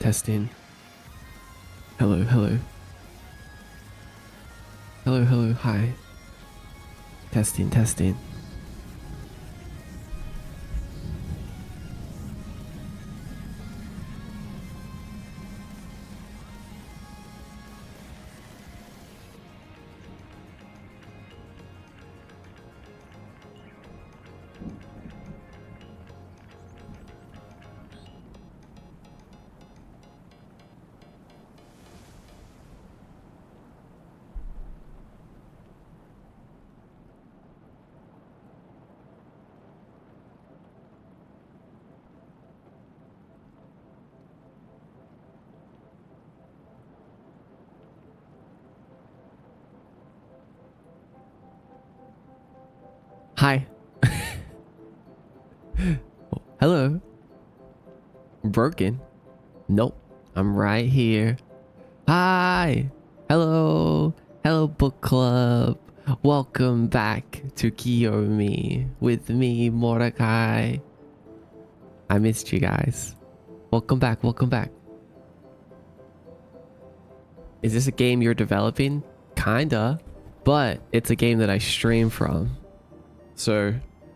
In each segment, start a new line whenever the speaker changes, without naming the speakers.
Testing. Hello, hello. Hello, hello, hi. Testing, testing. Hi. Hello. Broken? Nope. I'm right here. Hi. Hello. Hello, book club. Welcome back to Kiyomi with me, Mordecai. I missed you guys. Welcome back. Welcome back. Is this a game you're developing? Kinda. But it's a game that I stream from. So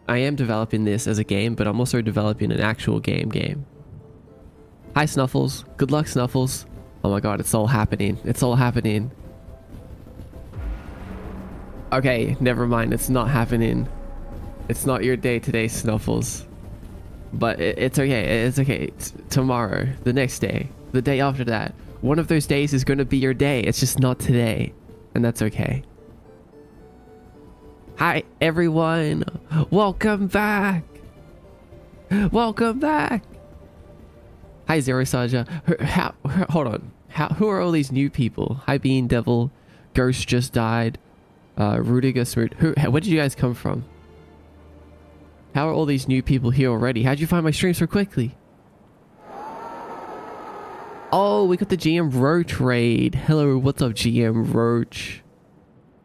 I am developing this as a game, but I'm also developing an actual game. Hi, Snuffles. Good luck, Snuffles. Oh my god, it's all happening. It's all happening. Okay, never mind. It's not happening. It's not your day today, Snuffles. But it's okay. It's okay. Tomorrow, the next day, the day after that. One of those days is going to be your day. It's just not today. And that's okay. Hi, everyone. Welcome back. Welcome back. Hi, Zero Saja. Hold on. Who are all these new people? Hi, Bean Devil. Ghost just died. Rudiger Smoot. Where did you guys come from? How are all these new people here already? How'd you find my stream so quickly? Oh, we got the GM Roach raid. Hello, what's up, GM Roach?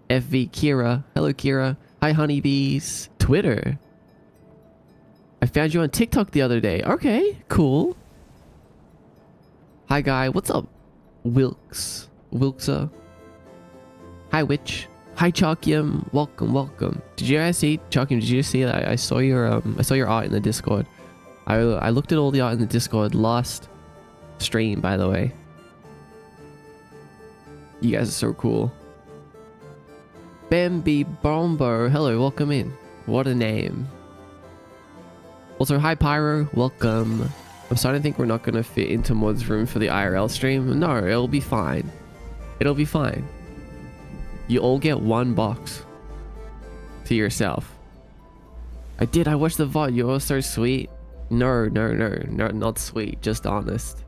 FV Kira. Hello, Kira. Hi, honeybees. Twitter. I found you on TikTok the other day. Okay, cool. Hi, guy. What's up, Wilksa? Hi, Witch. Hi, Chalkium. Welcome, welcome. Did you guys see, Chalkium? Did you see that? I saw your art in the Discord. I looked at all the art in the Discord last stream, by the way. You guys are so cool. Bambi Bombo. Hello, welcome in. What a name. Also, hi Pyro, welcome. I'm starting to think we're not going to fit into Mod's room for the IRL stream. No, it'll be fine. It'll be fine. You all get one box to yourself. I watched the VOD. You're so sweet. No, not sweet. Just honest.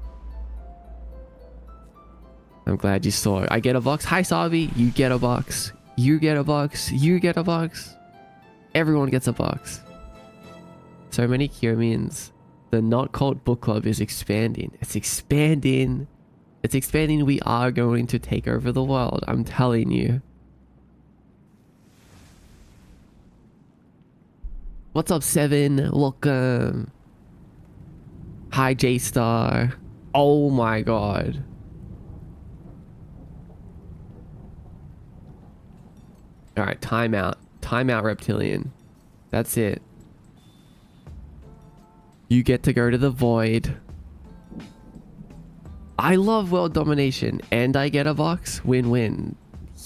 I'm glad you saw it. I get a box. Hi, Sabi. You get a box. You get a box. You get a box. Everyone gets a box. So many Kiyomians. The Not Called Book Club is expanding. It's expanding. It's expanding. We are going to take over the world. I'm telling you. What's up, Seven? Welcome. Hi, J-Star. Oh my god. Alright, timeout. Timeout, Reptilian. That's it. You get to go to the void. I love world domination and I get a box. Win-win.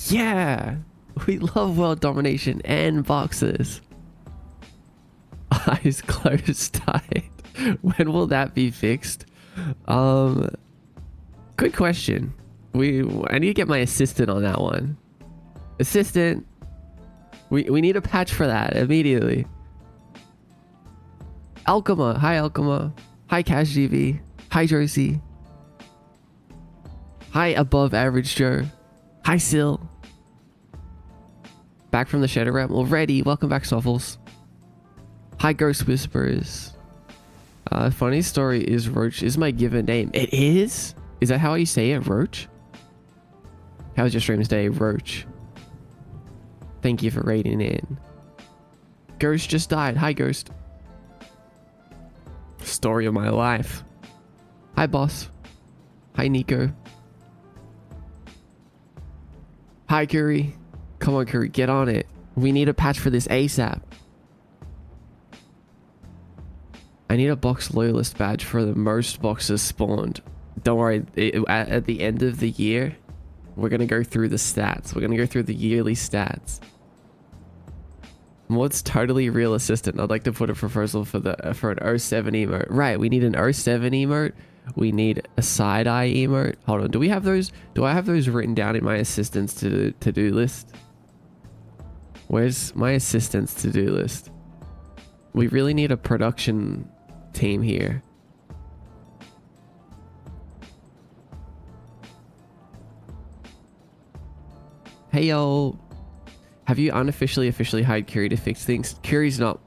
Yeah! We love world domination and boxes. Eyes closed tight. When will that be fixed? Good question. I need to get my assistant on that one. Assistant. We need a patch for that immediately. Alchema. Hi, Alchema. Hi, Cash GV. Hi, Jersey. Hi, Above Average Joe. Hi, Sil. Back from the Shadow Realm already. Welcome back, Snuffles. Hi, Ghost Whisperers. Funny story is Roach is my given name. It is? Is that how you say it, Roach? How's your stream today, Roach? Thank you for raiding in. Ghost just died. Hi, Ghost. Story of my life. Hi, boss. Hi, Nico. Hi, Curry. Come on, Curry, get on it. We need a patch for this ASAP. I need a box loyalist badge for the most boxes spawned. Don't worry, at the end of the year, we're going to go through the stats. We're going to go through the yearly stats. What's totally real assistant? I'd like to put a proposal for an 07 emote. Right, we need an 07 emote. We need a side-eye emote. Hold on, do we have those? Do I have those written down in my assistant's to-do list? Where's my assistant's to-do list? We really need a production team here. Hey yo, have you officially hired Curie to fix things? Curie's not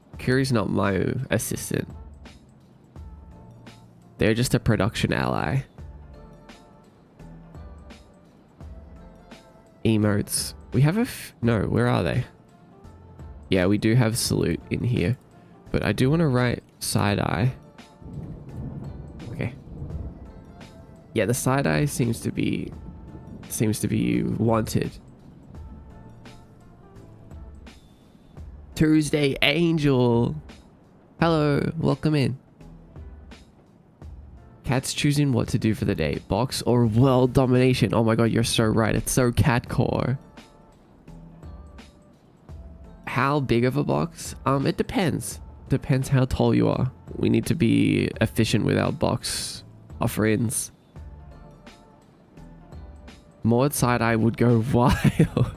my assistant. They're just a production ally. Emotes. We have no, where are they? Yeah, we do have salute in here, but I do want to write side eye. Okay. Yeah, the side eye seems to be wanted. Tuesday Angel. Hello, welcome in. Cat's choosing what to do for the day. Box or world domination. Oh my god, you're so right. It's so cat core. How big of a box? It depends. Depends how tall you are. We need to be efficient with our box offerings. Mod side eye would go wild.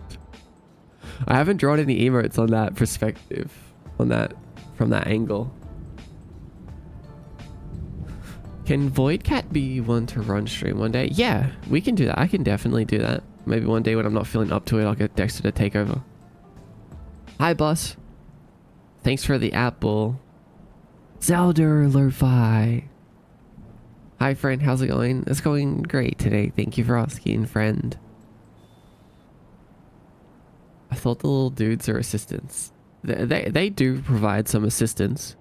I haven't drawn any emotes on that perspective, from that angle. Can Voidcat be one to run stream one day? Yeah, we can do that. I can definitely do that. Maybe one day when I'm not feeling up to it, I'll get Dexter to take over. Hi, boss. Thanks for the apple. Zelda Lo-Fi. Hi, friend. How's it going? It's going great today. Thank you for asking, friend. I thought the little dudes are assistants. They do provide some assistance.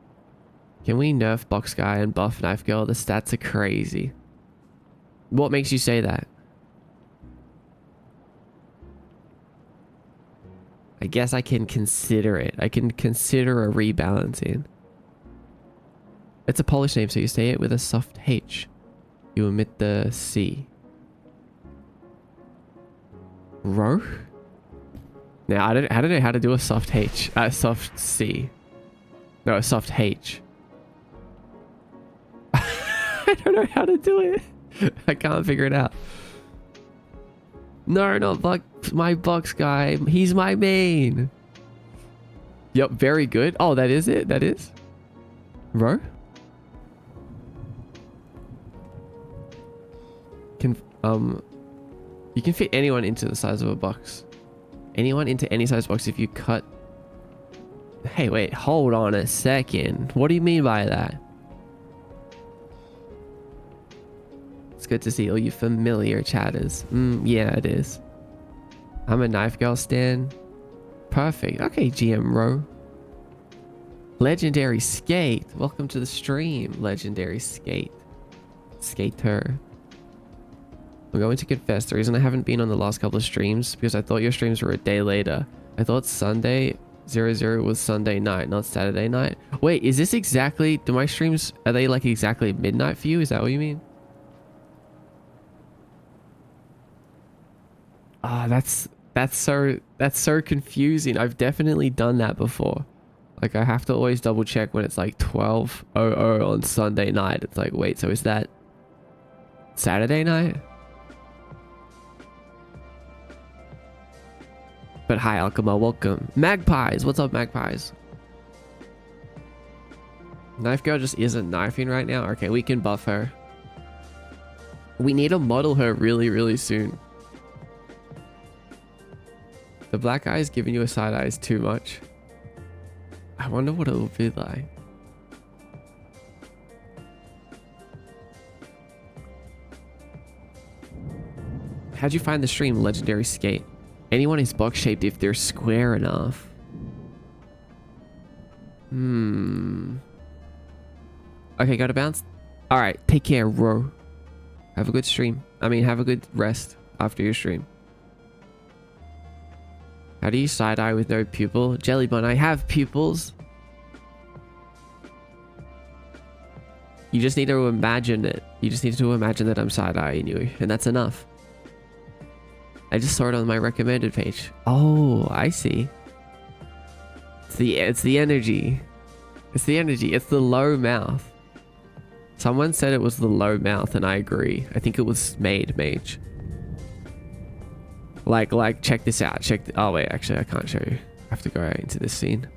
Can we nerf Box Guy and buff Knife Girl? The stats are crazy. What makes you say that? I guess I can consider it. I can consider a rebalancing. It's a Polish name, so you say it with a soft H. You omit the C. Ro? Now, I don't know how to do a soft H. Soft C. No, a soft H. I don't know how to do it. I can't figure it out. No, not my Box Guy. He's my main. Yep, very good. Oh, that is it? That is? Ro? You can fit anyone into the size of a box. Anyone into any size box if you cut... Hey, wait, hold on a second. What do you mean by that? It's good to see all you familiar chatters. Yeah, it is. I'm a Knife Girl stan. Perfect. Okay, GM Ro. Legendary Skate. Welcome to the stream, Legendary Skate. Skater. I'm going to confess, the reason I haven't been on the last couple of streams because I thought your streams were a day later. I thought Sunday 00 was Sunday night, not Saturday night. Wait, is this exactly... Do my streams... Are they like exactly midnight for you? Is that what you mean? Ah, that's so confusing. I've definitely done that before. Like, I have to always double check when it's like 12:00 on Sunday night. It's like, wait, so is that Saturday night? But hi, Alchema, welcome. Magpies, what's up, Magpies? Knife Girl just isn't knifing right now. Okay, we can buff her. We need to model her really, really soon. The black eye is giving you a side eye is too much. I wonder what it will be like. How'd you find the stream, Legendary Skate? Anyone is box shaped if they're square enough. Okay, gotta bounce. Alright, take care, Ro. Have a good stream. I mean, have a good rest after your stream. How do you side-eye with no pupil? Jellybun, I have pupils. You just need to imagine it. You just need to imagine that I'm side-eyeing you, and that's enough. I just saw it on my recommended page. Oh, I see. It's the energy. It's the energy. It's the low mouth. Someone said it was the low mouth, and I agree. I think it was Mage. Like, check this out. Oh wait, actually, I can't show you. I have to go out into this scene.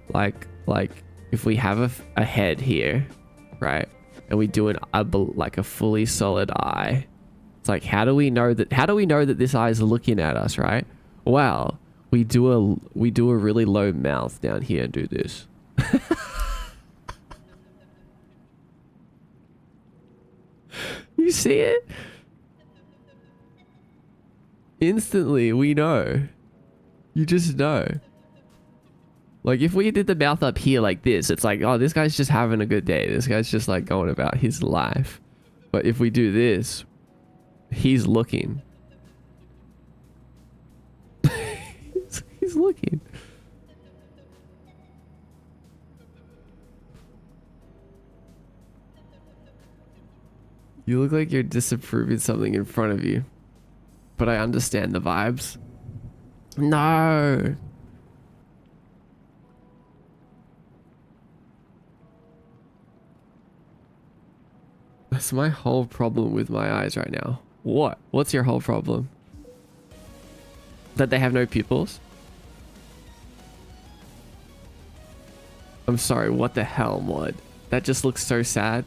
Like, if we have a head here, right, and we do like a fully solid eye, it's like, how do we know that this eye is looking at us, right? Well, we do a really low mouth down here and do this. You see it? Instantly, we know. You just know. Like, if we did the mouth up here like this, it's like, oh, this guy's just having a good day. This guy's just like going about his life. But if we do this, he's looking. He's looking. You look like you're disapproving something in front of you. But I understand the vibes. No. That's my whole problem with my eyes right now. What? What's your whole problem? That they have no pupils? I'm sorry, what the hell, Mod? That just looks so sad.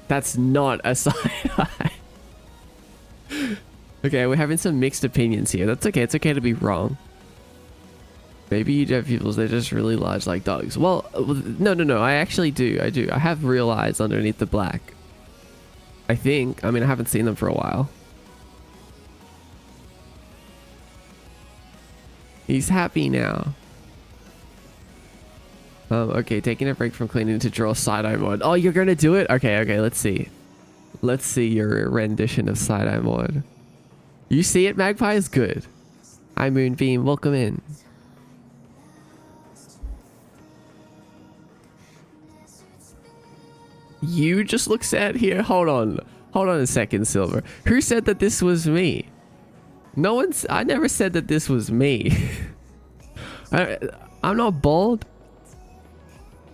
That's not a side eye. Okay, we're having some mixed opinions here. That's okay. It's okay to be wrong. Maybe you do have pupils. They're just really large like dogs. Well, no. I actually do. I do. I have real eyes underneath the black. I think. I mean, I haven't seen them for a while. He's happy now. Okay, taking a break from cleaning to draw side-eye mod. Oh, you're gonna do it? Okay, let's see. Let's see your rendition of side-eye mod. You see it, Magpie is good. Hi, Moonbeam, welcome in. You just look sad here. Hold on a second, Silver. Who said that this was me? I never said that this was me. I'm not bald.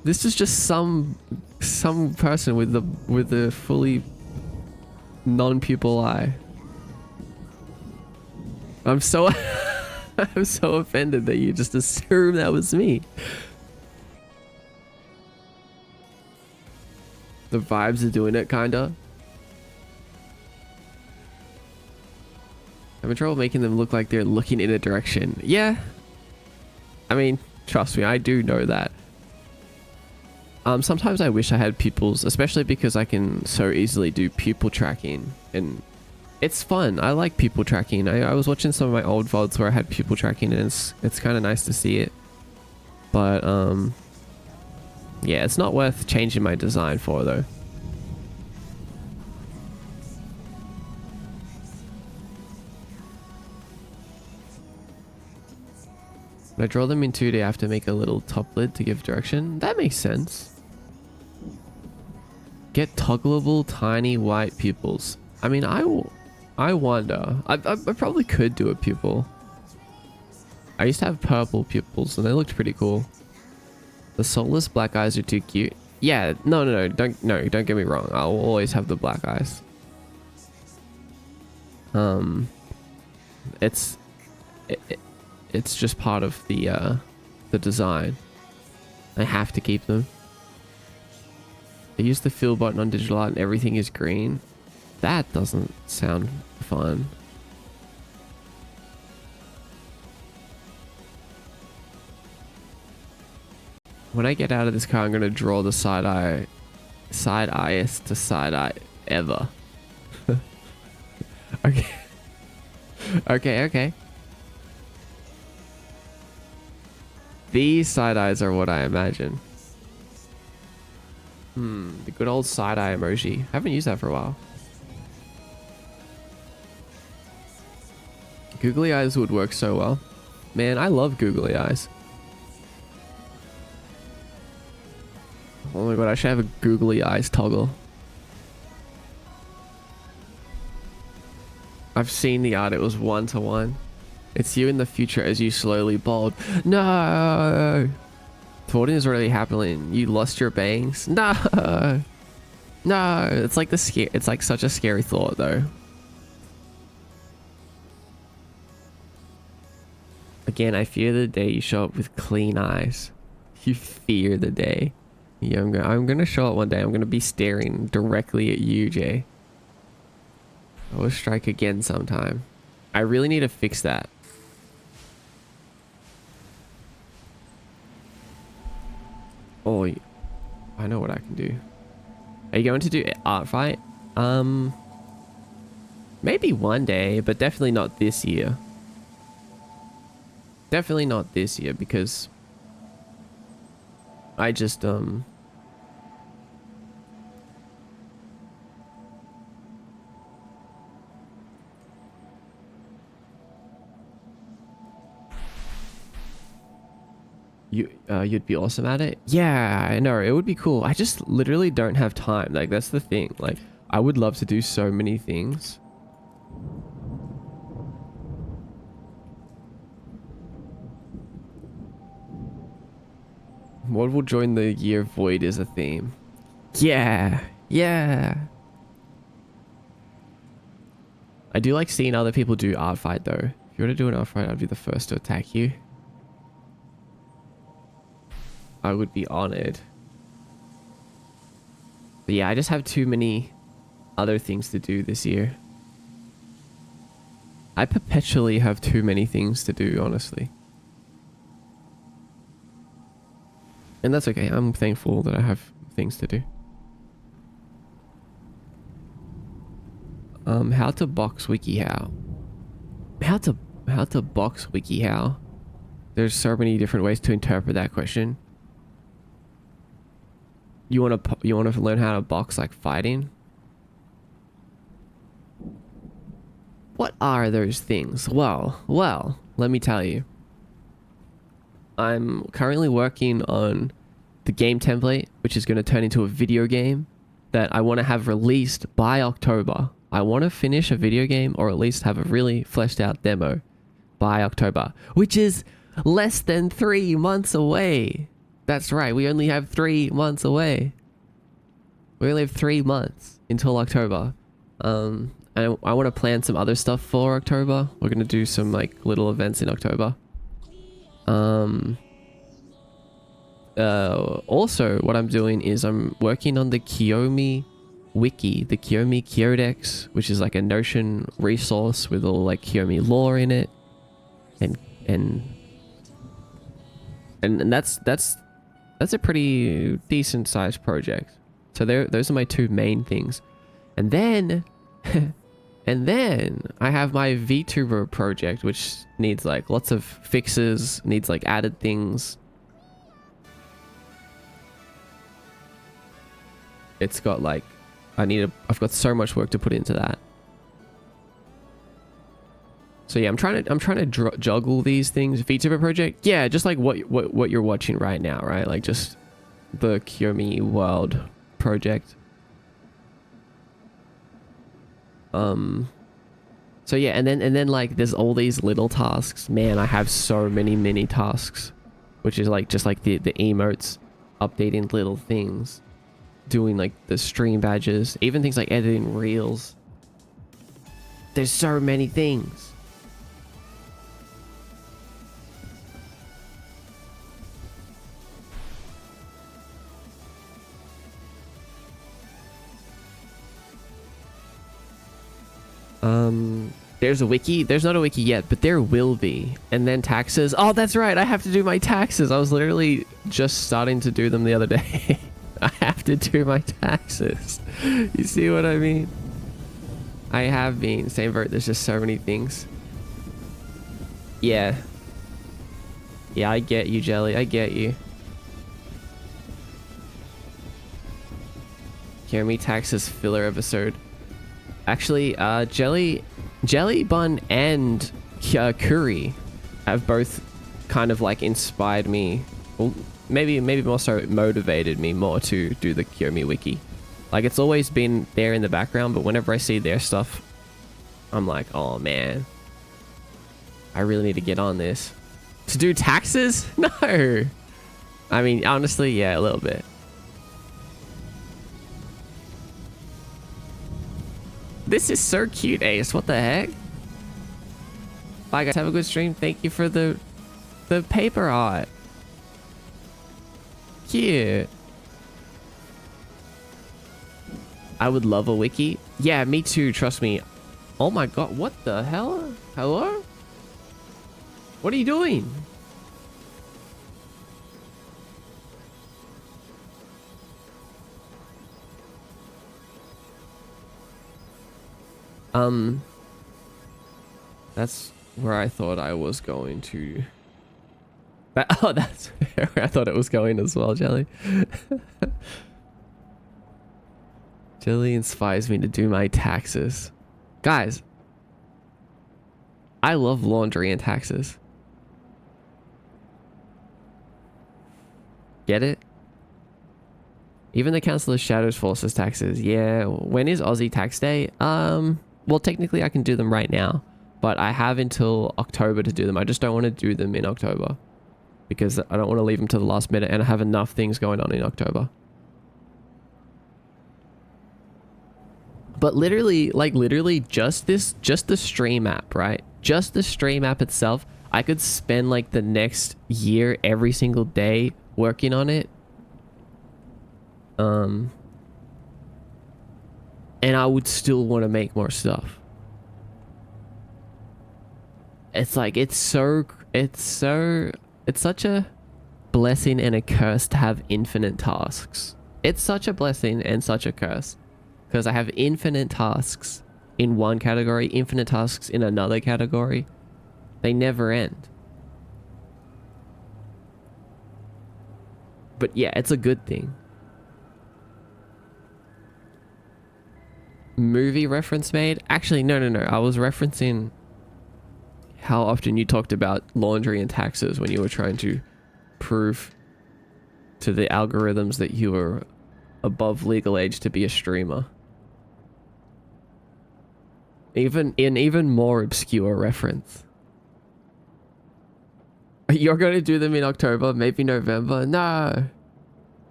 This is just some person with the fully non-pupil eye. I'm so offended that you just assumed that was me. The vibes are doing it, kinda. I'm in trouble making them look like they're looking in a direction. Yeah. I mean, trust me, I do know that. Sometimes I wish I had pupils, especially because I can so easily do pupil tracking, and it's fun. I like pupil tracking. I was watching some of my old VODs where I had pupil tracking, and it's kind of nice to see it. But yeah, it's not worth changing my design for though. When I draw them in 2D, I have to make a little top lid to give direction. That makes sense. Get toggleable tiny white pupils. I mean, I wonder. I probably could do a pupil. I used to have purple pupils and they looked pretty cool. The soulless black eyes are too cute. Yeah, no, don't get me wrong. I'll always have the black eyes. It's just part of the design. I have to keep them. I use the fill button on digital art and everything is green. That doesn't sound fun. When I get out of this car, I'm gonna draw the side-eyest to side-eye ever. Okay. Okay. These side eyes are what I imagine. The good old side-eye emoji. Haven't used that for a while. Googly eyes would work so well. Man, I love googly eyes. Oh my god, I should have a googly eyes toggle. I've seen the art, it was 1-to-1. It's you in the future as you slowly bald. No! Thwarting is already happening. You lost your bangs? No! No! It's like it's like such a scary thought though. Again, I fear the day you show up with clean eyes. You fear the day. Yeah, I'm gonna show up one day. I'm gonna be staring directly at you, Jay. I will strike again sometime. I really need to fix that. Oh, I know what I can do. Are you going to do art fight? Maybe one day, but definitely not this year. Definitely not this year because I just you'd be awesome at it. Yeah, I know, it would be cool. I just literally don't have time. Like that's the thing. Like I would love to do so many things. What will join the year void is a theme. Yeah, yeah. I do like seeing other people do art fight though. If you were to do an art fight, I'd be the first to attack you. I would be honored. But yeah, I just have too many other things to do this year. I perpetually have too many things to do, honestly. And that's okay. I'm thankful that I have things to do. How to box WikiHow. How to box WikiHow. There's so many different ways to interpret that question. You want to learn how to box like fighting? What are those things? Well, let me tell you. I'm currently working on the game template, which is going to turn into a video game that I want to have released by October. I want to finish a video game or at least have a really fleshed out demo by October, which is less than 3 months away. That's right. We only have 3 months away. We only have 3 months until October. And I want to plan some other stuff for October. We're going to do some like little events in October. Also what I'm doing is I'm working on the Kiyomi wiki, the Kiyomi Kyodex, which is like a Notion resource with all like Kiyomi lore in it. And that's a pretty decent sized project. So those are my 2 main things. And then and then I have my VTuber project, which needs like lots of fixes, needs like added things. It's got like I've got so much work to put into that. So yeah, I'm trying to juggle these things. VTuber project, yeah, just like what you're watching right now, right? Like just the Kiyomi World project. So yeah, and then like there's all these little tasks. Man, I have so many mini tasks, which is like just like the emotes, updating little things, doing like the stream badges, even things like editing reels. There's so many things. There's a wiki. There's not a wiki yet, but there will be. And then taxes. Oh, that's right. I have to do my taxes. I was literally just starting to do them the other day. I have to do my taxes. You see what I mean? I have been. Same vert. There's just so many things. Yeah. Yeah, I get you, Jelly. I get you. Kiyomi Taxes filler episode. Actually, Jelly Bun and Curry have both kind of like inspired me. Well, maybe more so motivated me more to do the Kiyomi wiki. Like, it's always been there in the background, but whenever I see their stuff, I'm like, oh man, I really need to get on this. To do taxes? No. I mean, honestly, yeah, a little bit. This is so cute, Ace. What the heck? Bye, guys. Have a good stream. Thank you for the paper art. Cute. I would love a wiki. Yeah, me too. Trust me. Oh my god. What the hell? Hello? What are you doing? That's where I thought I was going to. Oh, that's where I thought it was going as well, Jelly. Jelly inspires me to do my taxes. Guys, I love laundry and taxes. Get it? Even the Council of Shadows forces taxes. Yeah, when is Aussie tax day? Well, technically I can do them right now, but I have until October to do them. I just don't want to do them in October because I don't want to leave them to the last minute, and I have enough things going on in October. But literally, like literally just the stream app, right? Just the stream app itself, I could spend like the next year every single day working on it. And I would still want to make more stuff. It's like, it's such a blessing and a curse to have infinite tasks. It's such a blessing and such a curse. Because I have infinite tasks in one category, infinite tasks in another category. They never end. But yeah, it's a good thing. Movie reference made? Actually, no. I was referencing how often you talked about laundry and taxes when you were trying to prove to the algorithms that you were above legal age to be a streamer. Even more obscure reference. You're going to do them in October, maybe November? No.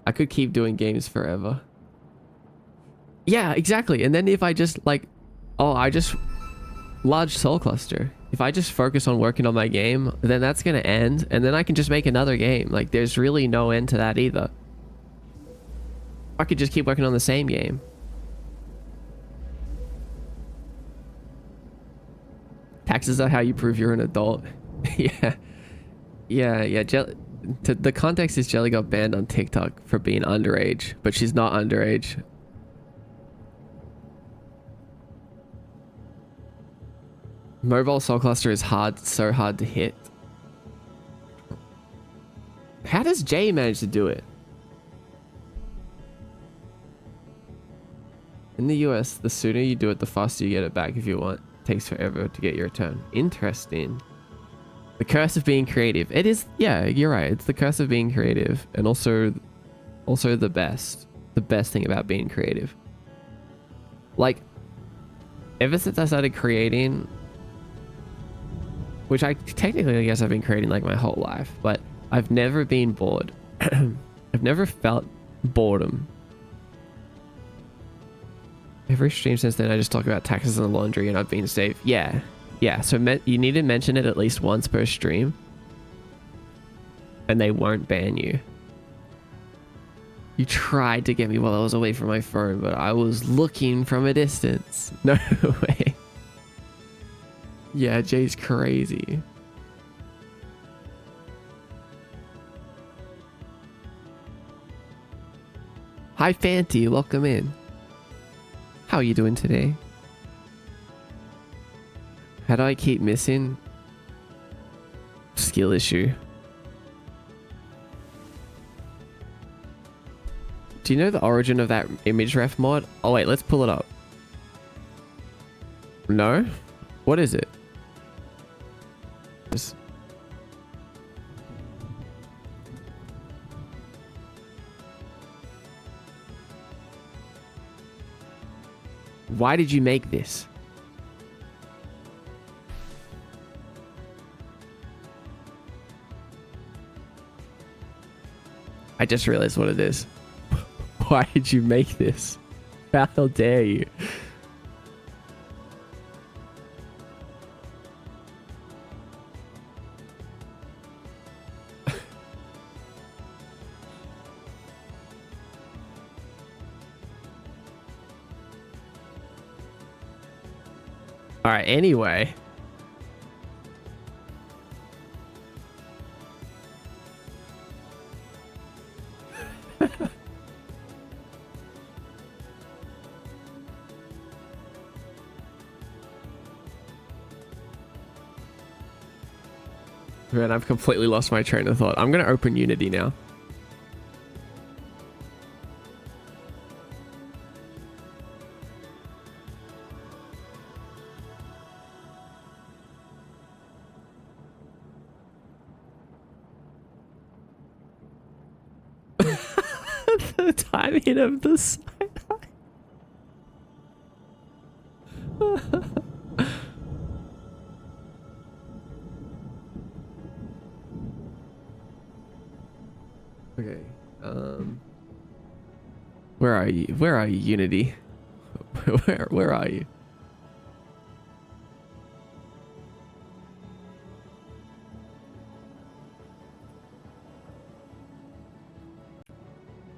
I could keep doing games forever. Yeah, exactly. And then if I just like, large soul cluster. If I just focus on working on my game, then that's going to end. And then I can just make another game. Like, there's really no end to that either. I could just keep working on the same game. Taxes are how you prove you're an adult. Yeah. The context is Jelly got banned on TikTok for being underage, but she's not underage. Mobile Soul Cluster is so hard to hit. How does Jay manage to do it? In the US, the sooner you do it, the faster you get it back if you want. It takes forever to get your return. Interesting. The curse of being creative. It is, yeah, you're right. It's the curse of being creative, and also the best thing about being creative. Like, ever since I started creating, which I technically, I guess I've been creating like my whole life, but I've never been bored. I've never felt boredom. Every stream since then, I just talk about taxes and laundry, and I've been safe. Yeah. So you need to mention it at least once per stream, and they won't ban you. You tried to get me while I was away from my phone, but I was looking from a distance. No way. Yeah, Jay's crazy. Hi, Fanty. Welcome in. How are you doing today? How do I keep missing? Skill issue. Do you know the origin of that image ref mod? Oh wait, let's pull it up. No? What is it? Just... Why did you make this? I just realized what it is. Why did you make this? How dare you? All right, anyway. Man, I've completely lost my train of thought. I'm going to open Unity now. The timing of the side eye. Okay. Where are you? Where are you, Unity? Where are you?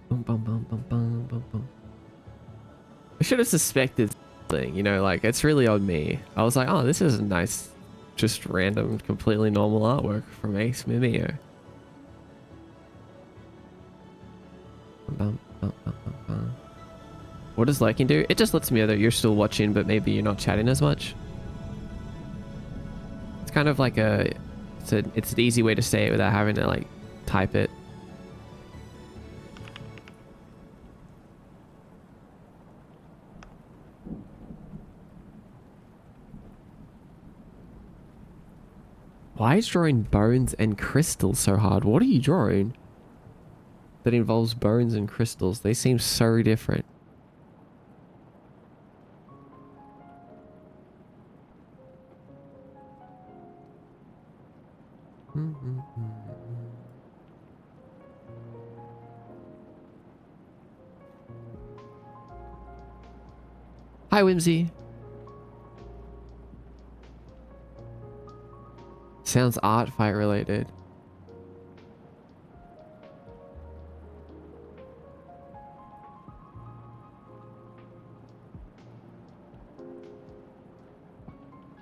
Bum, bum, bum, bum, bum, bum, bum. I should have suspected something, you know, like it's really on me. I was like, oh, this is a nice, just random, completely normal artwork from Ace Mimeo. What does liking do? It just lets me know that you're still watching, but maybe you're not chatting as much. It's kind of like it's an easy way to say it without having to like type it. Why is drawing bones and crystals so hard? What are you drawing that involves bones and crystals? They seem so different. Hi, Whimsy. Sounds art fight related.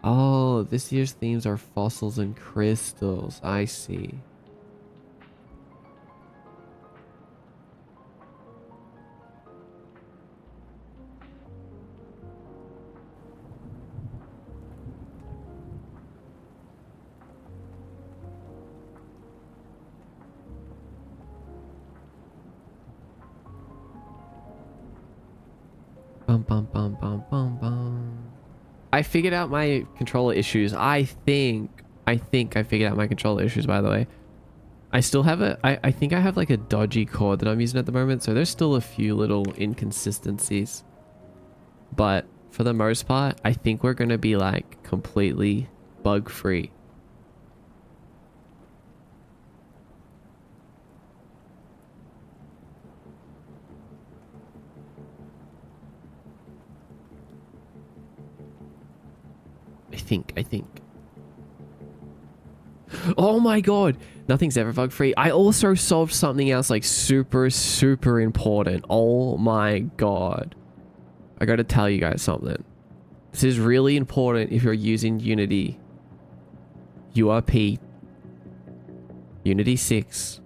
Oh, this year's themes are fossils and crystals. I see. Bum, bum, bum, bum, bum, bum. I figured out my controller issues. I think I figured out my controller issues, by the way. I still have I think I have like a dodgy cord that I'm using at the moment, so there's still a few little inconsistencies. But for the most part, I think we're going to be like completely bug free. I think. Oh my god, nothing's ever bug free. I also solved something else like super important. Oh my god. I gotta tell you guys something. This is really important if you're using Unity. URP. Unity 6.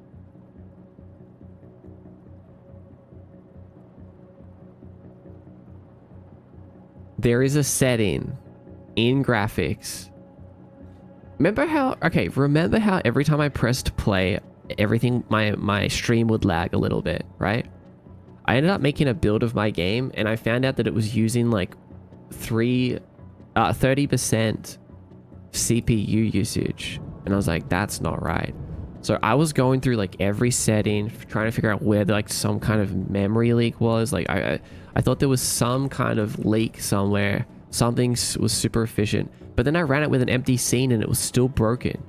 There is a setting in graphics. Remember how every time I pressed play, everything, my stream would lag a little bit, right? I ended up making a build of my game, and I found out that it was using like 30% CPU usage, and I was like, that's not right. So I was going through like every setting, trying to figure out where like some kind of memory leak was. Like I thought there was some kind of leak somewhere. Something was super efficient, but then I ran it with an empty scene and it was still broken.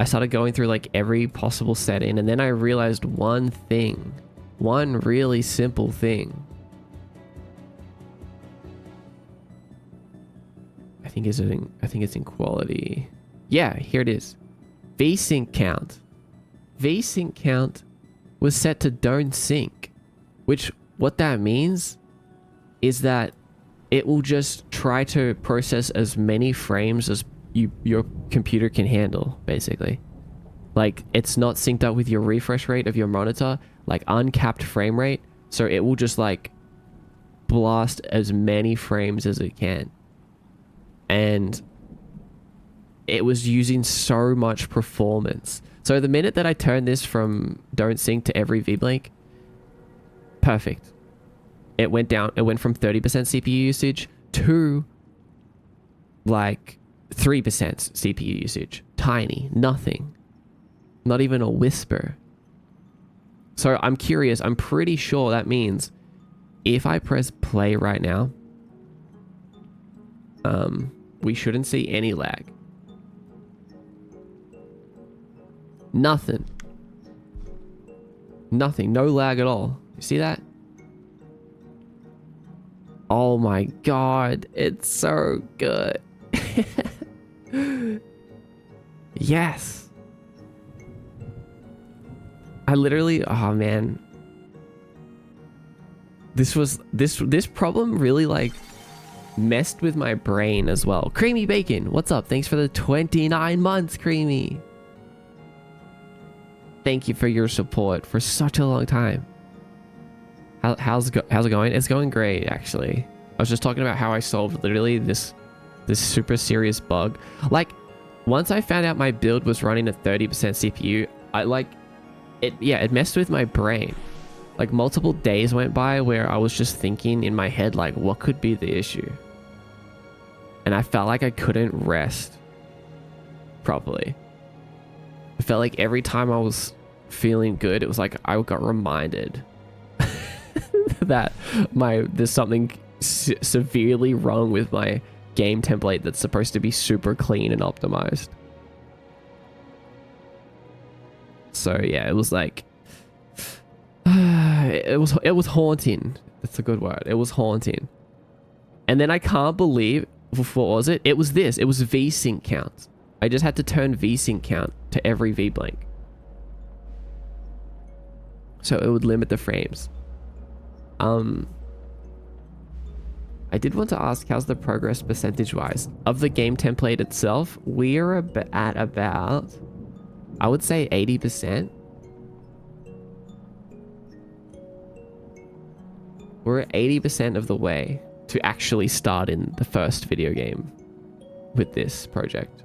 I started going through like every possible setting, and then I realized one thing, one really simple thing. I think it's in quality. Yeah, here it is. VSync count. VSync count was set to don't sync, which what that means is that it will just try to process as many frames as your computer can handle, basically. Like, it's not synced up with your refresh rate of your monitor, like uncapped frame rate, so it will just like blast as many frames as it can. And it was using so much performance. So the minute that I turned this from don't sync to every VBlink, perfect. It went down. It went from 30% CPU usage to like 3% CPU usage. Tiny. Nothing. Not even a whisper. So I'm curious. I'm pretty sure that means if I press play right now, we shouldn't see any lag. Nothing. Nothing. No lag at all. You see that? Oh my god. It's so good. Yes. I literally... Oh man. This problem really like messed with my brain as well. Creamy Bacon, what's up? Thanks for the 29 months, Creamy. Thank you for your support for such a long time. How's it going? It's going great, actually. I was just talking about how I solved literally this super serious bug. Like, once I found out my build was running at 30% CPU, it messed with my brain. Like, multiple days went by where I was just thinking in my head, like, what could be the issue? And I felt like I couldn't rest properly. I felt like every time I was feeling good, it was like I got reminded that there's something severely wrong with my game template that's supposed to be super clean and optimized. So yeah, it was like it was haunting. That's a good word. It was haunting. And then I can't believe, what was it? It was this. It was VSync count. I just had to turn VSync count to every VBlink, so it would limit the frames. I did want to ask, how's the progress percentage-wise of the game template itself? We are at about, I would say 80%. We're at 80% of the way to actually start in the first video game with this project.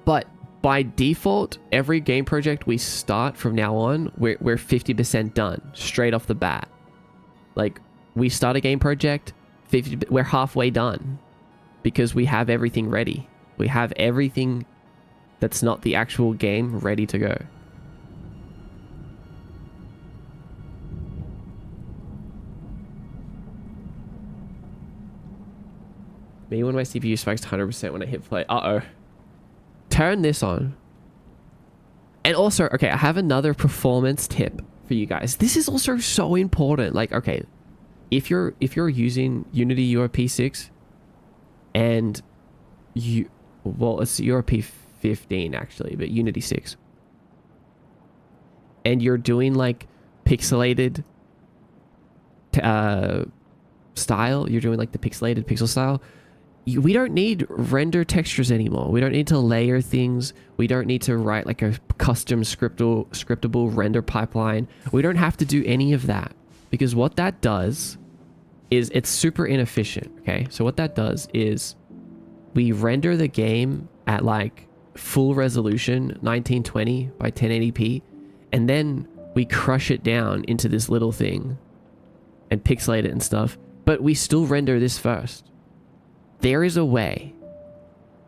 But by default, every game project we start from now on, we're 50% done straight off the bat. Like, we start a game project, we're halfway done because we have everything ready. We have everything that's not the actual game ready to go. Me when my CPU spikes 100% when I hit play. Uh-oh. Turn this on. And also, okay, I have another performance tip for you guys. This is also so important. Like, okay, if you're using Unity URP 6 and well, it's URP 15 actually, but Unity 6, and you're doing like pixelated style, you're doing like the pixelated pixel style, we don't need render textures anymore. We don't need to layer things. We don't need to write like a custom scriptable render pipeline. We don't have to do any of that, because what that does is it's super inefficient. Okay, so what that does is we render the game at like full resolution 1920 by 1080p, and then we crush it down into this little thing and pixelate it and stuff, but we still render this first. There is a way.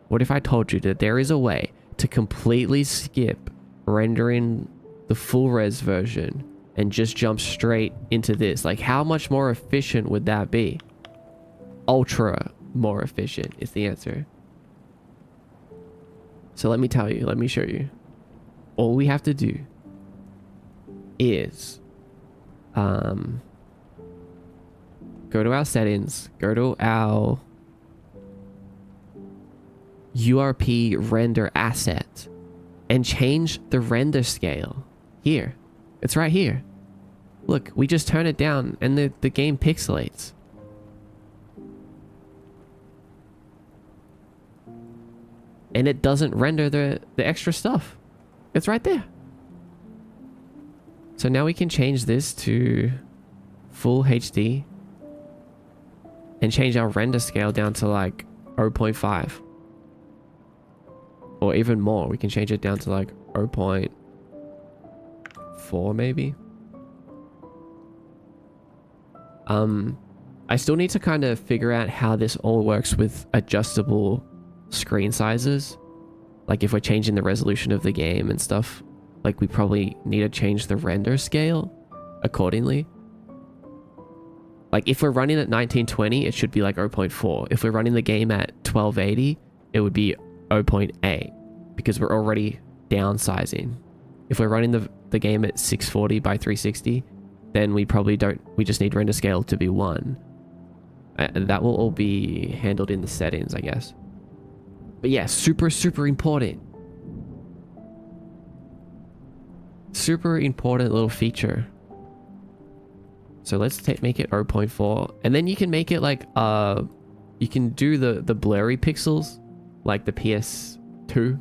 What if I told you that there is a way to completely skip rendering the full res version and just jump straight into this? Like, how much more efficient would that be? Ultra more efficient is the answer. So let me tell you, let me show you. All we have to do is go to our settings, go to our URP render asset, and change the render scale. Here. It's right here. Look, we just turn it down and the game pixelates. And it doesn't render the extra stuff. It's right there. So now we can change this to full HD and change our render scale down to like 0.5. Or even more. We can change it down to like 0.4 maybe. I still need to kind of figure out how this all works with adjustable screen sizes. Like if we're changing the resolution of the game and stuff, like we probably need to change the render scale accordingly. Like if we're running at 1920, it should be like 0.4. If we're running the game at 1280, it would be 0.8 because we're already downsizing. If we're running the game at 640 by 360, then we just need render scale to be 1. And that will all be handled in the settings, I guess. But yeah, super important. Super important little feature. So let's make it 0.4, and then you can make it like you can do the blurry pixels like the PS2,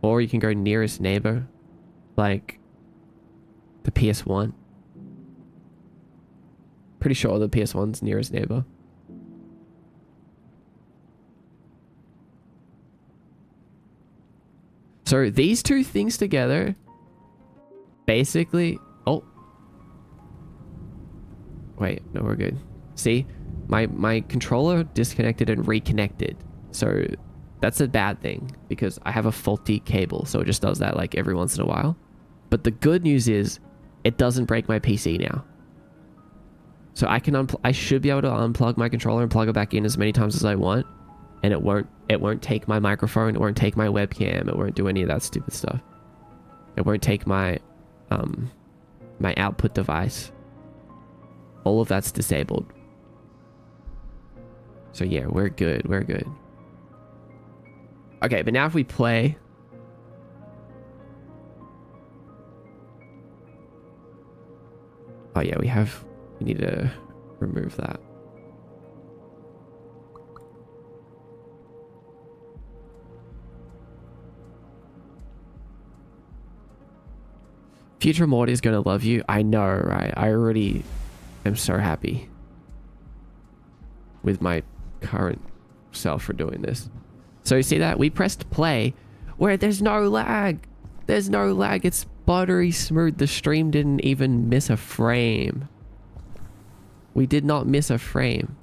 or you can go nearest neighbor like the PS1. Pretty sure the PS1's nearest neighbor. So these two things together basically... Oh. Wait, no, we're good. See? My controller disconnected and reconnected. So that's a bad thing because I have a faulty cable. So it just does that like every once in a while. But the good news is it doesn't break my PC now. So I should be able to unplug my controller and plug it back in as many times as I want. And it won't take my microphone, it won't take my webcam, it won't do any of that stupid stuff. It won't take my my output device. All of that's disabled. So yeah, we're good, we're good. Okay, but now if we play... Oh yeah, we need to remove that. Future Morty is going to love you. I know, right? I already am so happy with my current self for doing this. So you see that? We pressed play where there's no lag. There's no lag. It's buttery smooth. The stream didn't even miss a frame. We did not miss a frame.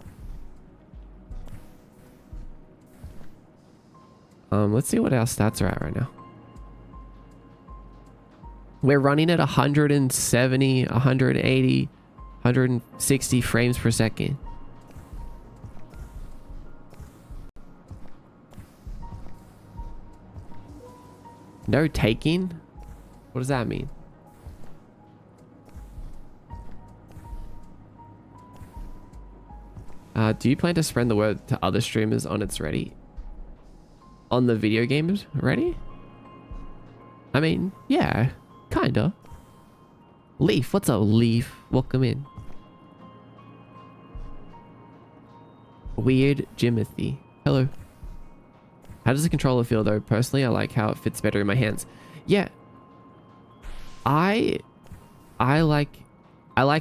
Let's see what our stats are at right now. We're running at 170, 180, 160 frames per second. No taking? What does that mean? Do you plan to spread the word to other streamers on it's ready? On the video games ready? I mean, yeah. Kinda. Leaf, what's up, Leaf? Welcome in. Weird Jimothy. Hello. How does the controller feel though? Personally, I like how it fits better in my hands. Yeah. I like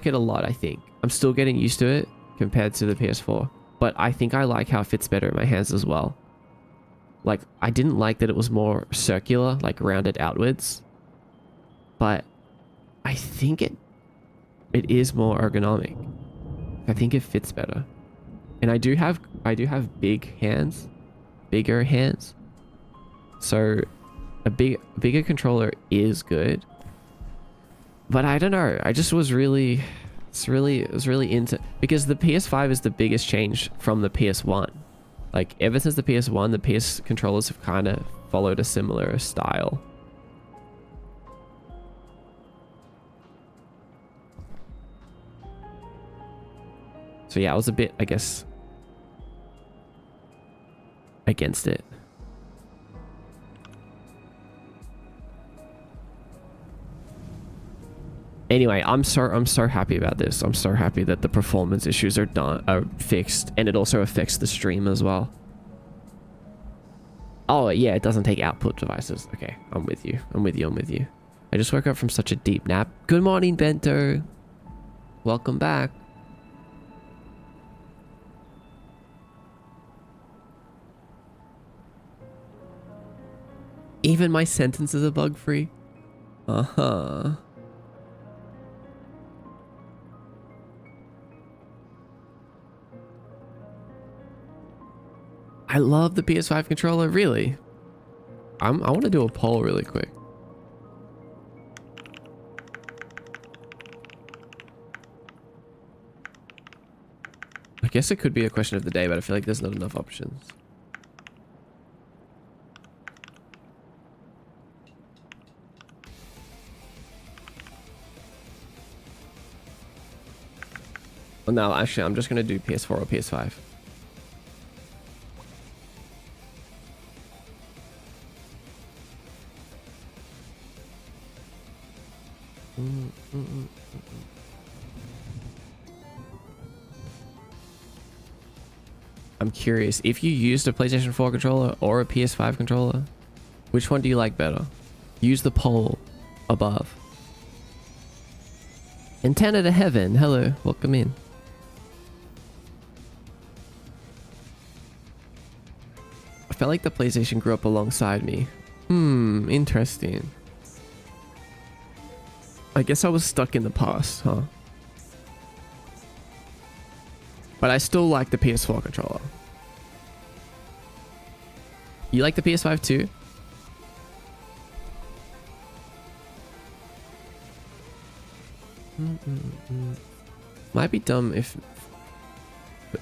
it a lot, I think. I'm still getting used to it compared to the PS4. But I think I like how it fits better in my hands as well. Like, I didn't like that it was more circular, like rounded outwards. But I think it is more ergonomic. I think it fits better. And I do have big hands, bigger hands. So a bigger controller is good. But I don't know. I just was really into, because the PS5 is the biggest change from the PS1. Like, ever since the PS1, the PS controllers have kind of followed a similar style. So yeah, I was a bit, I guess, against it. Anyway, I'm so happy about this. I'm so happy that the performance issues are fixed, and it also affects the stream as well. Oh yeah, it doesn't take output devices. Okay, I'm with you. I'm with you. I just woke up from such a deep nap. Good morning, Bento. Welcome back. Even my sentences are bug free. Uh-huh. I love the PS5 controller, really. I want to do a poll really quick. I guess it could be a question of the day, but I feel like there's not enough options. Well, no, actually, I'm just going to do PS4 or PS5. I'm curious, if you used a PlayStation 4 controller or a PS5 controller, which one do you like better? Use the poll above. Antenna to Heaven, hello, welcome in. I felt like the PlayStation grew up alongside me. Interesting. I guess I was stuck in the past, huh? But I still like the PS4 controller. You like the PS5 too? Might be dumb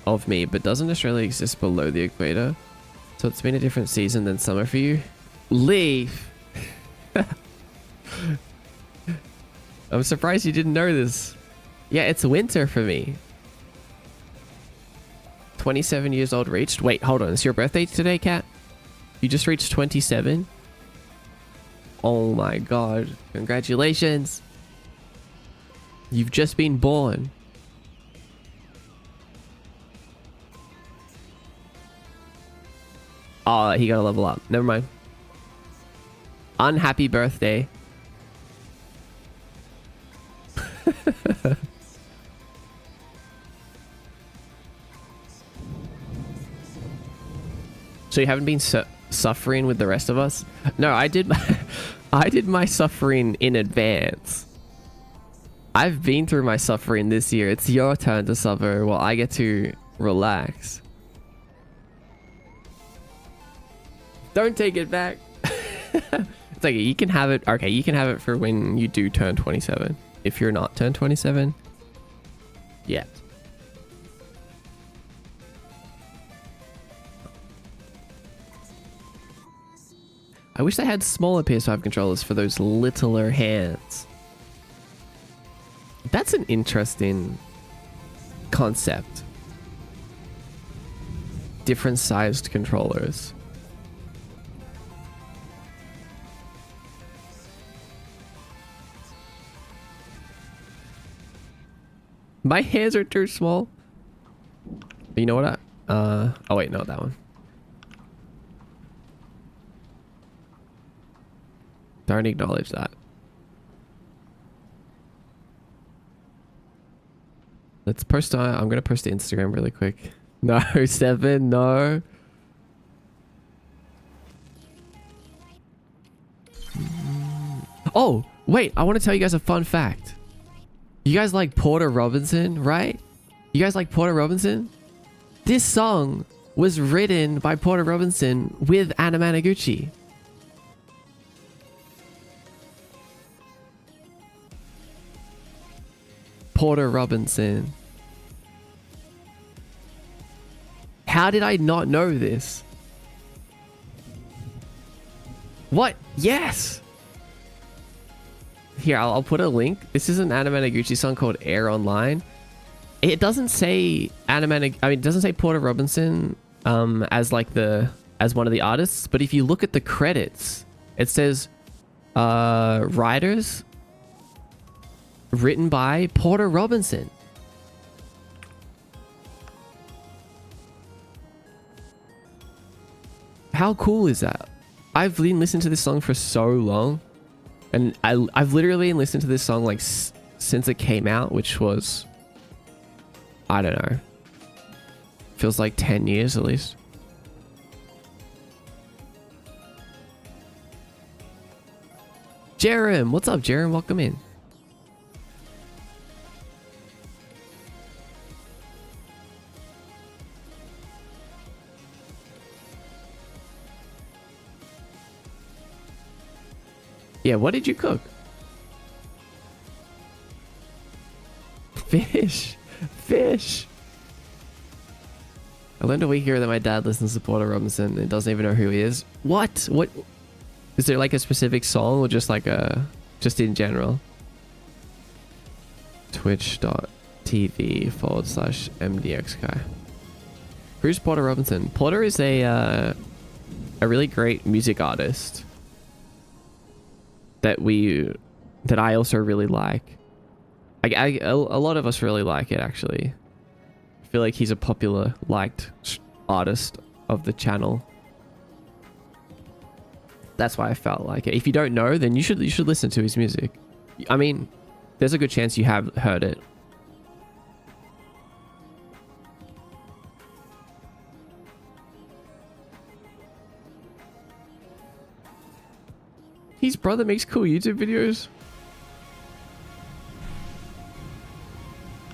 of me, but doesn't Australia exist below the equator? So it's been a different season than summer for you? Leaf! I'm surprised you didn't know this. Yeah, it's winter for me. 27 years old reached. Wait, hold on. It's your birthday today, Kat? You just reached 27? Oh my god. Congratulations. You've just been born. Oh, he got to level up. Never mind. Unhappy birthday. So you haven't been suffering with the rest of us? No, I did my suffering in advance. I've been through my suffering this year. It's your turn to suffer while I get to relax. Don't take it back. It's like, you can have it. Okay, you can have it for when you do turn 27. If you're not turned 27 yet. I wish they had smaller PS5 controllers for those littler hands. That's an interesting concept. Different sized controllers. My hands are too small. You know what? Oh wait, no, that one. Don't acknowledge that. Let's post on. I'm gonna post to Instagram really quick. No, 7, no. Oh, wait, I want to tell you guys a fun fact. You guys like Porter Robinson, right? You guys like Porter Robinson? This song was written by Porter Robinson with Anna Managuchi. Porter Robinson. How did I not know this? What? Yes! Here, I'll put a link. This is an Anna Managuchi song called Air Online. It doesn't say it doesn't say Porter Robinson as one of the artists, but if you look at the credits, it says writers written by Porter Robinson. How cool is that? I've been listening to this song for so long, and I've literally listened to this song like since it came out, which was, I don't know, feels like 10 years at least. Jerem, what's up, Jerem? Welcome in. Yeah, what did you cook? Fish. Fish. I learned a week ago that my dad listens to Porter Robinson and doesn't even know who he is. What? What? Is there like a specific song or just like just in general? Twitch.tv/MDXguy. Who's Porter Robinson? Porter is a really great music artist that I also really like. A lot of us really like it, actually. I feel like he's a popular, liked artist of the channel. That's why I felt like it. If you don't know, then you should listen to his music. I mean, there's a good chance you have heard it. His brother makes cool YouTube videos.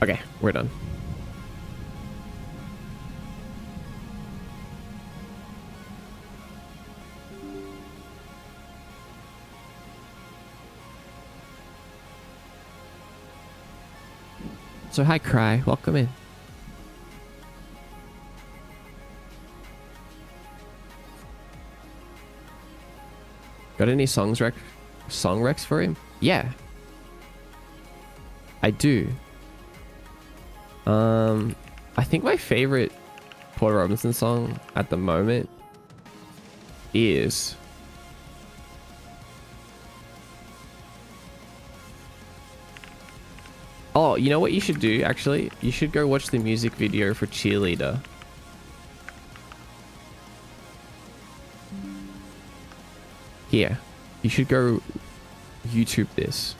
Okay, we're done. So hi, Cry. Welcome in. Got any song recs for him? Yeah, I do. I think my favorite Porter Robinson song at the moment is oh, you know what you should do, actually? You should go watch the music video for Cheerleader. Here, you should go YouTube this.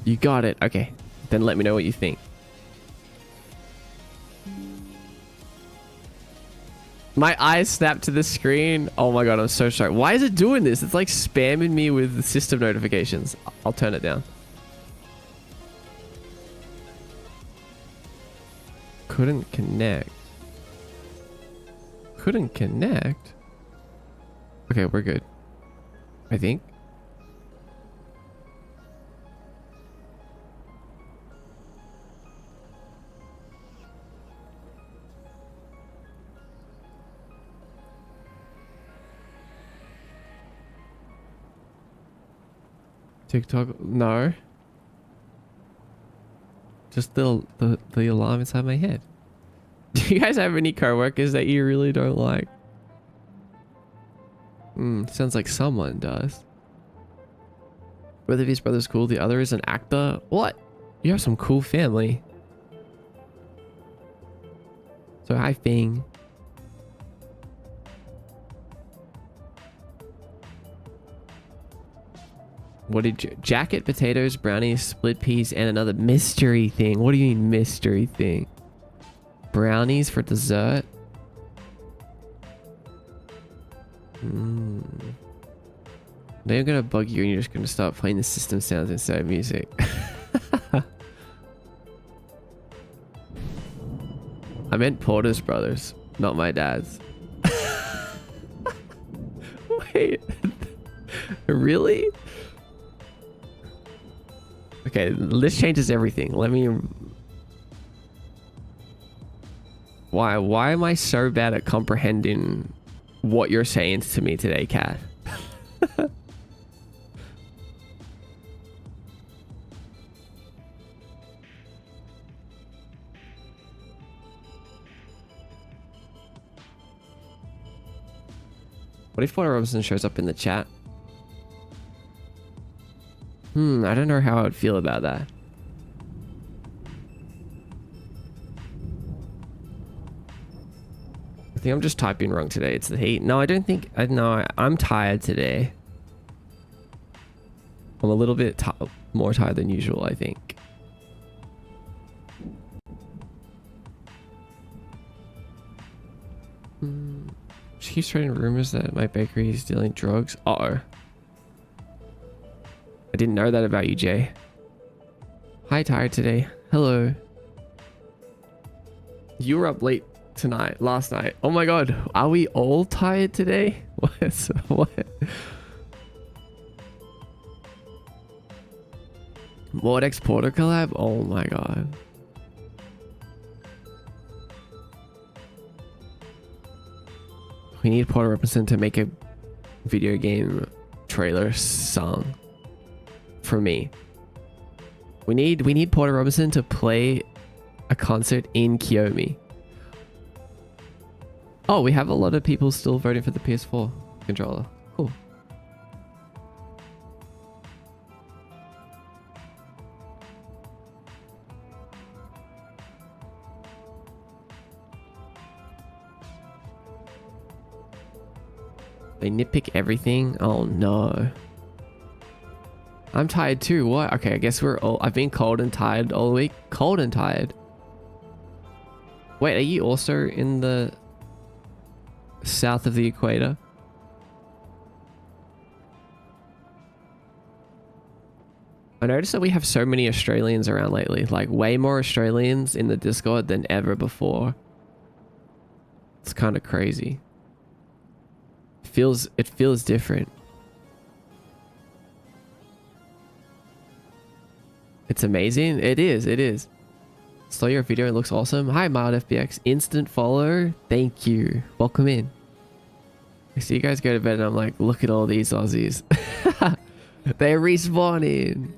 You got it. Okay, then let me know what you think. My eyes snapped to the screen. Oh my god, I'm so sorry. Why is it doing this? It's like spamming me with system notifications. I'll turn it down. Couldn't connect. Couldn't connect? Okay, we're good. I think. TikTok, no. Just the alarm inside my head. Do you guys have any coworkers that you really don't like? Sounds like someone does. Whether his brother's cool, the other is an actor. What? You have some cool family. So hi, Fing. What did you... Jacket, potatoes, brownies, split peas, and another mystery thing. What do you mean mystery thing? Brownies for dessert? They're gonna bug you and you're just gonna start playing the system sounds instead of music. I meant Porter's brothers, not my dad's. Wait. Really? Okay, this changes everything. Let me... Why am I so bad at comprehending what you're saying to me today, Cat? What if Porter Robinson shows up in the chat? I don't know how I would feel about that. I think I'm just typing wrong today. It's the heat. No, I don't think... No, I'm tired today. I'm a little bit more tired than usual, I think. She keeps spreading rumors that my bakery is dealing drugs. Uh-oh. I didn't know that about you, Jay. Hi, tired today. Hello. You were up late tonight, last night. Oh my god, are we all tired today? What? Mod X Porter collab? Oh my god. We need Porter Robinson to make a video game trailer song for me. We need Porter Robinson to play a concert in Kiyomi. Oh, we have a lot of people still voting for the PS4 controller. Cool. They nitpick everything. Oh no. I'm tired too. What? Okay, I guess we're all... I've been cold and tired all week. Cold and tired. Wait, are you also in the south of the equator? I noticed that we have so many Australians around lately. Like way more Australians in the Discord than ever before. It's kind of crazy. It feels different. It's amazing. It is. Saw your video, it looks awesome. Hi, Mild FBX. Instant follow. Thank you. Welcome in. I see you guys go to bed and I'm like, look at all these Aussies. They're respawning.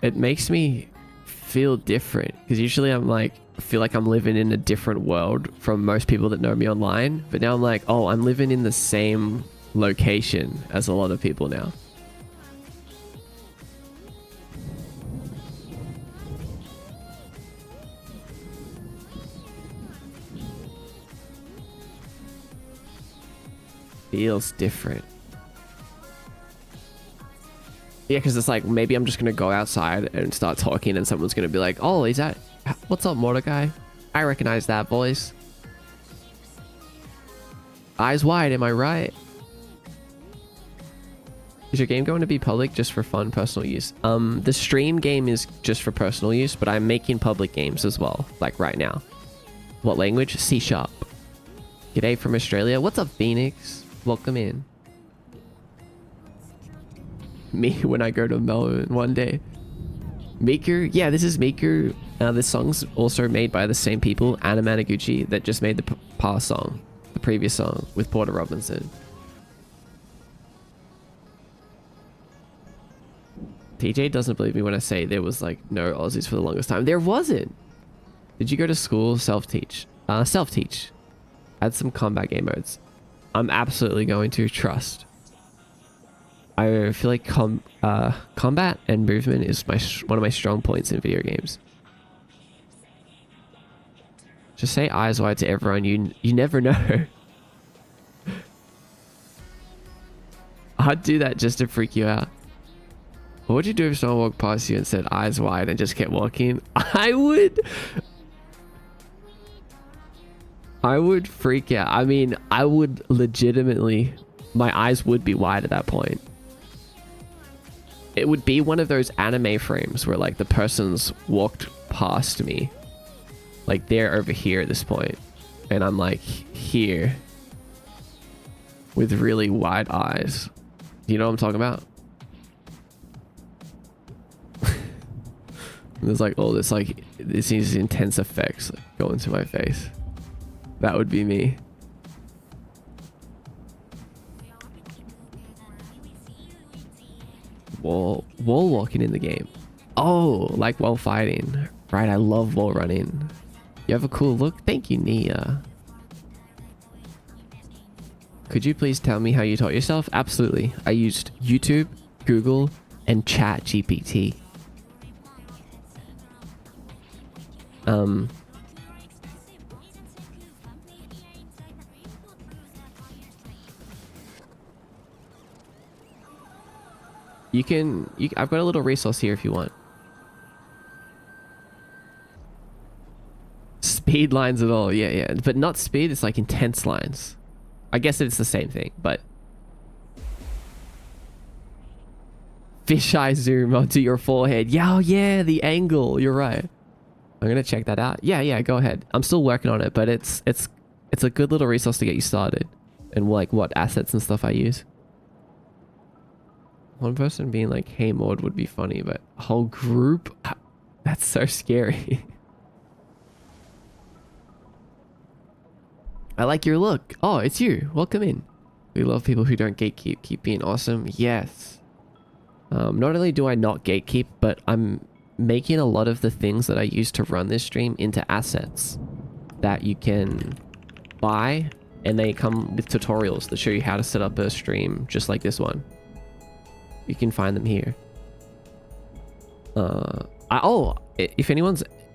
It makes me feel different because usually I'm like, I feel like I'm living in a different world from most people that know me online. But now I'm like, oh, I'm living in the same location as a lot of people now. Feels different. Yeah, because it's like, maybe I'm just going to go outside and start talking and someone's going to be like, oh, is that... What's up, Mordecai? I recognize that voice. Eyes wide, am I right? Is your game going to be public just for fun, personal use? The stream game is just for personal use, but I'm making public games as well, like right now. What language? C#. G'day from Australia. What's up, Phoenix? Welcome in. Me when I go to Melbourne one day. Maker? Yeah, this is Maker. This song's also made by the same people, Anna Managuchi, that just made the past song, the previous song with Porter Robinson. TJ doesn't believe me when I say there was like no Aussies for the longest time. There wasn't. Did you go to school? Self-teach. Self-teach. Add some combat game modes. I'm absolutely going to trust. I feel like combat and movement is one of my strong points in video games. Just say eyes wide to everyone. You never know. I'd do that just to freak you out. What would you do if someone walked past you and said eyes wide and just kept walking? I would freak out. I mean, I would legitimately, my eyes would be wide at that point. It would be one of those anime frames where like the person's walked past me. Like they're over here at this point. And I'm like here. With really wide eyes. You know what I'm talking about? There's like all this like these intense effects like, go into my face. That would be me. Wall walking in the game. Oh, like wall fighting. Right, I love wall running. You have a cool look. Thank you, Nia. Could you please tell me how you taught yourself? Absolutely. I used YouTube, Google, and ChatGPT. I've got a little resource here if you want. Speed lines at all, yeah, but not speed, it's like intense lines. I guess it's the same thing, but fisheye zoom onto your forehead. Yeah, oh yeah, the angle, you're right. I'm gonna check that out. Yeah, go ahead. I'm still working on it, but it's a good little resource to get you started and like what assets and stuff I use. One person being like, hey Maud would be funny, but a whole group? That's so scary. I like your look. Oh, it's you. Welcome in. We love people who don't gatekeep. Keep being awesome. Yes. Not only do I not gatekeep, but I'm making a lot of the things that I use to run this stream into assets that you can buy, and they come with tutorials that show you how to set up a stream just like this one. You can find them here.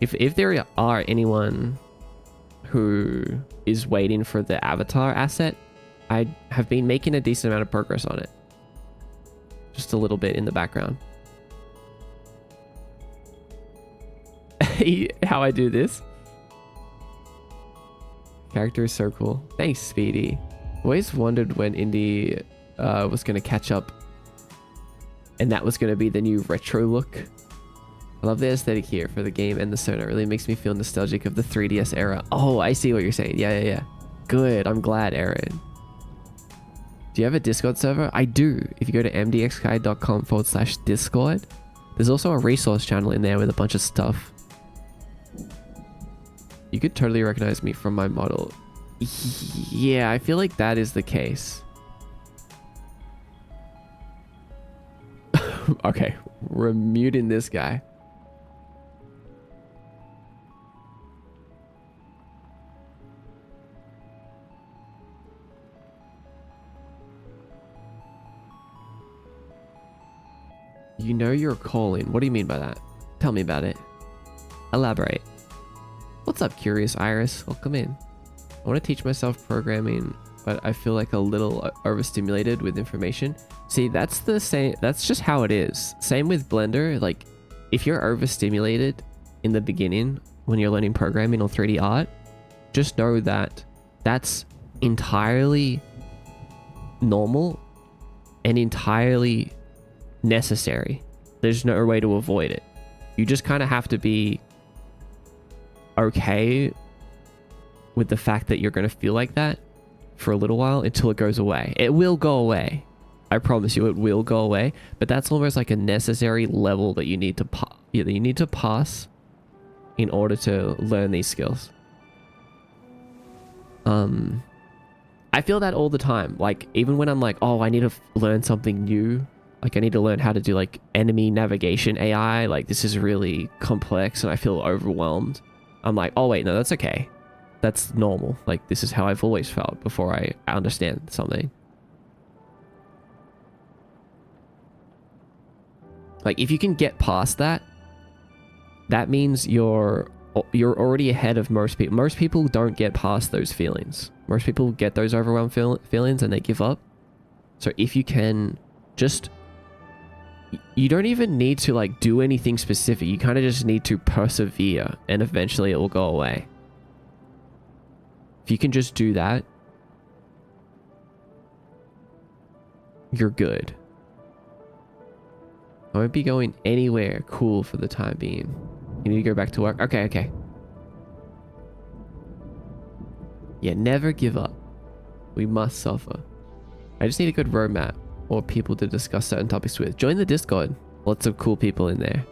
If there are anyone who is waiting for the avatar asset, I have been making a decent amount of progress on it. Just a little bit in the background. How I do this. Character is so cool. Thanks, Speedy. Always wondered when Indie was going to catch up. And that was going to be the new retro look. I love the aesthetic here for the game and the Sona. It really makes me feel nostalgic of the 3DS era. Oh, I see what you're saying. Yeah. Good. I'm glad, Aaron. Do you have a Discord server? I do. If you go to mdxguide.com/discord, there's also a resource channel in there with a bunch of stuff. You could totally recognize me from my model. Yeah, I feel like that is the case. Okay, we're muting this guy. You know you're calling. What do you mean by that? Tell me about it. Elaborate. What's up, Curious Iris? Welcome in. I want to teach myself programming, but I feel like a little overstimulated with information. See, that's the same. That's just how it is. Same with Blender. Like, if you're overstimulated in the beginning when you're learning programming or 3D art, just know that that's entirely normal and entirely necessary. There's no way to avoid it. You just kind of have to be okay with the fact that you're going to feel like that for a little while until it goes away. It will go away. I promise you, it will go away. But that's almost like a necessary level that you need to pass in order to learn these skills. I feel that all the time. Like, even when I'm like, oh, I need to learn something new. Like, I need to learn how to do like enemy navigation AI. Like, this is really complex and I feel overwhelmed. I'm like, oh wait, no, that's okay. That's normal. Like, this is how I've always felt before I understand something. Like, if you can get past that, that means you're already ahead of most people. Most people don't get past those feelings. Most people get those overwhelmed feelings and they give up. So if you can just, you don't even need to like do anything specific. You kind of just need to persevere and eventually it will go away. If you can just do that, you're good. I won't be going anywhere cool for the time being. You need to go back to work. Okay, okay. Yeah, never give up. We must suffer. I just need a good roadmap or people to discuss certain topics with. Join the Discord. Lots of cool people in there.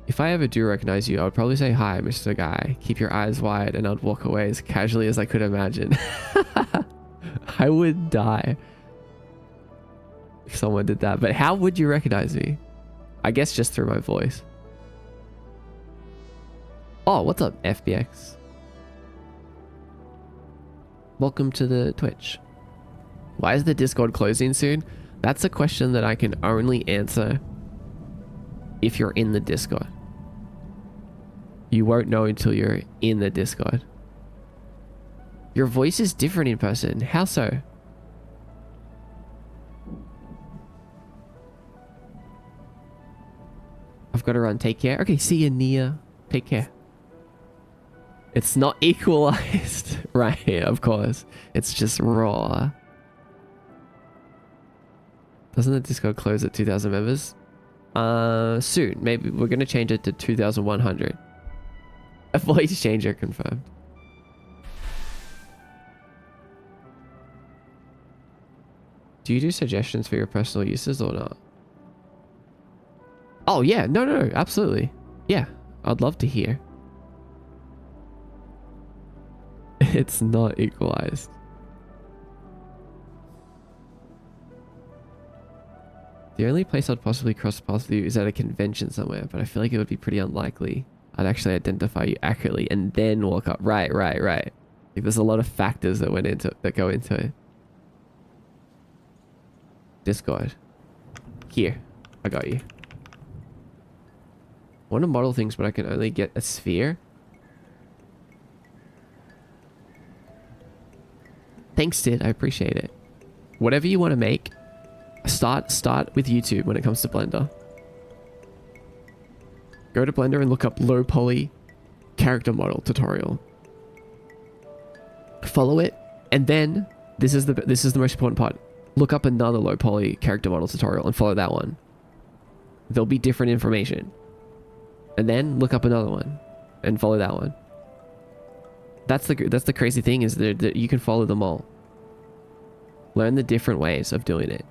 If I ever do recognize you, I would probably say, hi, Mr. Guy. Keep your eyes wide, and I'd walk away as casually as I could imagine. I would die if someone did that. But how would you recognize me? I guess just through my voice. Oh, what's up, FBX? Welcome to the Twitch. Why is the Discord closing soon? That's a question that I can only answer if you're in the Discord. You won't know until you're in the Discord. Your voice is different in person. How so? I've got to run. Take care. Okay, see you, Nia. Take care. It's not equalized. Right, of course. It's just raw. Doesn't the Discord close at 2,000 members? Soon. Maybe we're going to change it to 2,100. A voice changer confirmed. Do you do suggestions for your personal uses or not? Oh, yeah. No, absolutely. Yeah, I'd love to hear. It's not equalized. The only place I'd possibly cross paths with you is at a convention somewhere, but I feel like it would be pretty unlikely. I'd actually identify you accurately and then walk up. Right. Like, there's a lot of factors that go into it. Discord. Here. I got you. I want to model things, but I can only get a sphere. Thanks, Sid. I appreciate it. Whatever you want to make, start with YouTube when it comes to Blender. Go to Blender and look up low poly character model tutorial. Follow it, and then this is the most important part. Look up another low poly character model tutorial and follow that one. There'll be different information. And then look up another one and follow that one. That's the crazy thing, is that you can follow them all. Learn the different ways of doing it.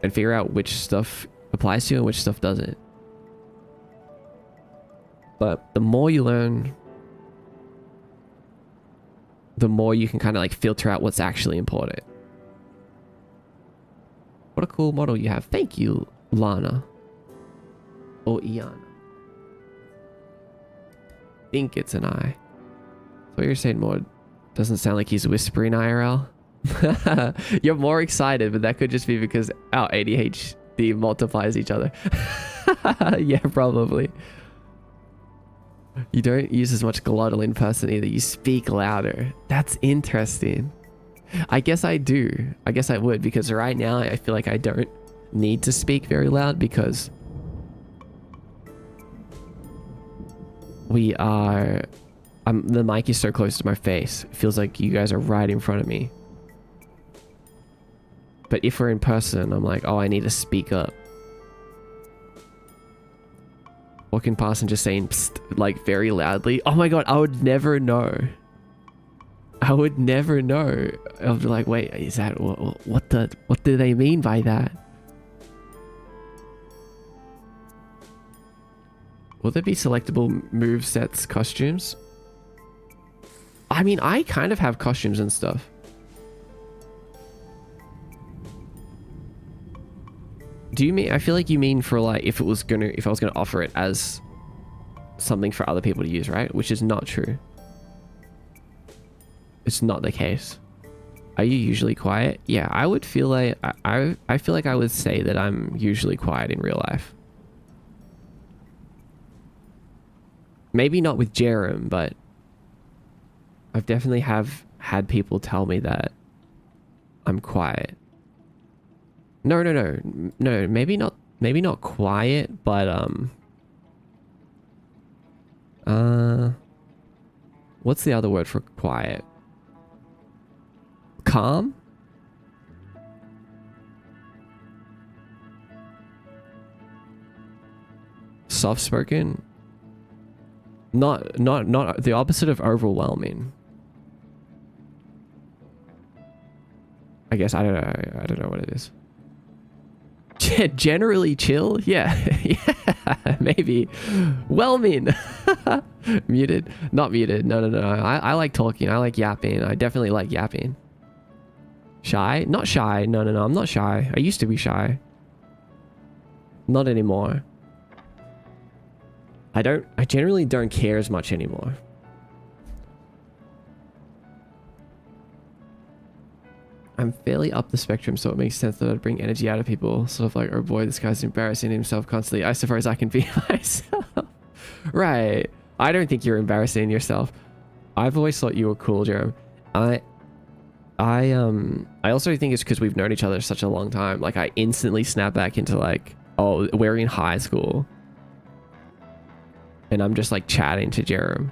And figure out which stuff applies to you and which stuff doesn't. But the more you learn, the more you can kind of like filter out what's actually important. What a cool model you have. Thank you, Lana. Or Iana. I think it's an I. So you're saying more. Doesn't sound like he's whispering IRL. You're more excited, but that could just be because our ADHD multiplies each other. Yeah, probably. You don't use as much glottal in person either. You speak louder. That's interesting. I guess I do. I guess I would, because right now I feel like I don't need to speak very loud because the mic is so close to my face. It feels like you guys are right in front of me. But if we're in person, I'm like, oh, I need to speak up. Walking past and just saying psst, like very loudly. Oh my god, I would never know. I would never know. I would be like, wait, is that what do they mean by that? Will there be selectable move sets, costumes? I mean, I kind of have costumes and stuff. Do you mean, I feel like you mean for like if I was gonna offer it as something for other people to use, right? Which is not true. It's not the case. Are you usually quiet? Yeah, I would feel like I feel like I would say that I'm usually quiet in real life. Maybe not with Jerem, but I've definitely have had people tell me that I'm quiet. No, no, no, no. Maybe not. Maybe not quiet, but what's the other word for quiet? Calm? Soft-spoken? Not the opposite of overwhelming. I guess I don't know what it is. Generally chill? Yeah. Yeah, maybe. Whelming. Muted. Not muted. No. I like talking. I like yapping. I definitely like yapping. Shy? Not shy. No. I'm not shy. I used to be shy. Not anymore. I generally don't care as much anymore. I'm fairly up the spectrum, so it makes sense that I'd bring energy out of people. Sort of like, oh boy, this guy's embarrassing himself constantly. I suppose I can be myself. Right. I don't think you're embarrassing yourself. I've always thought you were cool, Jerome. I also think it's because we've known each other such a long time. Like, I instantly snap back into like, oh, we're in high school. And I'm just like chatting to Jerome.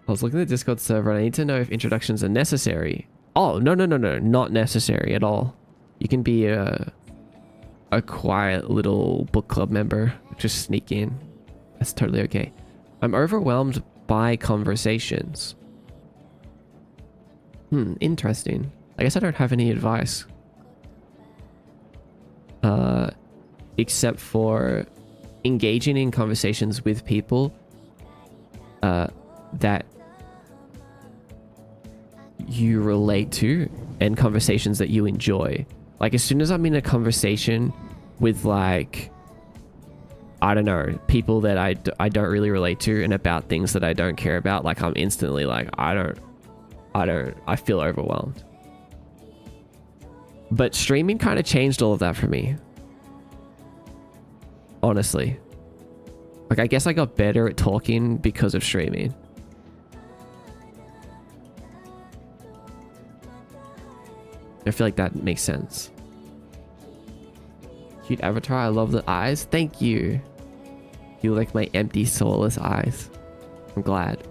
I was looking at the Discord server and I need to know if introductions are necessary. Oh, no. Not necessary at all. You can be a quiet little book club member. Just sneak in. That's totally okay. I'm overwhelmed by conversations. Interesting. I guess I don't have any advice. Except for engaging in conversations with people that you relate to and conversations that you enjoy. Like, as soon as I'm in a conversation with, like, I don't know, people that I don't really relate to and about things that I don't care about, like, I'm instantly like, I feel overwhelmed. But streaming kind of changed all of that for me. Honestly. Like, I guess I got better at talking because of streaming. I feel like that makes sense. Cute avatar. I love the eyes. Thank you. You like my empty, soulless eyes. I'm glad.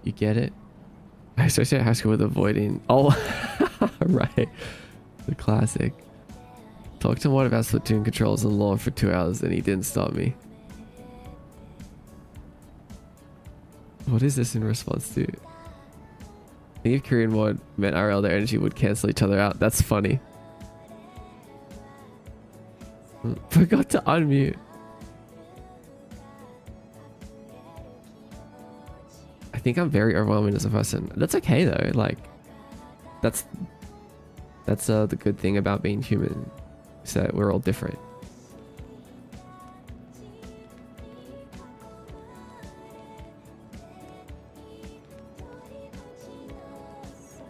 You get it? I associate high school with avoiding. Oh, right. The classic. Talked to him about Splatoon controls and lore for 2 hours and he didn't stop me. What is this in response to? I think if Korean mod meant IRL, their energy would cancel each other out. That's funny. Forgot to unmute. I think I'm very overwhelming as a person. That's okay though. Like, that's the good thing about being human, is that we're all different.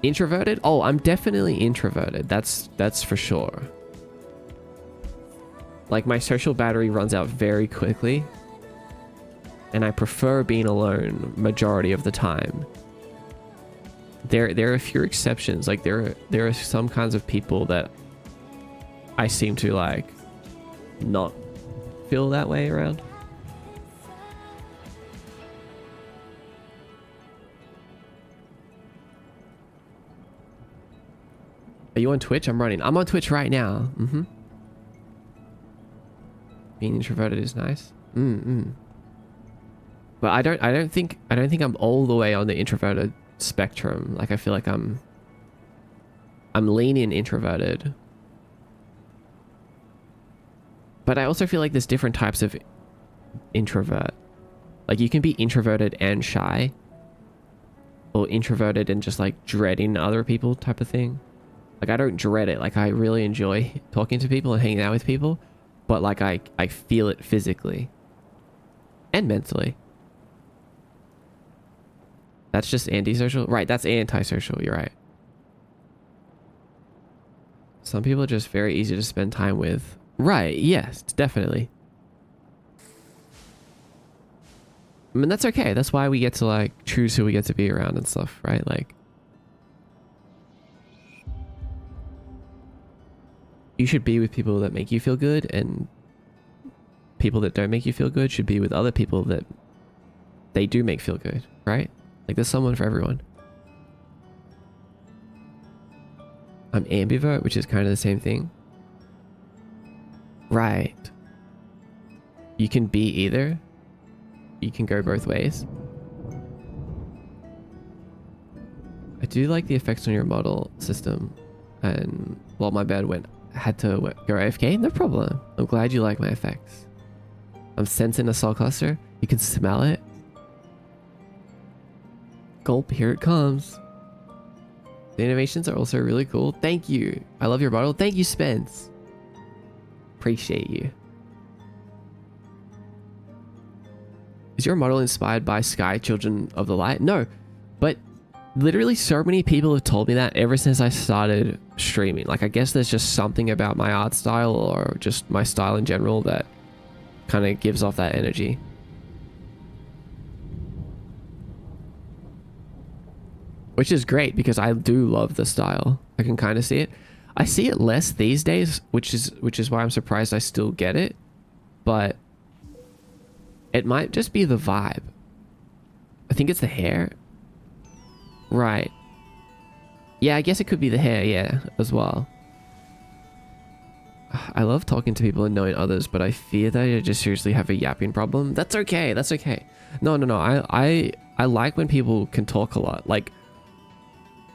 Introverted? Oh, I'm definitely introverted. That's for sure. Like, my social battery runs out very quickly. And I prefer being alone majority of the time. There are a few exceptions. Like, there are some kinds of people that I seem to, like, not feel that way around. Are you on Twitch? I'm on Twitch right now. Being introverted is nice. But I don't think I'm all the way on the introverted spectrum. Like, I feel like I'm leaning introverted. But I also feel like there's different types of introvert. Like, you can be introverted and shy, or introverted and just like dreading other people type of thing. Like, I don't dread it. Like, I really enjoy talking to people and hanging out with people, but like I feel it physically and mentally. That's just antisocial? Right, that's antisocial. You're right. Some people are just very easy to spend time with. Right, yes, definitely. I mean, that's okay. That's why we get to, like, choose who we get to be around and stuff, right? Like, you should be with people that make you feel good, and people that don't make you feel good should be with other people that they do make feel good, right? Like, there's someone for everyone. I'm ambivert, which is kind of the same thing. Right. You can be either. You can go both ways. I do like the effects on your model system. And while my bed had to go AFK, no problem. I'm glad you like my effects. I'm sensing a soul cluster. You can smell it. Gulp, here it comes. The animations are also really cool. Thank you. I love your model. Thank you, Spence. Appreciate you. Is your model inspired by Sky Children of the Light? No, but literally so many people have told me that ever since I started streaming. Like, I guess there's just something about my art style or just my style in general that kind of gives off that energy. Which is great because I do love the style. I can kind of see it. I see it less these days, which is why I'm surprised I still get it. But it might just be the vibe. I think it's the hair. Right. Yeah, I guess it could be the hair, yeah, as well. I love talking to people and knowing others, but I fear that I just seriously have a yapping problem. That's okay, that's okay. No. I like when people can talk a lot. Like,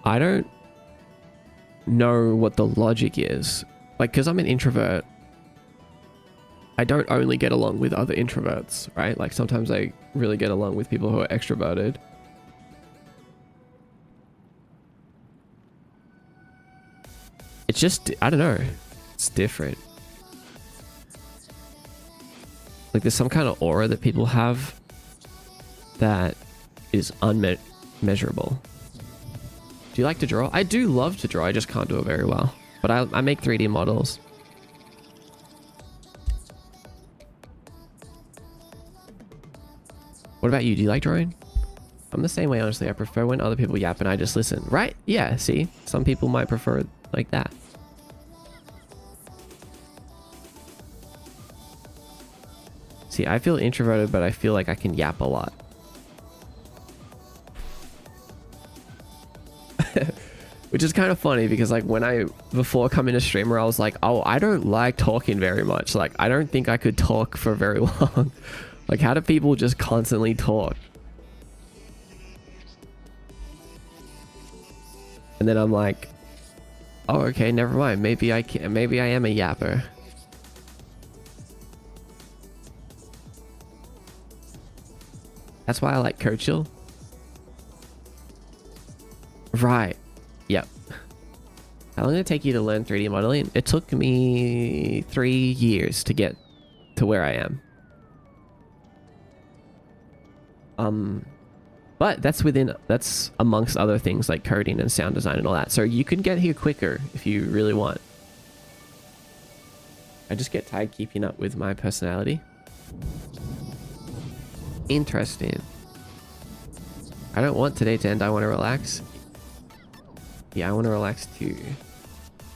I don't know what the logic is. Like, because I'm an introvert, I don't only get along with other introverts, right? Like, sometimes I really get along with people who are extroverted. It's just, I don't know. It's different. Like, there's some kind of aura that people have that is unmeasurable. Do you like to draw? I do love to draw. I just can't do it very well. But I make 3D models. What about you? Do you like drawing? I'm the same way, honestly. I prefer when other people yap and I just listen. Right? Yeah, see? Some people might prefer it like that. See, I feel introverted, but I feel like I can yap a lot. Which is kind of funny because, like, before coming to streamer, I was like, oh, I don't like talking very much. Like, I don't think I could talk for very long. Like, how do people just constantly talk? And then I'm like, oh, okay, never mind. Maybe I can. Maybe I am a yapper. That's why I like Coachil. Right. Yep. How long did it take you to learn 3D modeling? It took me 3 years to get to where I am. But that's amongst other things like coding and sound design and all that. So you can get here quicker if you really want. I just get tired keeping up with my personality. Interesting. I don't want today to end. I want to relax. Yeah, I want to relax too.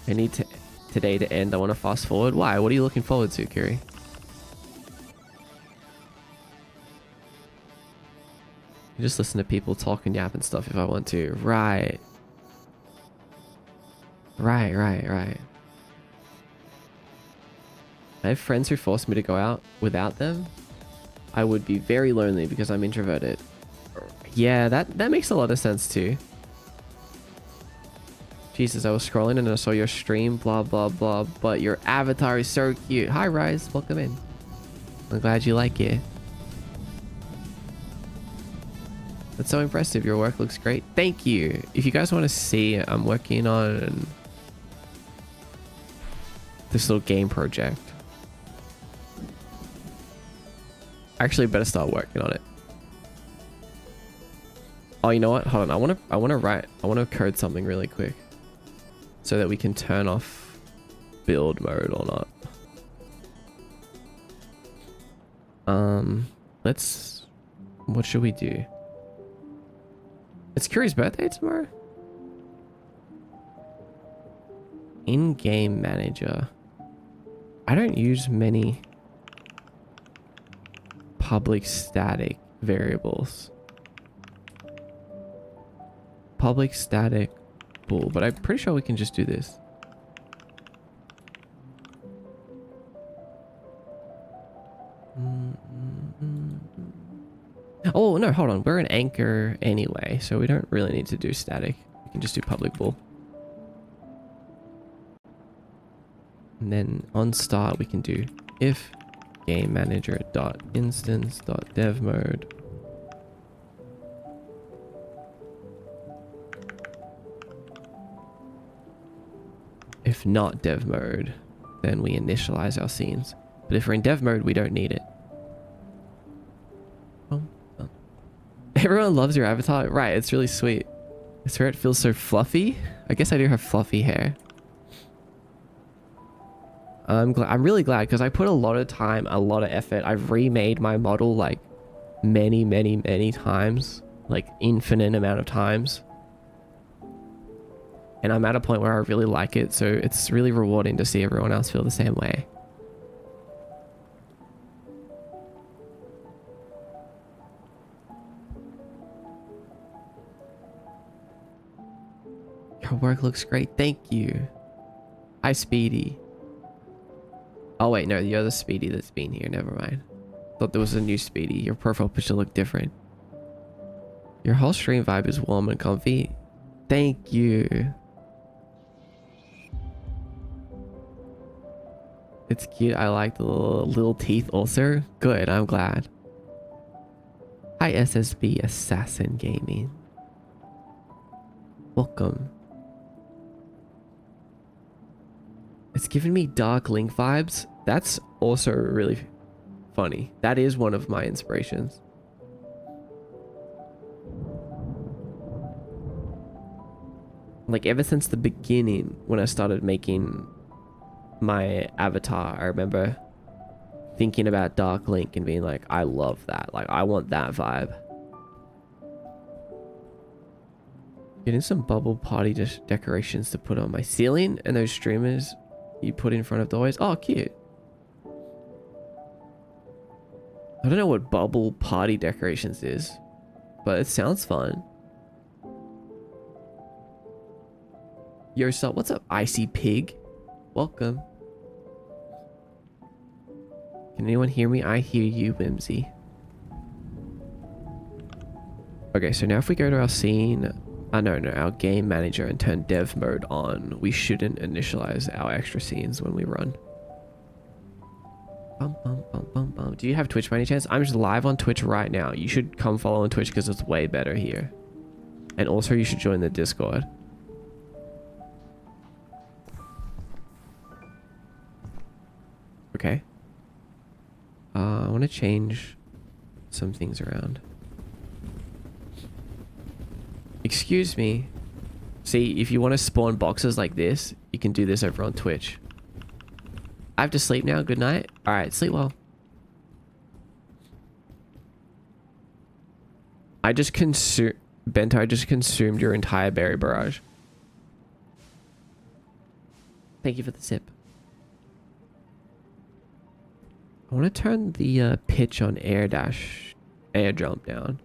I need today to end. I want to fast forward. Why? What are you looking forward to, Kiri? I just listen to people talk and yap and stuff if I want to. Right. Right. I have friends who force me to go out. Without them, I would be very lonely because I'm introverted. Yeah, that makes a lot of sense too. Jesus, I was scrolling and I saw your stream, blah, blah, blah, but your avatar is so cute. Hi, Rise. Welcome in. I'm glad you like it. That's so impressive. Your work looks great. Thank you. If you guys want to see, I'm working on this little game project. I actually better start working on it. Oh, you know what? Hold on. I want to code something really quick so that we can turn off build mode or not. What should we do? It's Curie's birthday tomorrow. In-game manager. I don't use many public static variables. Public static bool, but I'm pretty sure we can just do this. Oh no, hold on, we're an anchor anyway, so we don't really need to do static. We can just do public bool. And then on start we can do if game manager dot instance dot dev mode. If not dev mode, then we initialize our scenes. But if we're in dev mode, we don't need it. Everyone loves your avatar. Right, it's really sweet. I swear it feels so fluffy. I guess I do have fluffy hair. I'm really glad because I put a lot of time, a lot of effort. I've remade my model like many times, like infinite amount of times. And I'm at a point where I really like it, so it's really rewarding to see everyone else feel the same way. Your work looks great, thank you. Hi, Speedy. Oh wait, no, you're the Speedy that's been here, never mind. Thought there was a new Speedy. Your profile picture looked different. Your whole stream vibe is warm and comfy. Thank you. It's cute. I like the little teeth also. Good, I'm glad. Hi, SSB Assassin Gaming. Welcome. It's giving me Dark Link vibes. That's also really funny. That is one of my inspirations. Like ever since the beginning when I started making my avatar, I remember thinking about Dark Link and being like, I love that. Like, I want that vibe. Getting some bubble party decorations to put on my ceiling and those streamers you put in front of doors. Oh, cute. I don't know what bubble party decorations is, but it sounds fun. Yo, so what's up, Icy Pig? Welcome. Can anyone hear me? I hear you, Whimsy. Okay, so now if we go to our scene, no, our game manager and turn dev mode on, we shouldn't initialize our extra scenes when we run. Bum, bum, bum, bum, bum. Do you have Twitch by any chance? I'm just live on Twitch right now. You should come follow on Twitch because it's way better here. And also you should join the Discord. Okay. I want to change some things around. Excuse me. See, if you want to spawn boxes like this, you can do this over on Twitch. I have to sleep now. Good night. All right, sleep well. Bento, I just consumed your entire berry barrage. Thank you for the sip. I want to turn the pitch on air jump down.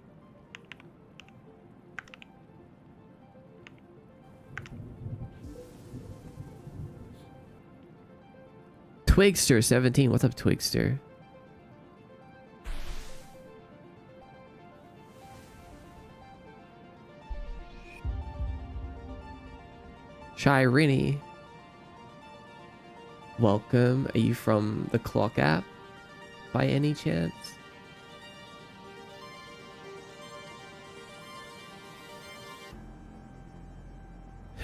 Twigster 17, what's up, Twigster? Shirini, welcome. Are you from the Clock app by any chance?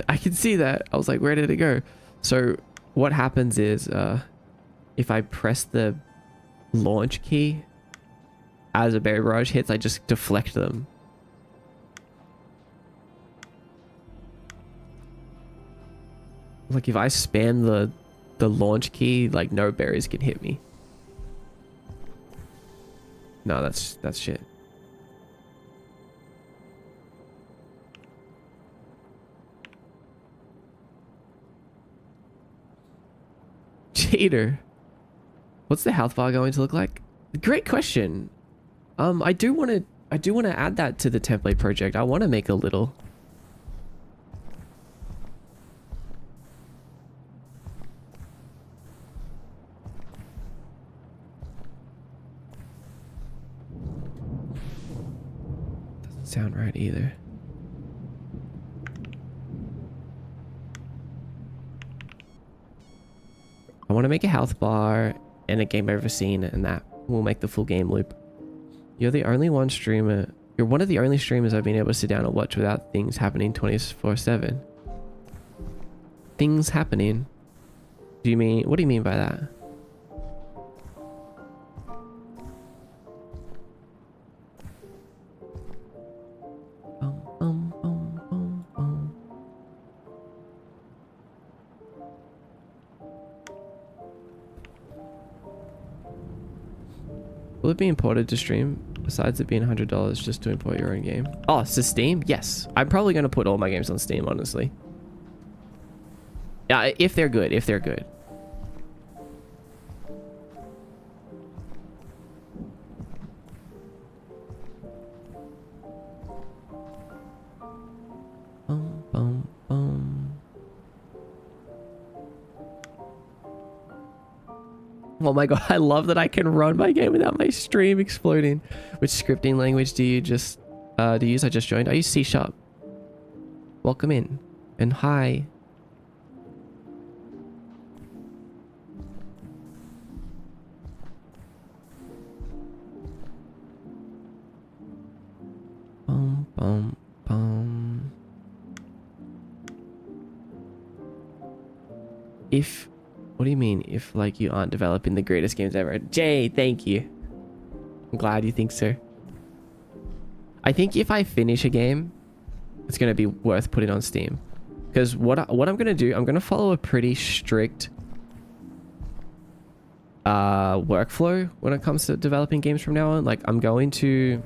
I can see that. I was like, where did it go? So what happens is if I press the launch key as a berry barrage hits, I just deflect them. Like if I spam the launch key, like no berries can hit me. No, that's shit. Cheater. What's the health bar going to look like? Great question. I do want to add that to the template project. I want to make a little. Doesn't sound right either. I want to make a health bar and a game over scene, and that will make the full game loop. You're the only one streamer. You're one of the only streamers I've been able to sit down and watch without things happening 24/7. Things happening? What do you mean by that? Will it be imported to stream? Besides it being $100 just to import your own game. Oh, so Steam? Yes. I'm probably going to put all my games on Steam, honestly. Yeah, if they're good. If they're good. Oh my god, I love that I can run my game without my stream exploding. Which scripting language do you use? I just joined. I use C#. Welcome in. And hi. Boom, boom, boom. If... What do you mean if like you aren't developing the greatest games ever? Jay, thank you. I'm glad you think so. I think if I finish a game, it's going to be worth putting on Steam. Because what I'm going to do, I'm going to follow a pretty strict workflow when it comes to developing games from now on. Like I'm going to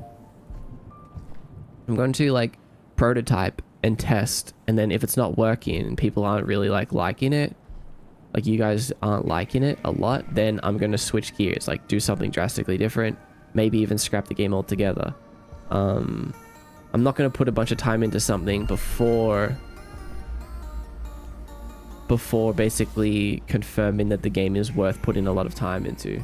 like prototype and test, and then if it's not working and people aren't really like liking it, like you guys aren't liking it a lot, then I'm going to switch gears, like do something drastically different, maybe even scrap the game altogether. I'm not going to put a bunch of time into something before basically confirming that the game is worth putting a lot of time into.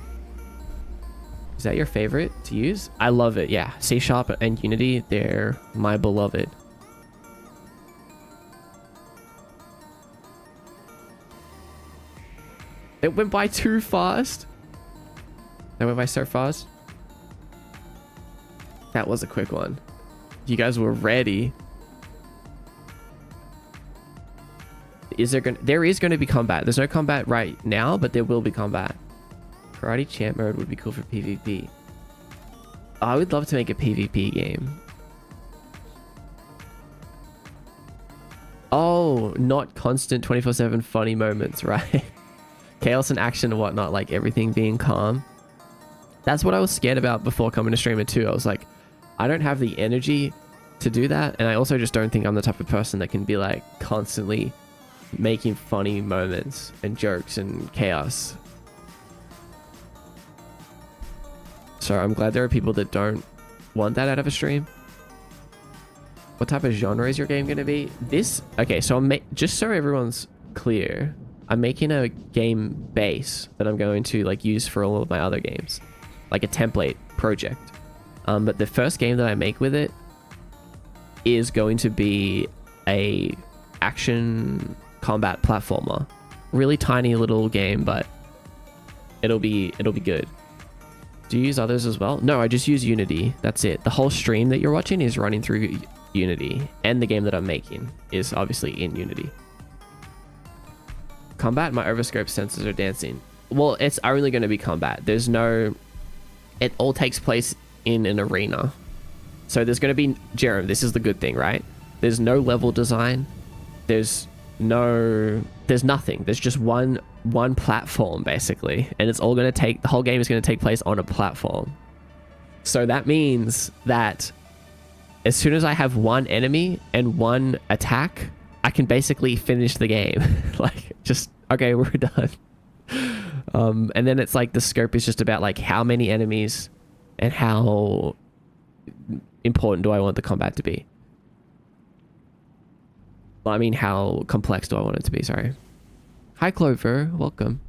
Is that your favorite to use? I love it. Yeah. C# and Unity, they're my beloved. It went by too fast. That went by so fast. That was a quick one. You guys were ready. There is going to be combat. There's no combat right now, but there will be combat. Karate Champ mode would be cool for PvP. I would love to make a PvP game. Oh, not constant 24/7 funny moments, right? Chaos and action and whatnot, like everything being calm. That's what I was scared about before coming to Streamer 2. I was like, I don't have the energy to do that. And I also just don't think I'm the type of person that can be like constantly making funny moments and jokes and chaos. So I'm glad there are people that don't want that out of a stream. What type of genre is your game going to be? Okay, so just so everyone's clear, I'm making a game base that I'm going to like use for all of my other games, like a template project. But the first game that I make with it is going to be a action combat platformer. Really tiny little game, but it'll be good. Do you use others as well? No, I just use Unity. That's it. The whole stream that you're watching is running through Unity, and the game that I'm making is obviously in Unity. Combat, my overscope sensors are dancing. Well, it's only going to be combat. There's no... It all takes place in an arena. So there's going to be... Jerem, this is the good thing, right? There's no level design. There's no, there's nothing. There's just one platform basically, and it's all going to take, the whole game is going to take place on a platform. So that means that as soon as I have one enemy and one attack, I can basically finish the game. Like, just, okay, we're done. And then it's like the scope is just about like how many enemies and how important do I want the combat to be. Well, I mean, how complex do I want it to be? Sorry. Hi, Clover. Welcome.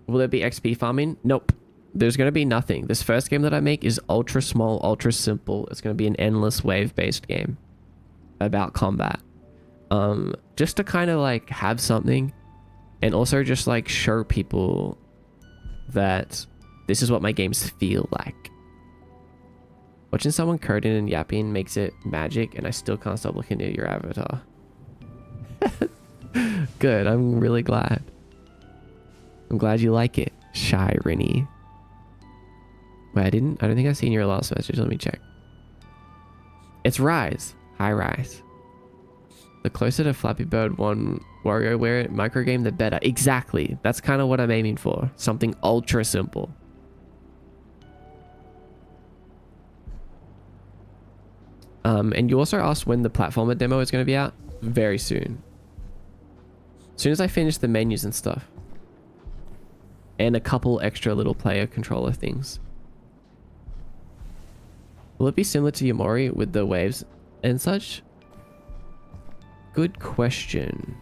Will there be XP farming? Nope. There's going to be nothing. This first game that I make is ultra small, ultra simple. It's going to be an endless wave-based game about combat. Just to kind of like have something, and also just like show people that this is what my games feel like. Watching someone coding and yapping makes it magic, and I still can't stop looking at your avatar. Good, I'm really glad. I'm glad you like it, Shy Rinny. Wait, I don't think I've seen your last message. Let me check. It's Rise. Hi, Rise. The closer to Flappy Bird 1 WarioWare micro game, the better. Exactly. That's kind of what I'm aiming for. Something ultra simple. And you also asked when the platformer demo is going to be out. Very soon. As soon as I finish the menus and stuff. And a couple extra little player controller things. Will it be similar to Yomori with the waves and such? Good question.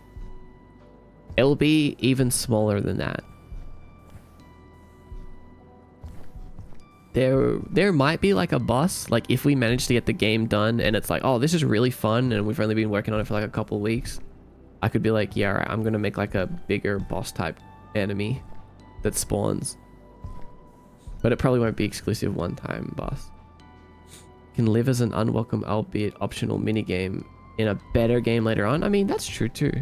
It'll be even smaller than that. There might be like a boss, like if we manage to get the game done and it's like, oh, this is really fun and we've only been working on it for like a couple of weeks, I could be like, yeah, all right, I'm gonna make like a bigger boss type enemy that spawns, but it probably won't be exclusive one-time boss. Can live as an unwelcome, albeit optional minigame in a better game later on. I mean, that's true too.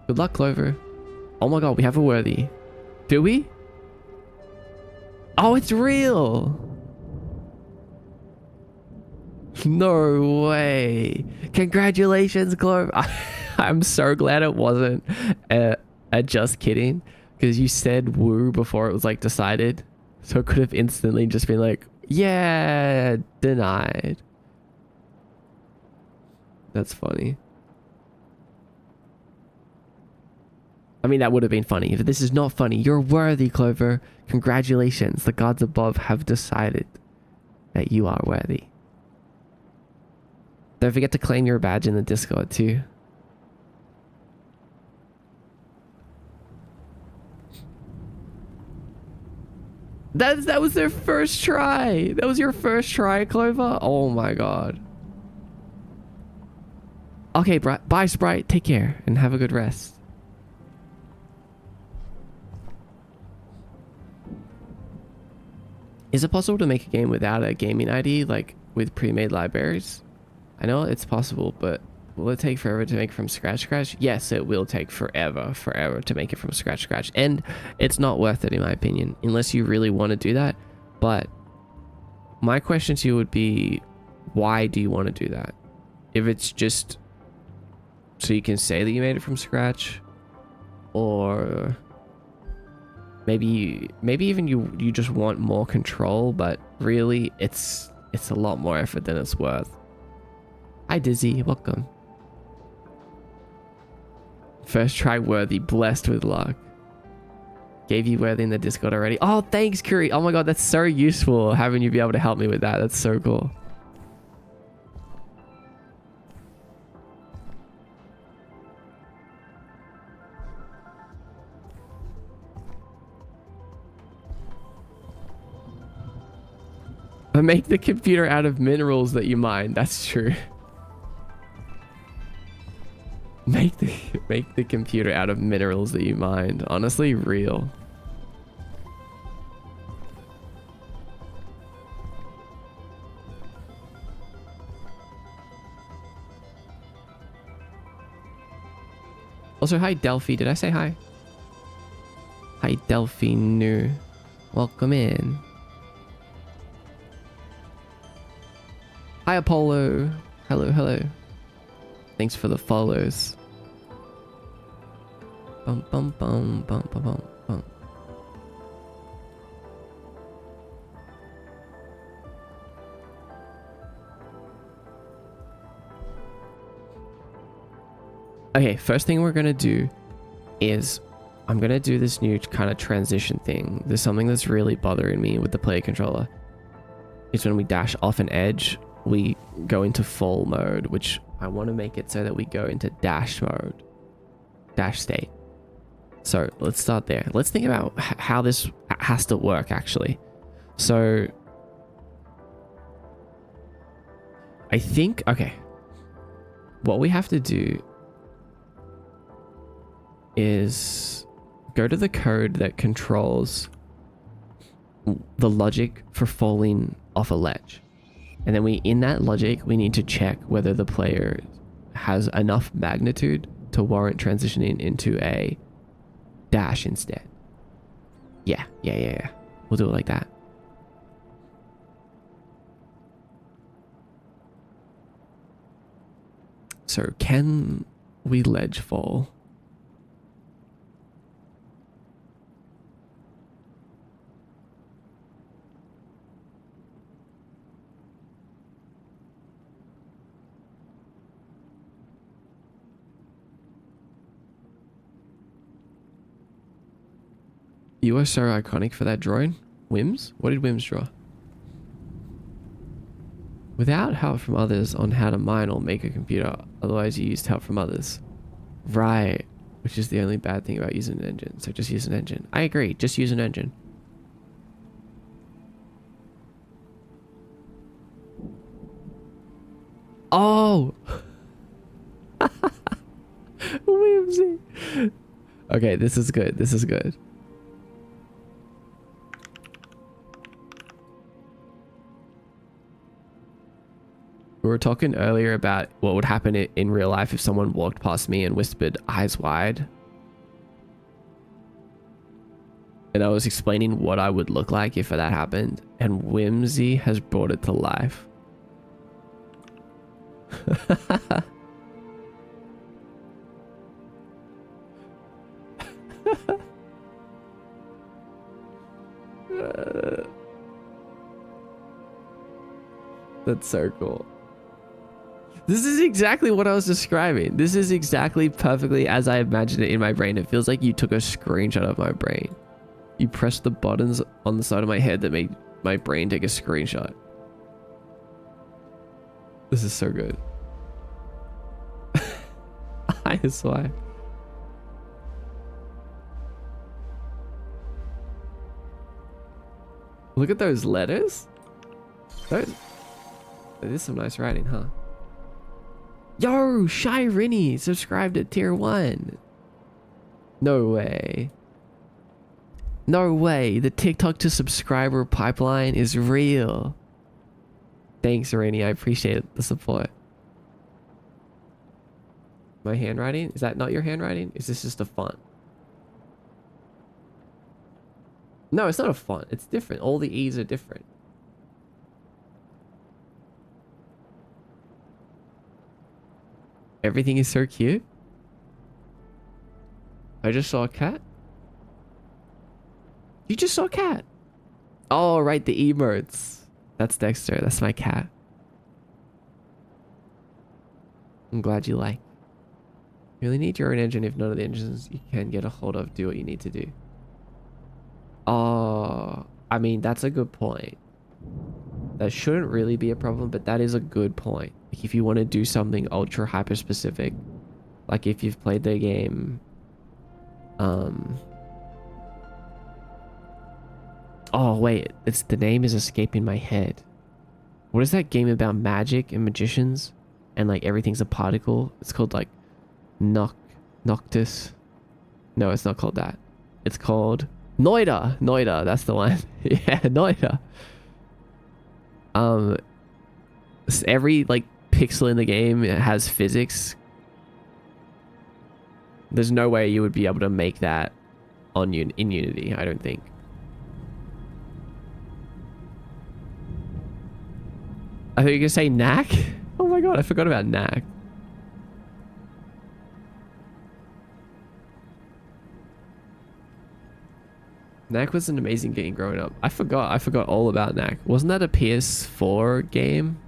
Good luck, Clover. Oh my god, we have a worthy. Do we? Oh, it's real. No way. Congratulations, Clover. I'm so glad it wasn't a just kidding, because you said woo before it was like decided. So it could have instantly just been like, yeah, denied. That's funny. I mean, that would have been funny. If this is not funny, you're worthy, Clover. Congratulations. The gods above have decided that you are worthy. Don't forget to claim your badge in the Discord too. That was their first try. That was your first try, Clover. Oh my god. Okay, bye, Sprite. Take care and have a good rest. Is it possible to make a game without a gaming ID, like with pre-made libraries? I know it's possible, but will it take forever to make from scratch? Yes, it will take forever to make it from scratch. And it's not worth it, in my opinion, unless you really want to do that. But my question to you would be, why do you want to do that? If it's just so you can say that you made it from scratch, or maybe even you just want more control, but really it's a lot more effort than it's worth. Hi Dizzy, welcome. First try worthy, blessed with luck. Gave you worthy in the Discord already. Oh, thanks, Curry. Oh my god, that's so useful having you be able to help me with that. That's so cool. But make the computer out of minerals that you mine. That's true. Make the computer out of minerals that you mined. Honestly, real. Also, hi Delphi. Did I say hi? Hi Delphine. Welcome in. Hi Apollo. Hello, hello. Thanks for the follows. Bum bum bum bum bum bum bum. Okay, first thing we're gonna do is I'm gonna do this new kind of transition thing. There's something that's really bothering me with the player controller. It's when we dash off an edge, we go into fall mode, which I want to make it so that we go into dash mode, dash state. So let's start there. Let's think about how this has to work actually. So I think, okay, what we have to do is go to the code that controls the logic for falling off a ledge. And then in that logic, we need to check whether the player has enough magnitude to warrant transitioning into a dash instead. Yeah. We'll do it like that. So can we ledge fall? You are so iconic for that drawing. Wims? What did Wims draw? Without help from others on how to mine or make a computer, otherwise you used help from others. Right. Which is the only bad thing about using an engine. So just use an engine. I agree. Just use an engine. Oh! Whimsy. Okay, this is good. This is good. We were talking earlier about what would happen in real life if someone walked past me and whispered eyes wide. And I was explaining what I would look like if that happened. And Whimsy has brought it to life. That's so cool. This is exactly what I was describing. This is exactly perfectly as I imagined it in my brain. It feels like you took a screenshot of my brain. You pressed the buttons on the side of my head that made my brain take a screenshot. This is so good. I swear. Look at those letters. That is some nice writing, huh? Yo, Shy Rinny subscribed at tier 1. No way. No way. The TikTok to subscriber pipeline is real. Thanks, Rinny. I appreciate the support. My handwriting? Is that not your handwriting? Is this just a font? No, it's not a font. It's different. All the E's are different. Everything is so cute. I just saw a cat. You just saw a cat. Oh, right. The emotes. That's Dexter. That's my cat. I'm glad you like. You really need your own engine if none of the engines you can get a hold of do what you need to do. Oh, I mean, that's a good point. That shouldn't really be a problem, but that is a good point. Like if you want to do something ultra hyper specific, like if you've played the game, oh wait, the name is escaping my head. What is that game about magic and magicians and like everything's a particle? It's called like Noctis. No, it's not called that. It's called Noida. Noida, that's the one. Yeah, Noida. Every like pixel in the game has physics. There's no way you would be able to make that in Unity, I don't think. I thought you were gonna say knack. Oh my god, I forgot about Knack. Knack was an amazing game growing up. I forgot all about Knack. Wasn't that a PS4 game?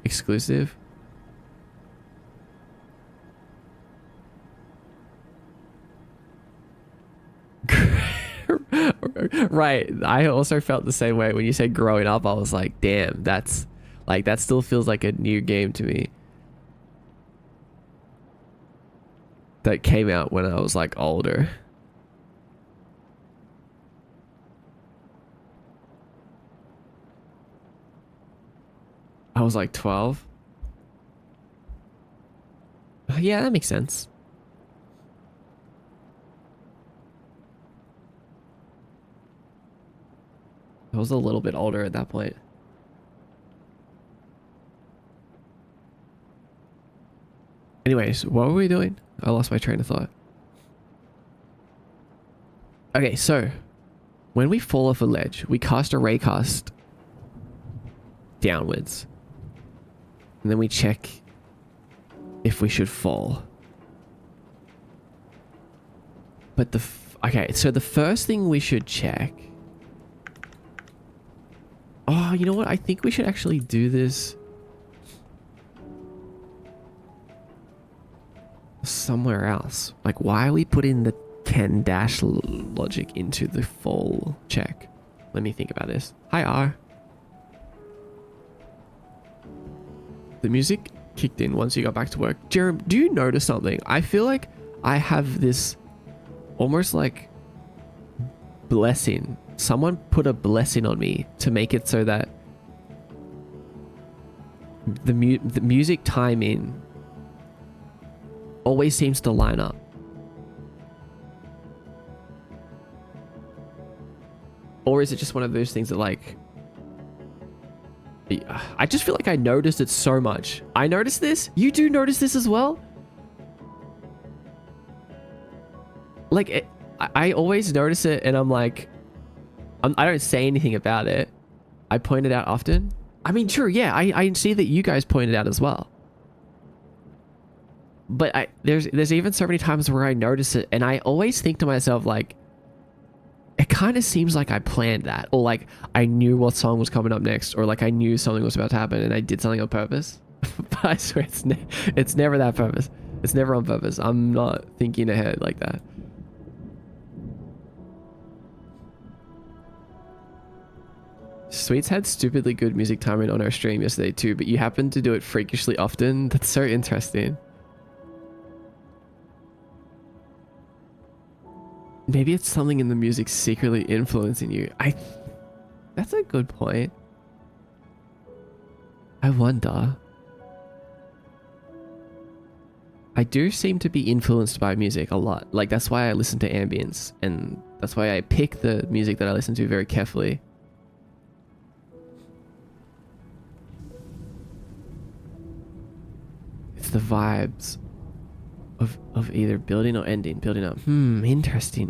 Exclusive? Right. I also felt the same way when you said growing up. I was like, damn, that's like, that still feels like a new game to me. That came out when I was like older. I was like 12. Yeah, that makes sense. I was a little bit older at that point. Anyways, what were we doing? I lost my train of thought. Okay, so when we fall off a ledge, we cast a raycast downwards. And then we check if we should fall. But okay, so the first thing we should check. Oh, you know what? I think we should actually do this somewhere else. Like, why are we putting the 10 dash logic into the fall check? Let me think about this. Hi, R. The music kicked in once you got back to work. Jerem, do you notice something? I feel like I have this almost like blessing. Someone put a blessing on me to make it so that the music timing always seems to line up. Or is it just one of those things that like... I just feel like I noticed it so much. I noticed this? You do notice this as well? Like, I always notice it and I'm like... I don't say anything about it. I point it out often. I mean, sure, yeah, I see that you guys point it out as well. But there's even so many times where I notice it and I always think to myself, like, it kind of seems like I planned that, or like I knew what song was coming up next, or like I knew something was about to happen and I did something on purpose. But I swear it's never that purpose. It's never on purpose. I'm not thinking ahead like that. Sweets had stupidly good music timing on our stream yesterday too, but you happen to do it freakishly often. That's so interesting. Maybe it's something in the music secretly influencing you. That's a good point. I wonder. I do seem to be influenced by music a lot. Like, that's why I listen to ambience, and that's why I pick the music that I listen to very carefully. It's the vibes of either building or ending, building up. Interesting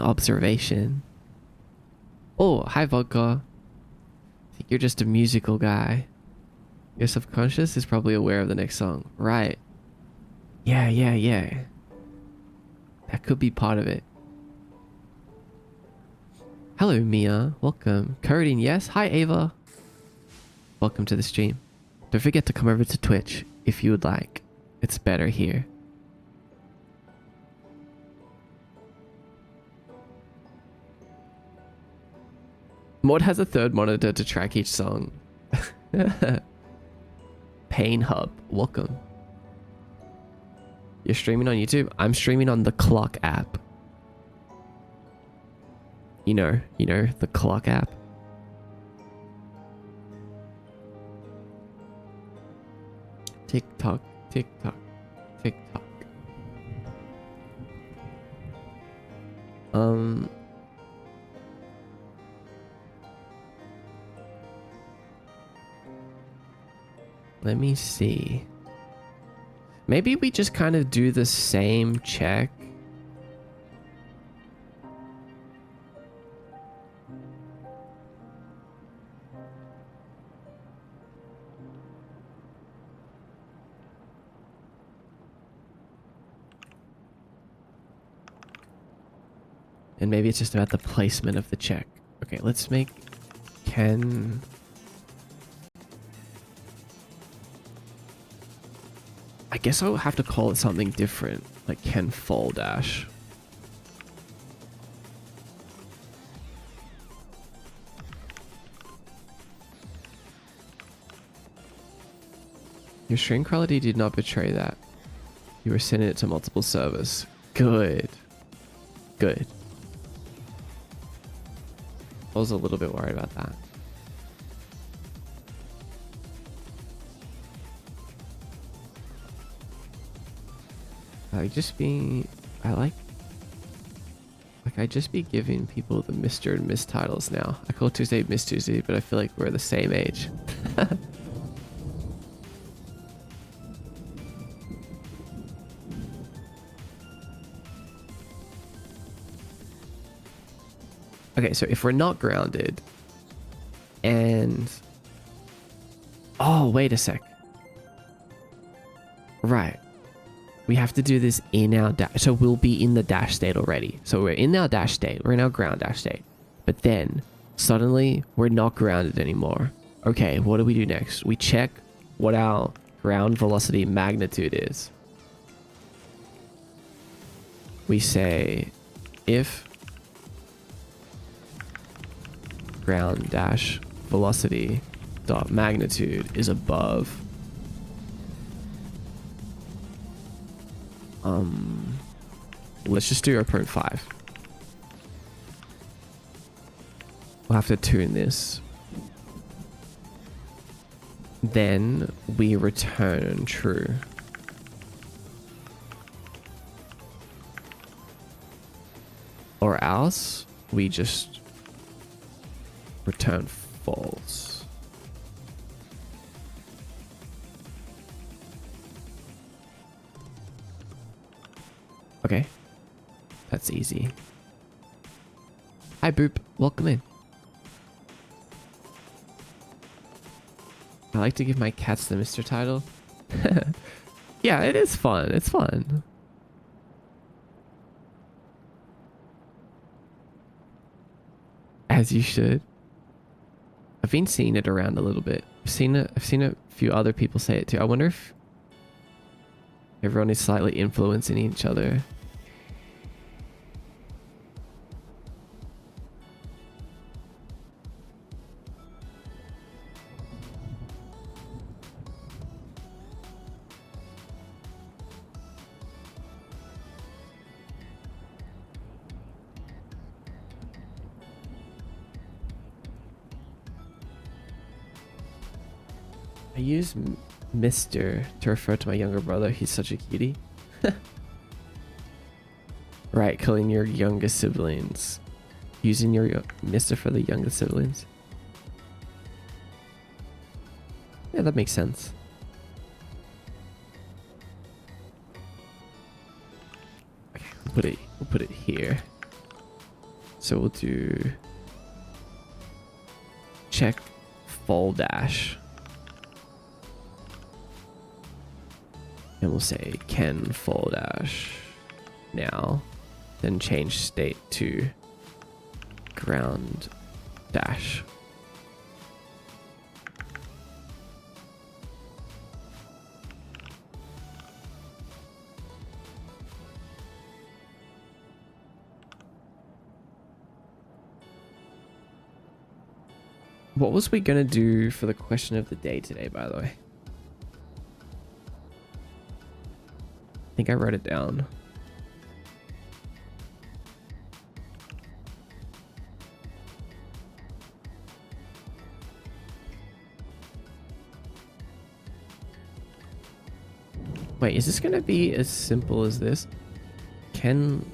observation. Oh, hi vodka. I think you're just a musical guy. Your subconscious is probably aware of the next song, right? Yeah. That could be part of it. Hello, Mia. Welcome. Coding, yes. Hi, Ava. Welcome to the stream. Don't forget to come over to Twitch if you would like. It's better here. Mod has a third monitor to track each song. Pain Hub, welcome. You're streaming on YouTube? I'm streaming on the Clock app. You know, the Clock app. TikTok. Let me see. Maybe we just kind of do the same check. And maybe it's just about the placement of the check. Okay, let's make can... I guess I'll have to call it something different, like can fall dash. Your string quality did not betray that. You were sending it to multiple servers. Good. Good. I was a little bit worried about that. I just be... I just be giving people the Mr. and Miss titles now. I call Tuesday Miss Tuesday, but I feel like we're the same age. Okay, so if we're not grounded and... Oh, wait a sec. Right. We have to do this in our dash. So we'll be in the dash state already. So we're in our dash state. We're in our ground dash state. But then suddenly we're not grounded anymore. Okay, what do we do next? We check what our ground velocity magnitude is. We say if ground dash velocity dot magnitude is above let's just do 0.5. We'll have to tune this. Then we return true. Or else we just return false. Okay. That's easy. Hi Boop, welcome in. I like to give my cats the Mr. title. Yeah, it is fun. It's fun. As you should. I've been seeing it around a little bit. I've seen a few other people say it too. I wonder if everyone is slightly influencing each other. I use Mr. to refer to my younger brother. He's such a cutie. Right, calling your younger siblings. Using your Mr. for the younger siblings. Yeah, that makes sense. Okay, we'll put it here. So we'll do check fall dash. And we'll say can fall dash now, then change state to ground dash. What was we gonna do for the question of the day today, by the way? I think I wrote it down. Wait, is this gonna be as simple as this? Can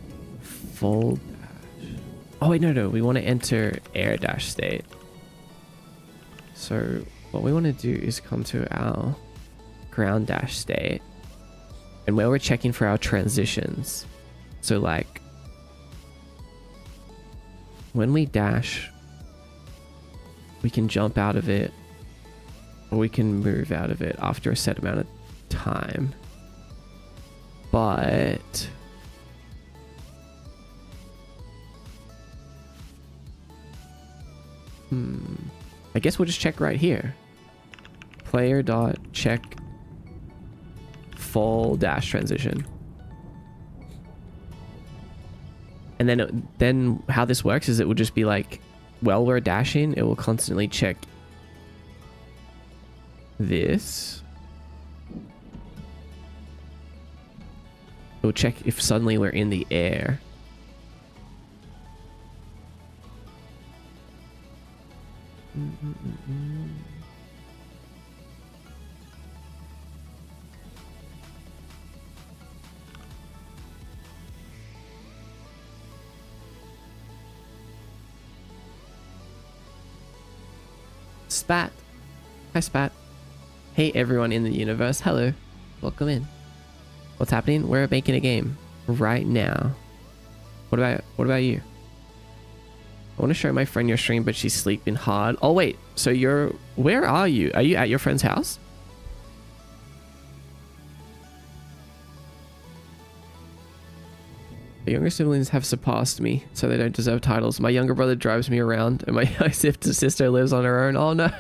fall dash. Oh wait, no, we want to enter air dash state. So what we want to do is come to our ground dash state. And where we're checking for our transitions. So like when we dash, we can jump out of it or we can move out of it after a set amount of time. But I guess we'll just check right here. Player dot check full dash transition. And then how this works is it will just be like, while we're dashing, it will constantly check this. It will check if suddenly we're in the air. Spat. Hi, Spat. Hey, everyone in the universe. Hello. Welcome in. What's happening? We're making a game right now. What about you? I want to show my friend your stream, but she's sleeping hard. Oh, wait. So where are you? Are you at your friend's house? The younger siblings have surpassed me, so they don't deserve titles. My younger brother drives me around, and my sister lives on her own. Oh, no.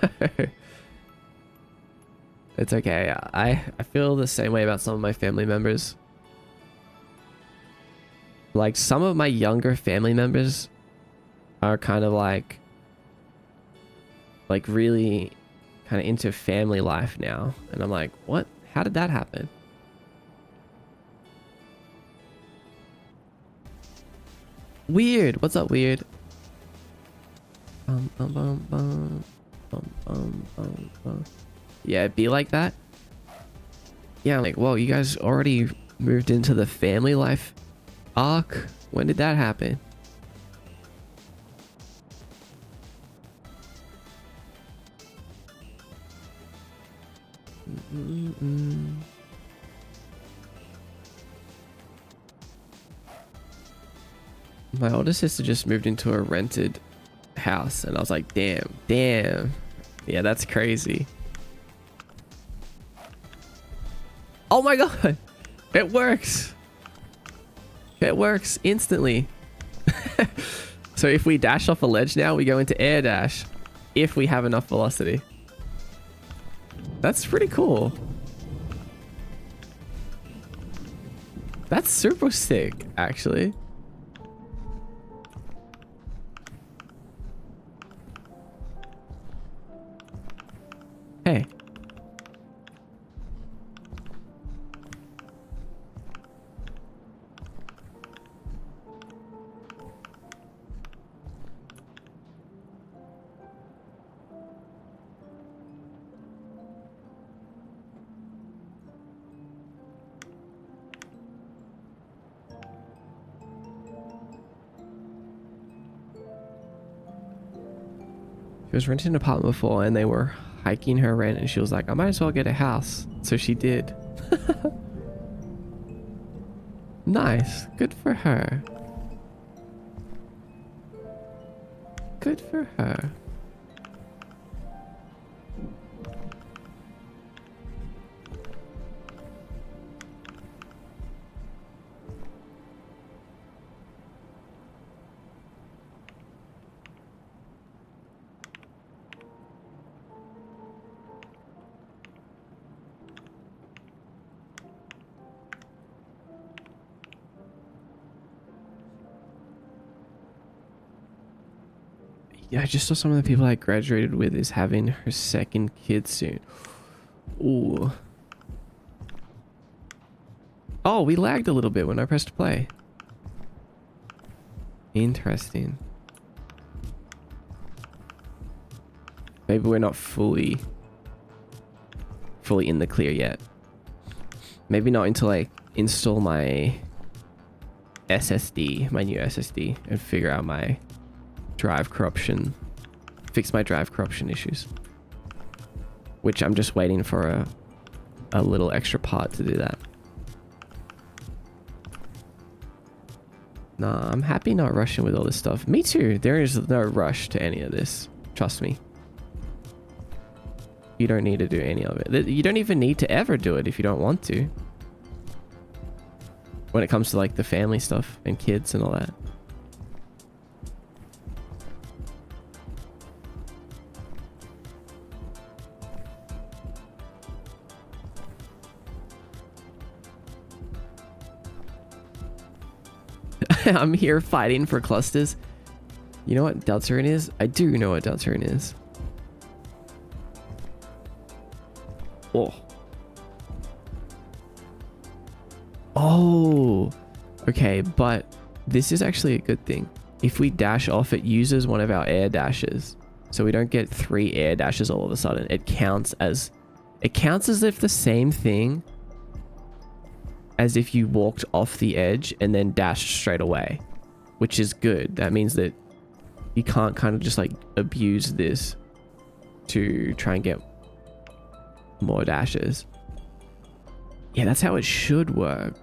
It's okay. I feel the same way about some of my family members. Like, some of my younger family members are kind of like really kind of into family life now. And I'm like, what? How did that happen? Weird. What's up, Weird? Yeah, it'd be like that. Yeah, I'm like, whoa, you guys already moved into the family life arc? When did that happen? My older sister just moved into a rented house, and I was like, damn. Yeah, that's crazy. Oh my god, it works. It works instantly. So if we dash off a ledge now, we go into air dash if we have enough velocity. That's pretty cool. That's super sick, actually. Hey. She was renting an apartment before and they were hiking her rent, and she was like, I might as well get a house. So she did. Nice. Good for her. Good for her. Yeah, I just saw some of the people I graduated with is having her second kid soon. Ooh. Oh, we lagged a little bit when I pressed play. Interesting. Maybe we're not fully in the clear yet. Maybe not until I install my SSD, my new SSD, and figure out my drive corruption, fix my drive corruption issues, which I'm just waiting for a little extra part to do that. Nah, I'm happy not rushing with all this stuff. Me too. There is no rush to any of this. Trust me. You don't need to do any of it. You don't even need to ever do it if you don't want to. When it comes to like the family stuff and kids and all that. I'm here fighting for clusters. You know what Deltarune is? I do know what Deltarune is. Oh. Oh. Okay, but this is actually a good thing. If we dash off, it uses one of our air dashes. So we don't get 3 air dashes all of a sudden. It counts as if the same thing as if you walked off the edge and then dashed straight away, which is good. That means that you can't kind of just like abuse this to try and get more dashes. Yeah, that's how it should work.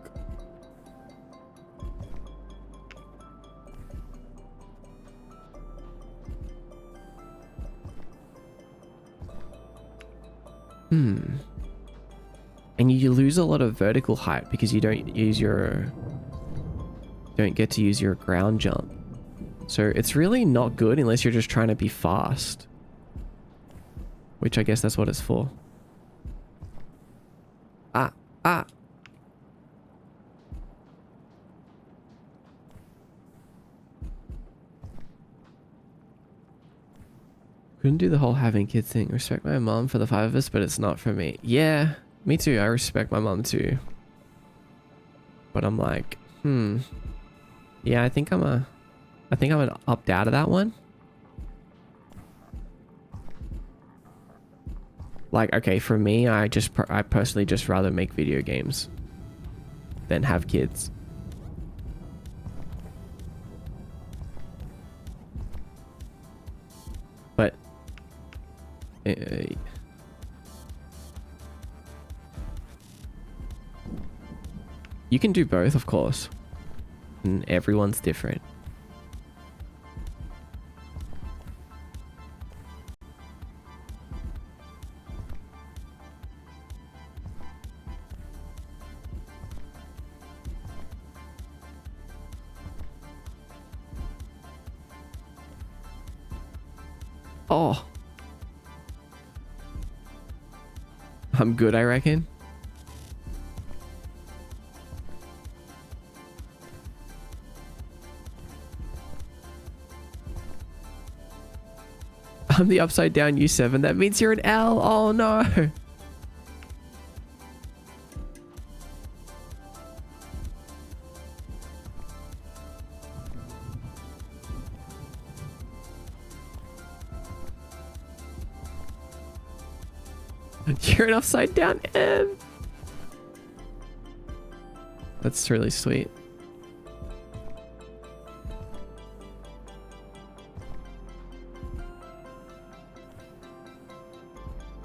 And you lose a lot of vertical height because you don't get to use your ground jump. So it's really not good unless you're just trying to be fast. Which I guess that's what it's for. Ah. Couldn't do the whole having kids thing. Respect my mom for the 5 of us, but it's not for me. Yeah, me too. I respect my mom too. But I'm like, yeah, I think I'm gonna opt out of that one. Like, okay, for me, I personally just rather make video games than have kids. But you can do both, of course. And everyone's different. Oh. I'm good, I reckon. I'm the upside down U7. That means you're an L. Oh no. You're an upside down M. That's really sweet.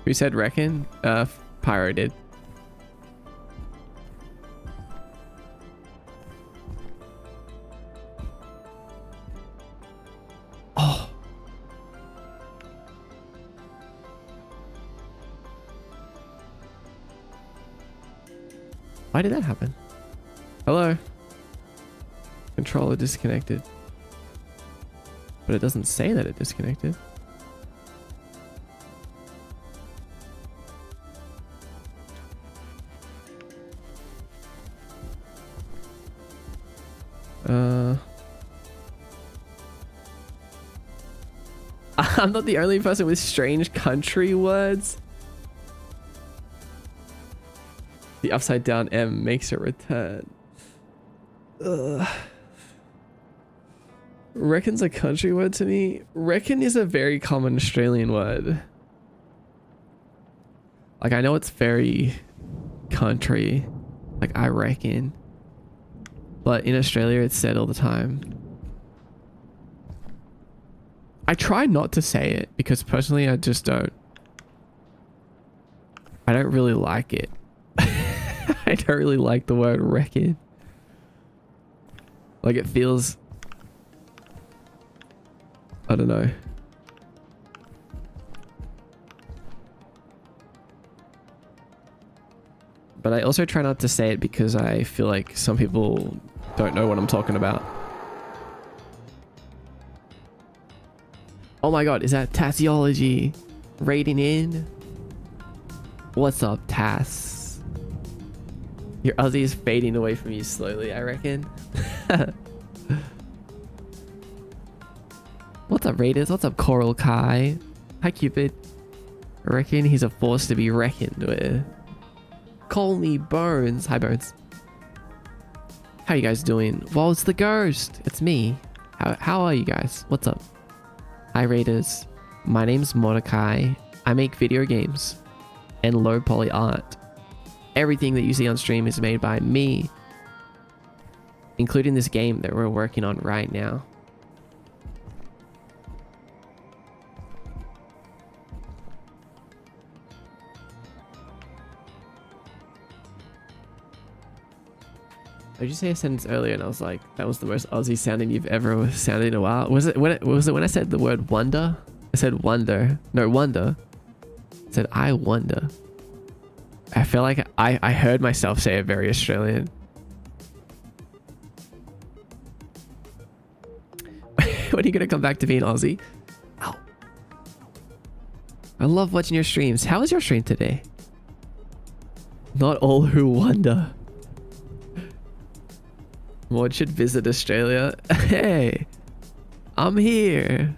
Who said reckon? Pyro did. Oh. Why did that happen? Hello? Controller disconnected. But it doesn't say that it disconnected. I'm not the only person with strange country words. The upside down M makes a return. Ugh. Reckon's a country word to me. Reckon is a very common Australian word. Like, I know it's very country. Like, I reckon. But in Australia, it's said all the time. I try not to say it because personally, I just don't. I don't really like it. I don't really like the word reckon. Like, it feels... I don't know. But I also try not to say it because I feel like some people don't know what I'm talking about. Oh my god, is that Tassiology raiding in? What's up, Tass? Your Aussie is fading away from you slowly, I reckon. What's up, Raiders? What's up, Coral Kai? Hi, Cupid. I reckon he's a force to be reckoned with. Call me Bones. Hi, Bones. How you guys doing? Well, it's the ghost. It's me. How are you guys? What's up? Hi, Raiders. My name's Mordecai. I make video games and low poly art. Everything that you see on stream is made by me, including this game that we're working on right now. Did you say a sentence earlier and I was like, that was the most Aussie sounding you've ever sounded in a while? Was it when I said the word wonder? I said wonder. No, wonder. I said I wonder. I feel like I heard myself say it very Australian. When are you gonna come back to being Aussie? Ow. I love watching your streams. How was your stream today? Not all who wonder. Mod should visit Australia. Hey, I'm here.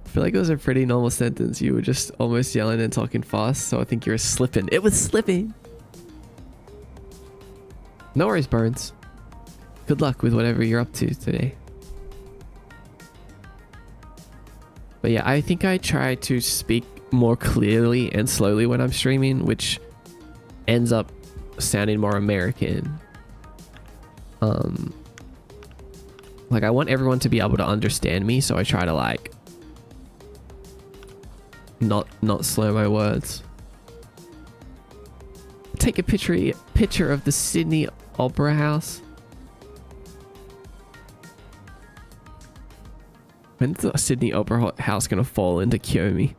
I feel like it was a pretty normal sentence. You were just almost yelling and talking fast, so I think you were slipping. It was slipping. No worries, Burns. Good luck with whatever you're up to today. But yeah, I think I try to speak more clearly and slowly when I'm streaming, which ends up sounding more American. Like I want everyone to be able to understand me, so I try to like not slow my words. Take a picture of the Sydney Opera House. When's the Sydney Opera House gonna fall into Kiyomi?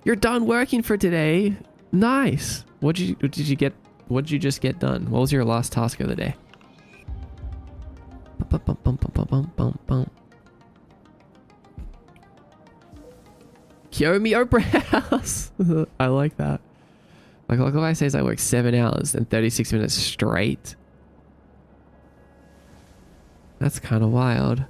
You're done working for today. Nice. What did you just get done? What was your last task of the day? Kiyomi Opera House. I like that. Like Luckify says I work 7 hours and 36 minutes straight. That's kind of wild.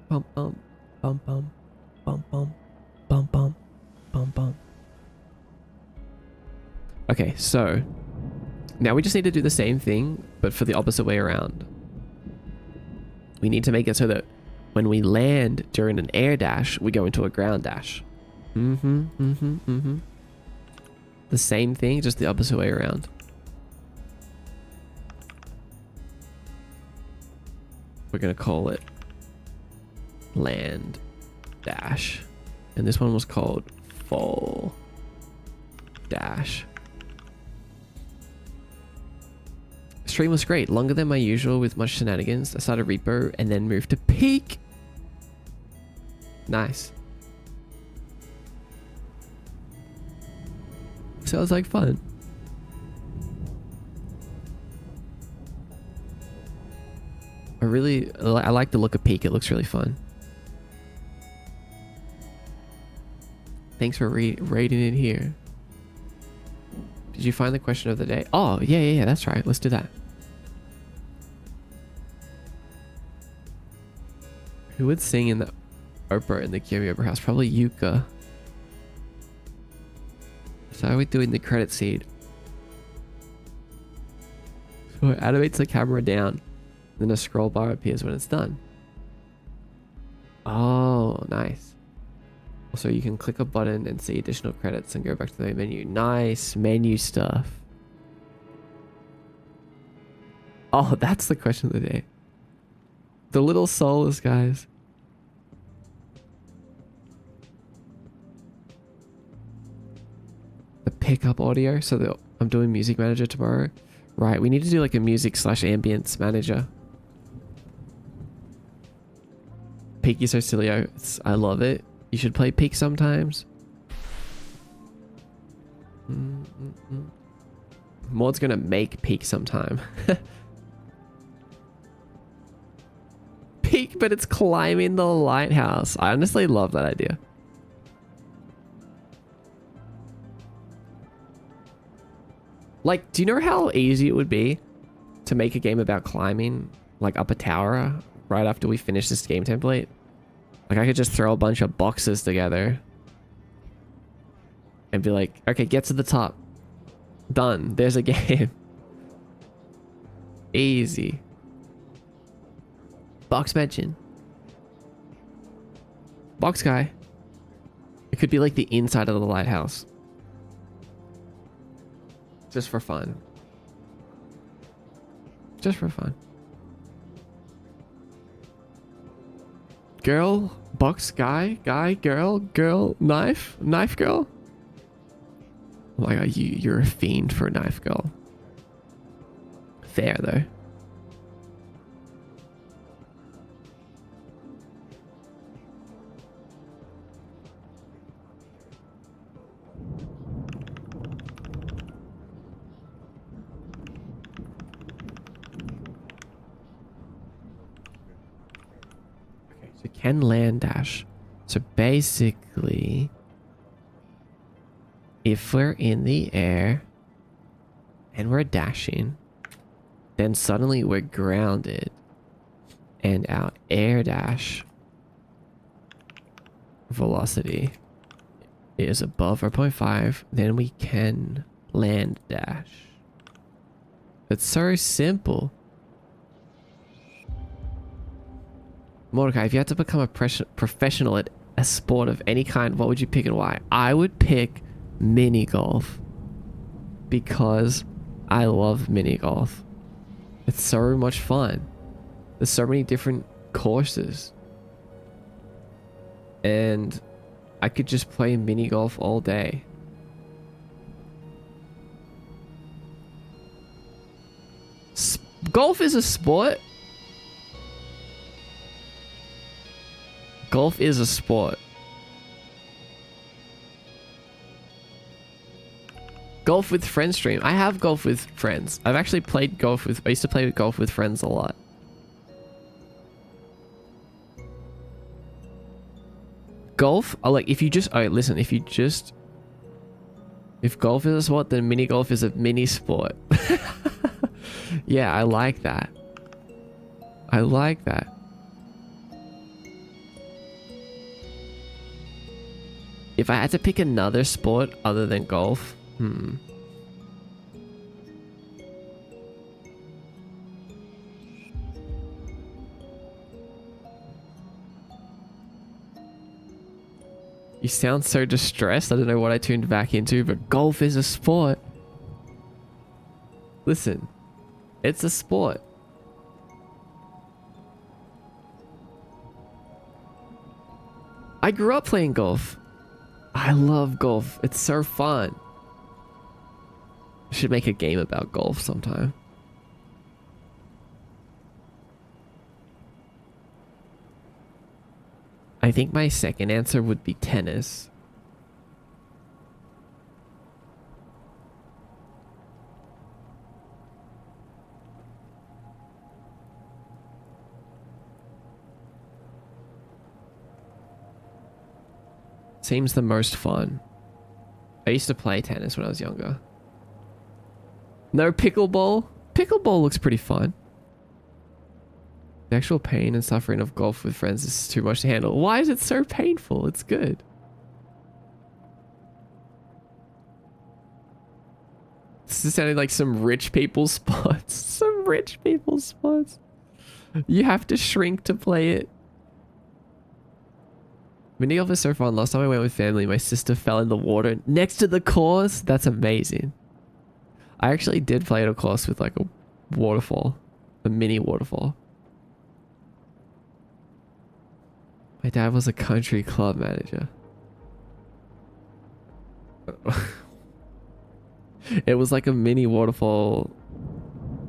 Bum bum bum bum bum bum bum bum bum bum. Okay, so now we just need to do the same thing, but for the opposite way around. We need to make it so that when we land during an air dash, we go into a ground dash. The same thing, just the opposite way around. We're gonna call it land dash. And this one was called fall dash. Stream was great, longer than my usual with much shenanigans. I started Reaper and then moved to Peak. Nice. Sounds like fun. I like the look of Peak. It looks really fun. Thanks for rating it here. Did you find the question of the day? Oh, yeah, that's right. Let's do that. Who would sing in the opera in the Kiyomi Opera House? Probably Yuka. So how are we doing the credit seed? So it animates the camera down. Then a scroll bar appears when it's done. Oh, nice. Also, you can click a button and see additional credits and go back to the main menu. Nice menu stuff. Oh, that's the question of the day. The little souls, guys. The pickup audio. So that I'm doing Music Manager tomorrow. Right, we need to do like a music/ambience manager. Peak is so silly. I love it. You should play Peak sometimes. Maud's gonna make Peak sometime. Peak, but it's climbing the lighthouse. I honestly love that idea. Like, do you know how easy it would be to make a game about climbing like up a tower right after we finish this game template. Like I could just throw a bunch of boxes together and be like, okay, get to the top. Done. There's a game. Easy. Box mention. Box guy. It could be like the inside of the lighthouse. Just for fun. Just for fun. Girl, box guy, girl, knife girl. Oh my god, you're a fiend for a knife girl. Fair though. Okay, so can land dash. So basically, if we're in the air and we're dashing, then suddenly we're grounded and our air dash velocity is above our 0.5, then we can land dash. It's so simple. Mordecai, if you had to become a professional at a sport of any kind, what would you pick and why? I would pick mini golf because I love mini golf. It's so much fun. There's so many different courses. And I could just play mini golf all day. Golf is a sport. Golf is a sport. Golf with friends stream. I have golf with friends. I've actually played golf with... I used to play golf with friends a lot. Golf? Oh, like if you just... Oh, listen. If you just... If golf is a sport, then mini golf is a mini sport. Yeah, I like that. I like that. If I had to pick another sport other than golf... You sound so distressed. I don't know what I tuned back into, but golf is a sport. Listen, it's a sport. I grew up playing golf. I love golf. It's so fun. I should make a game about golf sometime. I think my second answer would be tennis. Seems the most fun. I used to play tennis when I was younger. No pickleball? Pickleball looks pretty fun. The actual pain and suffering of golf with friends is too much to handle. Why is it so painful? It's good. This is sounding like some rich people's sports. Some rich people's sports. You have to shrink to play it. Mini golf is so fun. Last time I went with family, my sister fell in the water next to the course. That's amazing. I actually did play at a course with like a waterfall. A mini waterfall. My dad was a country club manager. It was like a mini waterfall.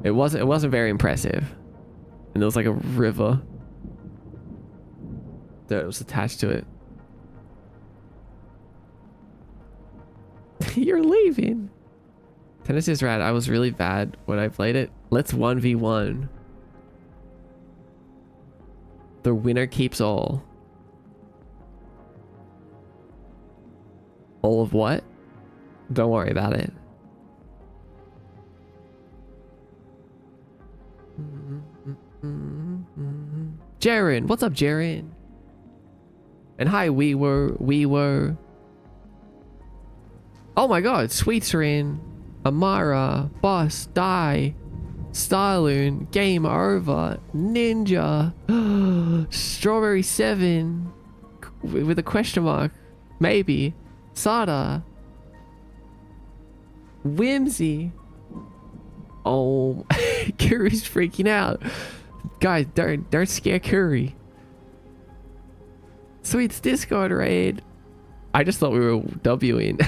It wasn't very impressive. And there was like a river that was attached to it. You're leaving. Tennis is rad. I was really bad when I played it. Let's 1v1. The winner keeps all. All of what? Don't worry about it. Jaren, what's up, Jaren? And hi, we were. Oh my god, Sweets are in. Amara, Boss, Die, Starloon, Game Over, Ninja, Strawberry 7, with a question mark, maybe, Sada, Whimsy. Oh, Curry's freaking out. Guys, don't scare Curry. Sweet's Discord raid. I just thought we were Wing.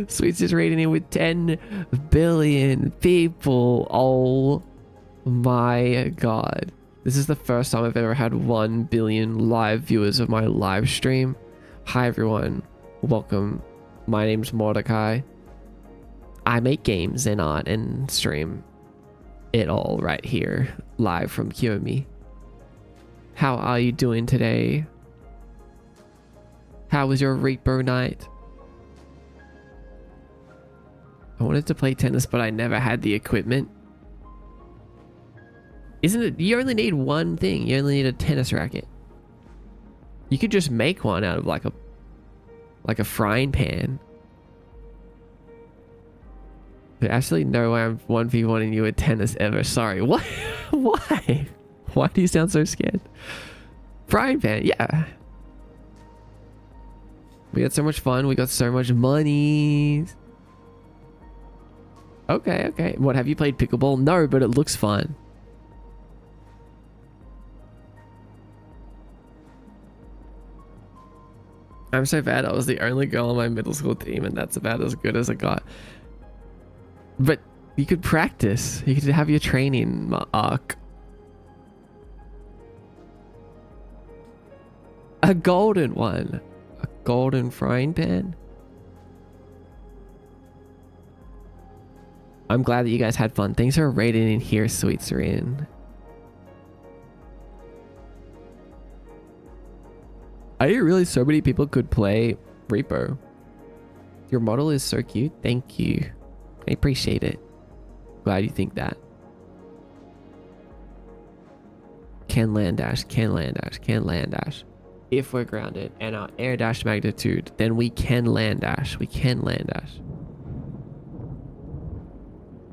Sweets is raiding in with 10 billion people. Oh my god. This is the first time I've ever had 1 billion live viewers of my live stream. Hi everyone. Welcome. My name's Mordecai. I make games and art and stream it all right here, live from Kiyomi. How are you doing today? How was your Reaper night? I wanted to play tennis, but I never had the equipment. Isn't it? You only need one thing. You only need a tennis racket. You could just make one out of like a frying pan. Actually, no way I'm 1v1ing you at tennis ever. Sorry. What? Why? Why do you sound so scared? Frying pan, yeah. We had so much fun. We got so much money. Okay, okay. What, have you played pickleball? No, but it looks fun. I'm so bad. I was the only girl on my middle school team, and that's about as good as I got. But you could practice. You could have your training arc. A golden one. A golden frying pan. I'm glad that you guys had fun. Thanks for raiding in here, Sweet Serene. I didn't realize so many people could play Reaper. Your model is so cute. Thank you. I appreciate it. Glad you think that. Can land dash, can land dash, can land dash. If we're grounded and our air dash magnitude, then we can land dash. We can land dash.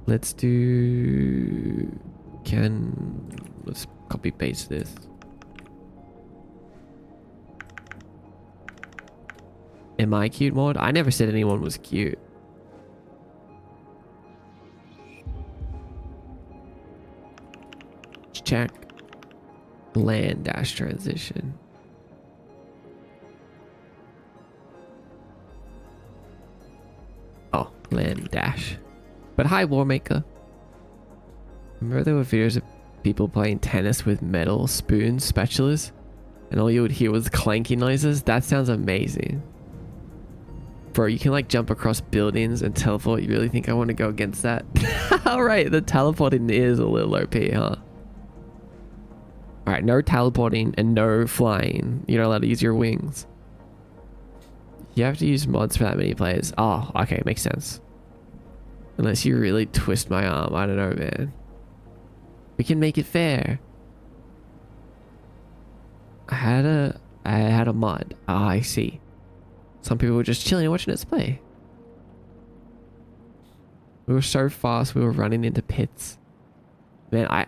Let's do... Let's copy paste this. Am I cute mod? I never said anyone was cute. Check. Land dash transition. Oh, land dash. But hi, Warmaker. Remember there were videos of people playing tennis with metal spoons, spatulas, and all you would hear was clanking noises? That sounds amazing. Bro, you can like jump across buildings and teleport. You really think I want to go against that? Alright, the teleporting is a little OP, huh? Alright, no teleporting and no flying. You're not allowed to use your wings. You have to use mods for that many players. Oh, okay, makes sense. Unless you really twist my arm. I don't know, man. We can make it fair. I had a mod. Ah, I see. Some people were just chilling and watching us play. We were so fast, we were running into pits. Man, I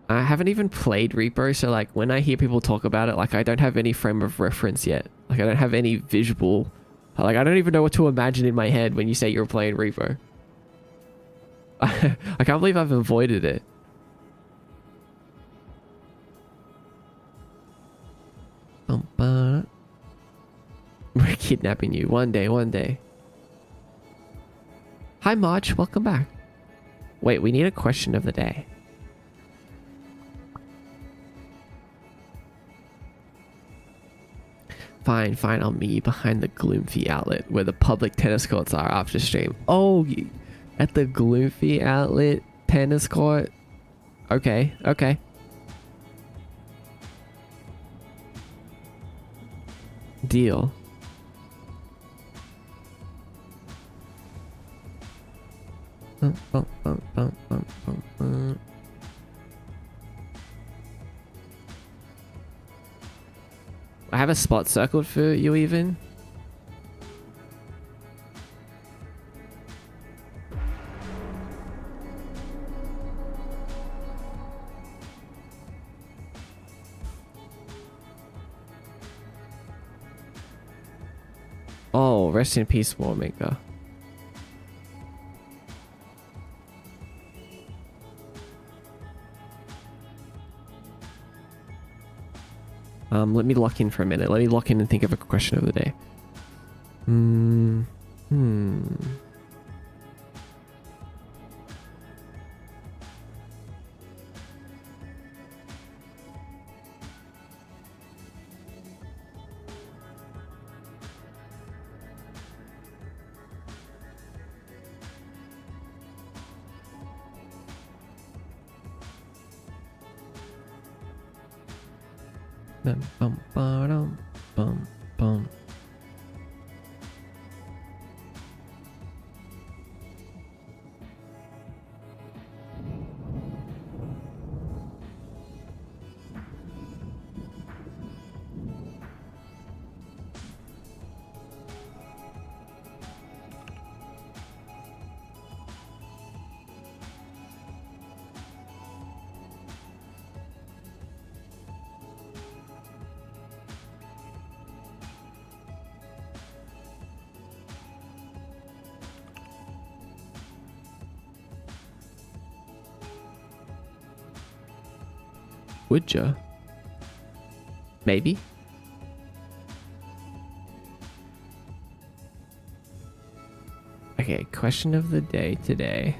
haven't even played Reaper, so like when I hear people talk about it, like I don't have any frame of reference yet. Like I don't have any visual. Like I don't even know what to imagine in my head when you say you're playing Reaper. I can't believe I've avoided it. We're kidnapping you one day, one day. Hi March, welcome back. Wait, we need a question of the day. Fine, fine, I'll meet you behind the Gloomfy outlet where the public tennis courts are after stream. Oh, at the Gloomfy outlet tennis court? Okay, okay. Deal. I have a spot circled for you even. Oh, rest in peace, Warmaker. Let me lock in for a minute. Let me lock in and think of a question of the day. Bum, bum, ba-dum, bum, bum. Would ya? Maybe. Okay, question of the day today.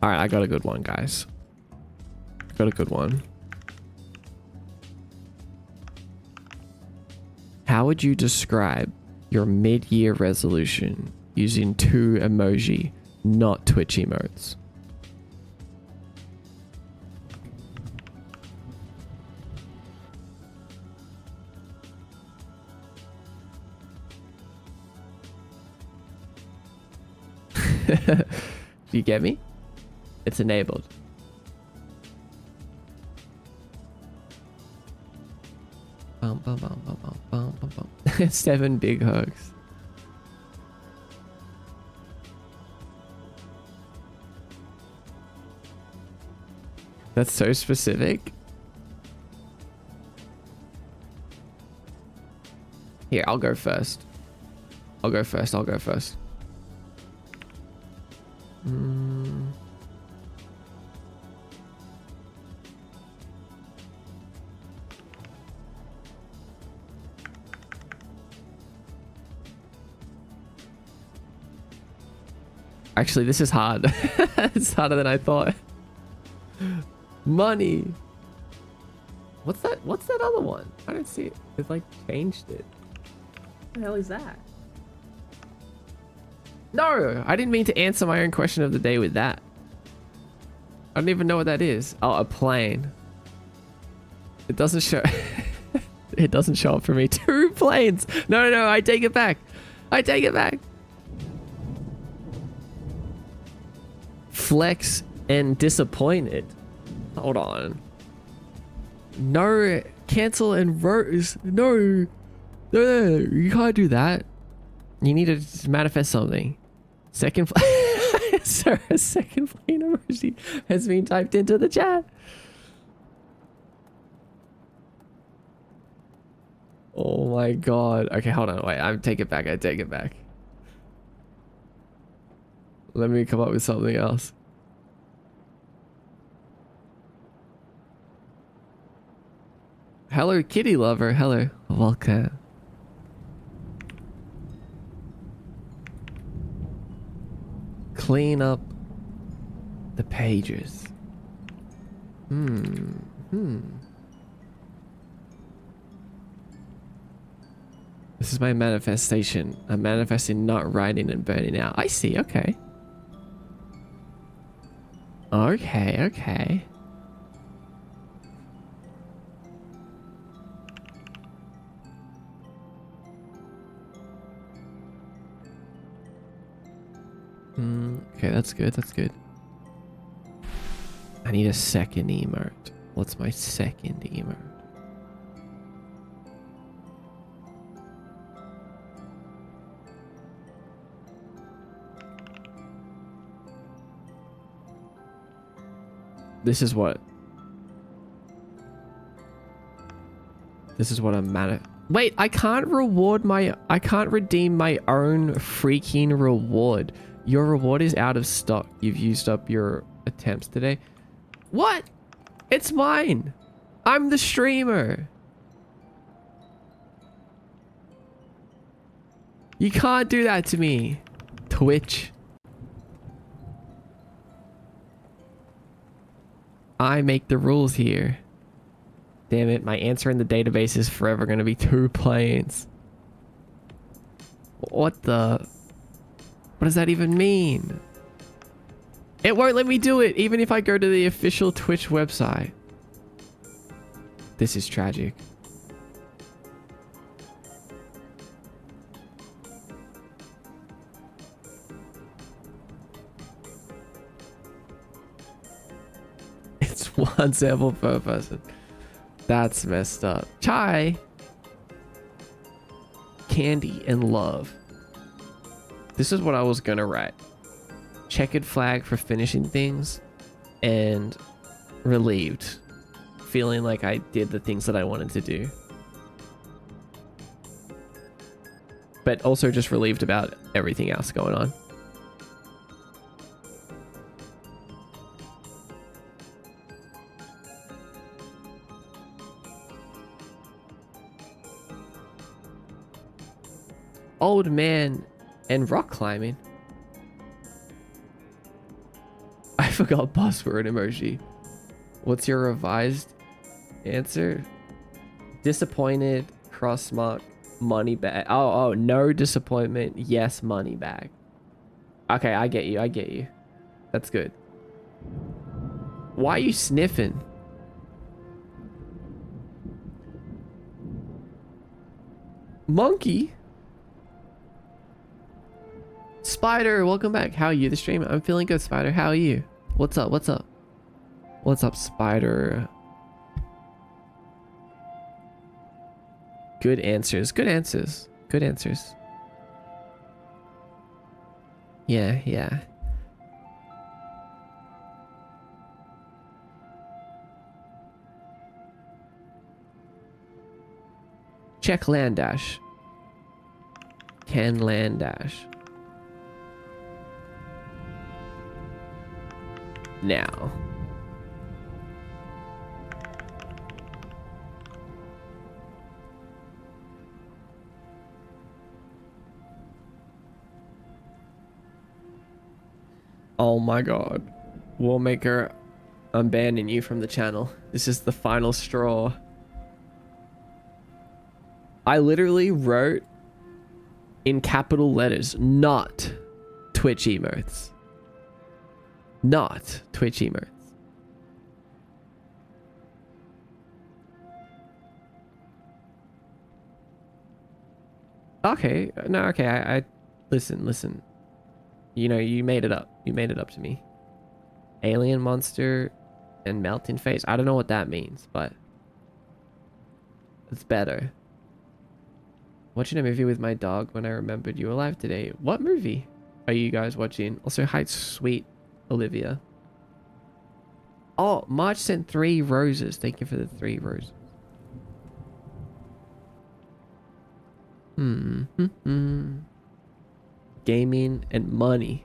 All right, I got a good one, guys. Got a good one. How would you describe your mid-year resolution using 2 emoji, not Twitch emotes? Do you get me? It's enabled. Bum, bum, bum, bum, bum, bum, bum, bum. 7 big hugs. That's so specific. Here, I'll go first. I'll go first. Actually, this is hard. It's harder than I thought. Money. What's that other one? I don't see it. It's like changed it. What the hell is that? No, I didn't mean to answer my own question of the day with that. I don't even know what that is. Oh, a plane. It doesn't show. It doesn't show up for me. 2 planes. No, I take it back. Flex and disappointed. Hold on. No, cancel and rose. No, you can't do that. You need to manifest something. Second Sir, a second plane emoji has been typed into the chat. Oh my god. Okay, hold on. Wait, I take it back. Let me come up with something else. Hello, kitty lover. Hello. Welcome. Clean up the pages. This is my manifestation. I'm manifesting not writing and burning out. I see. Okay. Okay. Okay, that's good. I need a second emote. What's my second emote? This is what I'm Wait, I can't redeem my own freaking reward. Your reward is out of stock. You've used up your attempts today. What? It's mine. I'm the streamer. You can't do that to me, Twitch. I make the rules here. Damn it, my answer in the database is forever going to be 2 planes. What does that even mean? It won't let me do it, even if I go to the official Twitch website. This is tragic. It's 1 sample per person. That's messed up. Chai. Candy and love. This is what I was gonna write. Checkered flag for finishing things, and relieved, feeling like I did the things that I wanted to do, but also just relieved about everything else going on. Old man and rock climbing. I forgot password emoji. What's your revised answer? Disappointed, cross mark, money back. Oh, no disappointment. Yes, money back. Okay, I get you. That's good. Why are you sniffing? Monkey? Spider, welcome back. How are you, the streamer? I'm feeling good, Spider. How are you? What's up? What's up, Spider? Good answers. Yeah. Check land dash. Can land dash. Now. Oh my god. Warmaker, I'm banning you from the channel. This is the final straw. I literally wrote in capital letters, not Twitch emotes. Not Twitch emotes. Okay, no, okay, I listen. You know, you made it up. You made it up to me. Alien monster and melting face. I don't know what that means, but it's better. Watching a movie with my dog when I remembered you were alive today. What movie are you guys watching? Also, hi, sweet Olivia. Oh, March sent 3 roses. Thank you for the 3 roses. Gaming and money.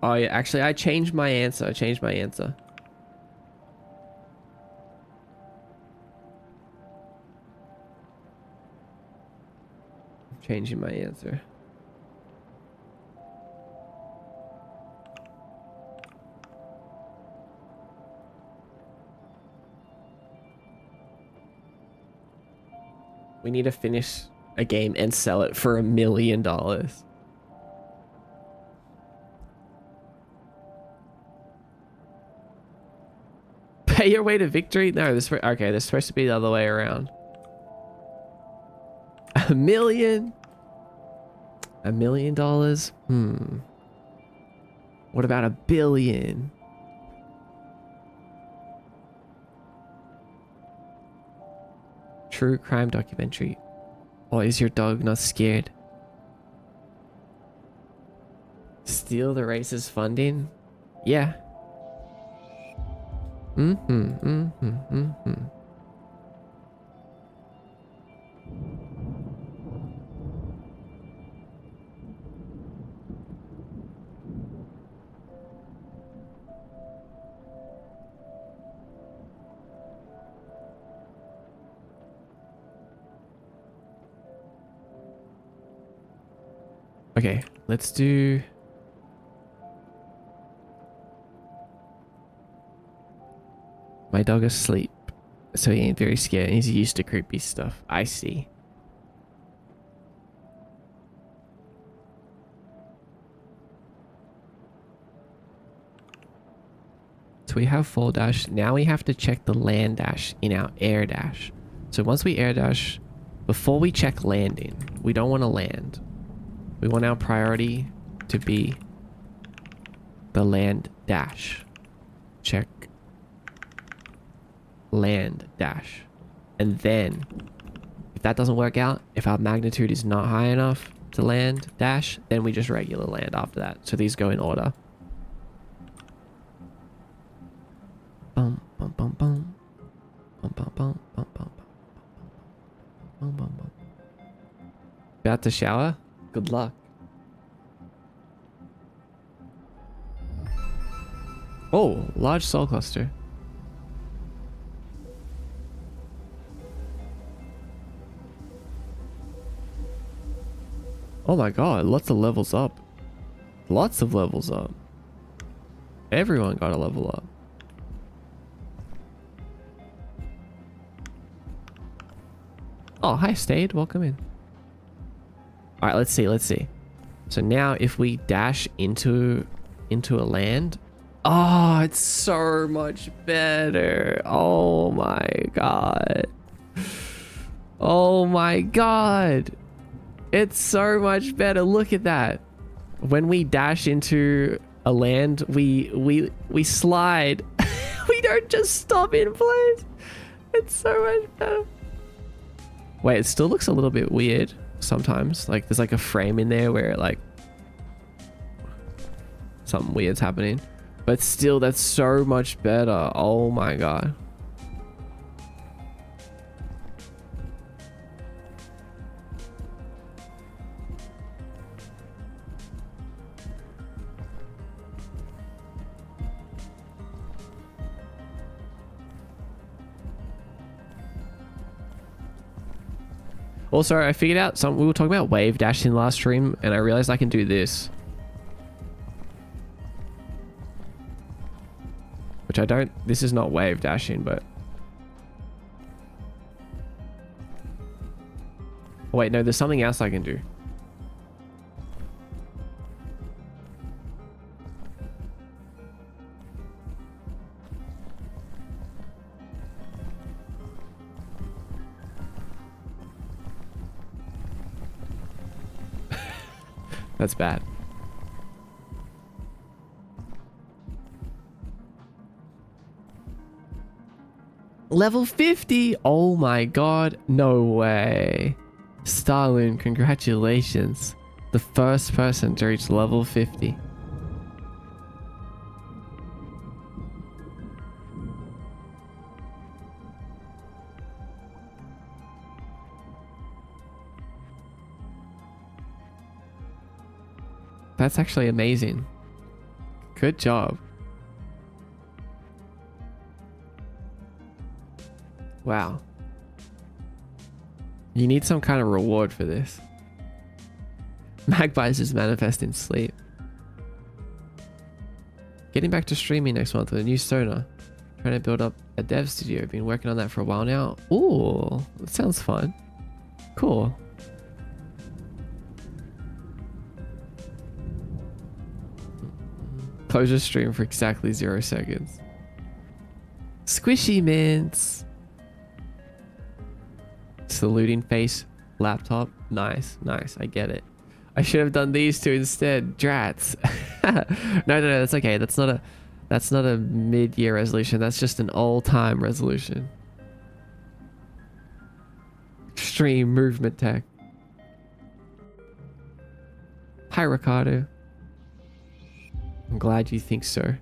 Oh, yeah, actually, I changed my answer. I changed my answer. I'm changing my answer. We need to finish a game and sell it for $1 million. Pay your way to victory? No, okay, this is supposed to be the other way around. $1 million? $1 million? What about $1 billion? True crime documentary. Or is your dog not scared? Steal the race's funding? Yeah. Okay, let's do... My dog is asleep, so he ain't very scared. He's used to creepy stuff. I see. So we have full dash. Now we have to check the land dash in our air dash. So once we air dash, before we check landing, we don't want to land. We want our priority to be the land dash. Check land dash. And then if that doesn't work out, if our magnitude is not high enough to land dash, then we just regular land after that. So these go in order. Bum bum bum bum. Bum bum bum bum bum bum bum bum. About to shower? Good luck. Oh, large soul cluster. Oh my god, lots of levels up. Lots of levels up. Everyone got a level up. Oh, hi Stade, welcome in. Alright, let's see. So now if we dash into a land. Oh, it's so much better. Oh my god. Oh my god. It's so much better. Look at that. When we dash into a land, we slide. We don't just stop in place. It's so much better. Wait, it still looks a little bit weird sometimes. Like there's like a frame in there where like something weird's happening. But still, that's so much better. Oh my god. Also, I figured out we were talking about wave dashing last stream, and I realized I can do this. Which I don't... This is not wave dashing, but... Oh, wait, no, there's something else I can do. That's bad. Level 50! Oh my god. No way. Starloon, congratulations. The first person to reach level 50. That's actually amazing. Good job. Wow. You need some kind of reward for this. Magpies just manifest in sleep. Getting back to streaming next month with a new Sona. Trying to build up a dev studio. Been working on that for a while now. Ooh, that sounds fun. Cool. Close your stream for exactly 0 seconds. Squishy mints. Saluting face laptop. Nice, nice. I get it. I should have done these two instead. Drats. No, that's okay. That's not a mid-year resolution. That's just an all-time resolution. Extreme movement tech. Hi, Ricardo. I'm glad you think so.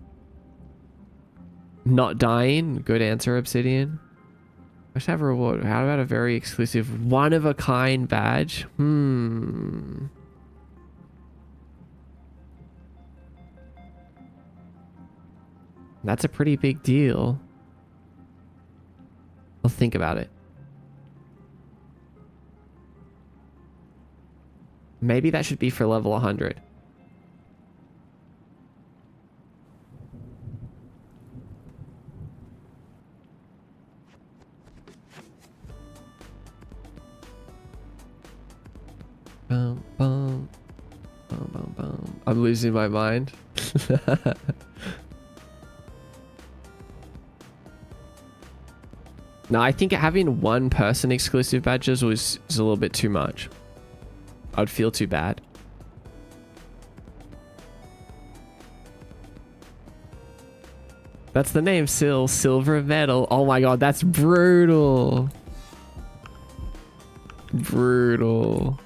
Not dying. Good answer, Obsidian. I should have a reward. How about a very exclusive one-of-a-kind badge? That's a pretty big deal. I'll think about it. Maybe that should be for level 100. Bum, bum. Bum, bum, bum. I'm losing my mind. No, I think having one person exclusive badges was a little bit too much. I'd feel too bad. That's the name, Sil. Silver medal. Oh my god, that's brutal. Brutal.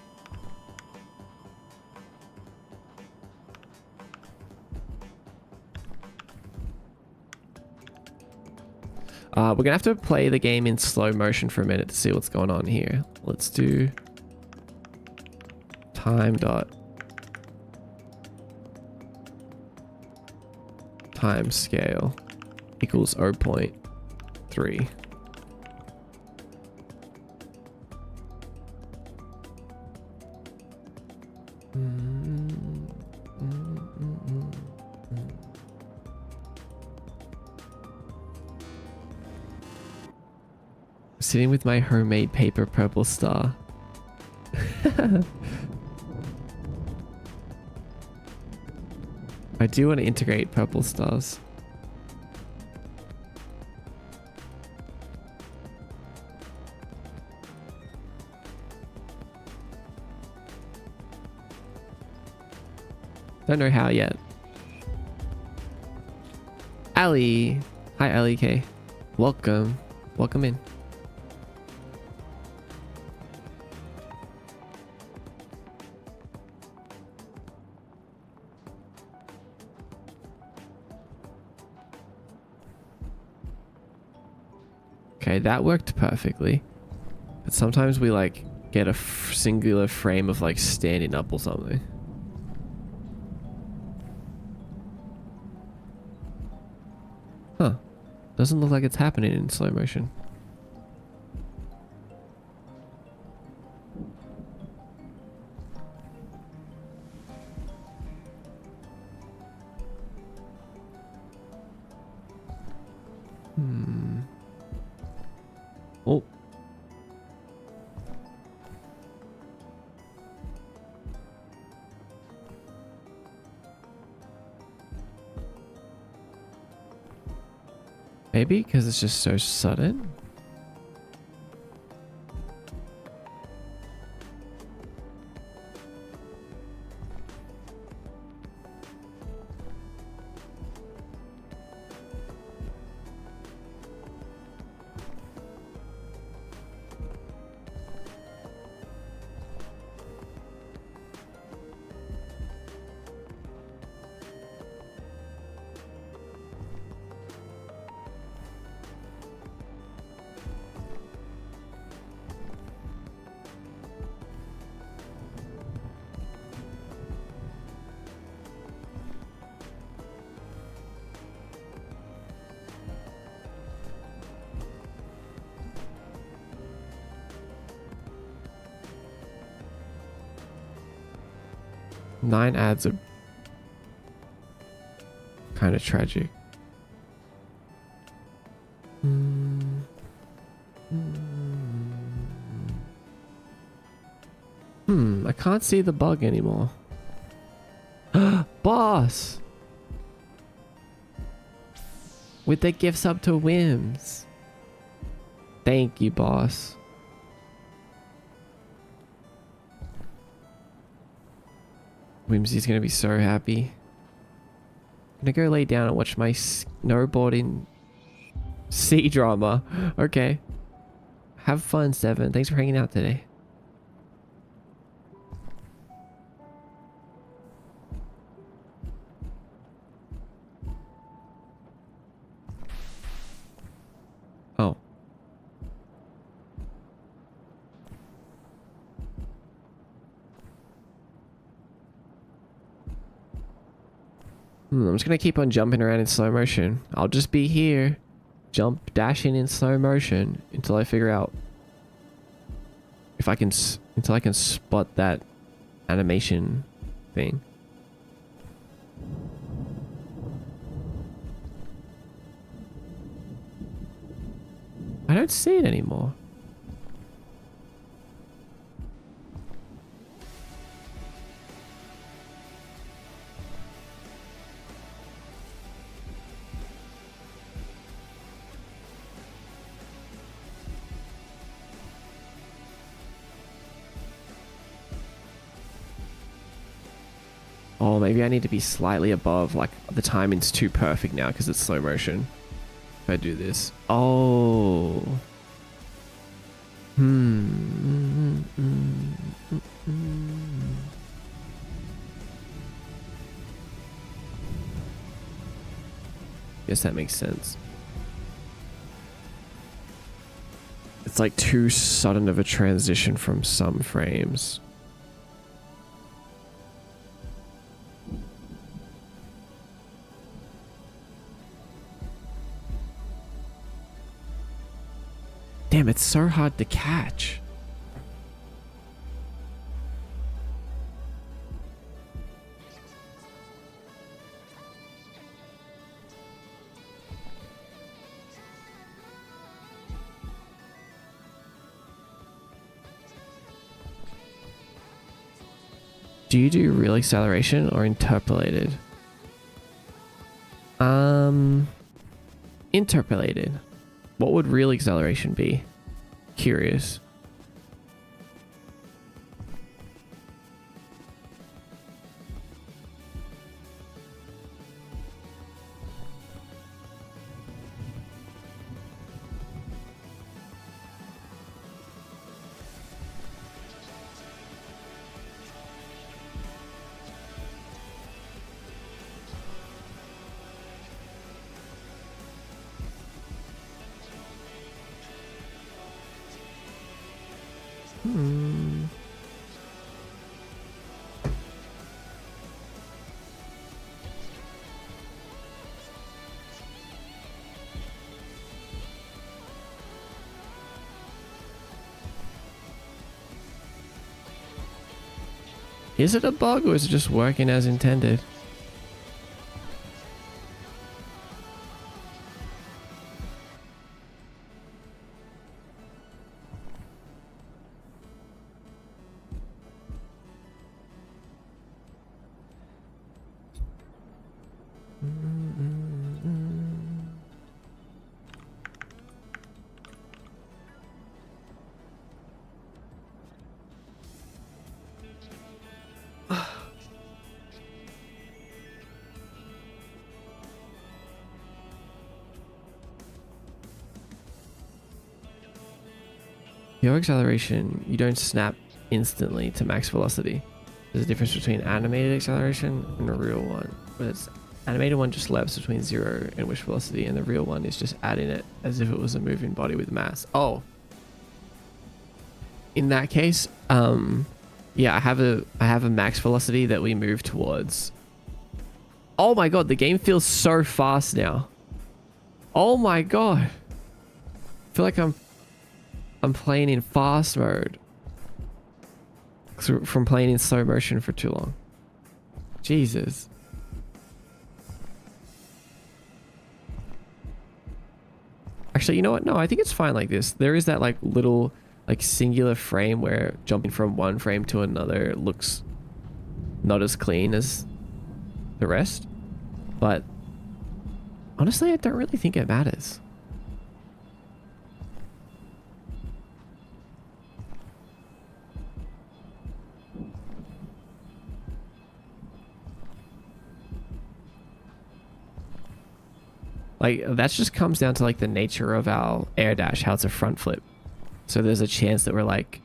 We're gonna have to play the game in slow motion for a minute to see what's going on here. Let's do time scale equals 0.3. Sitting with my homemade paper purple star. I do want to integrate purple stars. Don't know how yet. Ali. Hi, Ali K. Welcome. Welcome in. Okay, that worked perfectly. But sometimes we like get a singular frame of like standing up or something. Huh. Doesn't look like it's happening in slow motion. Oh. Maybe because it's just so sudden. 9 ads are kind of tragic. I can't see the bug anymore. Boss! With the gifts up to Whims. Thank you, boss. Whimsy's gonna be so happy. I'm gonna go lay down and watch my snowboarding sea drama. Okay. Have fun, Seven. Thanks for hanging out today. Oh. I'm just gonna keep on jumping around in slow motion. I'll just be here, dashing in slow motion until I figure out if I can, until I can spot that animation thing. I don't see it anymore. Oh, maybe I need to be slightly above, like the timing's too perfect now because it's slow motion. If I do this. Oh. Guess that makes sense. It's like too sudden of a transition from some frames. Damn, it's so hard to catch. Do you do real acceleration or interpolated? Interpolated. What would real acceleration be? Curious. Is it a bug or is it just working as intended? Your acceleration, you don't snap instantly to max velocity. There's a difference between animated acceleration and a real one. But it's animated one just levels between 0 and wish velocity, and the real one is just adding it as if it was a moving body with mass. Oh. In that case, yeah, I have a max velocity that we move towards. Oh my god, the game feels so fast now. Oh my god. I feel like I'm playing in fast mode from playing in slow motion for too long. Jesus. Actually, you know what? No, I think it's fine like this. There is that like little like singular frame where jumping from one frame to another looks not as clean as the rest. But honestly, I don't really think it matters. Like, that just comes down to like the nature of our air dash, how it's a front flip. So there's a chance that we're like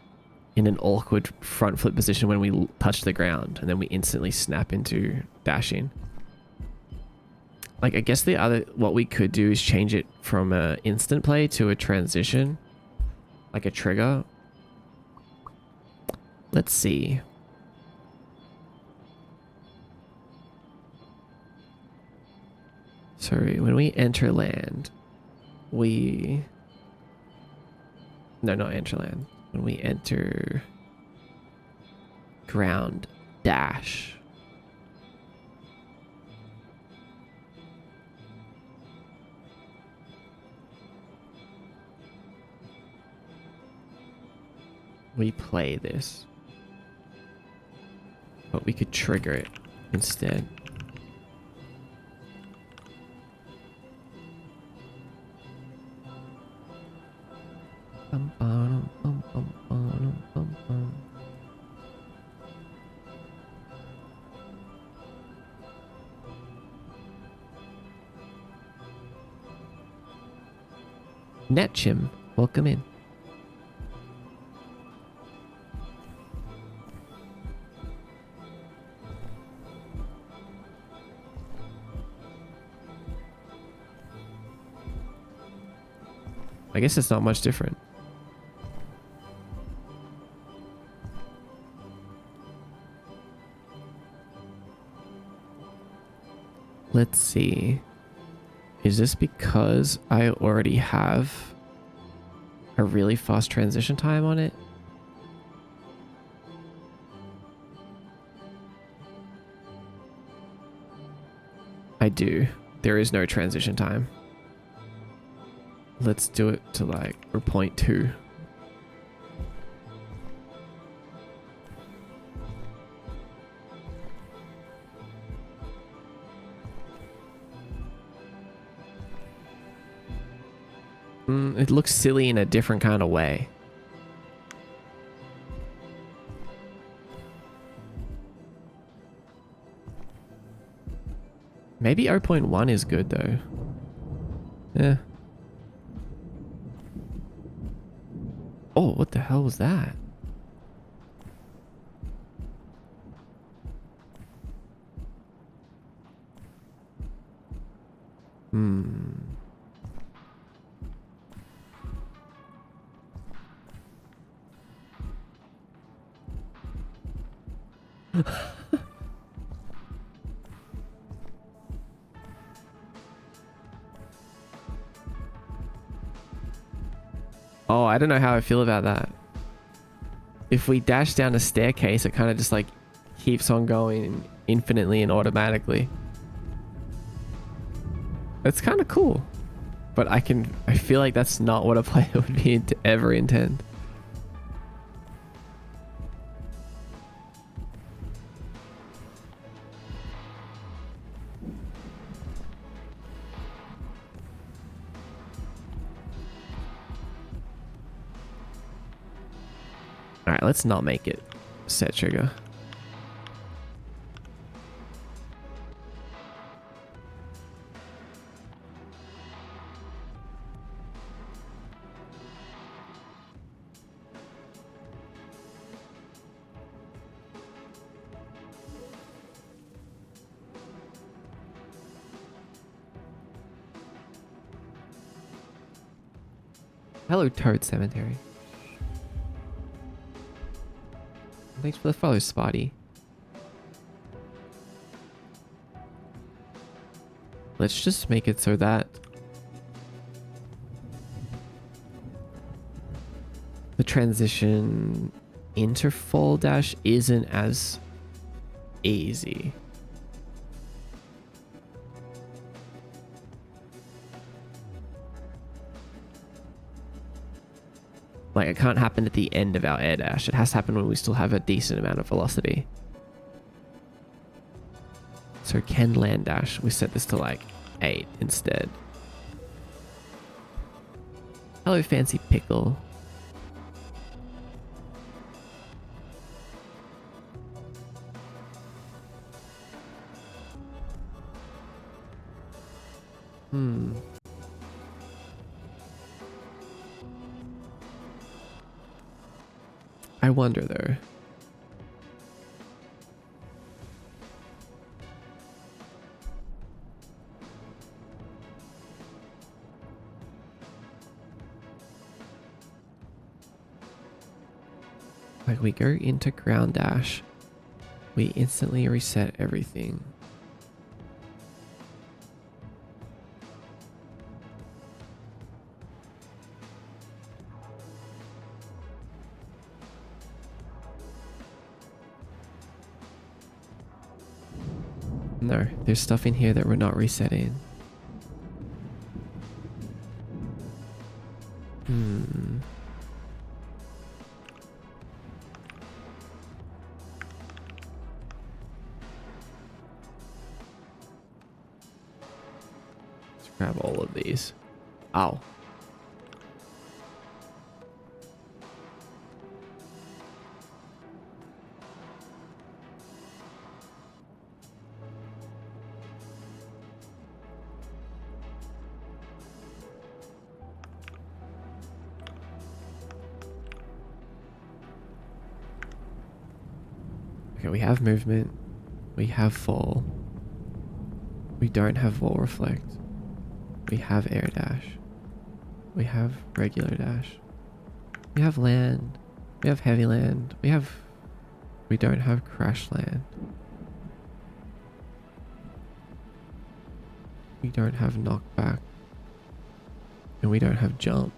in an awkward front flip position when we touch the ground and then we instantly snap into dashing. Like, I guess what we could do is change it from a instant play to a transition, like a trigger. Let's see. Sorry, when we enter land, no, not enter land. When we enter ground dash. We play this. But we could trigger it instead. Netchim, welcome in. I guess it's not much different. Let's see. Is this because I already have a really fast transition time on it? I do. There is no transition time. Let's do it to like, or 0.2. It looks silly in a different kind of way. Maybe 0.1 is good though. Yeah. Oh, what the hell was that? Oh, I don't know how I feel about that. If we dash down a staircase, it kind of just like keeps on going infinitely and automatically. It's kind of cool. But I feel like that's not what a player would be ever intend. Alright, let's not make it set trigger. Hello, Toad Cemetery. Thanks for the follow, Spotty. Let's just make it so that the transition into fall dash isn't as easy. Like, it can't happen at the end of our air dash. It has to happen when we still have a decent amount of velocity. So can land dash. We set this to like 8 instead. Hello, fancy pickle. I wonder though. Like, we go into ground dash, we instantly reset everything. No, there's stuff in here that we're not resetting. Let's grab all of these. Ow. Okay, we have movement. We have fall. We don't have wall reflect. We have air dash. We have regular dash. We have land. We have heavy land. We don't have crash land. We don't have knockback. And we don't have jump.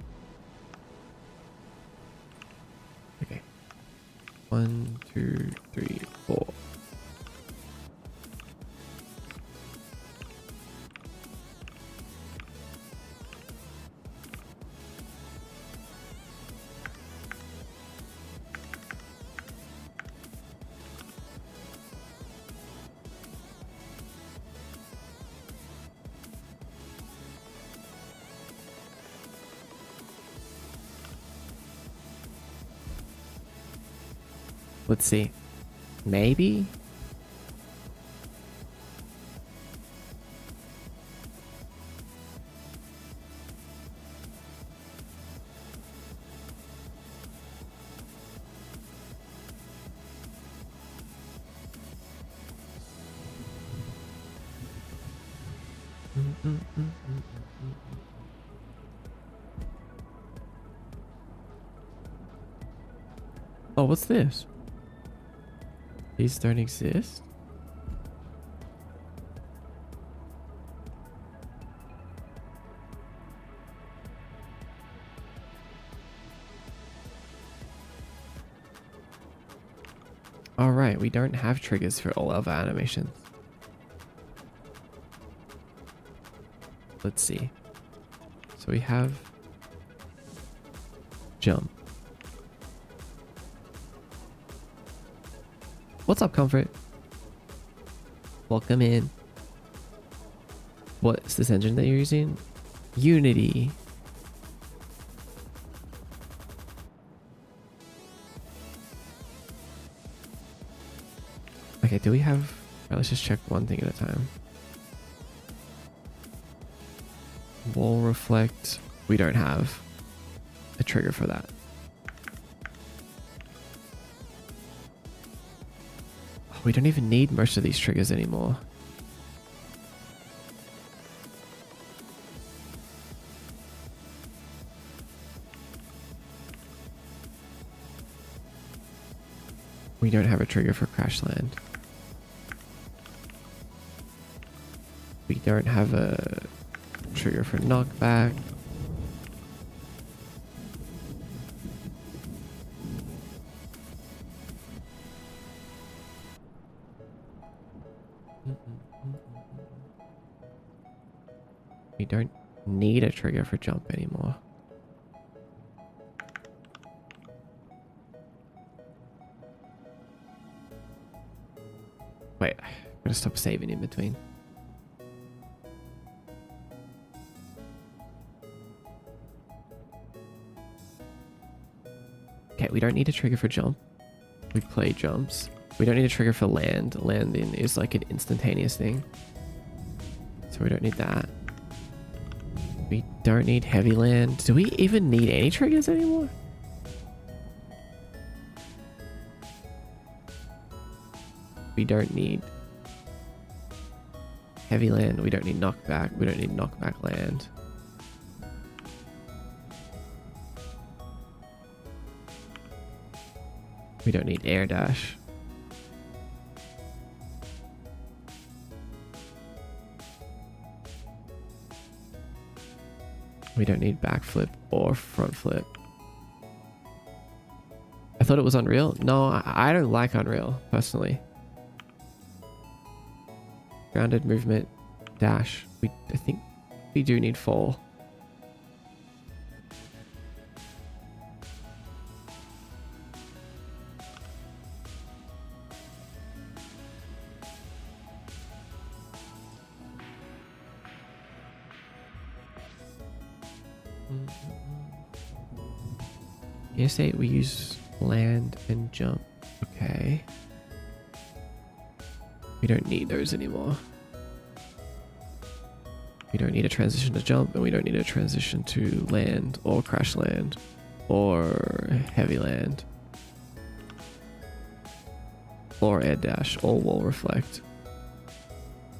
Okay. 1, 2, 3, 4. Let's see. Maybe? Oh, what's this? These don't exist? Alright, we don't have triggers for all of our animations. Let's see. So we have jump. What's up, Comfort? Welcome in. What's this engine that you're using? Unity. Okay, do we have... Right, let's just check one thing at a time. Wall reflect. We don't have a trigger for that. Oh, we don't even need most of these triggers anymore. We don't have a trigger for crash land. We don't have a trigger for knockback. We don't need a trigger for jump anymore. Wait, I'm gonna stop saving in between. Okay, we don't need a trigger for jump. We play jumps. We don't need a trigger for land. Landing is like an instantaneous thing. So we don't need that. We don't need heavy land. Do we even need any triggers anymore? We don't need heavy land. We don't need knockback. We don't need knockback land. We don't need air dash. We don't need backflip or front flip. I thought it was Unreal. No, I don't like Unreal, personally. Grounded movement, dash. I think we do need fall. You say we use land and jump. Okay. We don't need those anymore. We don't need a transition to jump, and we don't need a transition to land or crash land or heavy land or air dash or wall reflect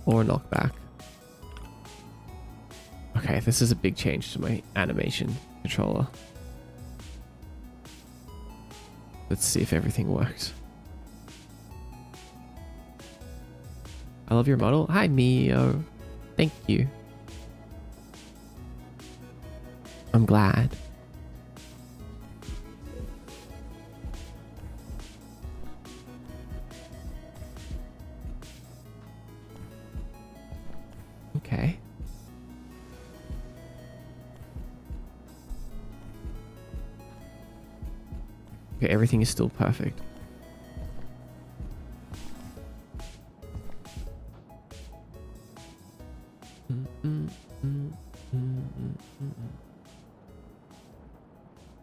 or knockback. Okay, this is a big change to my animation controller. Let's see if everything works. I love your model. Hi, Mio. Thank you. I'm glad. Okay. Okay, everything is still perfect.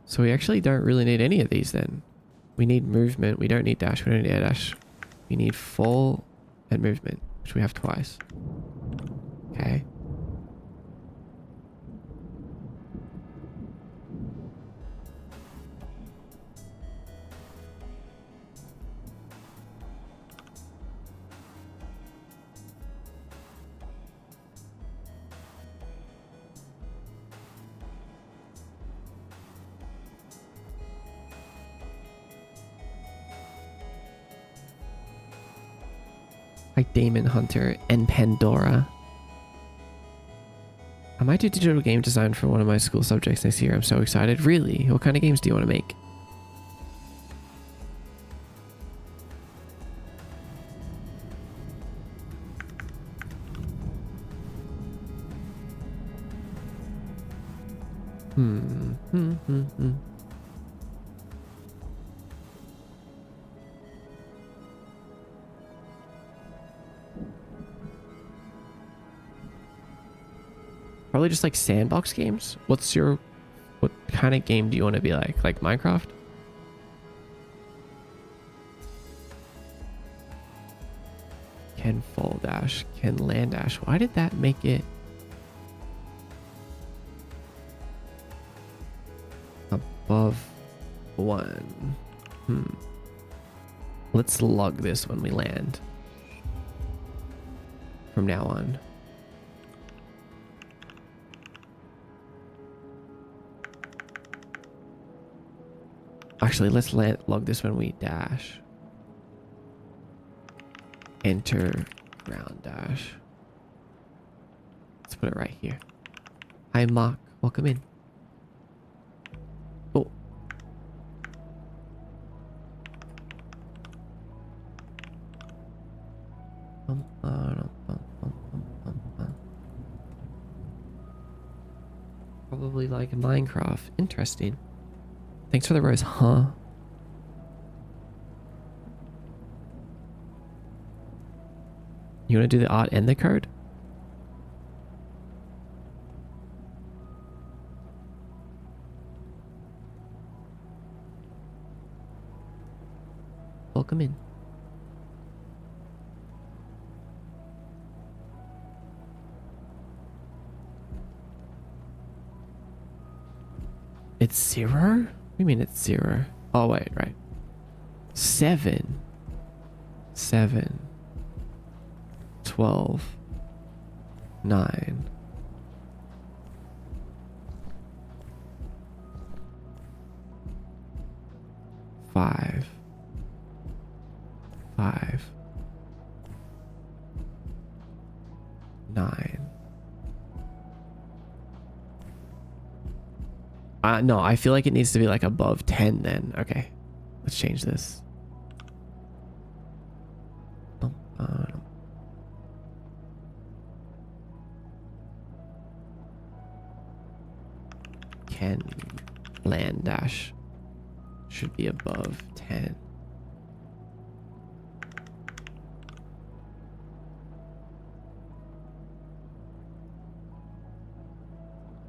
So we actually don't really need any of these then. We need movement. We don't need dash. We don't need air dash. We need fall and movement, which we have twice. Okay. Like Demon Hunter and Pandora. I might do digital game design for one of my school subjects next year. I'm so excited. Really? What kind of games do you want to make? Probably just like sandbox games. What kind of game do you want to be like? Like Minecraft? Can fall dash, can land dash. Why did that make it above 1? Let's log this when we land from now on. Actually, let's log this when we dash. Enter ground dash. Let's put it right here. Hi, Mark. Welcome in. Oh. Probably like Minecraft. Interesting. Thanks for the rose, huh? You want to do the art and the code? Welcome in. It's 0? What do you mean it's 0? Oh, wait, right. 7. 7. 12. 9. 5. 5. 9. No, I feel like it needs to be like above 10 then. Okay, let's change this. Ken land dash should be above 10.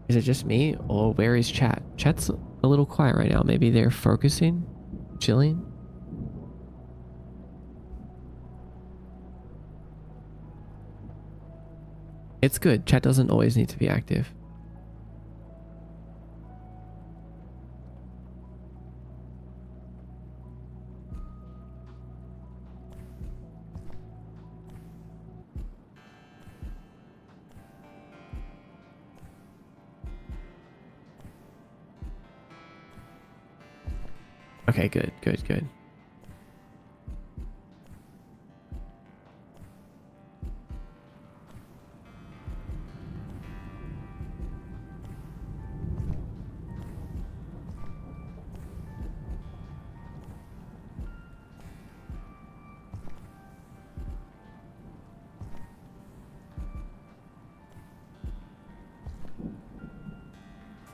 Is it just me, or where is chat? Chat's a little quiet right now. Maybe they're focusing, chilling. It's good. Chat doesn't always need to be active. Okay, good, good, good.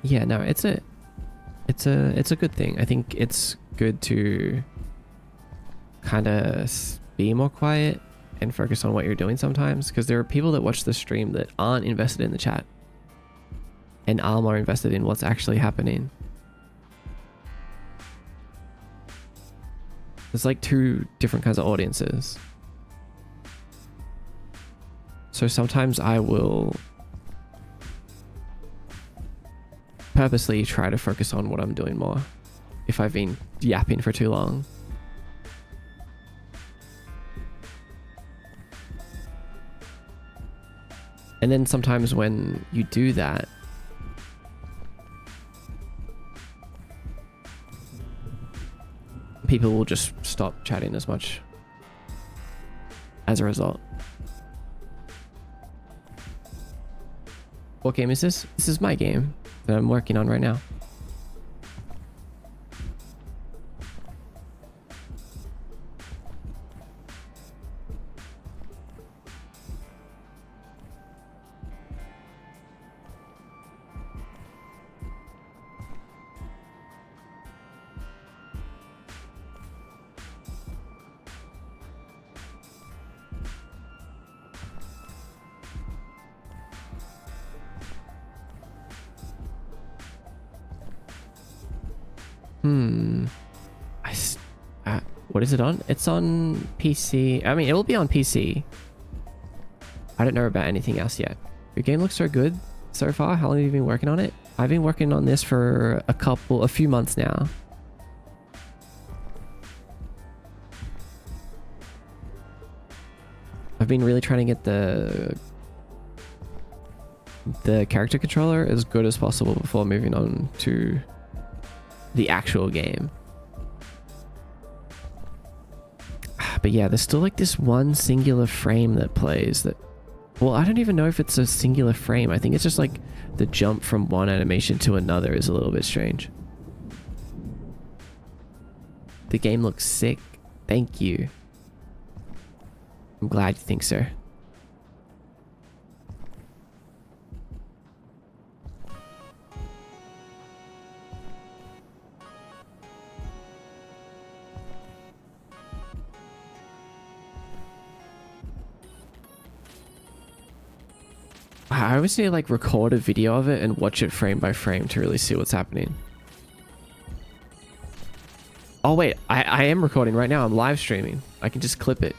Yeah, no, it's a good thing. I think it's good to kind of be more quiet and focus on what you're doing sometimes, because there are people that watch the stream that aren't invested in the chat and are more invested in what's actually happening. There's like two different kinds of audiences. So sometimes I will purposely try to focus on what I'm doing more if I've been yapping for too long. And then sometimes when you do that, people will just stop chatting as much as a result. What game is this? This is my game that I'm working on right now. What is it on? It's on PC. I mean, it will be on PC. I don't know about anything else yet. Your game looks so good so far. How long have you been working on it? I've been working on this for a few months now. I've been really trying to get the character controller as good as possible before moving on to the actual game. But yeah, there's still like this one singular frame that plays that... Well, I don't even know if it's a singular frame. I think it's just like the jump from one animation to another is a little bit strange. The game looks sick. Thank you. I'm glad you think so. I always need to like record a video of it and watch it frame by frame to really see what's happening. Oh wait, I am recording right now. I'm live streaming. I can just clip it.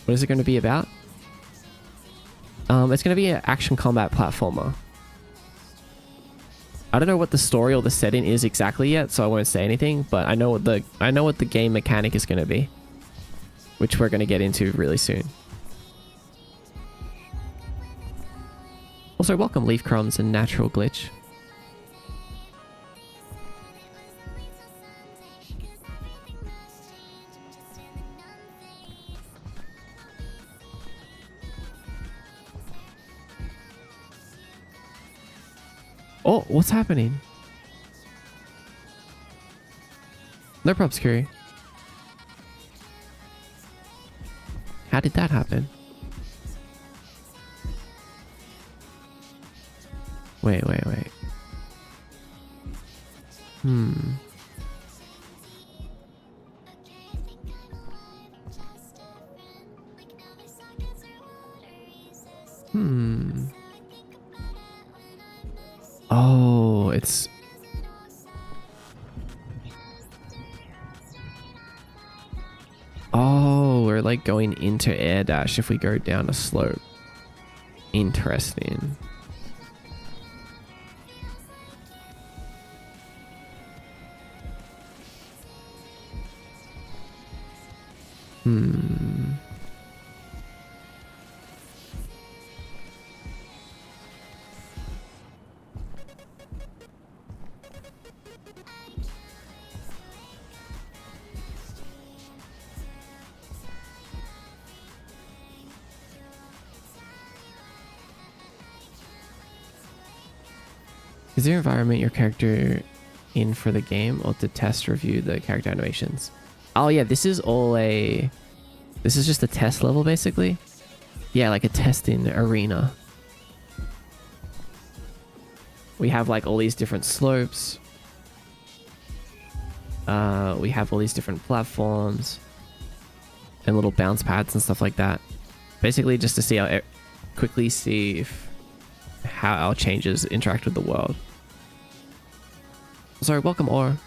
What is it going to be about? It's going to be an action combat platformer. I don't know what the story or the setting is exactly yet, so I won't say anything, but I know what the game mechanic is going to be, which we're going to get into really soon. Also, welcome Leaf Crumbs and Natural Glitch. Oh, what's happening? No props, Curry. How did that happen? Wait. Hmm. Oh, it's... Oh, we're like going into air dash if we go down a slope. Interesting. Is there environment your character in for the game or to test review the character animations? Oh yeah, this is just a test level basically. Yeah, like a testing arena. We have like all these different slopes. We have all these different platforms and little bounce pads and stuff like that. Basically just to see how our changes interact with the world. Sorry, welcome Or.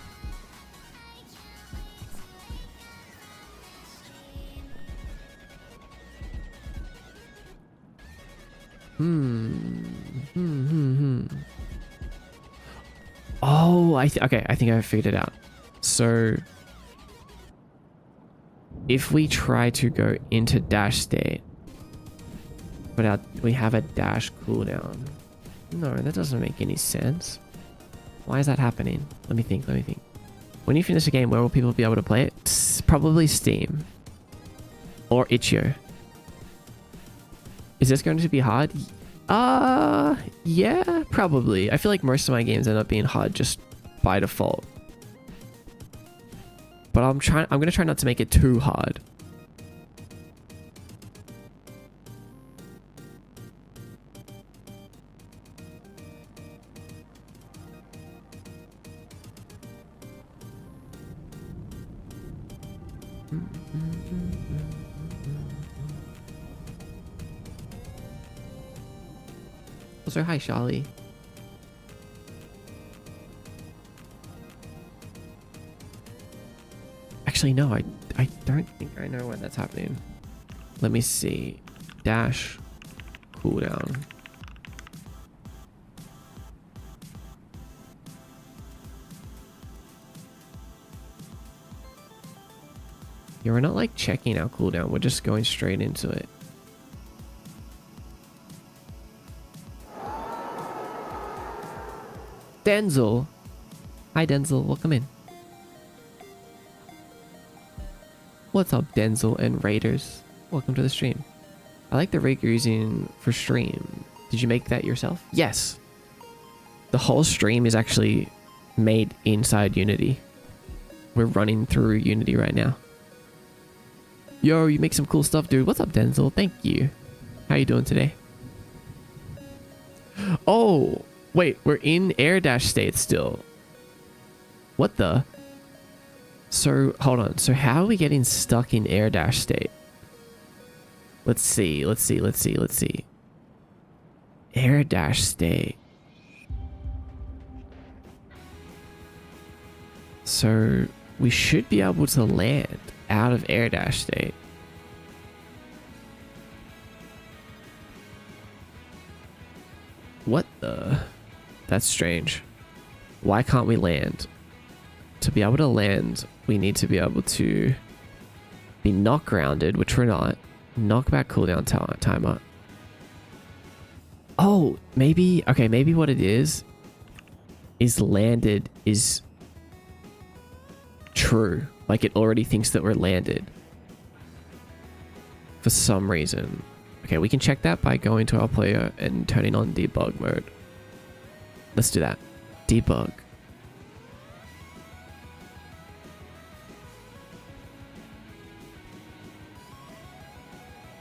Oh, okay, I think I figured it out. So if we try to go into dash state, but we have a dash cooldown. No, that doesn't make any sense. Why is that happening? Let me think. When you finish a game, where will people be able to play it? Probably Steam. Or Itch.io. Is this going to be hard? Yeah, probably. I feel like most of my games end up being hard just by default. But I'm gonna try not to make it too hard. Also, hi, Charlie. Actually, no, I don't think I know when that's happening. Let me see. Dash cooldown. Yeah, we're not like checking our cooldown. We're just going straight into it. Denzel. Hi, Denzel. Welcome in. What's up, Denzel and Raiders? Welcome to the stream. I like the rig you're using for stream. Did you make that yourself? Yes. The whole stream is actually made inside Unity. We're running through Unity right now. Yo, you make some cool stuff, dude. What's up, Denzel? Thank you. How you doing today? Oh, wait. We're in air dash state still. What the? So, hold on. So how are we getting stuck in air dash state? Let's see. Air dash state. So we should be able to land out of air dash state. What the? That's strange. Why can't we land? To be able to land, we need to be able to be knock grounded, which we're not. Knockback cooldown timer. Oh, maybe, okay, maybe what it is landed is true. Like it already thinks that we're landed for some reason. Okay, we can check that by going to our player and turning on debug mode. Let's do that. Debug.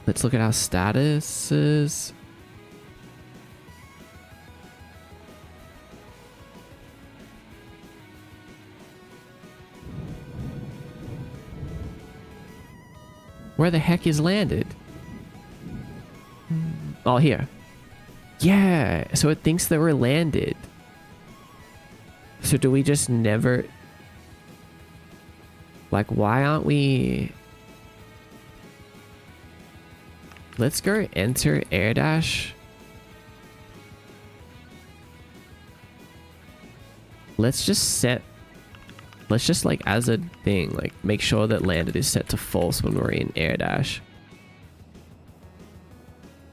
Let's look at our statuses. Where the heck is landed? Oh, here. Yeah, so it thinks that we're landed. So do we just never... Like, why aren't we... Let's go enter air dash. Let's just like as a thing, like make sure that landed is set to false when we're in air dash.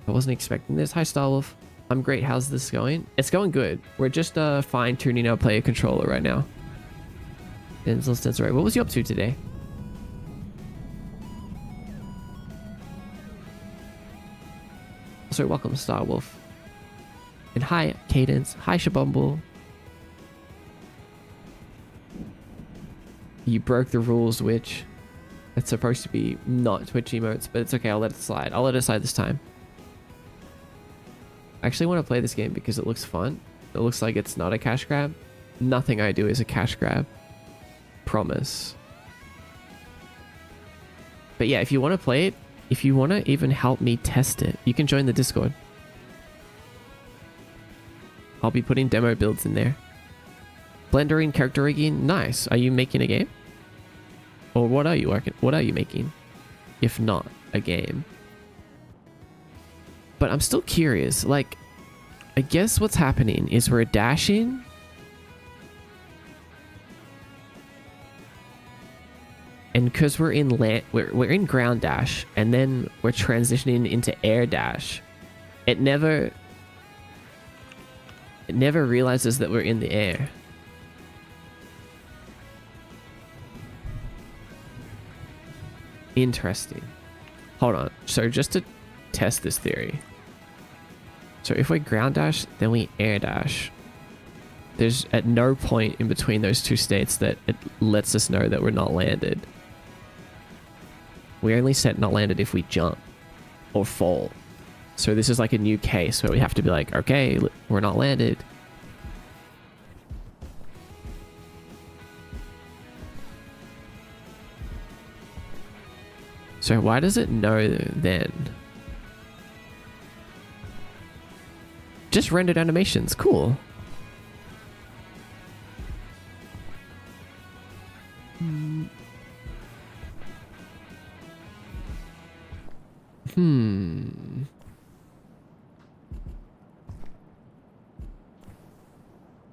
I wasn't expecting this. Hi Starwolf. I'm great. How's this going? It's going good. We're just fine tuning our player controller right now. Denzel Stensor, what was you up to today? Also, welcome Starwolf. And hi Cadence. Hi Shabumble. You broke the rules, Witch. It's supposed to be not Twitch emotes, but it's okay. I'll let it slide. I'll let it slide this time. I actually want to play this game because it looks fun. It looks like it's not a cash grab. Nothing I do is a cash grab. Promise. But yeah, if you want to play it, if you want to even help me test it, you can join the Discord. I'll be putting demo builds in there. Blendering, character rigging, nice. Are you making a game? Or what are you working? What are you making? If not a game. But I'm still curious. Like, I guess what's happening is we're dashing. And because we're in we're in ground dash, and then we're transitioning into air dash. It never realizes that we're in the air. Interesting. Hold on. So just to test this theory. So if we ground dash, then we air dash. There's at no point in between those two states that it lets us know that we're not landed. We only set not landed if we jump or fall. So this is like a new case where we have to be like, okay, we're not landed. So why does it know then? Just rendered animations, cool.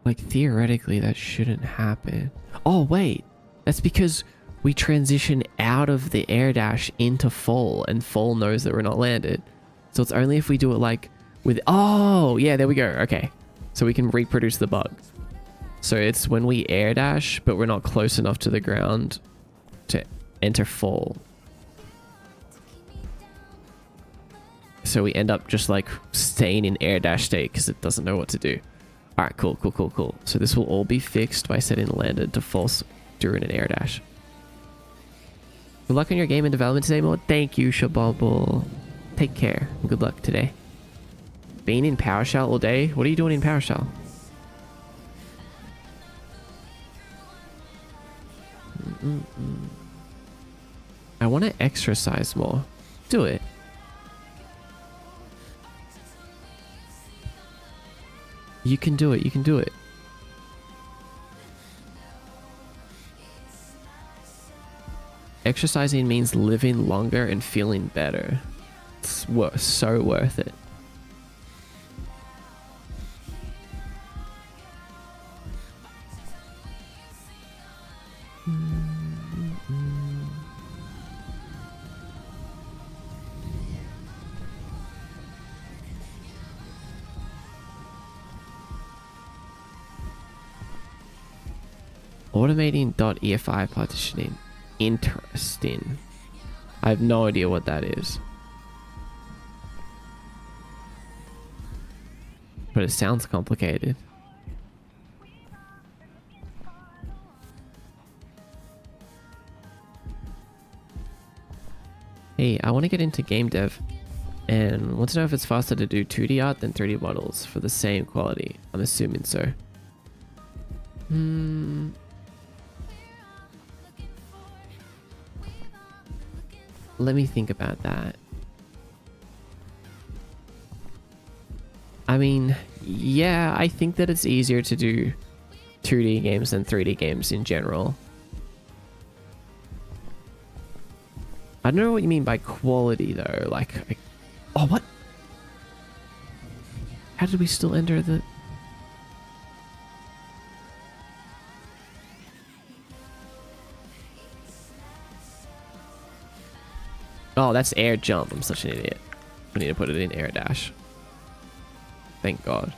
Like theoretically that shouldn't happen. Oh wait, that's because we transition out of the air dash into fall, and fall knows that we're not landed. So it's only if we do it like with, oh yeah, there we go. Okay, so we can reproduce the bug. So it's when we air dash but we're not close enough to the ground to enter fall. So we end up just like staying in air dash state because it doesn't know what to do. All right, cool. So this will all be fixed by setting landed to false during an air dash. Good luck on your game and development today, Mo. Thank you, Shabobble. Take care. Good luck today. Being in PowerShell all day? What are you doing in PowerShell? I want to exercise more. Do it. You can do it. You can do it. Exercising means living longer and feeling better. It's so worth it. Automating .efi partitioning. Interesting. I have no idea what that is. But it sounds complicated. Hey, I want to get into game dev and want to know if it's faster to do 2D art than 3D models for the same quality. I'm assuming so. Let me think about that. I mean, yeah, I think that it's easier to do 2D games than 3D games in general. I don't know what you mean by quality though. Like, oh, what? How did we still enter the... Oh, that's air jump. I'm such an idiot. I need to put it in air dash. Thank God.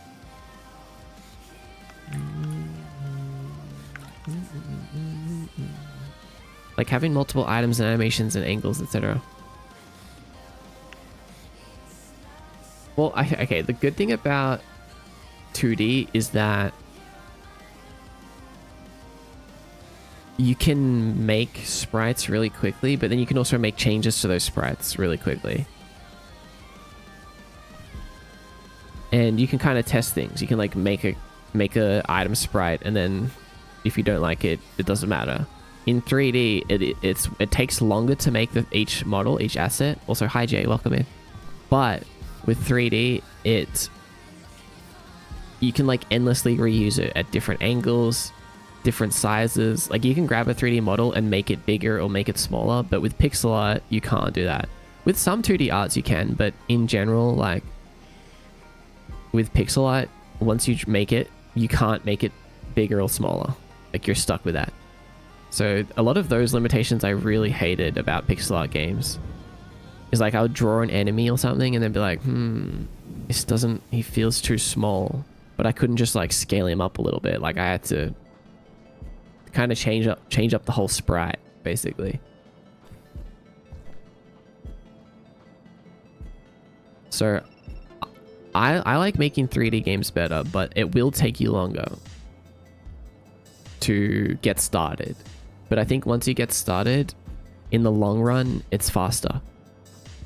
Like having multiple items and animations and angles, etc. Well, okay, the good thing about 2D is that you can make sprites really quickly, but then you can also make changes to those sprites really quickly. And you can kind of test things. You can like make a item sprite, and then if you don't like it, it doesn't matter. In 3D, it takes longer to make each model, each asset. Also, hi Jay, welcome in. But with 3D, you can like endlessly reuse it at different angles, different sizes. Like you can grab a 3D model and make it bigger or make it smaller, but with pixel art, you can't do that. With some 2D arts, you can, but in general, like with pixel art, once you make it, you can't make it bigger or smaller. Like you're stuck with that. So a lot of those limitations I really hated about pixel art games is like I would draw an enemy or something and then be like, he feels too small. But I couldn't just like scale him up a little bit. Like I had to kind of change up the whole sprite, basically. So I like making 3D games better, but it will take you longer to get started. But I think once you get started, in the long run, it's faster.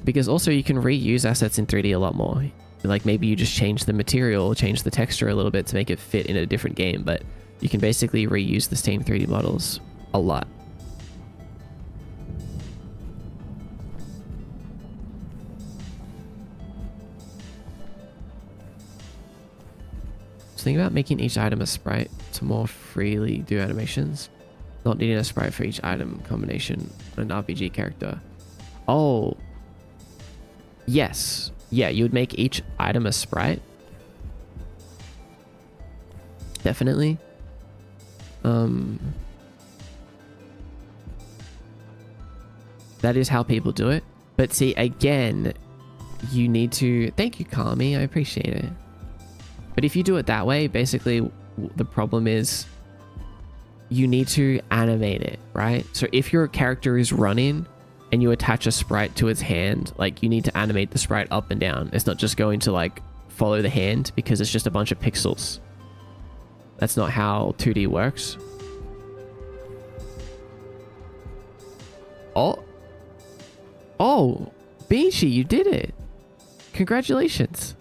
Because also you can reuse assets in 3D a lot more. Like maybe you just change the material, change the texture a little bit to make it fit in a different game, but you can basically reuse the same 3D models a lot. So think about making each item a sprite to more freely do animations. Not needing a sprite for each item combination on an RPG character. Oh. Yes. Yeah, you would make each item a sprite. Definitely. That is how people do it. But see, again, you need to... Thank you, Kami. I appreciate it. But if you do it that way, basically the problem is you need to animate it, right? So if your character is running and you attach a sprite to its hand, like you need to animate the sprite up and down. It's not just going to like follow the hand because it's just a bunch of pixels. That's not how 2D works. Oh, Beanchy, you did it. Congratulations.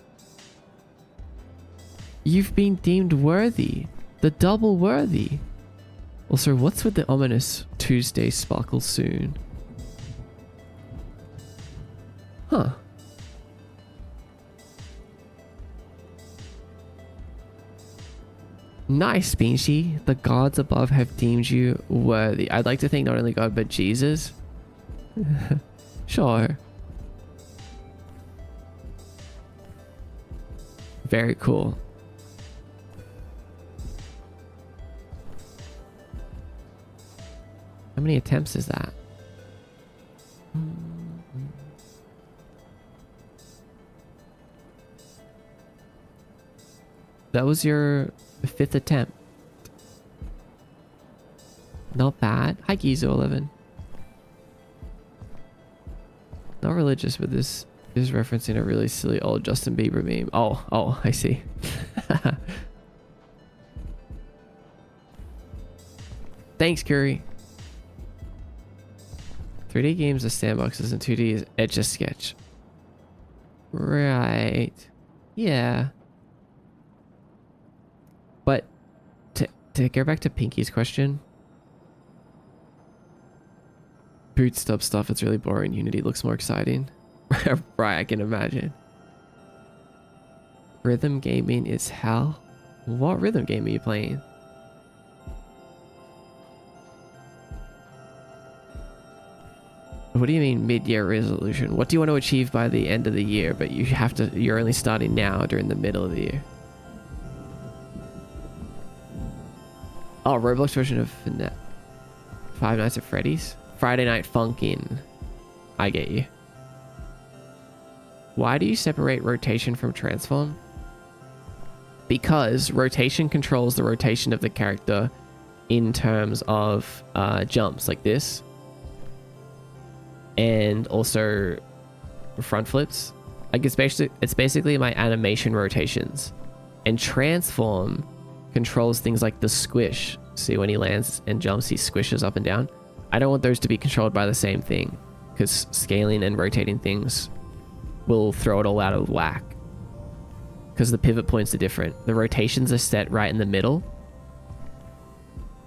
You've been deemed worthy. The double worthy. Also, what's with the ominous Tuesday sparkle soon? Huh. Nice, Beanshy. The gods above have deemed you worthy. I'd like to think not only God, but Jesus. Sure. Very cool. How many attempts is that? That was your 5th attempt. Not bad. Hi, Gizo11. Not religious, but this is referencing a really silly old Justin Bieber meme. Oh, I see. Thanks, Curry. 3D games are sandboxes and 2D is Etch-a-Sketch. Right. Yeah. But to go back to Pinky's question, bootstub stuff, it's really boring. Unity looks more exciting. Right, I can imagine. Rhythm gaming is hell. What rhythm game are you playing? What do you mean mid-year resolution? What do you want to achieve by the end of the year, but you're only starting now during the middle of the year? Oh, Roblox version of Five Nights at Freddy's? Friday Night Funkin'. I get you. Why do you separate rotation from transform? Because rotation controls the rotation of the character in terms of jumps like this. And also front flips. Like it's basically my animation rotations. And transform controls things like the squish. See, when he lands and jumps, he squishes up and down. I don't want those to be controlled by the same thing, because scaling and rotating things will throw it all out of whack. Because the pivot points are different. The rotations are set right in the middle.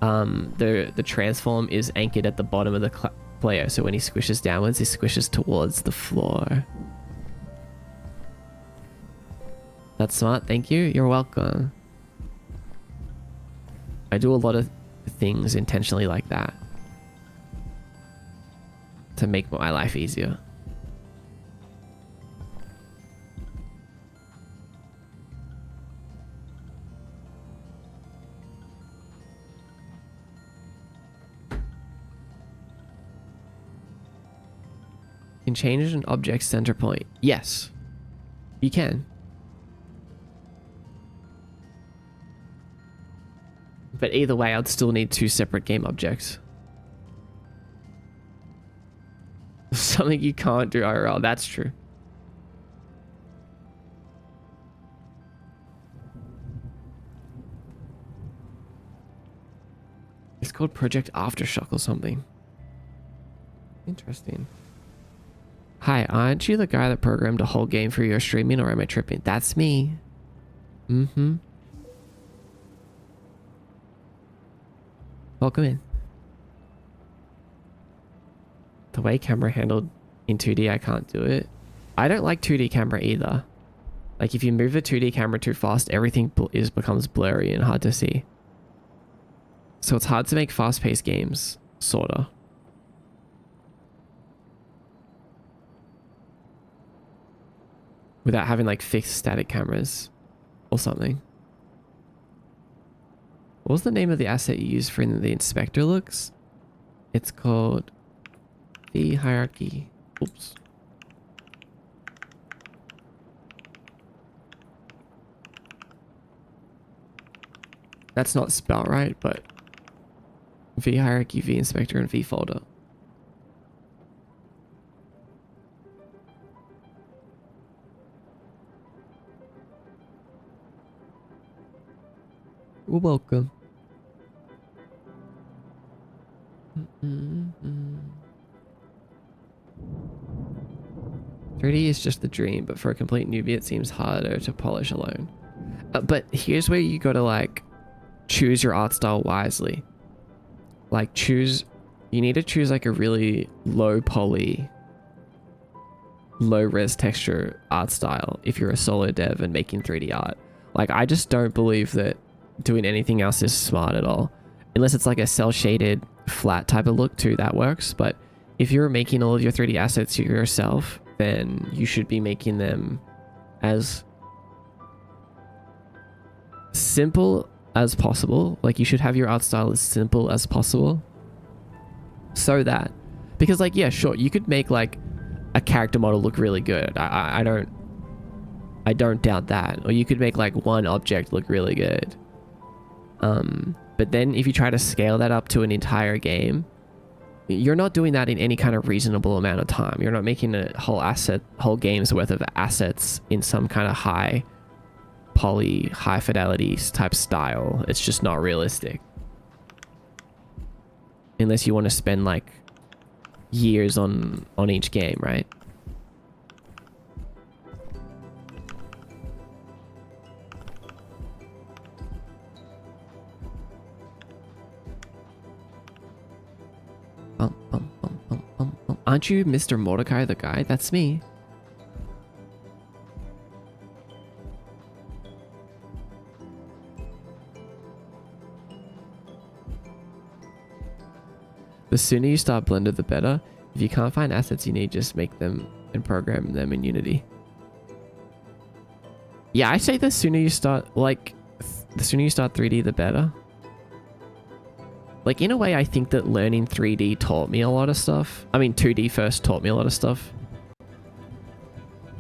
The transform is anchored at the bottom of the player, so when he squishes downwards, he squishes towards the floor. That's smart, thank you. You're welcome. I do a lot of things intentionally like that to make my life easier. You can change an object's center point. Yes, you can. But either way, I'd still need 2 separate game objects. Something you can't do IRL, that's true. It's called Project Aftershock or something. Interesting. Hi, aren't you the guy that programmed a whole game for your streaming, or am I tripping? That's me. Mm-hmm. Welcome in. The way camera handled in 2D, I can't do it. I don't like 2D camera either. Like if you move the 2D camera too fast, everything becomes blurry and hard to see. So it's hard to make fast-paced games, sorta. Without having like fixed static cameras or something. What was the name of the asset you used for the inspector looks? It's called V Hierarchy. Oops. That's not spelled right, but V Hierarchy, V Inspector, and V Folder. You're welcome. 3D is just the dream, but for a complete newbie it seems harder to polish alone. But here's where you gotta like choose your art style wisely. like you need to choose like a really low poly, low res texture art style if you're a solo dev and making 3D art. Like, I just don't believe that doing anything else is smart at all. Unless it's like a cell shaded flat type of look too, that works. But if you're making all of your 3D assets yourself, then you should be making them as simple as possible. Like, you should have your art style as simple as possible. So that, because like, yeah, sure, you could make like a character model look really good. I don't doubt that. Or you could make like one object look really good. But then if you try to scale that up to an entire game, you're not doing that in any kind of reasonable amount of time. You're not making a whole game's worth of assets in some kind of high poly, high fidelity type style. It's just not realistic. Unless you want to spend like years on each game, right? Aren't you Mr. Mordecai the guy? That's me. The sooner you start Blender, the better. If you can't find assets you need, just make them and program them in Unity. Yeah, I say the sooner you start, like, the sooner you start 3D, the better. Like, in a way, I think that learning 3D taught me a lot of stuff. I mean, 2D first taught me a lot of stuff.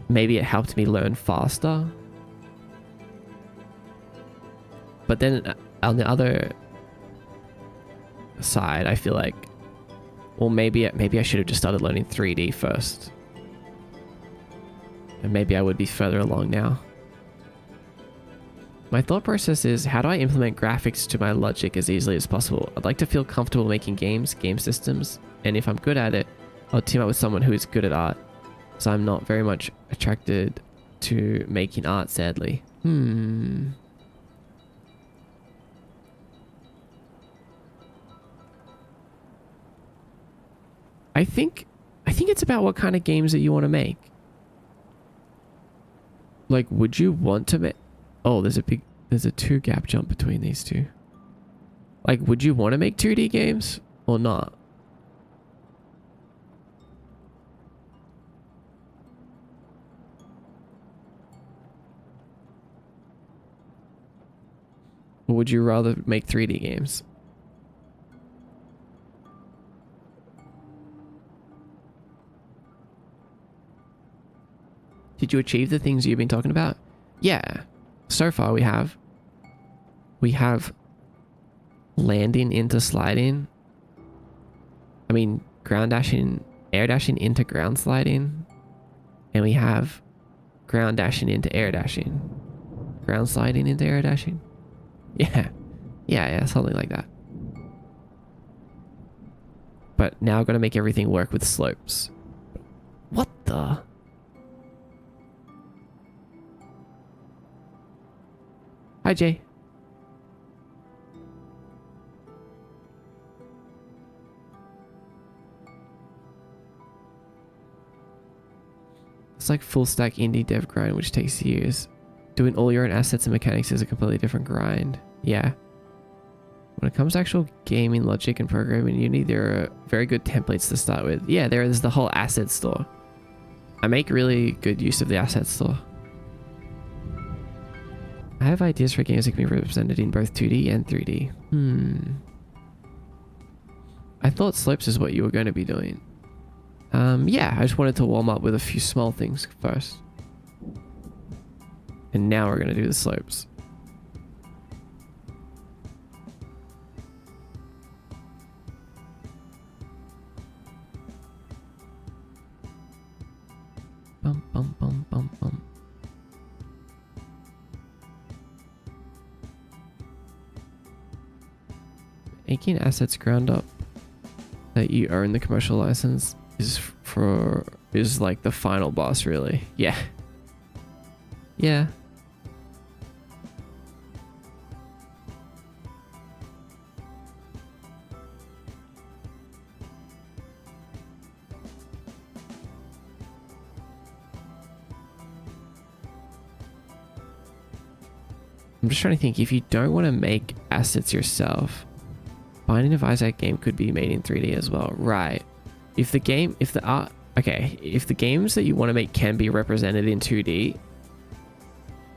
Maybe it helped me learn faster. But then on the other side, I feel like, well, maybe I should have just started learning 3D first. And maybe I would be further along now. My thought process is, how do I implement graphics to my logic as easily as possible? I'd like to feel comfortable making games, game systems, and if I'm good at it, I'll team up with someone who is good at art. So I'm not very much attracted to making art, sadly. I think it's about what kind of games that you want to make. Like, would you want to make... Oh, there's a 2 gap jump between these two. Like, would you want to make 2D games or not? Or would you rather make 3D games? Did you achieve the things you've been talking about? Yeah. So far we have landing into sliding. I mean, ground dashing, air dashing into ground sliding. And we have ground dashing into air dashing. Ground sliding into air dashing. Yeah, something like that. But now I've got to make everything work with slopes. What the? Hi, Jay. It's like full stack indie dev grind, which takes years. Doing all your own assets and mechanics is a completely different grind. Yeah. When it comes to actual gaming logic and programming in Unity, there are very good templates to start with. Yeah, there is the whole asset store. I make really good use of the asset store. I have ideas for games that can be represented in both 2D and 3D. I thought slopes is what you were going to be doing. Yeah, I just wanted to warm up with a few small things first. And now we're going to do the slopes. Bum, bum, bum, bum, bum. Making assets ground up that you own the commercial license is like the final boss, really. Yeah. Yeah. I'm just trying to think, if you don't want to make assets yourself, Binding of Isaac game could be made in 3D as well. Right. If the games that you want to make can be represented in 2D,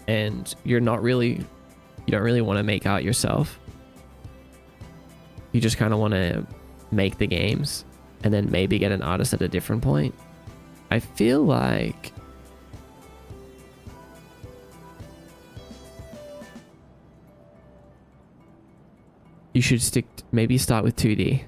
and you don't really want to make art yourself, you just kind of want to make the games and then maybe get an artist at a different point, I feel like you should maybe start with 2D.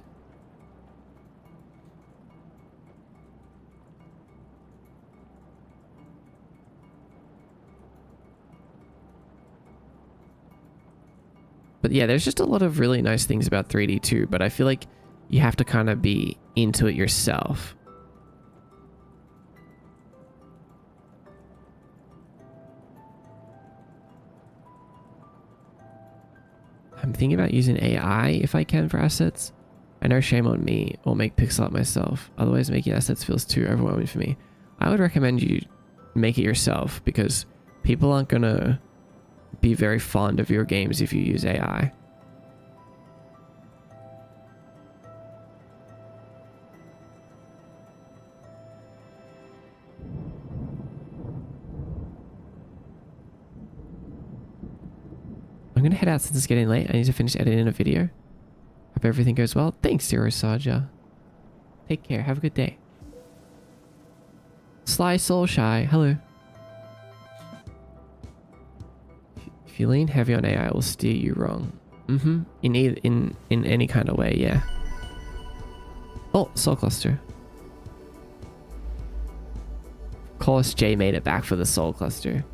But yeah, there's just a lot of really nice things about 3D too, but I feel like you have to kind of be into it yourself. I'm thinking about using AI if I can for assets. I know, shame on me, or make pixel art myself. Otherwise making assets feels too overwhelming for me. I would recommend you make it yourself, because people aren't gonna be very fond of your games if you use AI. I'm gonna head out since it's getting late. I need to finish editing a video. Hope everything goes well. Thanks, Zero Saja. Take care. Have a good day. Sly Soul Shy. Hello. If you lean heavy on AI, it will steer you wrong. In any kind of way, yeah. Oh, Soul Cluster. Of course, Jay made it back for the Soul Cluster.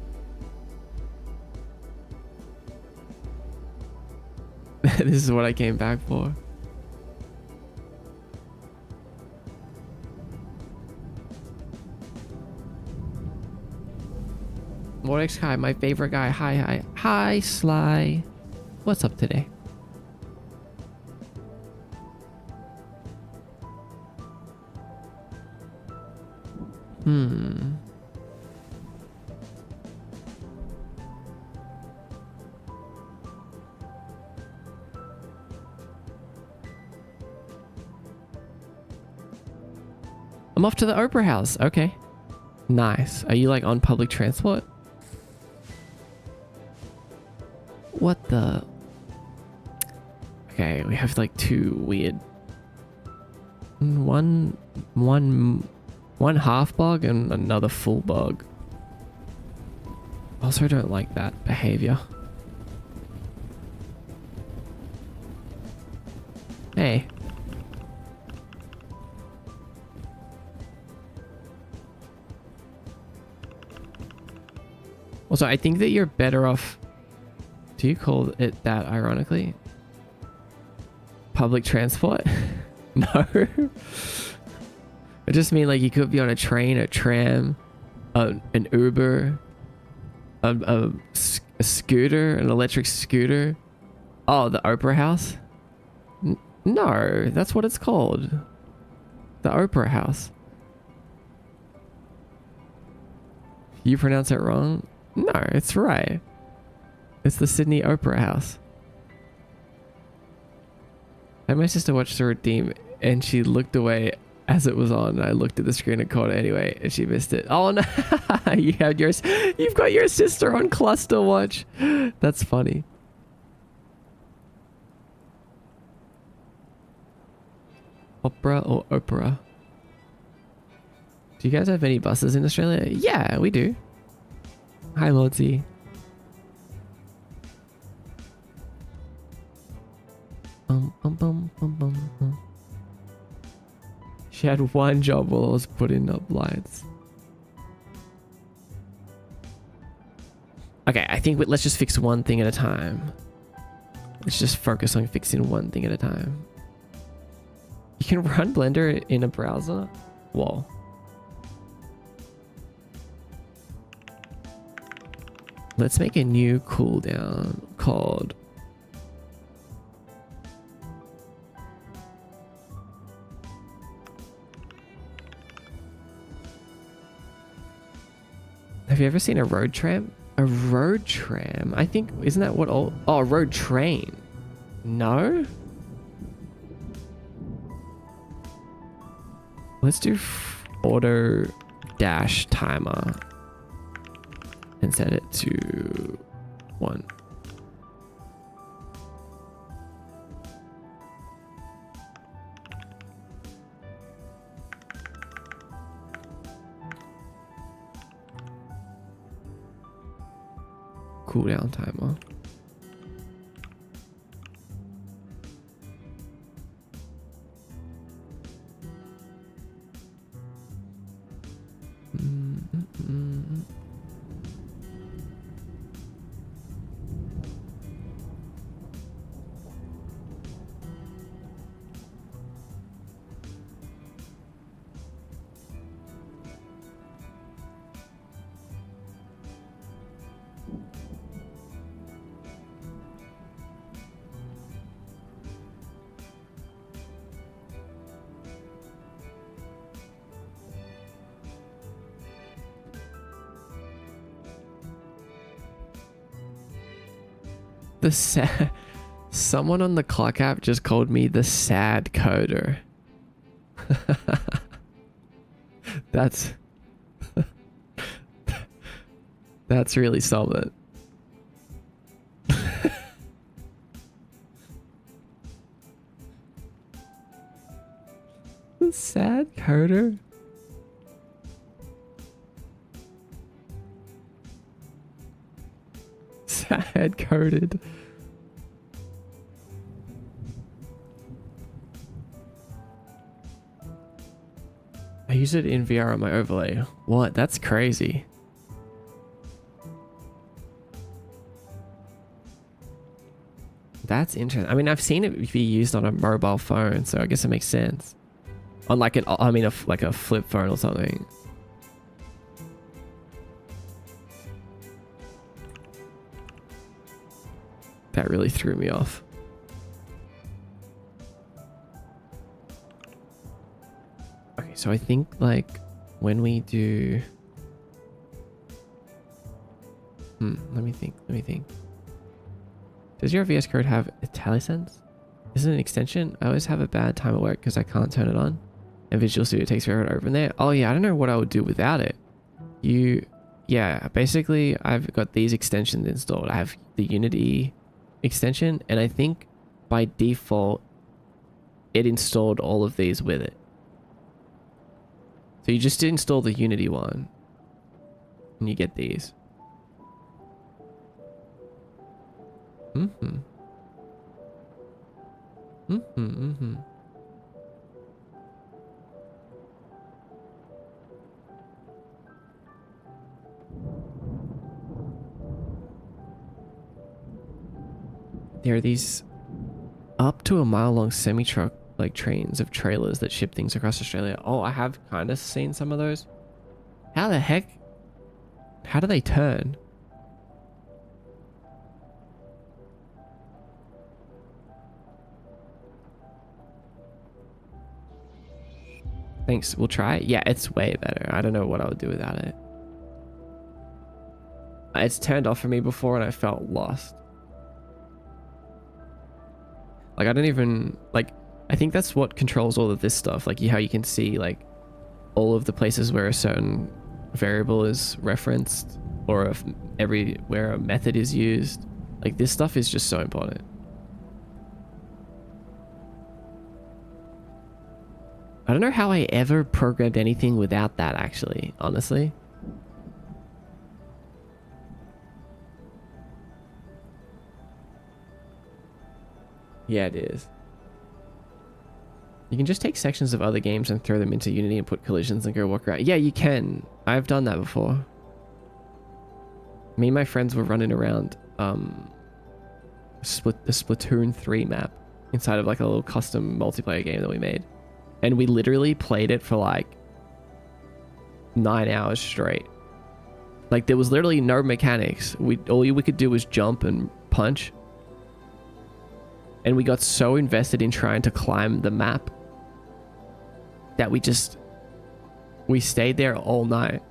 This is what I came back for. Mordex Kai, my favorite guy. Hi, Sly. What's up today? I'm off to the Opera House. Okay. Nice. Are you like on public transport? What the? Okay, we have like two weird. One half bug and another full bug. Also, I don't like that behavior. Hey. Also, I think that you're better off. Do you call it that ironically? Public transport? No. I just mean like you could be on a train, a tram, an Uber, a scooter, an electric scooter. Oh, the Opera House? No, that's what it's called. The Opera House. You pronounce it wrong? No, it's right. It's the Sydney Opera House. I had my sister watch The Redeem and she looked away as it was on. And I looked at the screen and caught it anyway and she missed it. Oh no, you've got your sister on Cluster Watch. That's funny. Opera or opera? Do you guys have any buses in Australia? Yeah, we do. Hi, Lordsy. She had one job while I was putting up lights. Okay, I think let's just fix one thing at a time. Let's just focus on fixing one thing at a time. You can run Blender in a browser? Whoa. Let's make a new cooldown called Have you ever seen a road tramp? A road tram. I think, isn't that what all... Oh, a road train. No? Let's do auto dash timer and set it to 1. Cooldown timer. The sad... Someone on the Clock app just called me the sad coder. That's... That's really solid. The sad coder? Sad coded. I use it in VR on my overlay. What? That's crazy. That's interesting. I mean, I've seen it be used on a mobile phone, so I guess it makes sense. On like an, I mean, like a flip phone or something. That really threw me off. Okay, so I think like when we do... let me think. Does your VS Code have IntelliSense? Is it an extension? I always have a bad time at work because I can't turn it on. And Visual Studio takes forever to open there. Oh yeah, I don't know what I would do without it. Yeah, basically I've got these extensions installed. I have the Unity extension, and I think by default it installed all of these with it. So you just install the Unity one and you get these. There are these up to a mile long semi-truck like trains of trailers that ship things across Australia. Oh, I have kind of seen some of those. How the heck? How do they turn? Thanks, we'll try it. Yeah, it's way better. I don't know what I would do without it. It's turned off for me before and I felt lost. Like, I don't even, like, I think that's what controls all of this stuff. Like, how you can see, like, all of the places where a certain variable is referenced, or if where a method is used. Like, this stuff is just so important. I don't know how I ever programmed anything without that, actually, honestly. Yeah, it is. You can just take sections of other games and throw them into Unity and put collisions and go walk around. Yeah, you can. I've done that before. Me and my friends were running around the Splatoon 3 map inside of like a little custom multiplayer game that we made. And we literally played it for like 9 hours straight. Like, there was literally no mechanics. All we could do was jump and punch. And we got so invested in trying to climb the map that we stayed there all night.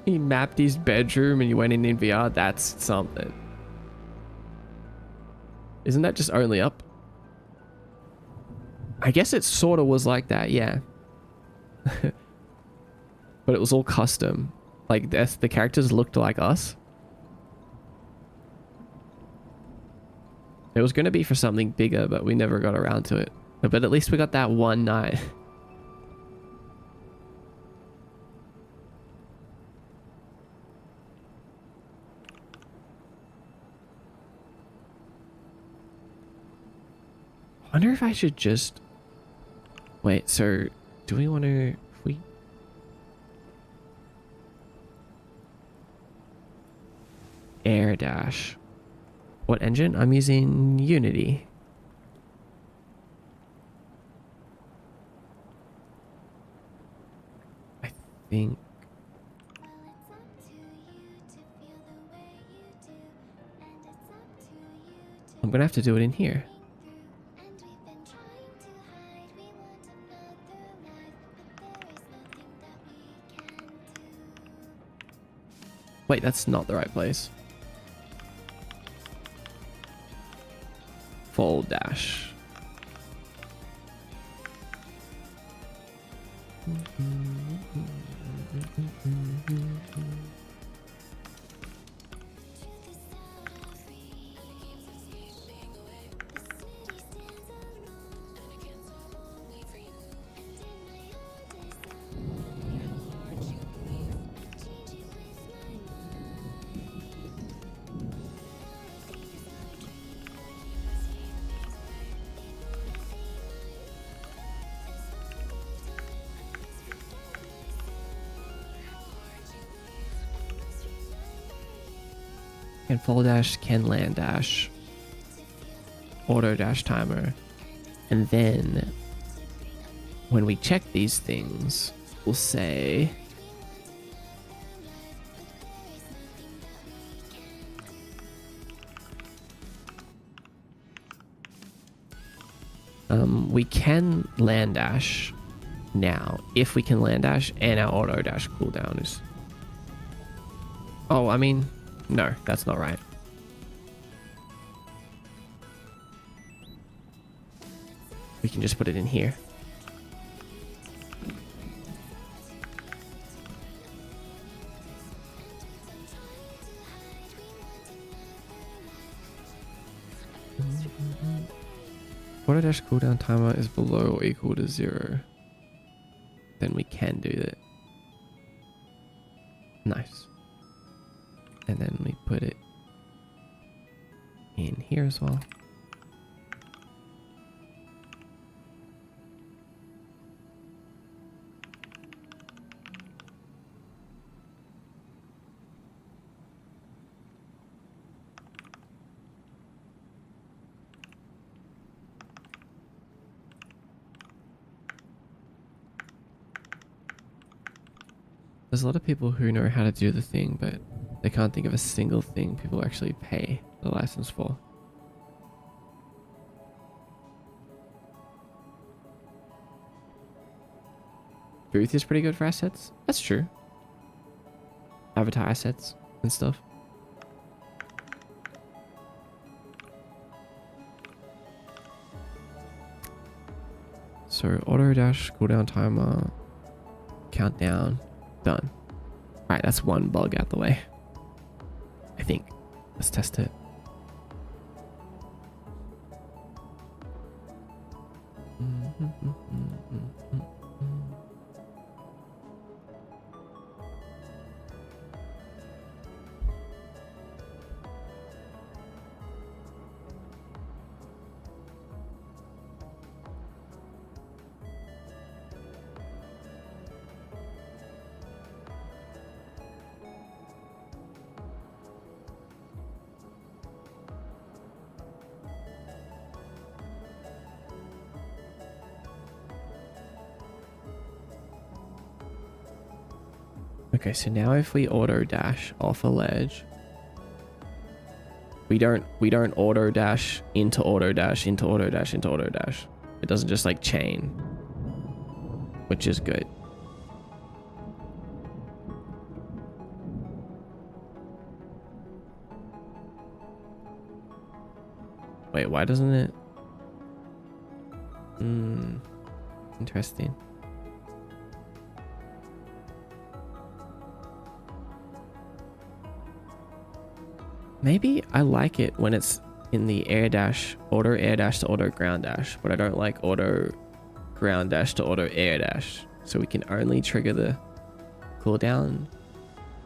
He mapped his bedroom and you went in VR. That's something. Isn't that just only up? I guess it sort of was like that, yeah. But it was all custom. Like the characters looked like us. It was going to be for something bigger, but we never got around to it. But at least we got that one night. I wonder if I should just... Wait, so do we want to... If we... Air dash. What engine? I'm using Unity. I think... I'm gonna have to do it in here. Wait, that's not the right place. Fold dash. Can fall dash, can land dash, auto dash timer, and then when we check these things, we'll say we can land dash now if we can land dash and our auto dash cooldown is... Oh, I mean, no, that's not right. We can just put it in here. Auto dash cooldown timer is below or equal to 0. Then we can do that. Nice. And then we put it in here as well. There's a lot of people who know how to do the thing, but they can't think of a single thing people actually pay the license for. Booth is pretty good for assets. That's true. Avatar assets and stuff. So auto dash, cooldown timer, countdown, done. Alright, that's one bug out the way. I think. Let's test it. Okay, so now if we auto dash off a ledge, we don't auto dash into auto dash into auto dash into auto dash. It doesn't just like chain. which is good. Wait, why doesn't it? Interesting. Maybe I like it when it's in the air dash, auto air dash to auto ground dash, but I don't like auto ground dash to auto air dash. So we can only trigger the cooldown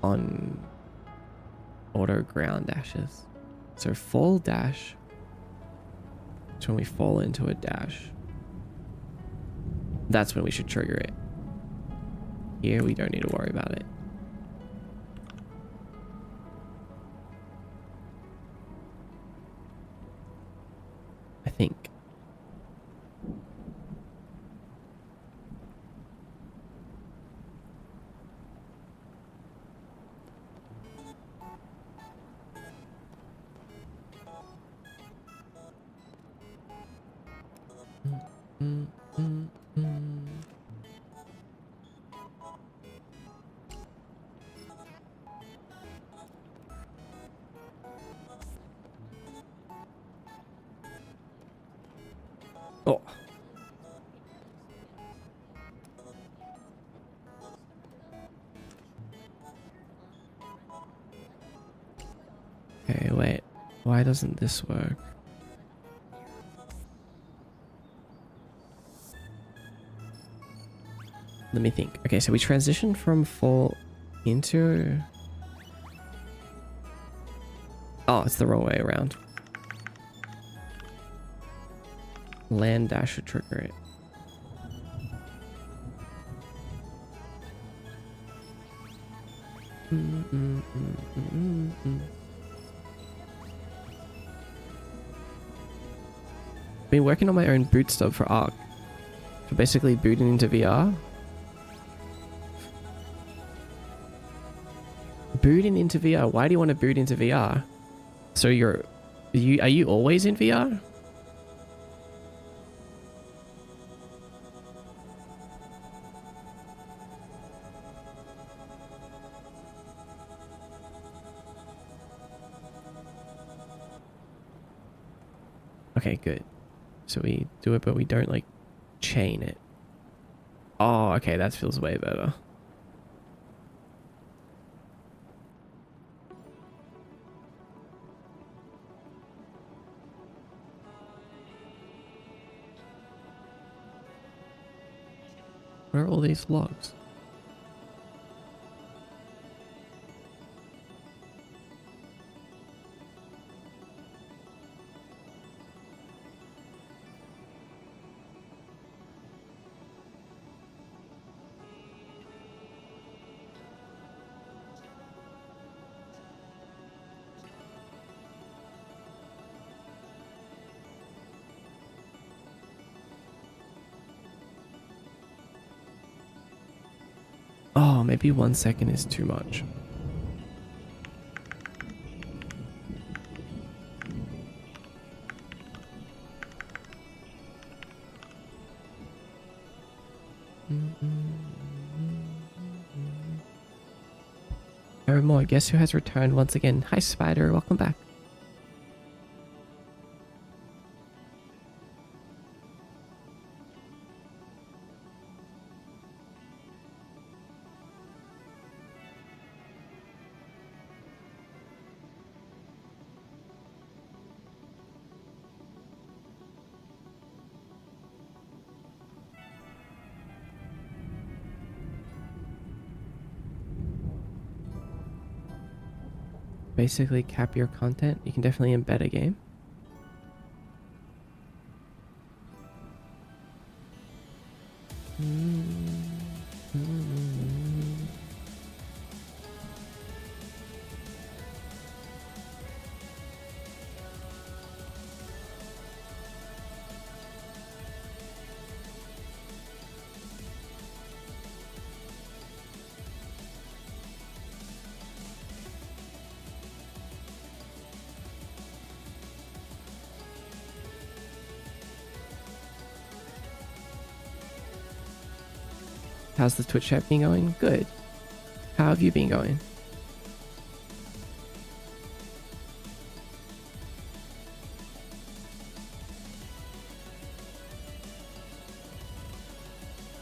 on auto ground dashes. So fall dash, so when we fall into a dash, that's when we should trigger it. Here we don't need to worry about it. I think. Oh. Okay, wait. Why doesn't this work? Let me think. Okay, so we transitioned from fall into... Oh, it's the wrong way around. Land dash should trigger it. Been working on my own boot stub for Ark. For basically booting into VR. Booting into VR? Why do you want to boot into VR? So are you always in VR? Okay, good. So we do it, but we don't like chain it. Oh, okay, that feels way better. Where are all these logs? Oh, maybe 1 second is too much. More, guess who has returned once again? Hi, Spider. Welcome back. Basically cap your content. You can definitely embed a game. How's the Twitch chat been going? Good. How have you been going?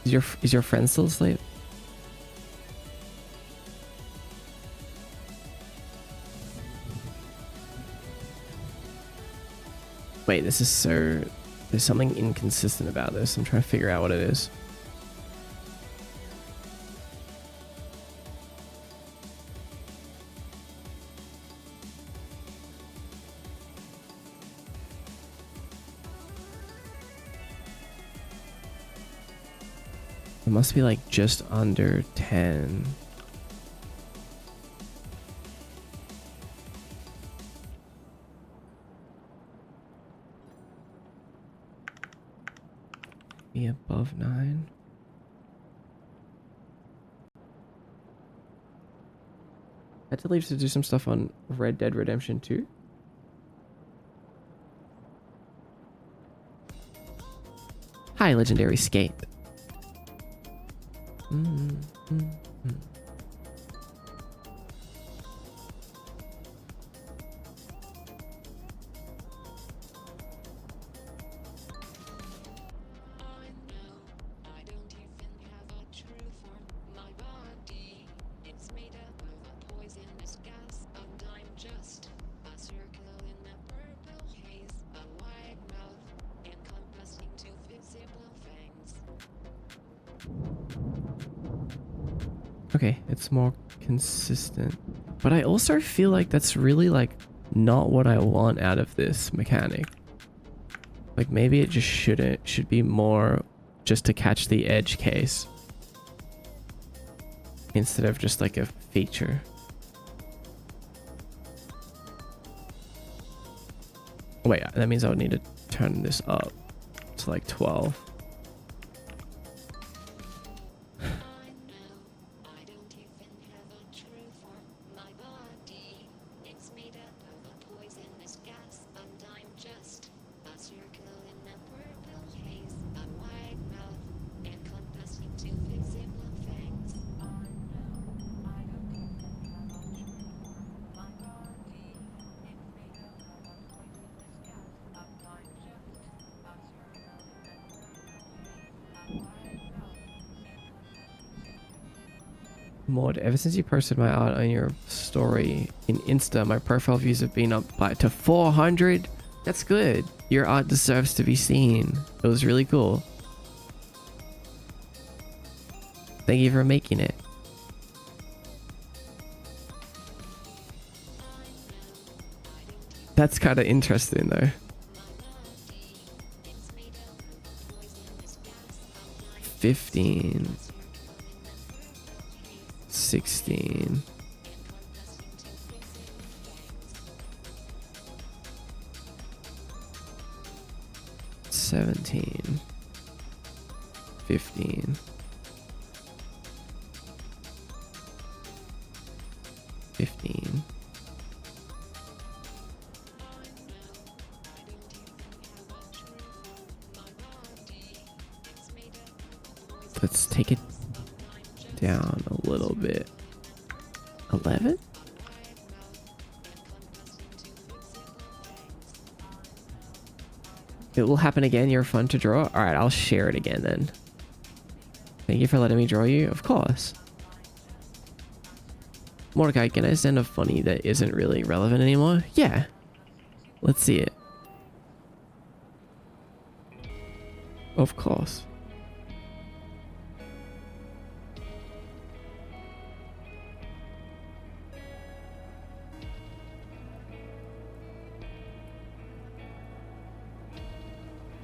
Is your friend still asleep? Wait, this is so... There's something inconsistent about this. I'm trying to figure out what it is. It must be like just under 10. Be above 9. I had to leave to do some stuff on Red Dead Redemption 2. Hi, Legendary Scape. Okay, it's more consistent. But I also feel like that's really like not what I want out of this mechanic. Like maybe it just should be more just to catch the edge case instead of just like a feature. Wait, that means I would need to turn this up to like 12. Mod, ever since you posted my art on your story in Insta, my profile views have been up to 400. That's good. Your art deserves to be seen. It was really cool. Thank you for making it. That's kind of interesting though. 15. 16. 17. 15. 15. Let's take it down a little bit. 11? It will happen again. You're fun to draw. All right, I'll share it again then. Thank you for letting me draw you. Of course. Mordecai, can I send a funny that isn't really relevant anymore? Yeah. Let's see it. Of course.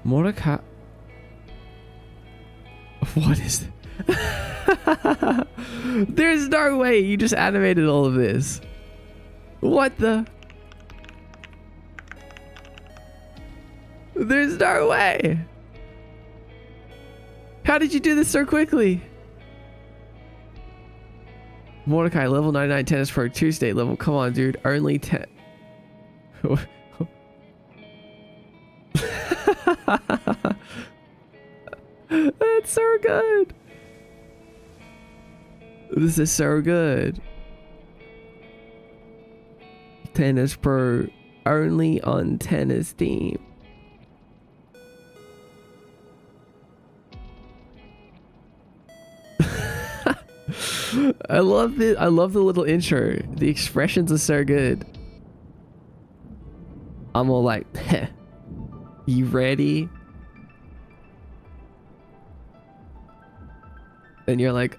Mordecai. What is it? There's no way you just animated all of this. What the? There's no way. How did you do this so quickly? Mordecai, level 99 tennis pro Tuesday level. Come on, dude. Only 10. That's so good. This is so good. Tennis Pro only on Tennis Team. I love it. I love the little intro. The expressions are so good. I'm all like, heh. You ready? And you're like,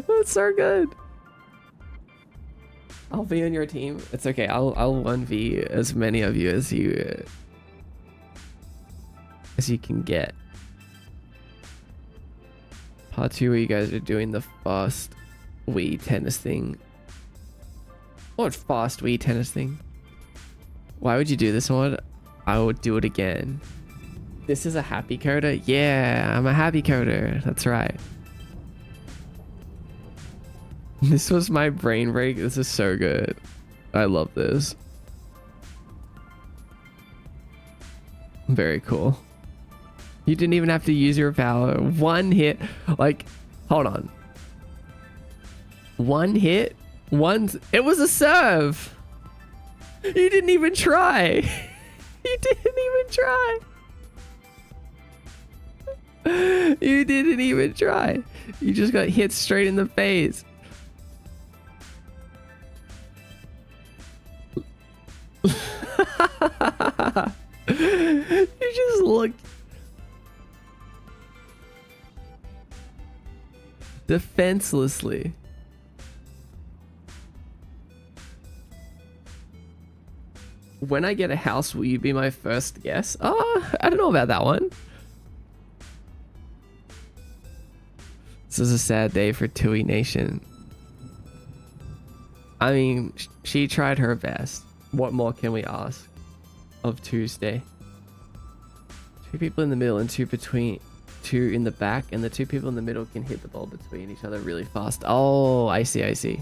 That's so good. I'll be on your team. It's okay. I'll 1v as many of you as you can get. Part 2 where you guys are doing the fast Wii tennis thing. What fast Wii tennis thing? Why would you do this one? I would do it again. This is a happy coder? Yeah, I'm a happy coder. That's right. This was my brain break. This is so good. I love this. Very cool. You didn't even have to use your power. One hit. Like, hold on. One hit. It was a serve. You didn't even try. You didn't even try. You didn't even try. You just got hit straight in the face. You just looked defenselessly. When I get a house, will you be my first guest? Oh, I don't know about that one. This is a sad day for Tui Nation. I mean, she tried her best. What more can we ask of Tuesday? 2 people in the middle and 2 between, 2 in the back, and the 2 people in the middle can hit the ball between each other really fast. Oh, I see, I see.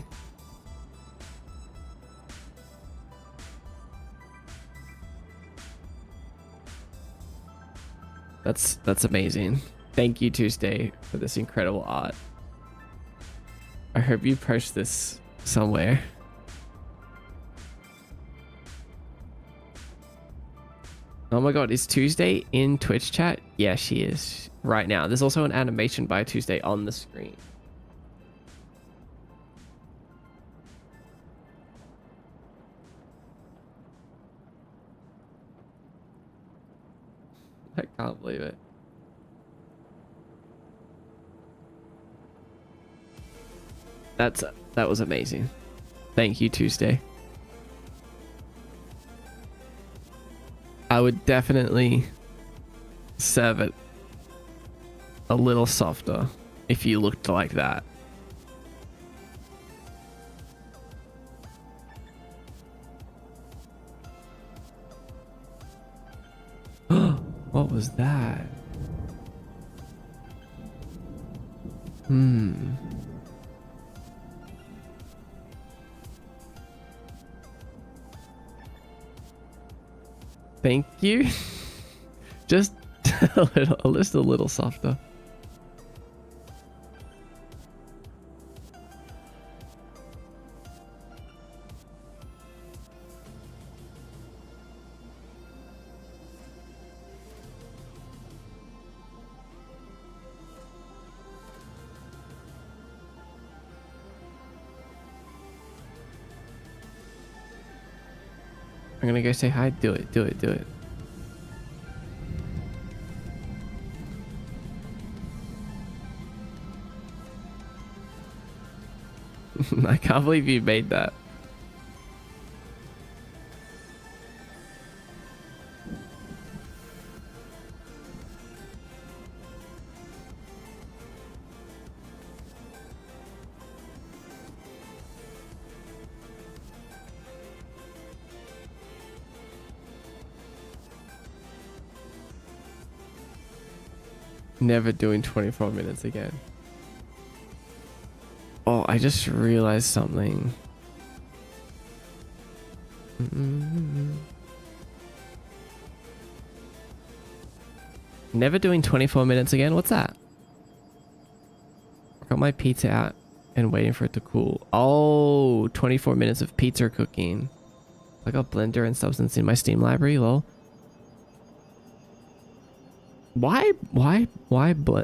That's amazing. Thank you, Tuesday, for this incredible art. I hope you post this somewhere. Oh my god, is Tuesday in Twitch chat? Yeah, she is right now. There's also an animation by Tuesday on the screen. I can't believe it. That was amazing. Thank you, Tuesday. I would definitely serve it a little softer if you looked like that. What was that? Thank you. Just a little softer. I'm gonna go say hi. Do it, do it, do it. I can't believe you made that. Never doing 24 minutes again. Oh, I just realized something. Never doing 24 minutes again. What's that? I got my pizza out and waiting for it to cool. Oh, 24 minutes of pizza cooking. I got Blender and Substance in my Steam library, lol. Why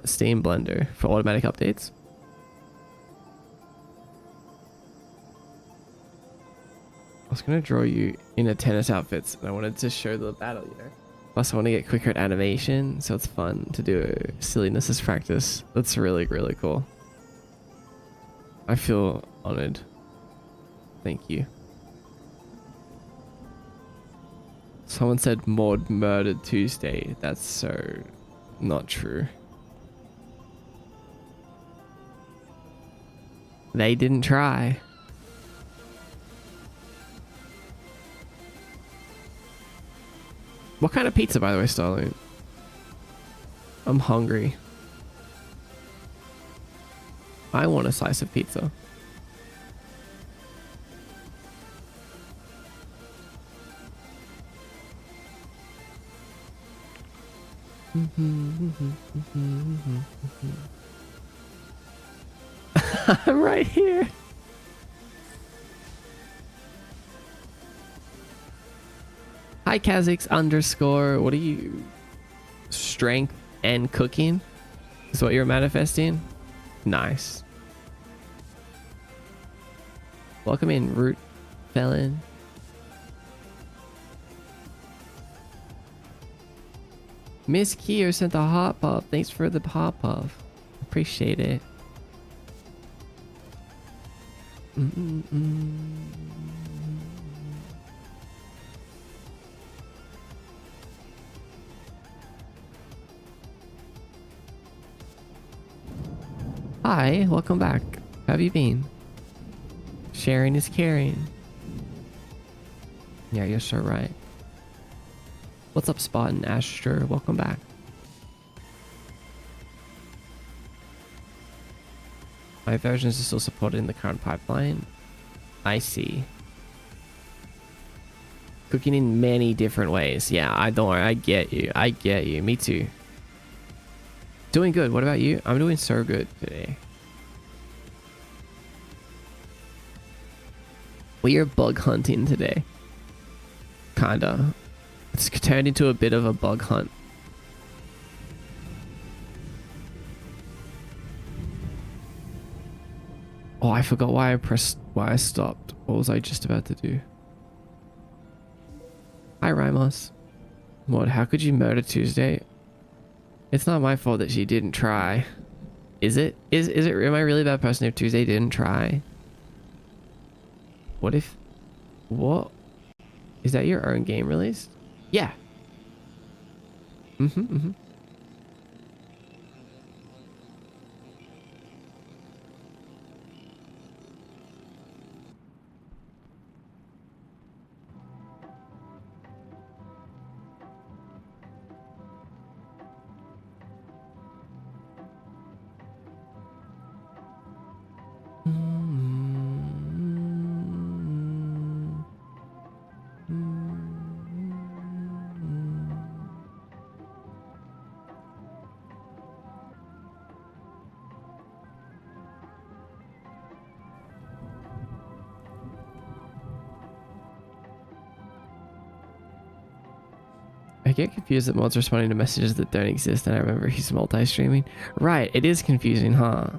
Steam Blender for automatic updates? I was gonna draw you in a tennis outfits and I wanted to show the battle, you know? Plus I want to get quicker at animation, so it's fun to do silliness as practice. That's really, really cool. I feel honored. Thank you. Someone said Maud murdered Tuesday. That's so not true. They didn't try. What kind of pizza, by the way, Starling? I'm hungry. I want a slice of pizza. I'm right here. Hi Kha'Zix _ what are you? Strength and cooking is what you're manifesting? Nice. Welcome in, Root Felon. Miss Keo sent the hot puff. Thanks for the hot puff. Appreciate it. Hi, welcome back. How have you been? Sharing is caring. Yeah, you're so right. What's up, Spot and Asher? Welcome back. My versions are still supported in the current pipeline. I see. Cooking in many different ways. Yeah, I don't worry. I get you. I get you. Me too. Doing good. What about you? I'm doing so good today. We are bug hunting today. Kinda. It's turned into a bit of a bug hunt. Oh, I forgot why I stopped. What was I just about to do? Hi, Rymos. What? How could you murder Tuesday? It's not my fault that she didn't try. Is it? Is it? Am I a really bad person if Tuesday didn't try? What if? What? Is that your own game released? Yeah. I get confused that mods responding to messages that don't exist, and I remember he's multi-streaming. Right, it is confusing, huh?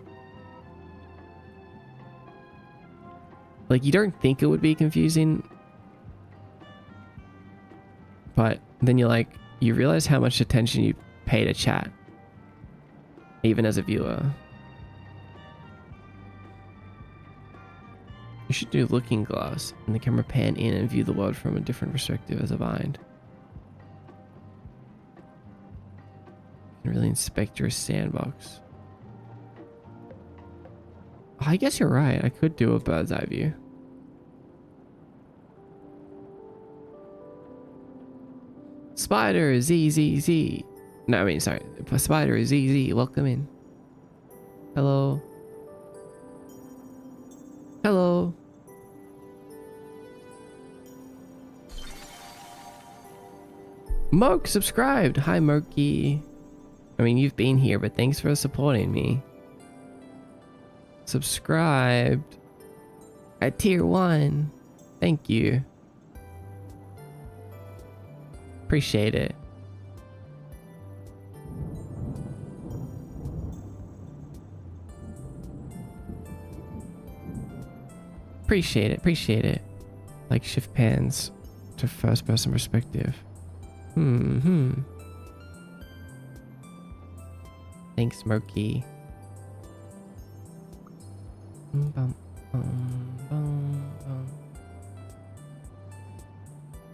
Like, you don't think it would be confusing, but then you're like, you realize how much attention you pay to chat, even as a viewer. You should do looking glass, and the camera pan in and view the world from a different perspective as a bind. Really inspect your sandbox. I guess you're right. I could do a bird's eye view. Spider ZZZ. No, I mean, sorry. Spider ZZ. Welcome in. Hello. Hello. Moke subscribed. Hi, Murky. I mean, you've been here, but thanks for supporting me. Subscribed at tier 1. Thank you. Appreciate it. Appreciate it, appreciate it. Like shift pans to first person perspective. Thanks, Murky.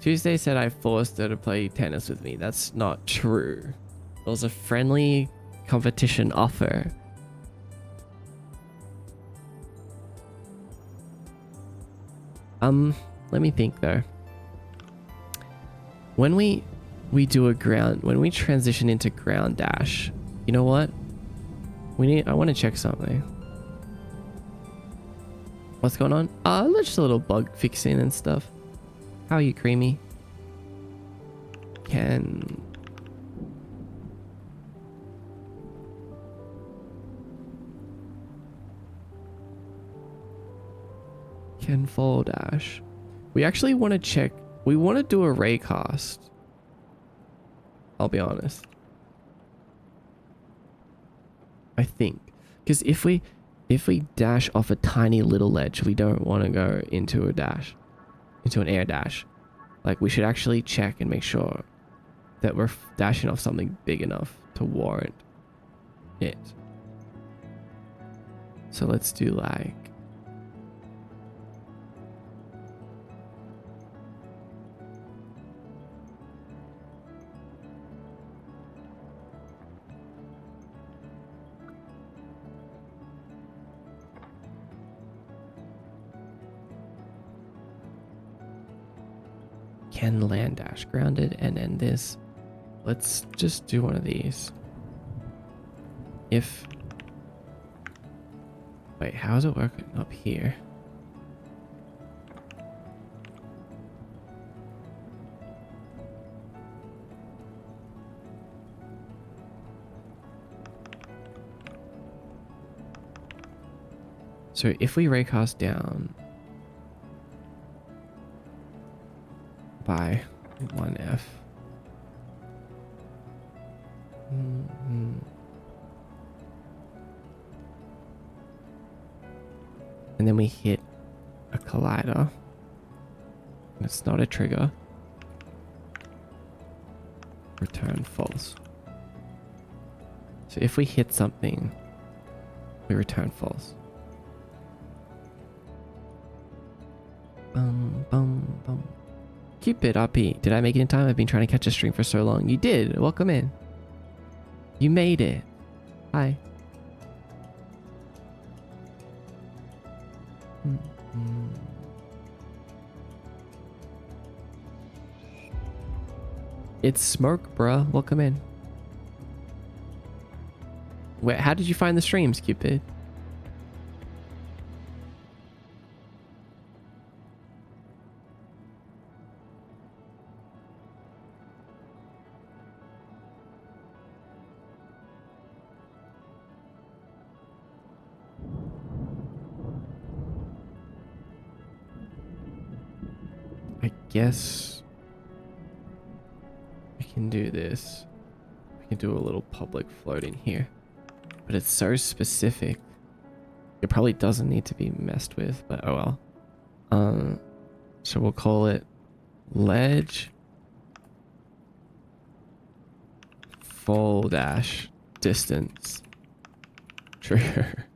Tuesday said I forced her to play tennis with me. That's not true. It was a friendly competition offer. Let me think though. When we do a ground, when we transition into ground dash, you know what? I want to check something. What's going on? Just a little bug fixing and stuff. How are you, Creamy? Can fall dash. We actually want to check. We want to do a raycast. I'll be honest. I think because if we dash off a tiny little ledge, we don't want to go into a dash, into an air dash. Like, we should actually check and make sure that we're dashing off something big enough to warrant it. So let's do like can land dash grounded, and then this. Let's just do one of these. If wait, how is it working up here? So if we raycast down by 1F. And then we hit a collider. It's not a trigger. Return false. So if we hit something, we return false. Cupid RP, did I make it in time? I've been trying to catch a stream for so long. You did. Welcome in. You made it. Hi. It's Smoke, bruh. Welcome in. Wait, how did you find the streams, Cupid? I guess we can do this. We can do a little public float in here. But it's so specific. It probably doesn't need to be messed with, but oh well. So we'll call it ledge fall dash distance trigger.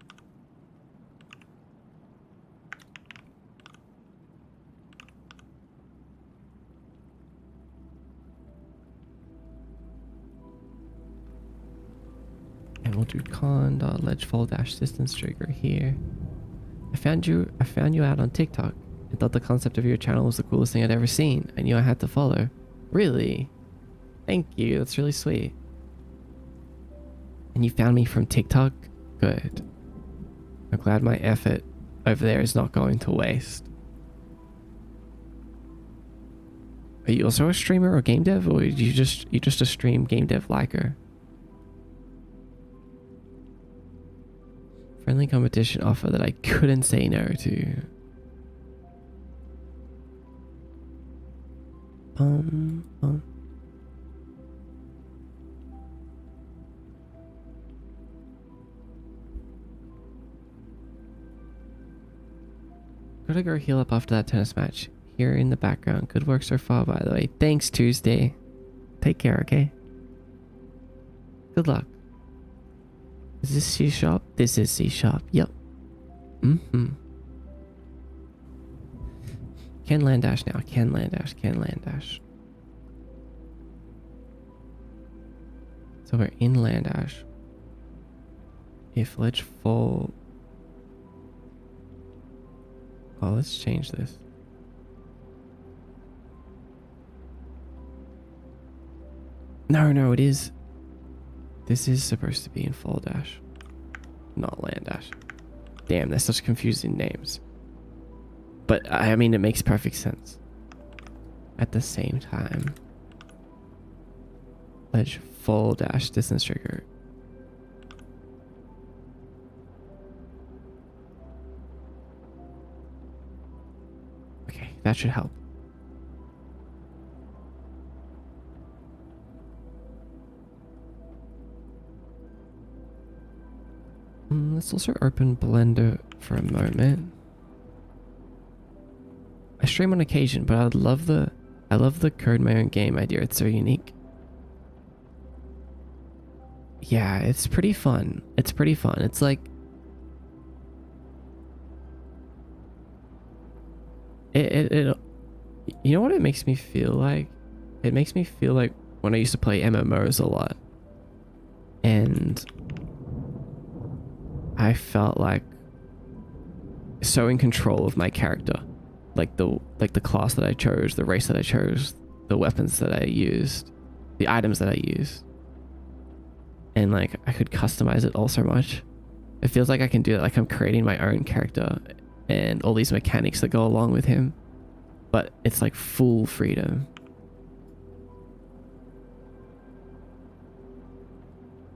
And we'll do con.ledge fall dash distance trigger here. I found you out on TikTok and thought the concept of your channel was the coolest thing I'd ever seen. I knew I had to follow. Really? Thank you, that's really sweet. And you found me from TikTok? Good. I'm glad my effort over there is not going to waste. Are you also a streamer or game dev, or you just a stream game dev liker? Friendly competition offer that I couldn't say no to. Gotta go heal up after that tennis match. Here in the background. Good work so far, by the way. Thanks, Tuesday. Take care, okay? Good luck. Is this C Sharp? This is C Sharp. Yep. Can land dash now. Can land dash. Can land dash. So we're in land dash. If ledge fall. Oh, let's change this. No, it is. This is supposed to be in fall dash, not land dash. Damn, that's such confusing names. But I mean, it makes perfect sense. At the same time, ledge fall dash distance trigger. Okay, that should help. Let's also open Blender for a moment. I stream on occasion, but I love the code my own game idea. It's so unique. Yeah, it's pretty fun. It's pretty fun. It's like it you know what it makes me feel like? It makes me feel like when I used to play MMOs a lot. And I felt like so in control of my character, like the class that I chose, the race that I chose, the weapons that I used, the items that I used, and like I could customize it all so much. It feels like I can do that, like I'm creating my own character and all these mechanics that go along with him, but it's like full freedom.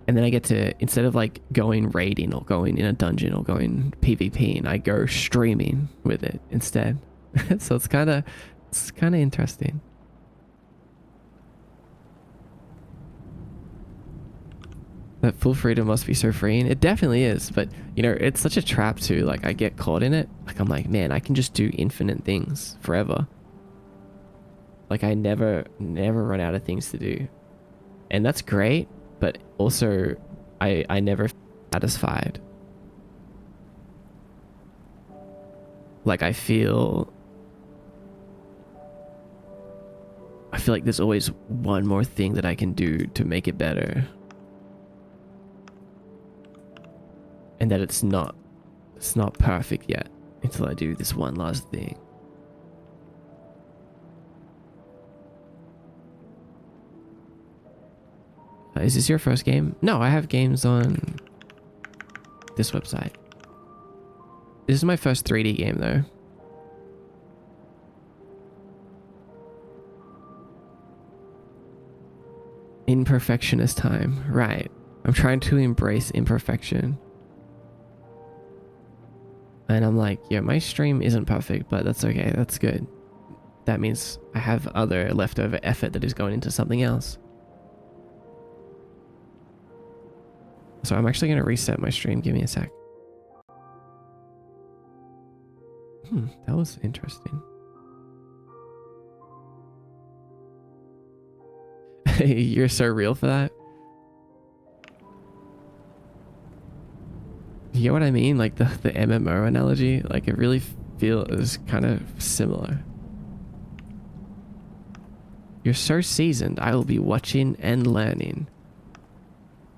And then I get to, instead of like going raiding or going in a dungeon or going PvPing, I go streaming with it instead. So it's kind of interesting. That full freedom must be so freeing. It definitely is, but you know, it's such a trap too. Like I get caught in it. Like I'm like, man, I can just do infinite things forever. Like I never run out of things to do. And that's great. But also, I never feel satisfied. Like I feel like there's always one more thing that I can do to make it better. And that it's not perfect yet until I do this one last thing. Is this your first game? No, I have games on this website. This is my first 3D game though. Imperfectionist time, right. I'm trying to embrace imperfection. And I'm like, yeah, my stream isn't perfect, but that's okay, that's good. That means I have other leftover effort that is going into something else. So I'm actually going to reset my stream. Give me a sec. That was interesting. You're so real for that. You get what I mean? Like the MMO analogy, like it really feels kind of similar. You're so seasoned. I will be watching and learning.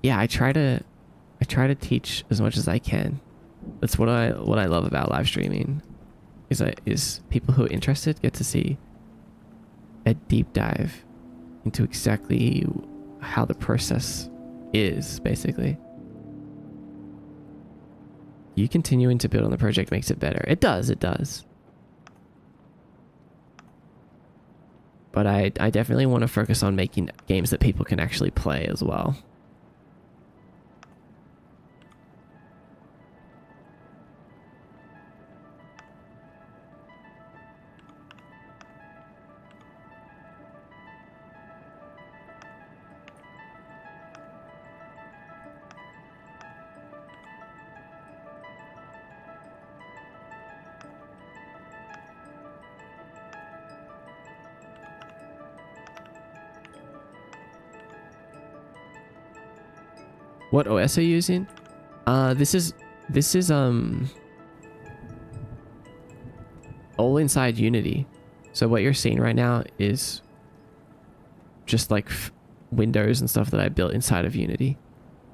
Yeah, I try to teach as much as I can. That's what I love about live streaming. Is people who are interested get to see a deep dive into exactly how the process is, basically. You continuing to build on the project makes it better. It does. But I definitely want to focus on making games that people can actually play as well. What OS are you using? This is all inside Unity. So what you're seeing right now is just like Windows and stuff that I built inside of Unity.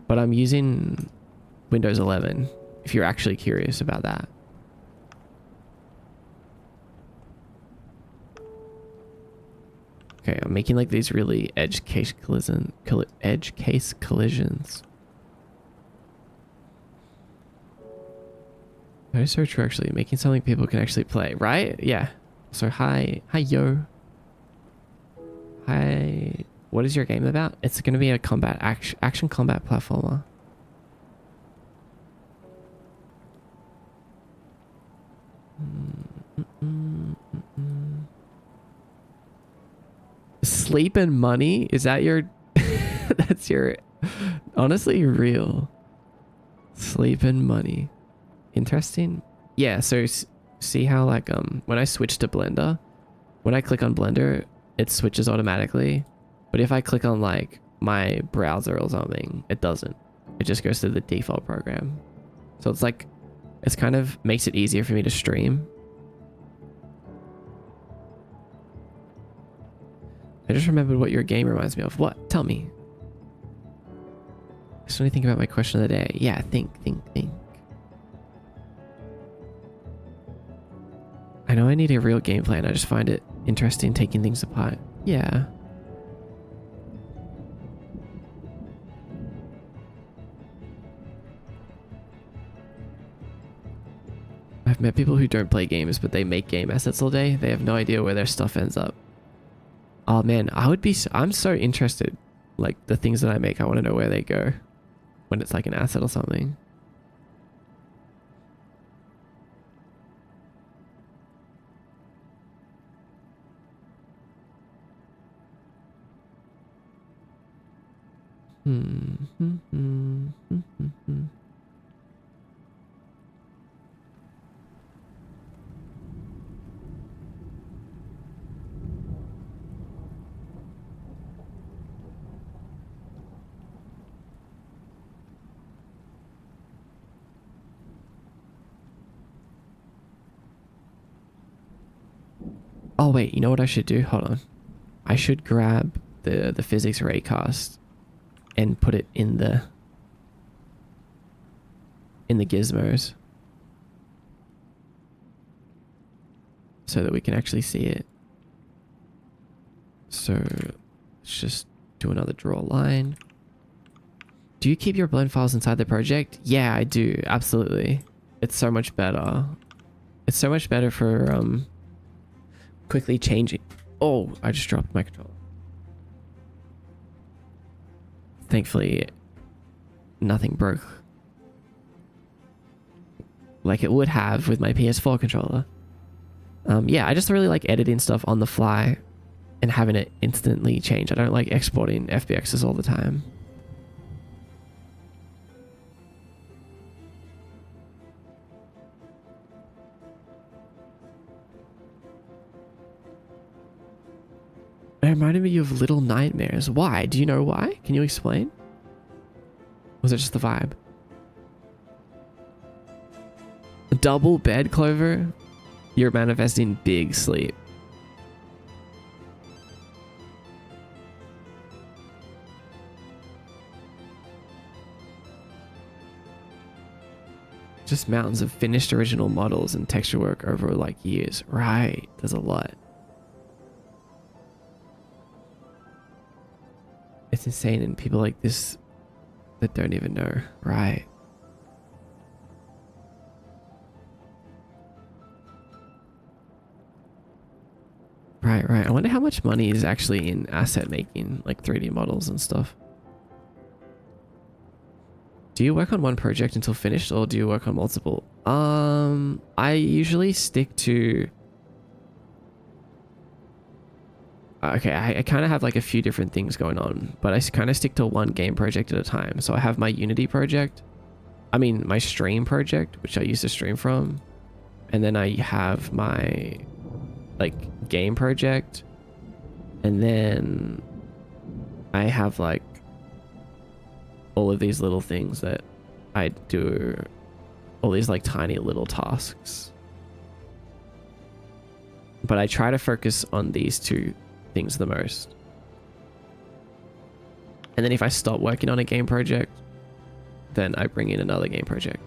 But I'm using Windows 11 if you're actually curious about that. Okay, I'm making like these really edge case collisions. That is so true, actually. Making something people can actually play, right? Yeah. So hi yo. Hi. What is your game about? It's going to be a combat action combat platformer. Sleep and money? Is that your... That's your... Honestly, real. Sleep and money. Interesting. Yeah, so see how like when I switch to Blender, when I click on Blender, it switches automatically. But if I click on like my browser or something, it doesn't. It just goes to the default program. So it's like, it's kind of makes it easier for me to stream. I just remembered what your game reminds me of. What? Tell me. Just when I think about my question of the day. Yeah, think. I know I need a real game plan. I just find it interesting taking things apart. Yeah. I've met people who don't play games, but they make game assets all day. They have no idea where their stuff ends up. Oh man, I'm so interested. Like the things that I make, I want to know where they go when it's like an asset or something. Oh wait, you know what I should do? Hold on. I should grab the physics raycast and put it in the gizmos so that we can actually see it. So let's just do another draw line. Do you keep your blend files inside the project? Yeah, I do. Absolutely. It's so much better. It's so much better for quickly changing. Oh, I just dropped my controller. Thankfully, nothing broke like it would have with my PS4 controller. Yeah, I just really like editing stuff on the fly and having it instantly change. I don't like exporting FBXs all the time. It reminded me of Little Nightmares. Why? Do you know why? Can you explain? Was it just the vibe? Double bed, Clover? You're manifesting big sleep. Just mountains of finished original models and texture work over like years. Right, there's a lot. It's insane, and people like this that don't even know. Right. Right. I wonder how much money is actually in asset making, like 3D models and stuff. Do you work on one project until finished, or do you work on multiple? I usually stick to... Okay, I kind of have like a few different things going on, but I kind of stick to one game project at a time. So I have my Unity project, I mean my stream project, which I used to stream from, and then I have my like game project, and then I have like all of these little things that I do, all these like tiny little tasks. But I try to focus on these two things the most. And then if I stop working on a game project, then I bring in another game project.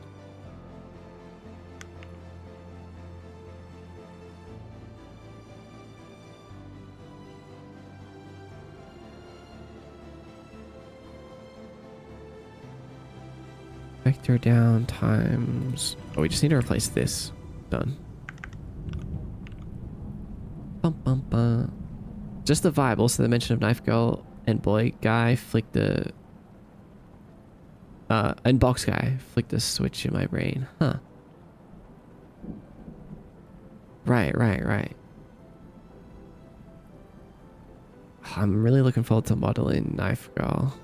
Vector down times... Oh, we just need to replace this. Done. Bum, bum, bum. Just the vibe. Also the mention of knife girl and boy guy flicked the... and box guy flicked the switch in my brain. Huh. Right. I'm really looking forward to modeling knife girl.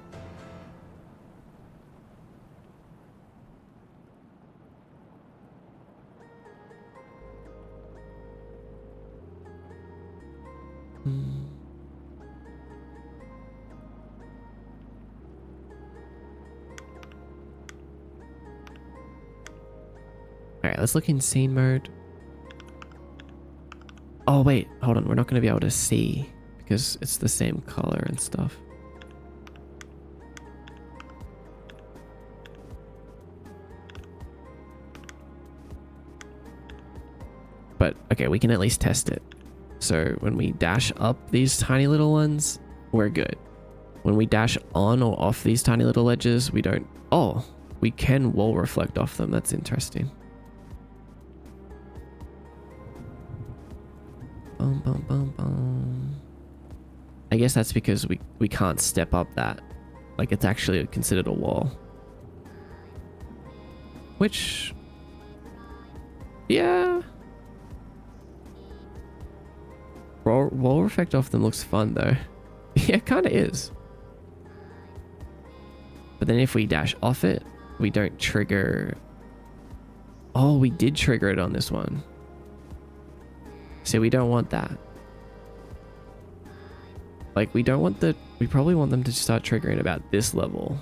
Alright, let's look in scene mode. Oh wait, hold on, we're not going to be able to see because it's the same color and stuff. But okay, we can at least test it. So when we dash up these tiny little ones, we're good. When we dash on or off these tiny little ledges, we don't... Oh, we can wall reflect off them. That's interesting. Boom, boom, boom, boom. I guess that's because we can't step up that. Like, it's actually considered a wall. Which... Yeah... Wall reflect off them looks fun though. Yeah, it kind of is. But then if we dash off it, we don't trigger... Oh, we did trigger it on this one. So we don't want that. Like, we don't want the... We probably want them to start triggering about this level.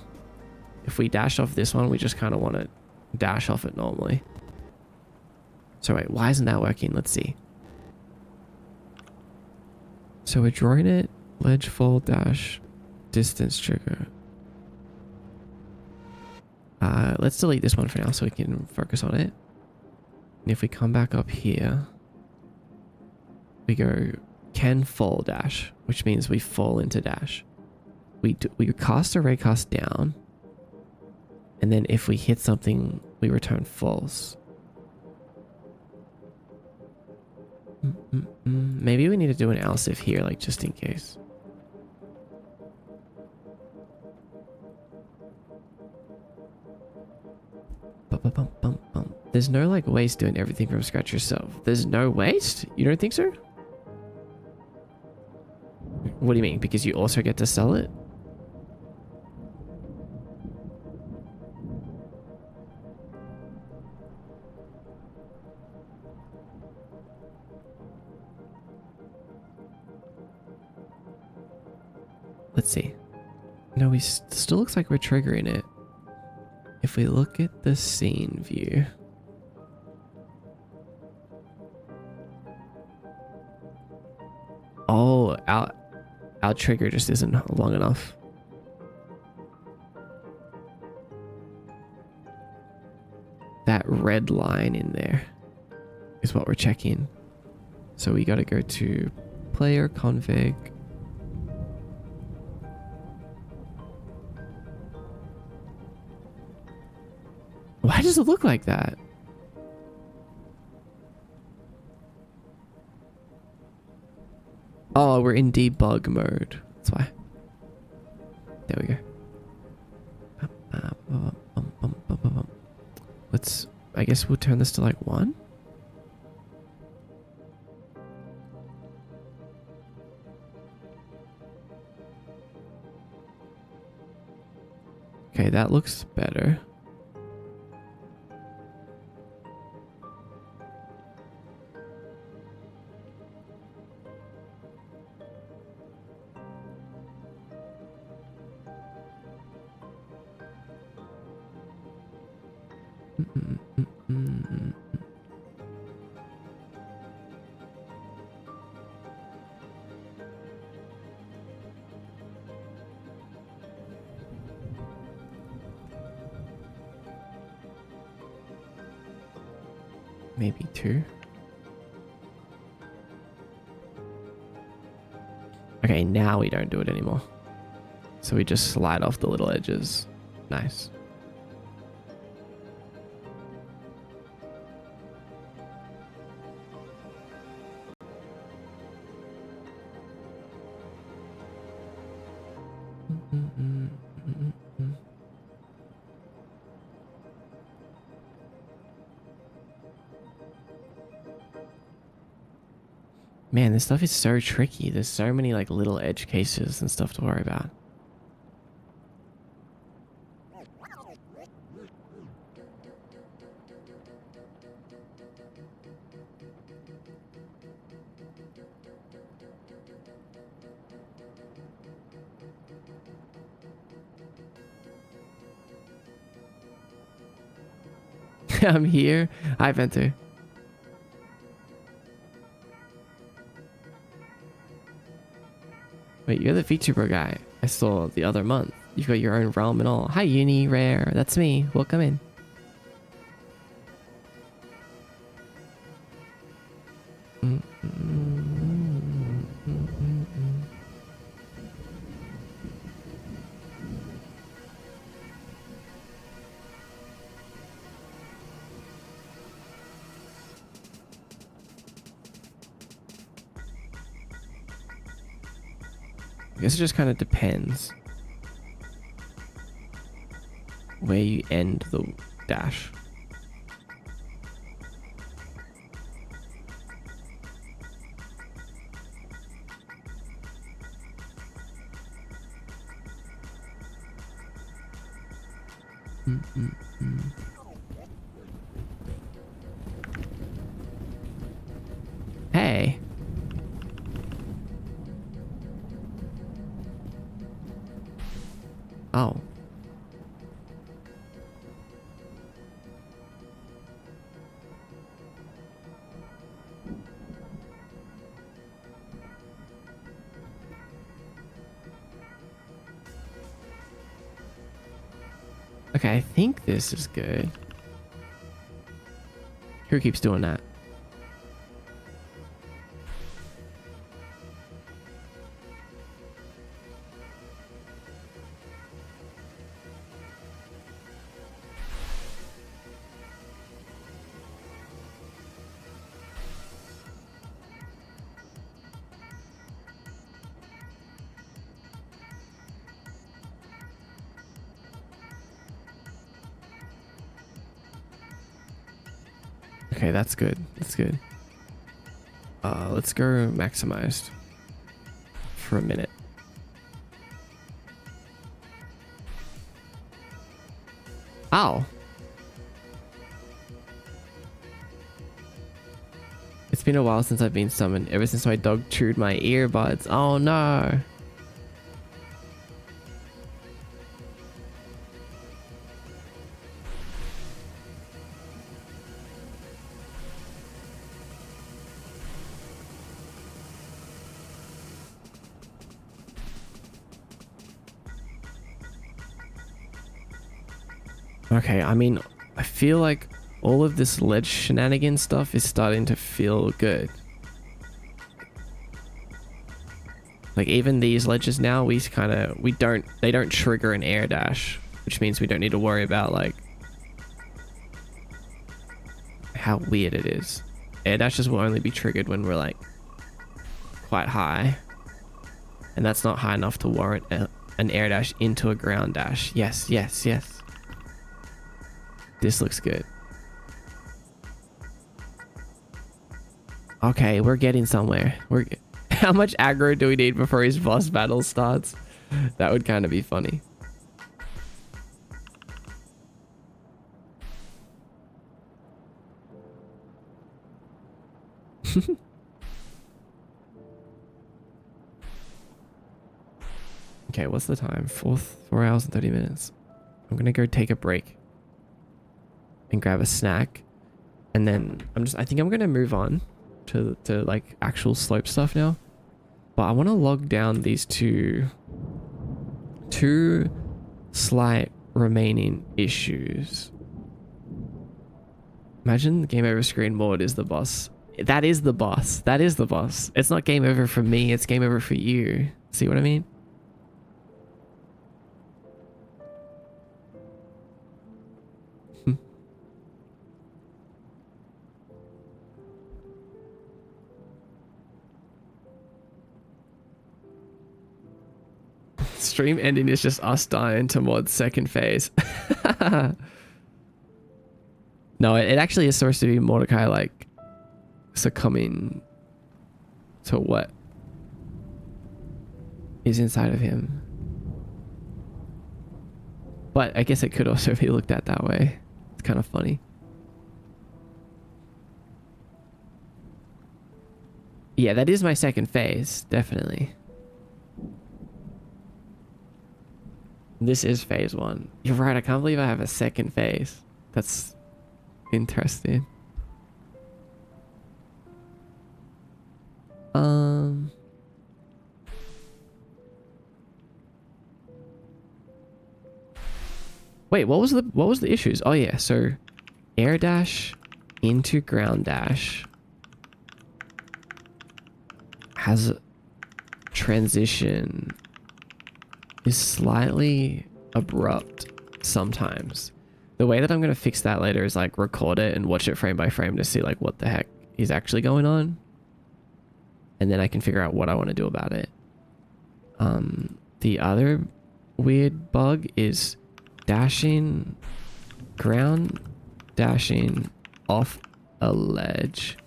If we dash off this one, we just kind of want to dash off it normally. So wait, why isn't that working? Let's see. So we're drawing it, ledge, fall, dash, distance trigger. Let's delete this one for now so we can focus on it. And if we come back up here, we go can fall dash, which means we fall into dash. We cast a raycast down, and then if we hit something, we return false. Maybe we need to do an else if here, like just in case. There's no like waste doing everything from scratch yourself. There's no waste? You don't think so? What do you mean? Because you also get to sell it? Let's see. No, we still looks like we're triggering it. If we look at the scene view. Oh, our trigger just isn't long enough. That red line in there is what we're checking. So we got to go to player config. Why does it look like that? Oh, we're in debug mode. That's why. There we go. Let's... I guess we'll turn this to like 1. Okay, that looks better. Maybe 2. Okay, now we don't do it anymore. So we just slide off the little edges. Nice. Man, this stuff is so tricky. There's so many like little edge cases and stuff to worry about. I'm here. Hi, Venter. Wait, you're the VTuber guy I saw the other month. You've got your own realm and all. Hi, Uni Rare. That's me. Welcome in. I guess it just kind of depends where you end the dash. Hey. Oh. Okay, I think this is good. Who keeps doing that? Okay, that's good. That's good. Let's go maximized for a minute. Ow. It's been a while since I've been summoned, ever since my dog chewed my earbuds. Oh no. Okay, I mean, I feel like all of this ledge shenanigan stuff is starting to feel good. Like even these ledges now, they don't trigger an air dash, which means we don't need to worry about like how weird it is. Air dashes will only be triggered when we're like quite high, and that's not high enough to warrant an air dash into a ground dash. Yes, yes, yes. This looks good. Okay, we're getting somewhere. How much aggro do we need before his boss battle starts? That would kind of be funny. Okay, what's the time? 4 hours and 30 minutes. I'm gonna go take a break and grab a snack. And then I think I'm gonna move on to like actual slope stuff now. But I want to log down these two slight remaining issues. Imagine the game over screen mode is the boss. That is the boss. That is the boss. It's not game over for me, it's game over for you. See what I mean? Stream ending is just us dying to Mod's second phase. No, it actually is supposed to be Mordecai like succumbing to what is inside of him. But I guess it could also be looked at that way. It's kind of funny. Yeah, that is my second phase, definitely. This is phase 1. You're right, I can't believe I have a second phase. That's interesting. Wait, what was the issues? Oh yeah, so air dash into ground dash has transition is slightly abrupt sometimes. The way that I'm going to fix that later is like record it and watch it frame by frame to see like what the heck is actually going on. And then I can figure out what I want to do about it. The other weird bug is dashing, ground dashing off a ledge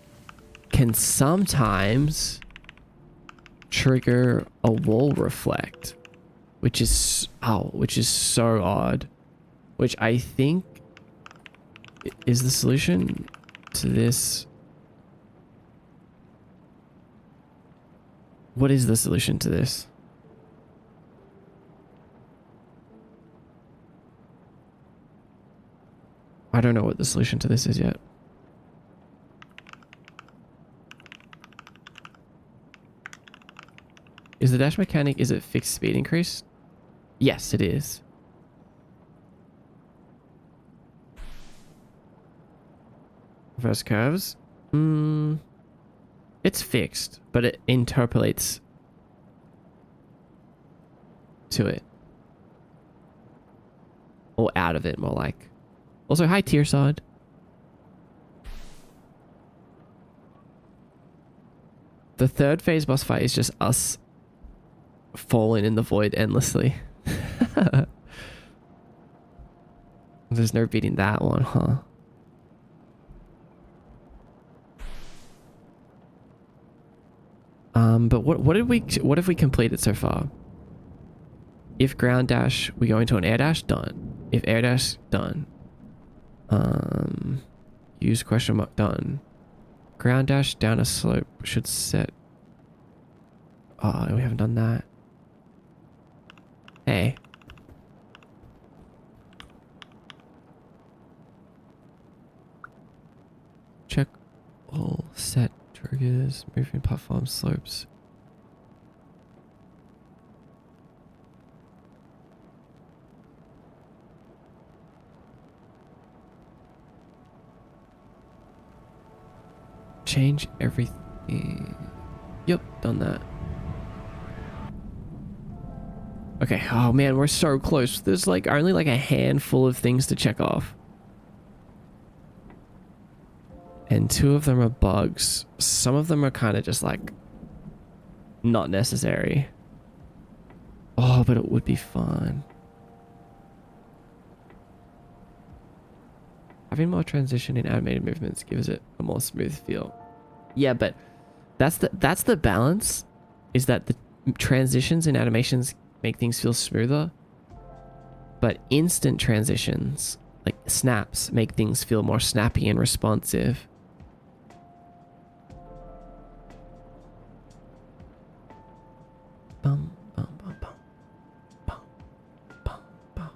can sometimes trigger a wall reflect, which is so odd, which I think is the solution to this. What is the solution to this? I don't know what the solution to this is yet. Is the dash mechanic, is it fixed speed increase? Yes, it is. Reverse curves? It's fixed, but it interpolates to it. Or out of it, more like. Also, hi, Tearsod. The third phase boss fight is just us falling in the void endlessly. There's no beating that one, huh? But what have we completed so far? If ground dash, we go into an air dash, done. If air dash, done. Use question mark, done. Ground dash down a slope should set. Oh, we haven't done that. Hey. Check all set triggers, moving platform slopes. Change everything. Yep, done that. Okay, oh man, we're so close. There's like only like a handful of things to check off. And 2 of them are bugs. Some of them are kind of just like not necessary. Oh, but it would be fun. Having more transition in animated movements gives it a more smooth feel. Yeah, but that's the balance, is that the transitions in animations make things feel smoother, but instant transitions, like snaps, make things feel more snappy and responsive. Bum, bum, bum, bum. Bum, bum, bum.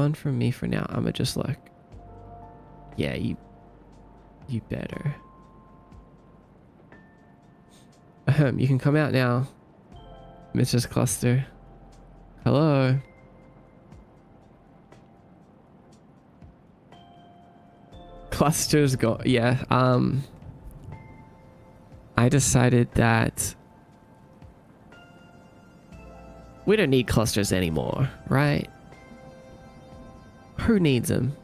one from me for now. I'ma just look. Yeah, you better. You can come out now, Mrs. Cluster. Hello. Clusters go. Yeah. I decided that we don't need clusters anymore, right? Who needs them?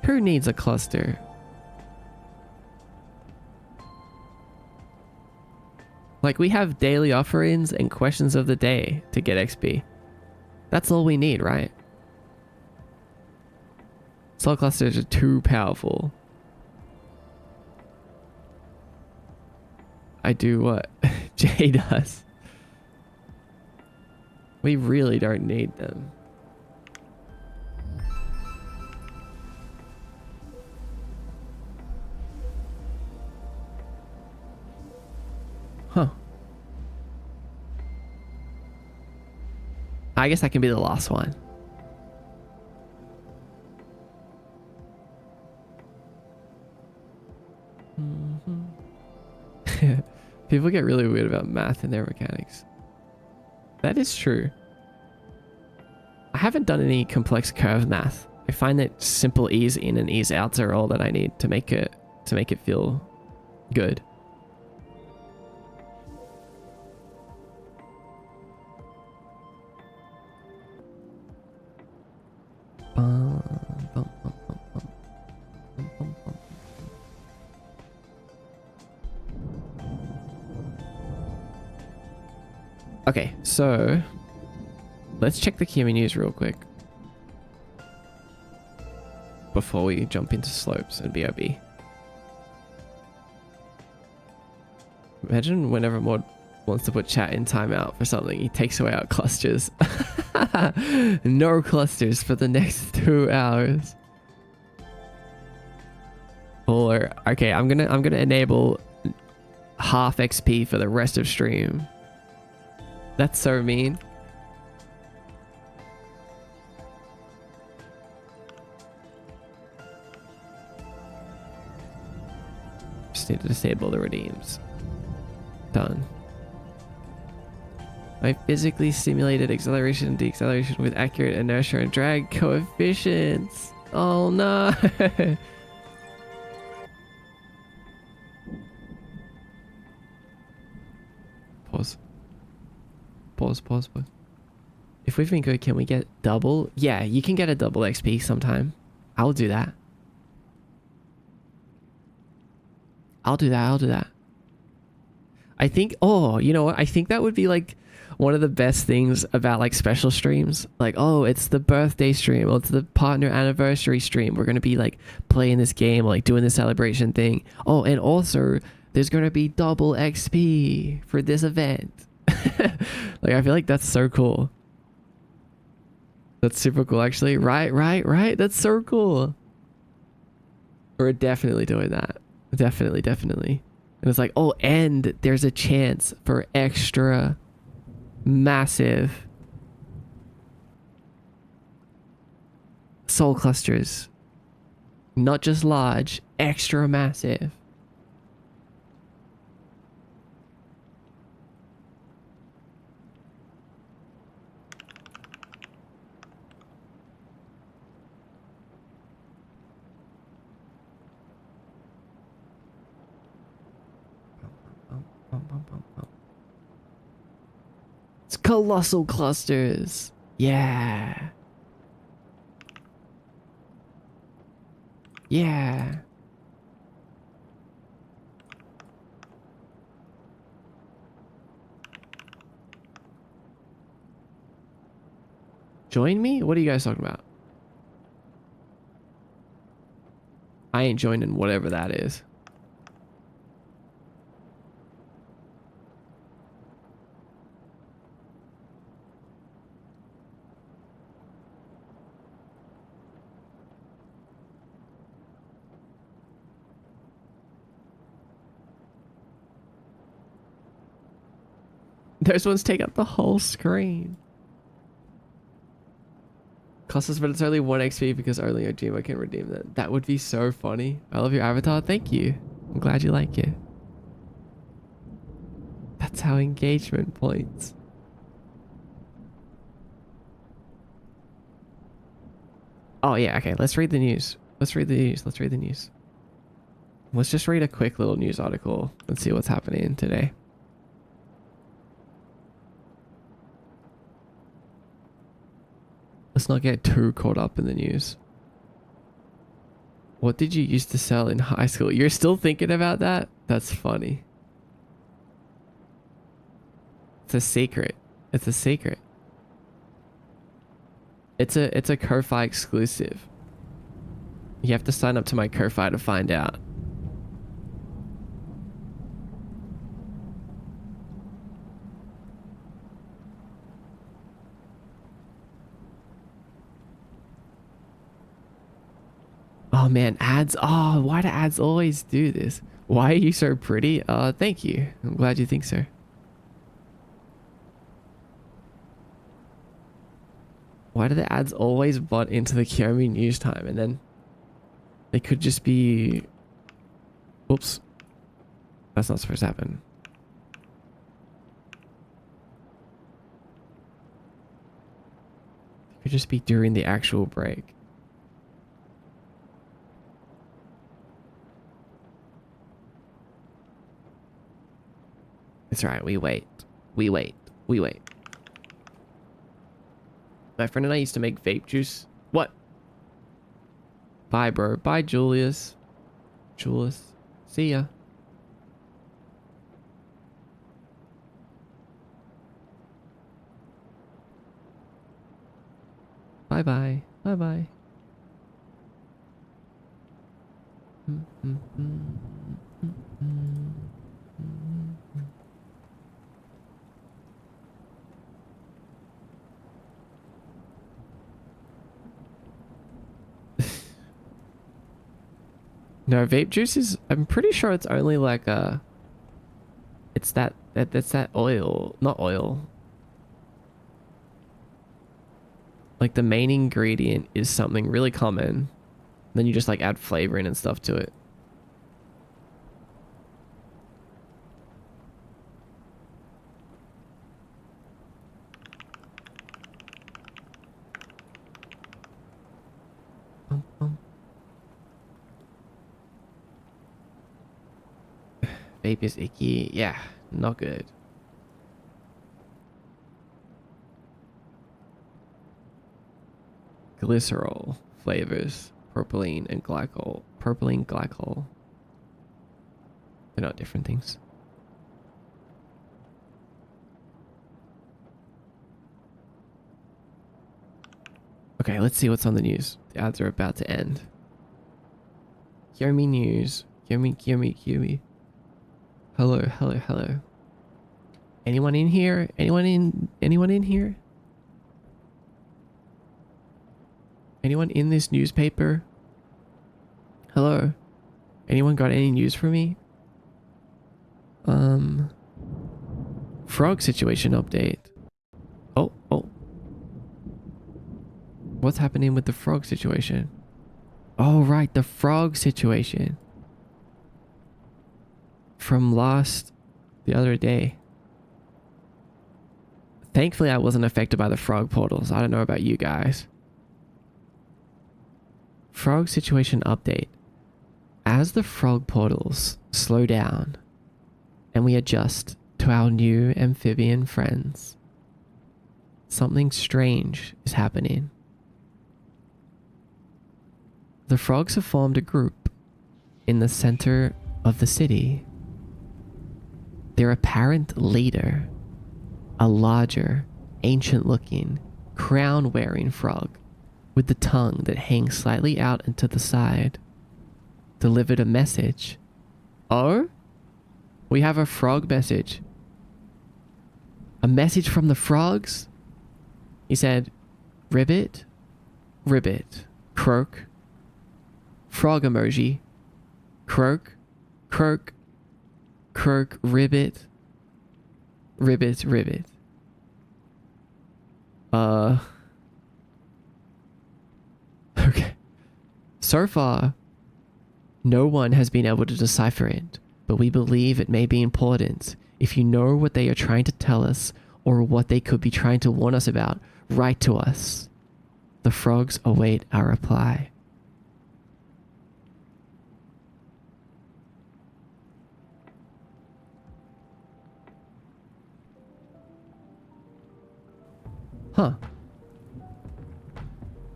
Who needs a cluster? Like, we have daily offerings and questions of the day to get XP. That's all we need, right? Soul clusters are too powerful. I do what Jay does. We really don't need them. Huh. I guess that can be the last one. People get really weird about math and their mechanics. That is true. I haven't done any complex curve math. I find that simple ease in and ease outs are all that I need to make it feel good. Okay, so let's check the Kimi news real quick before we jump into slopes and BOB. Imagine whenever Mod wants to put chat in timeout for something, he takes away our clusters. No clusters for the next 2 hours. Or okay, I'm gonna enable half XP for the rest of stream. That's so mean. Just need to disable the redeems. Done. I physically simulated acceleration and deceleration with accurate inertia and drag coefficients. Oh no. Pause. Pause. If we've been good, can we get double? Yeah, you can get a double XP sometime. I'll do that. I'll do that. I think, oh, you know what? I think that would be like one of the best things about like special streams. Like, oh, it's the birthday stream. Or it's the partner anniversary stream. We're going to be like playing this game, like doing the celebration thing. Oh, and also there's going to be double XP for this event. Like, I feel like that's so cool. That's super cool, actually. Right. That's so cool. We're definitely doing that. Definitely. And it's like, oh, and there's a chance for extra massive soul clusters. Not just large, extra massive. It's colossal clusters. Yeah. Join me? What are you guys talking about? I ain't joining whatever that is. Those ones take up the whole screen. cost us, but it's only 1 XP because only Ojima can redeem that. That would be so funny. I love your avatar. Thank you. I'm glad you like it. That's how engagement points. Oh yeah, okay. Let's read the news. Let's read the news. Let's read the news. Let's just read a quick little news article and see what's happening today. Let's not get too caught up in the news. What did you used to sell in high school? You're still thinking about that? That's funny. It's a secret. It's a secret. It's a Ko-Fi exclusive. You have to sign up to my Ko-Fi to find out. Oh man, ads. Oh, why do ads always do this? Why are you so pretty? Thank you. I'm glad you think so. Why do the ads always butt into the Kiyomi news time and then they could just be... Oops. That's not supposed to happen. It could just be during the actual break. It's alright, we wait. We wait. We wait. My friend and I used to make vape juice. What? Bye, bro. Bye, Julius. Julius. See ya. Bye-bye. Bye-bye. No, vape juice is... I'm pretty sure it's only like a... It's that's that oil. Not oil. Like the main ingredient is something really common. Then you just like add flavoring and stuff to it. Vape is icky. Yeah, not good. Glycerol flavors, propylene and glycol. Propylene, glycol. They're not different things. Okay, let's see what's on the news. The ads are about to end. Kiyomi news. Kiyomi. Hello, hello, hello. Anyone in here? Anyone in here? Anyone in this newspaper? Hello? Anyone got any news for me? Frog situation update. Oh. What's happening with the frog situation? Oh, right, the frog situation. From the other day. Thankfully, I wasn't affected by the frog portals. I don't know about you guys. Frog situation update. As the frog portals slow down and we adjust to our new amphibian friends, something strange is happening. The frogs have formed a group in the center of the city. Their apparent leader, a larger, ancient-looking, crown-wearing frog with the tongue that hangs slightly out into the side, delivered a message. Oh? We have a frog message. A message from the frogs? He said, ribbit, croak, frog emoji, croak, ribbit. Okay. So far, no one has been able to decipher it, but we believe it may be important. If you know what they are trying to tell us or what they could be trying to warn us about, write to us. The frogs await our reply. Huh.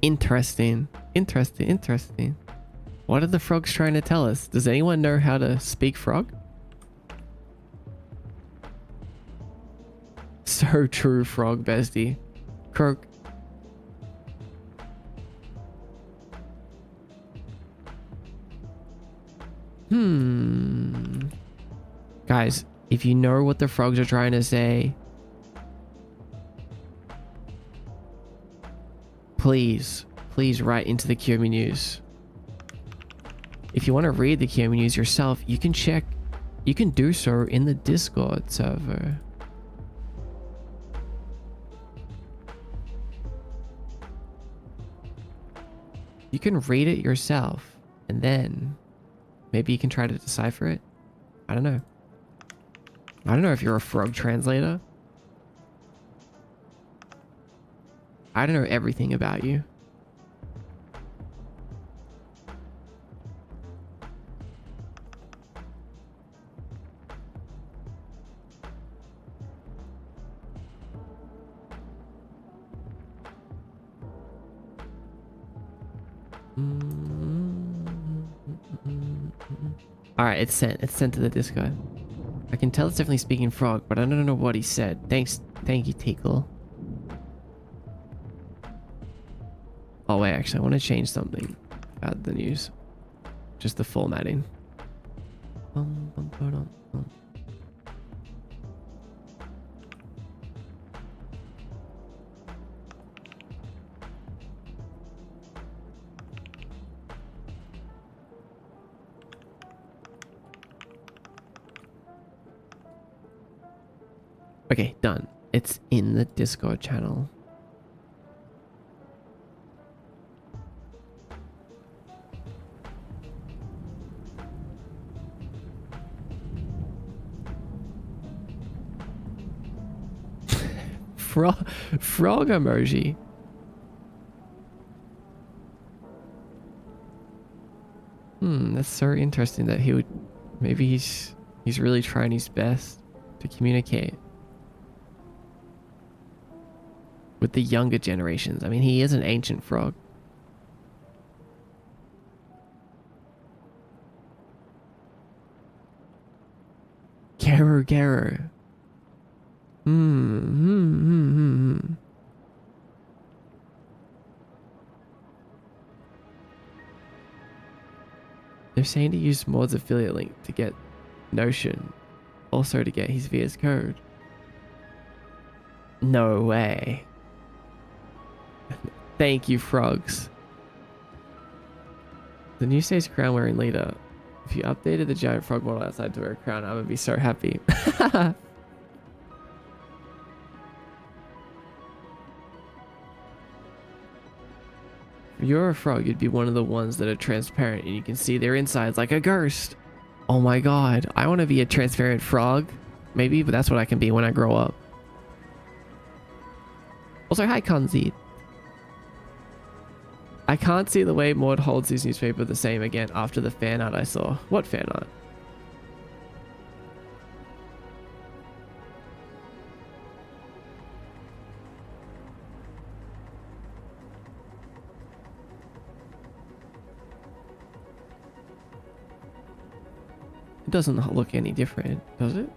Interesting. Interesting. Interesting. What are the frogs trying to tell us? Does anyone know how to speak frog? So true, frog bestie. Croak. Guys, if you know what the frogs are trying to say, please write into the Kiyomi News. If you want to read the Kiyomi News yourself, you can do so in the Discord server. You can read it yourself, and then maybe you can try to decipher it. I don't know. I don't know if you're a frog translator. I don't know everything about you. Alright, it's sent. It's sent to the Discord. I can tell it's definitely speaking frog, but I don't know what he said. Thank you, Tickle. Oh wait, actually, I want to change something about the news. Just the formatting. Okay, done. It's in the Discord channel. Frog emoji. That's so interesting that he would... Maybe he's really trying his best to communicate with the younger generations. I mean, he is an ancient frog. Garo. They're saying to use Maud's affiliate link to get Notion. Also to get his VS code. No way. Thank you, frogs. The new state's crown wearing leader. If you updated the giant frog model outside to wear a crown, I would be so happy. If you're a frog, you'd be one of the ones that are transparent and you can see their insides like a ghost. Oh my god, I want to be a transparent frog. Maybe, but that's what I can be when I grow up. Also, hi Kanzi. I can't see the way Maud holds his newspaper the same again after the fan art I saw. What fan art? It doesn't look any different, does it?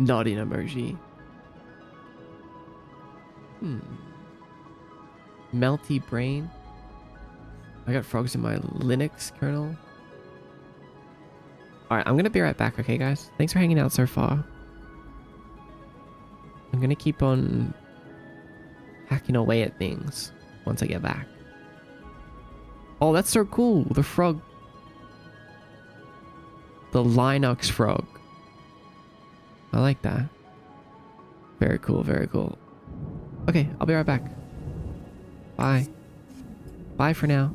Nodding emoji. Melty brain. I got frogs in my Linux kernel. Alright, I'm gonna be right back, okay guys? Thanks for hanging out so far. I'm gonna keep on hacking away at things once I get back. Oh, that's so cool. The frog. The Linux frog. I like that. Very cool, very cool. Okay, I'll be right back. Bye. Bye for now.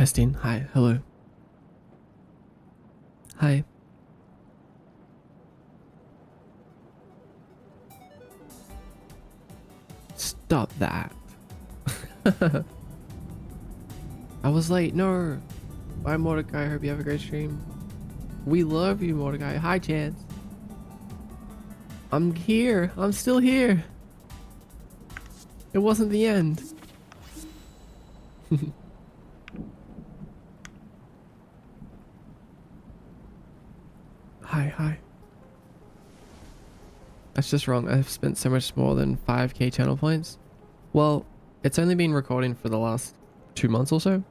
Testing. Hi. Hello. Hi. Stop that. I was late. No. Bye, Mordecai. Hope you have a great stream. We love you, Mordecai. Hi, Chance. I'm here. I'm still here. It wasn't the end. Hi. That's just wrong. I've spent so much more than 5k channel points. Well, it's only been recording for the last 2 months or so.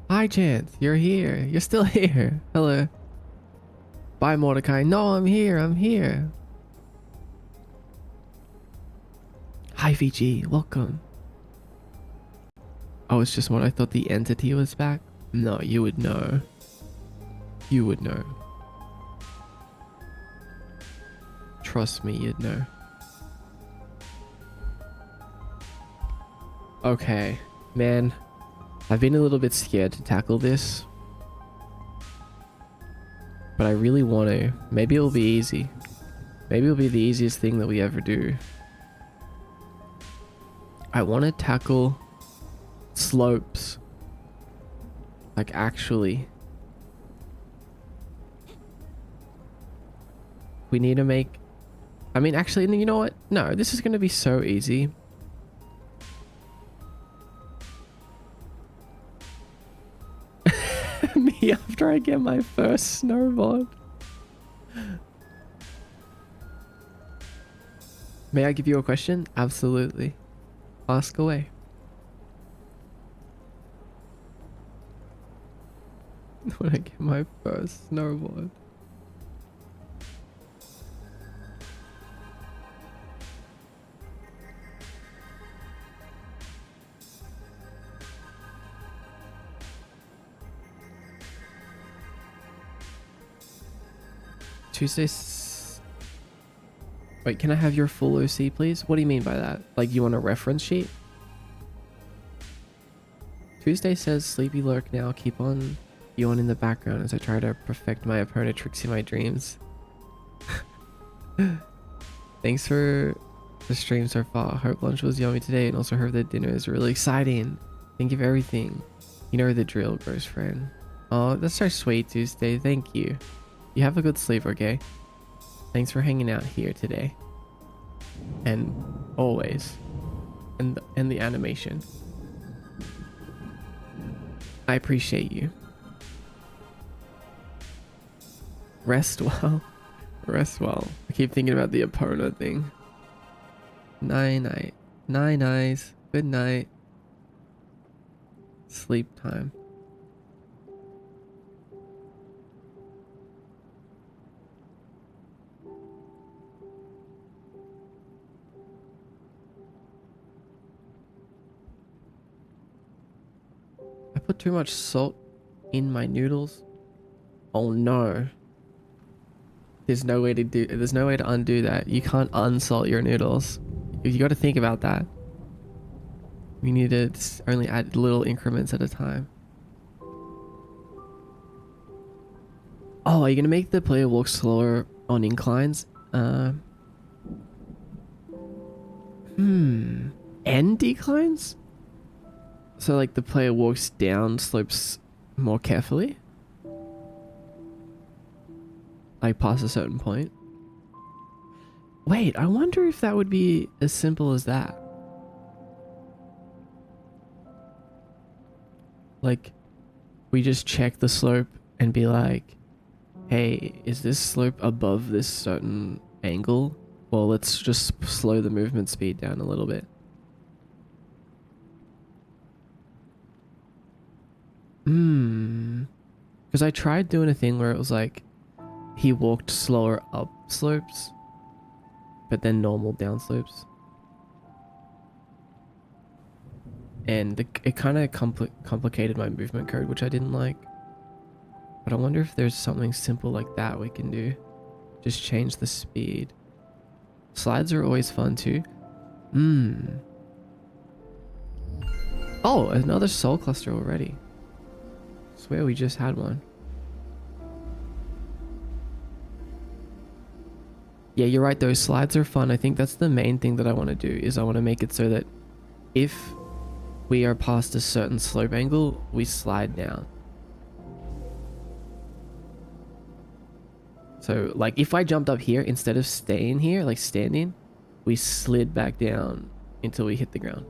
Hi, Chance. You're here. You're still here. Hello. Bye, Mordecai. No, I'm here. I'm here. Hi, VG. Welcome. Oh, it's just what I thought the entity was back. No, you would know. You would know. Trust me, you'd know. Okay, man. I've been a little bit scared to tackle this. But I really want to. Maybe it'll be easy. Maybe it'll be the easiest thing that we ever do. I want to tackle slopes. Like, actually. We need to make... I mean, actually, you know what? No, this is going to be so easy. Me after I get my first snowboard. May I give you a question? Absolutely. Ask away. When I get my first snowboard. Tuesdays. Wait, can I have your full OC, please? What do you mean by that? Like, you want a reference sheet? Tuesday says, sleepy lurk now, keep on you on in the background as I try to perfect my opponent tricks in my dreams. Thanks for the stream so far. Hope lunch was yummy today and also heard that dinner is really exciting. Thank you for everything. You know the drill, gross friend. Oh, that's so sweet, Tuesday. Thank you. You have a good sleep, okay? Thanks for hanging out here today. And always. And the animation. I appreciate you. Rest well. Rest well. I keep thinking about the opponent thing. Night. Night eyes. Good night. Sleep time. I put too much salt in my noodles. Oh no. There's no way to undo that. You can't unsalt your noodles. You got to think about that. We need to only add little increments at a time. Oh, are you gonna make the player walk slower on inclines? And declines? So like the player walks down slopes more carefully? Like past a certain point? Wait, I wonder if that would be as simple as that. Like, we just check the slope and be like, hey, is this slope above this certain angle? Well, let's just slow the movement speed down a little bit. Because I tried doing a thing where it was like, he walked slower up slopes, but then normal down slopes. And it kind of complicated my movement code, which I didn't like. But I wonder if there's something simple like that we can do. Just change the speed. Slides are always fun too. Oh, another soul cluster already. Swear we just had one. Yeah, you're right, those slides are fun. I think that's the main thing that I want to do, is I want to make it so that if we are past a certain slope angle, we slide down. So like if I jumped up here, instead of staying here, like standing, we slid back down until we hit the ground.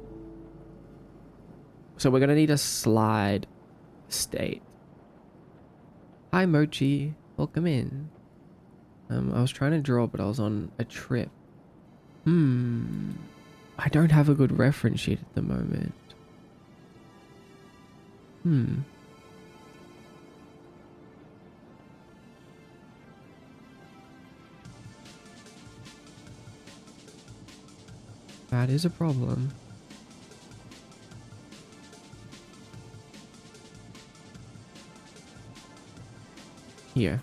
So we're gonna need a slide state. Hi Mochi, welcome in. I was trying to draw, but I was on a trip. I don't have a good reference sheet at the moment. That is a problem. Here.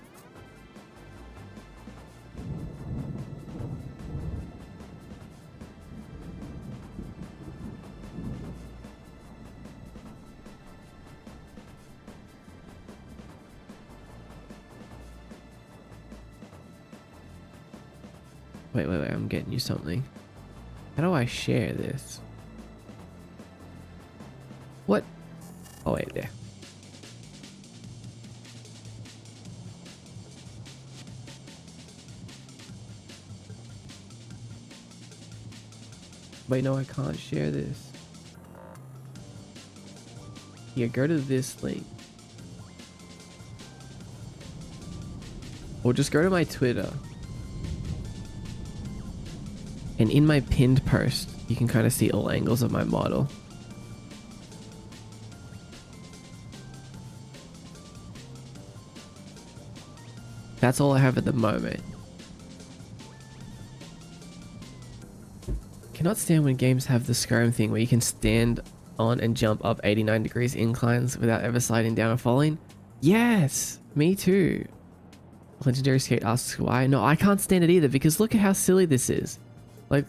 Wait, I'm getting you something. How do I share this? What? Oh, wait, there. Wait, no, I can't share this. Here, go to this link. Or just go to my Twitter. And in my pinned post, you can kind of see all angles of my model. That's all I have at the moment. Cannot stand when games have the Skyrim thing where you can stand on and jump up 89 degrees inclines without ever sliding down or falling. Yes, me too. Legendary Skate asks why. No, I can't stand it either, because look at how silly this is. Like,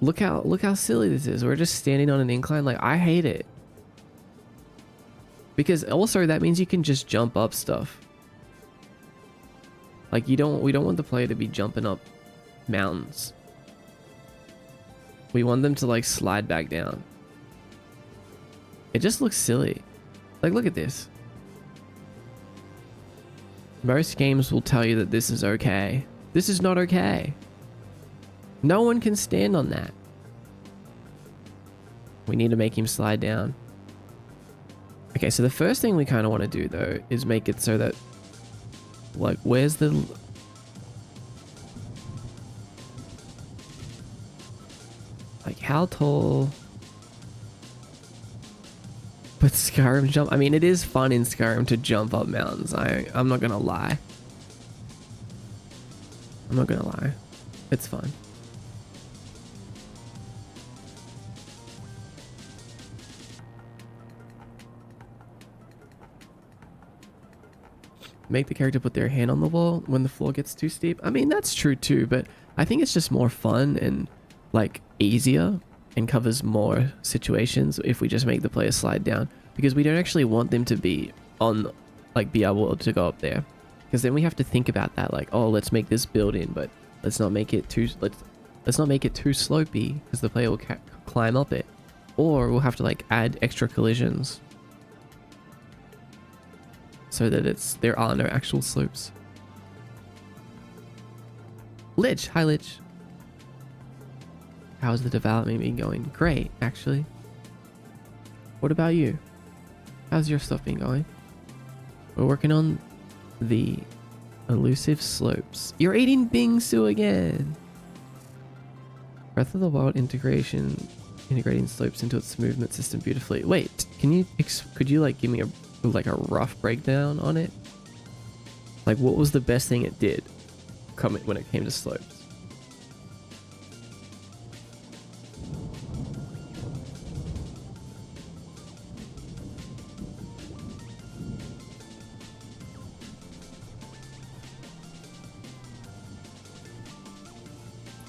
look how silly this is. We're just standing on an incline. Like, I hate it. Because also that means you can just jump up stuff. Like, we don't want the player to be jumping up mountains. We want them to like slide back down. It just looks silly. Like, look at this. Most games will tell you that this is okay. This is not okay. No one can stand on that. We need to make him slide down. Okay, so the first thing we kind of want to do though is make it so that, like, where's the... Like, how tall... But Skyrim jump... I mean, it is fun in Skyrim to jump up mountains. I'm not gonna lie. I'm not gonna lie. It's fun. Make the character put their hand on the wall when the floor gets too steep. I mean, that's true too, but I think it's just more fun and like easier and covers more situations if we just make the player slide down, because we don't actually want them to be on, like, be able to go up there, because then we have to think about that, like, oh, let's make this building, but let's not make it too slopey, because the player will climb up it, or we'll have to like add extra collisions so that there are no actual slopes. Lich, hi Lich. How's the development been going? Great, actually. What about you? How's your stuff been going? We're working on the elusive slopes. You're eating bingsu again. Breath of the Wild integrating slopes into its movement system beautifully. Wait, could you like give me a rough breakdown on it? Like, what was the best thing it did when it came to slopes?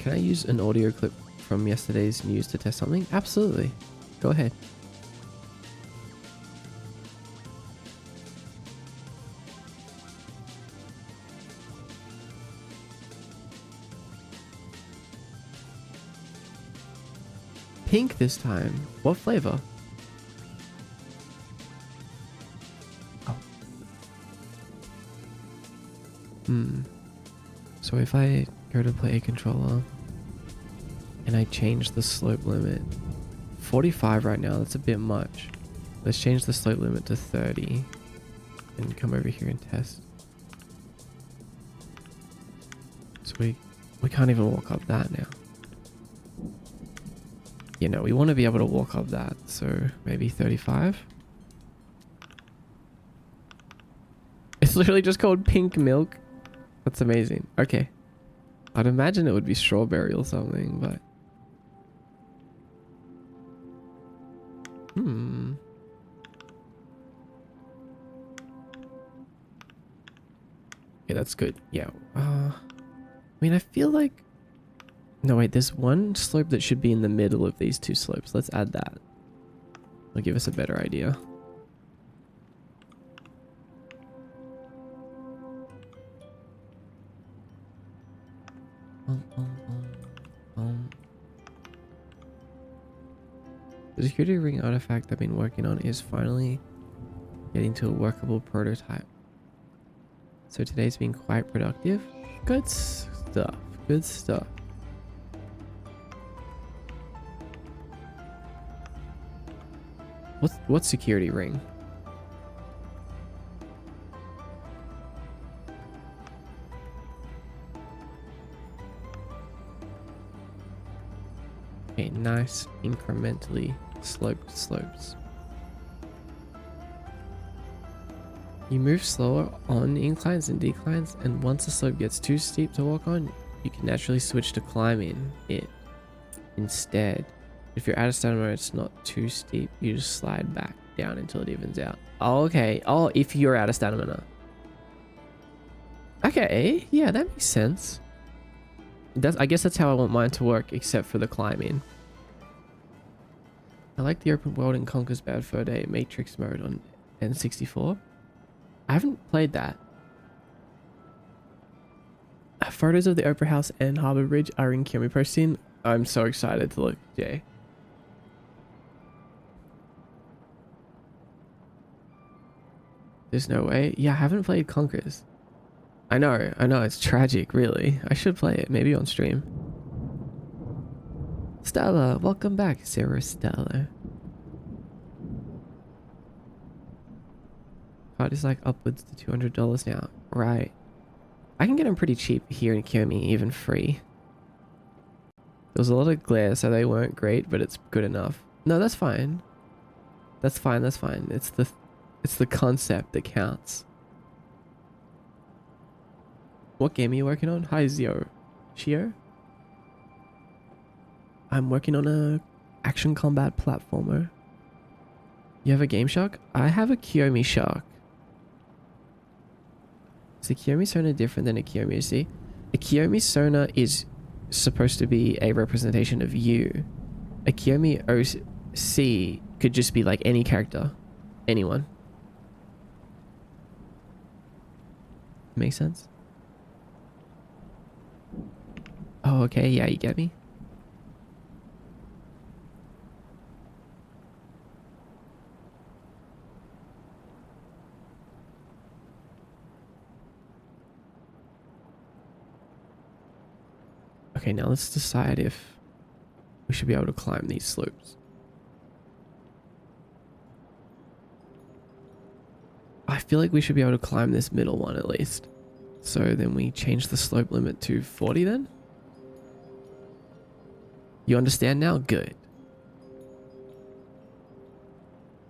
Can I use an audio clip from yesterday's news to test something? Absolutely. Go ahead. Pink this time. What flavor? Oh. So if I go to play a controller and I change the slope limit, 45 right now, that's a bit much. Let's change the slope limit to 30 and come over here and test. So we can't even walk up that now. You know, we want to be able to walk up that, so maybe 35. It's literally just called pink milk. That's amazing. Okay. I'd imagine it would be strawberry or something, but... Yeah, that's good. Yeah. I mean, I feel like... No, wait, there's one slope that should be in the middle of these two slopes. Let's add that. It'll give us a better idea. The security ring artifact I've been working on is finally getting to a workable prototype. So today's been quite productive. Good stuff. Good stuff. What security ring? Okay, nice incrementally sloped slopes. You move slower on inclines and declines, and once the slope gets too steep to walk on, you can naturally switch to climbing it instead. If you're out of stamina, it's not too steep. You just slide back down until it evens out. Oh, okay. Oh, if you're out of stamina. Okay. Yeah, that makes sense. I guess that's how I want mine to work, except for the climbing. I like the open world in Conker's Bad Fur Day Matrix mode on N64. I haven't played that. Photos of the Opera House and Harbour Bridge are in Kiyomi posting. I'm so excited to look, Jay. There's no way. Yeah, I haven't played Conkers. I know, it's tragic, really. I should play it, maybe on stream. Stella, welcome back, Sarah Stella. Card is like upwards to $200 now. Right. I can get them pretty cheap here in Kiyomi, even free. There was a lot of glare, so they weren't great, but it's good enough. No, that's fine. That's fine, that's fine. It's the concept that counts. What game are you working on? Hi, Zio. Shio? I'm working on a action combat platformer. You have a Game Shark? I have a Kiyomi Shark. Is a Kiyomi Sona different than a Kiyomi OC? A Kiyomi Sona is supposed to be a representation of you. A Kiyomi OC could just be like any character. Anyone. Makes sense? Oh, okay. Yeah, you get me? Okay, now let's decide if we should be able to climb these slopes. I feel like we should be able to climb this middle one at least. So then we change the slope limit to 40 then? You understand now? Good.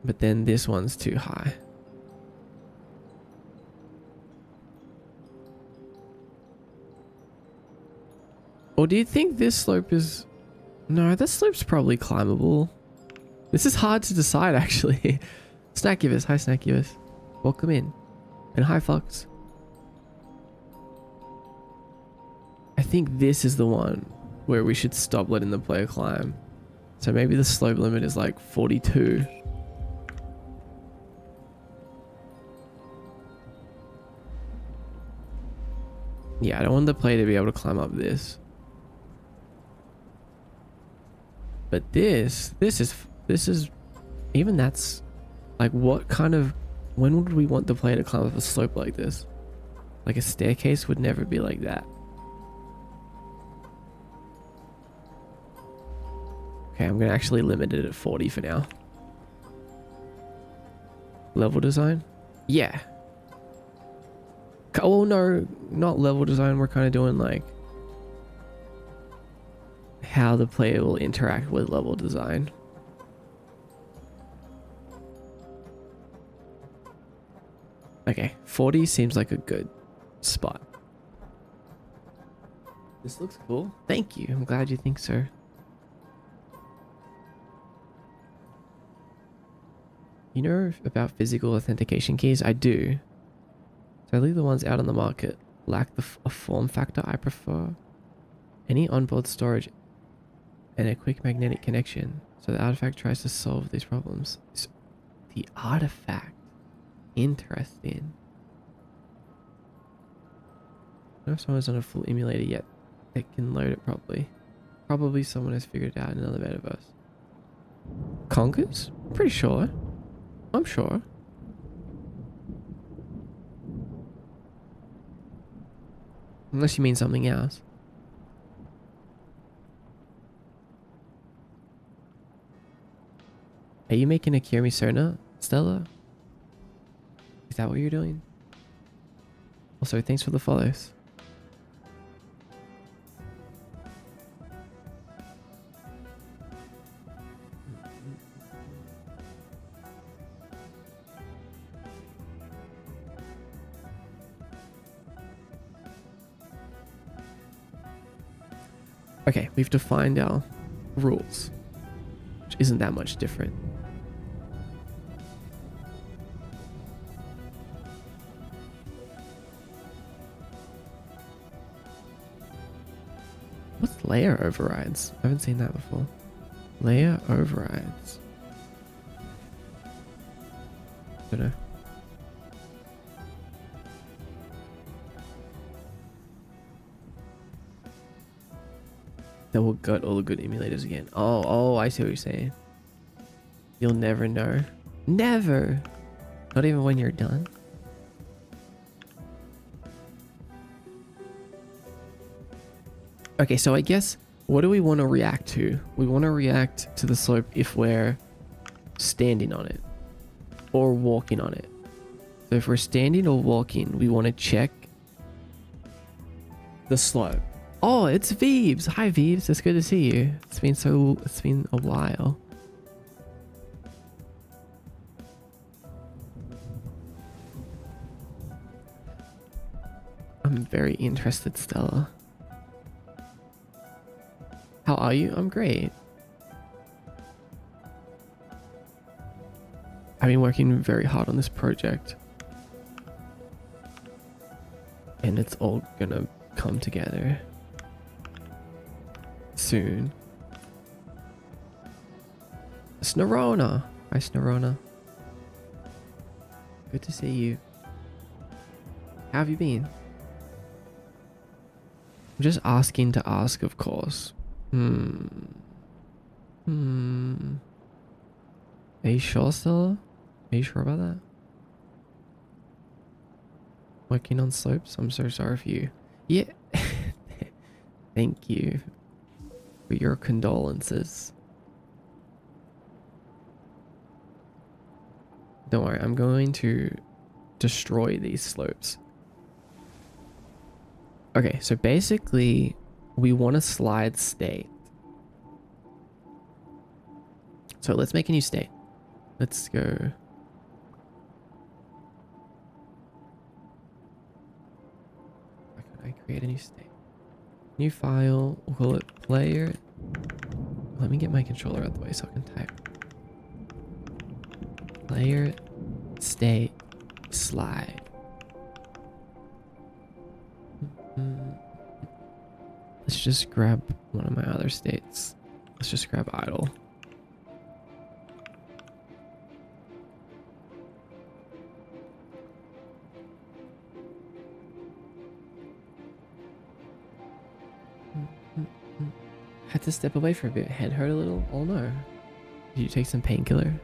But then this one's too high. Or do you think this slope is... No, this slope's probably climbable. This is hard to decide actually. Snackivus, hi Snackivus. Welcome in. And hi Fox. I think this is the one where we should stop letting the player climb. So maybe the slope limit is like 42. Yeah, I don't want the player to be able to climb up this. But this is, even that's like, what kind of, when would we want the player to climb up a slope like this? Like a staircase would never be like that. Okay, I'm gonna actually limit it at 40 for now. Level design? Yeah. Oh no, not level design. We're kind of doing like how the player will interact with level design. Okay, 40 seems like a good spot. This looks cool. Thank you. I'm glad you think so. You know about physical authentication keys? I do. So I leave the ones out on the market. Lack a form factor I prefer. Any onboard storage and a quick magnetic connection. So the artifact tries to solve these problems. So the artifact. Interesting. I don't know if someone's on a full emulator yet that can load it properly. Probably someone has figured it out in another metaverse. Conkers? Pretty sure. I'm sure. Unless you mean something else. Are you making a Kirisona, Stella? Is that what you're doing? Also, thanks for the follows. Okay, we've defined our rules, which isn't that much different. What's layer overrides? I haven't seen that before. Layer overrides. Don't know. That will gut all the good emulators again. Oh, I see what you're saying. You'll never know. Never! Not even when you're done. Okay, so I guess, what do we want to react to? We want to react to the slope if we're standing on it. Or walking on it. So if we're standing or walking, we want to check the slope. Oh, it's Veebs. Hi Veebs, it's good to see you. It's been a while. I'm very interested, Stella. How are you? I'm great. I've been working very hard on this project. And it's all gonna come together soon. Snorona. Hi Snorona. Good to see you. How have you been? I'm just asking to ask, of course. Are you sure, Stella? Are you sure about that? Working on slopes? I'm so sorry for you. Yeah. Thank you for your condolences. Don't worry, I'm going to destroy these slopes. Okay, so basically, we want a slide state. So let's make a new state. Let's go. Why can't I create a new state? New file, we'll call it player. Let me get my controller out of the way so I can type. Player state slide. Let's Let's just grab one of my other states. Let's just grab idle. Had to step away for a bit. Head hurt a little? Oh no. Did you take some painkiller?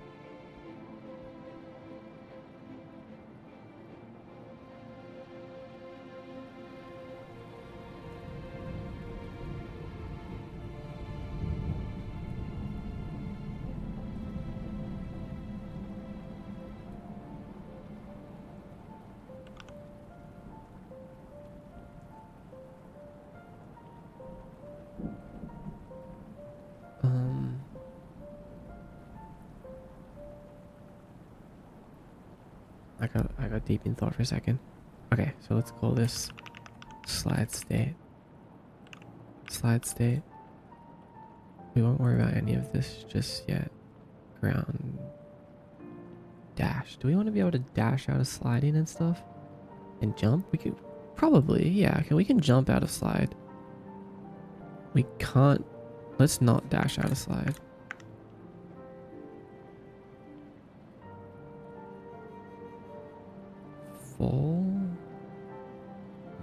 I got deep in thought for a second. Okay, so let's call this slide state. Slide state. We won't worry about any of this just yet. Ground dash. Do we want to be able to dash out of sliding and stuff? And jump? We could probably, yeah. Okay, we can jump out of slide. We can't. Let's not dash out of slide. Fall?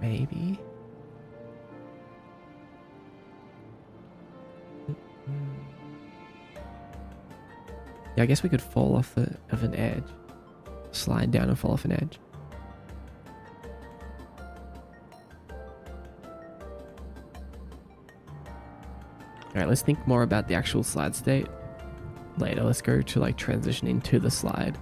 Maybe. Yeah, I guess we could fall off of an edge. Slide down and fall off an edge. Alright, let's think more about the actual slide state later. Let's go to like transitioning to the slide.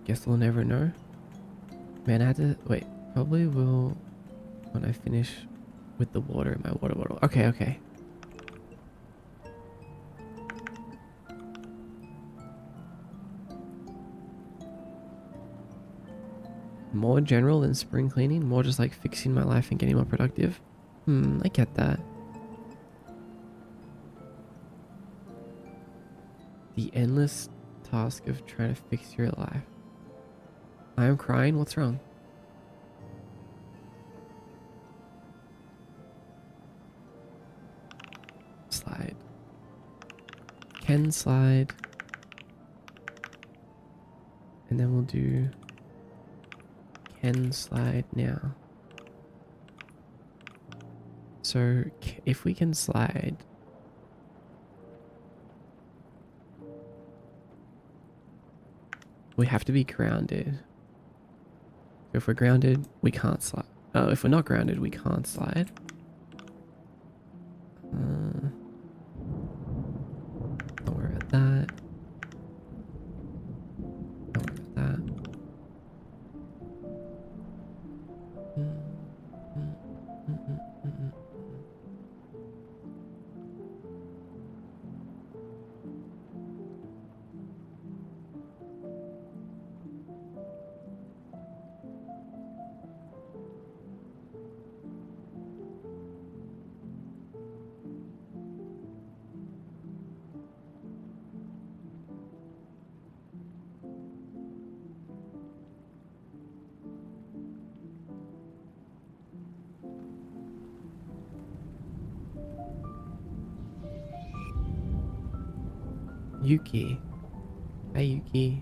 Guess we'll never know. Man, I had to wait. Probably will when I finish with the water in my water bottle. Okay, okay. More general than spring cleaning? More just like fixing my life and getting more productive? I get that. The endless task of trying to fix your life. I am crying. What's wrong? Slide. Can slide. And then we'll do can slide now. So if we can slide, we have to be grounded. If we're grounded, we can't slide. Oh, if we're not grounded, we can't slide. Don't worry about that. Don't worry about that. Yuki. Hi, Yuki.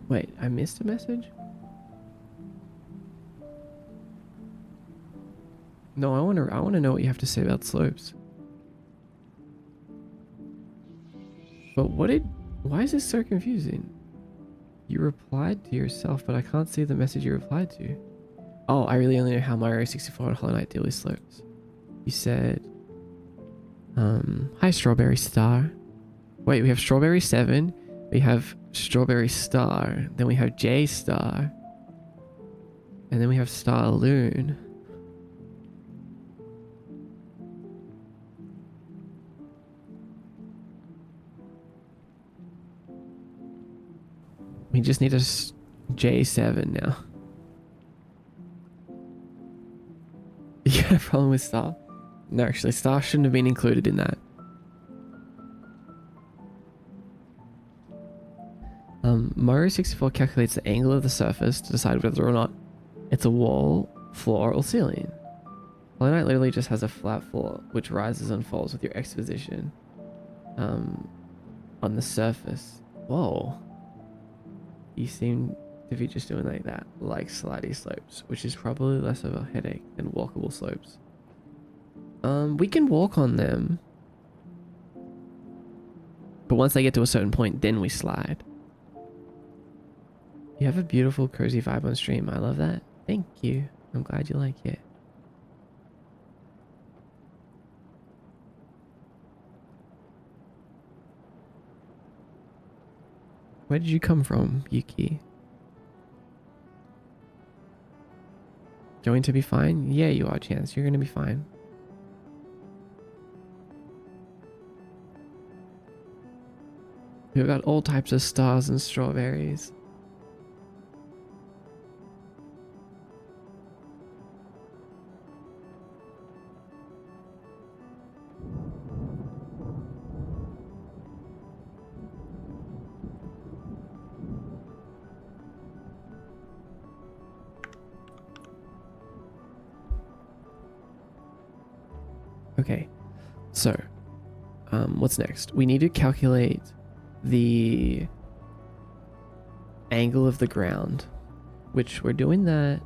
Wait, I missed a message? No, I want to know what you have to say about slopes. But why is this so confusing? You replied to yourself, but I can't see the message you replied to. Oh, I really only know how Mario 64 and Hollow Knight deal with slopes. You said, hi Strawberry Star. Wait, we have Strawberry 7, we have Strawberry Star, then we have J Star, and then we have Star Loon. We just need a J7 now. You got a problem with star? No, actually, star shouldn't have been included in that. Mario 64 calculates the angle of the surface to decide whether or not it's a wall, floor, or ceiling. Hollow Knight literally just has a flat floor, which rises and falls with your X position on the surface. Whoa. You seem to be just doing like that, like slidey slopes, which is probably less of a headache than walkable slopes. We can walk on them. But once they get to a certain point, then we slide. You have a beautiful, cozy vibe on stream. I love that. Thank you. I'm glad you like it. Where did you come from, Yuki? Going to be fine? Yeah, you are, Chance. You're going to be fine. We've got all types of stars and strawberries. Okay, so what's next? We need to calculate the angle of the ground, which we're doing that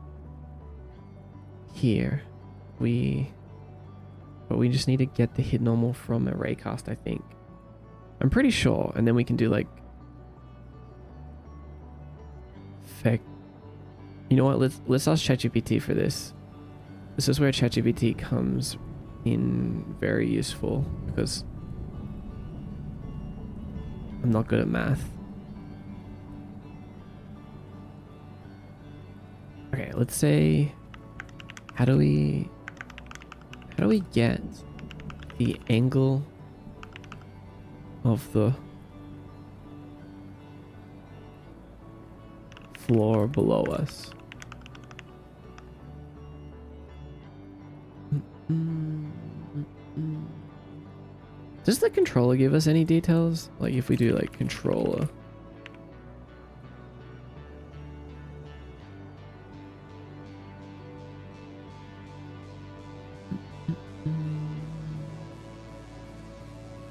here. But we just need to get the hit normal from a raycast, I think. I'm pretty sure, and then we can do like you know what, let's ask ChatGPT for this. This is where ChatGPT comes in very useful, because I'm not good at math. Okay, let's say, how do we get the angle of the floor below us? Does the controller give us any details? Like if we do like controller.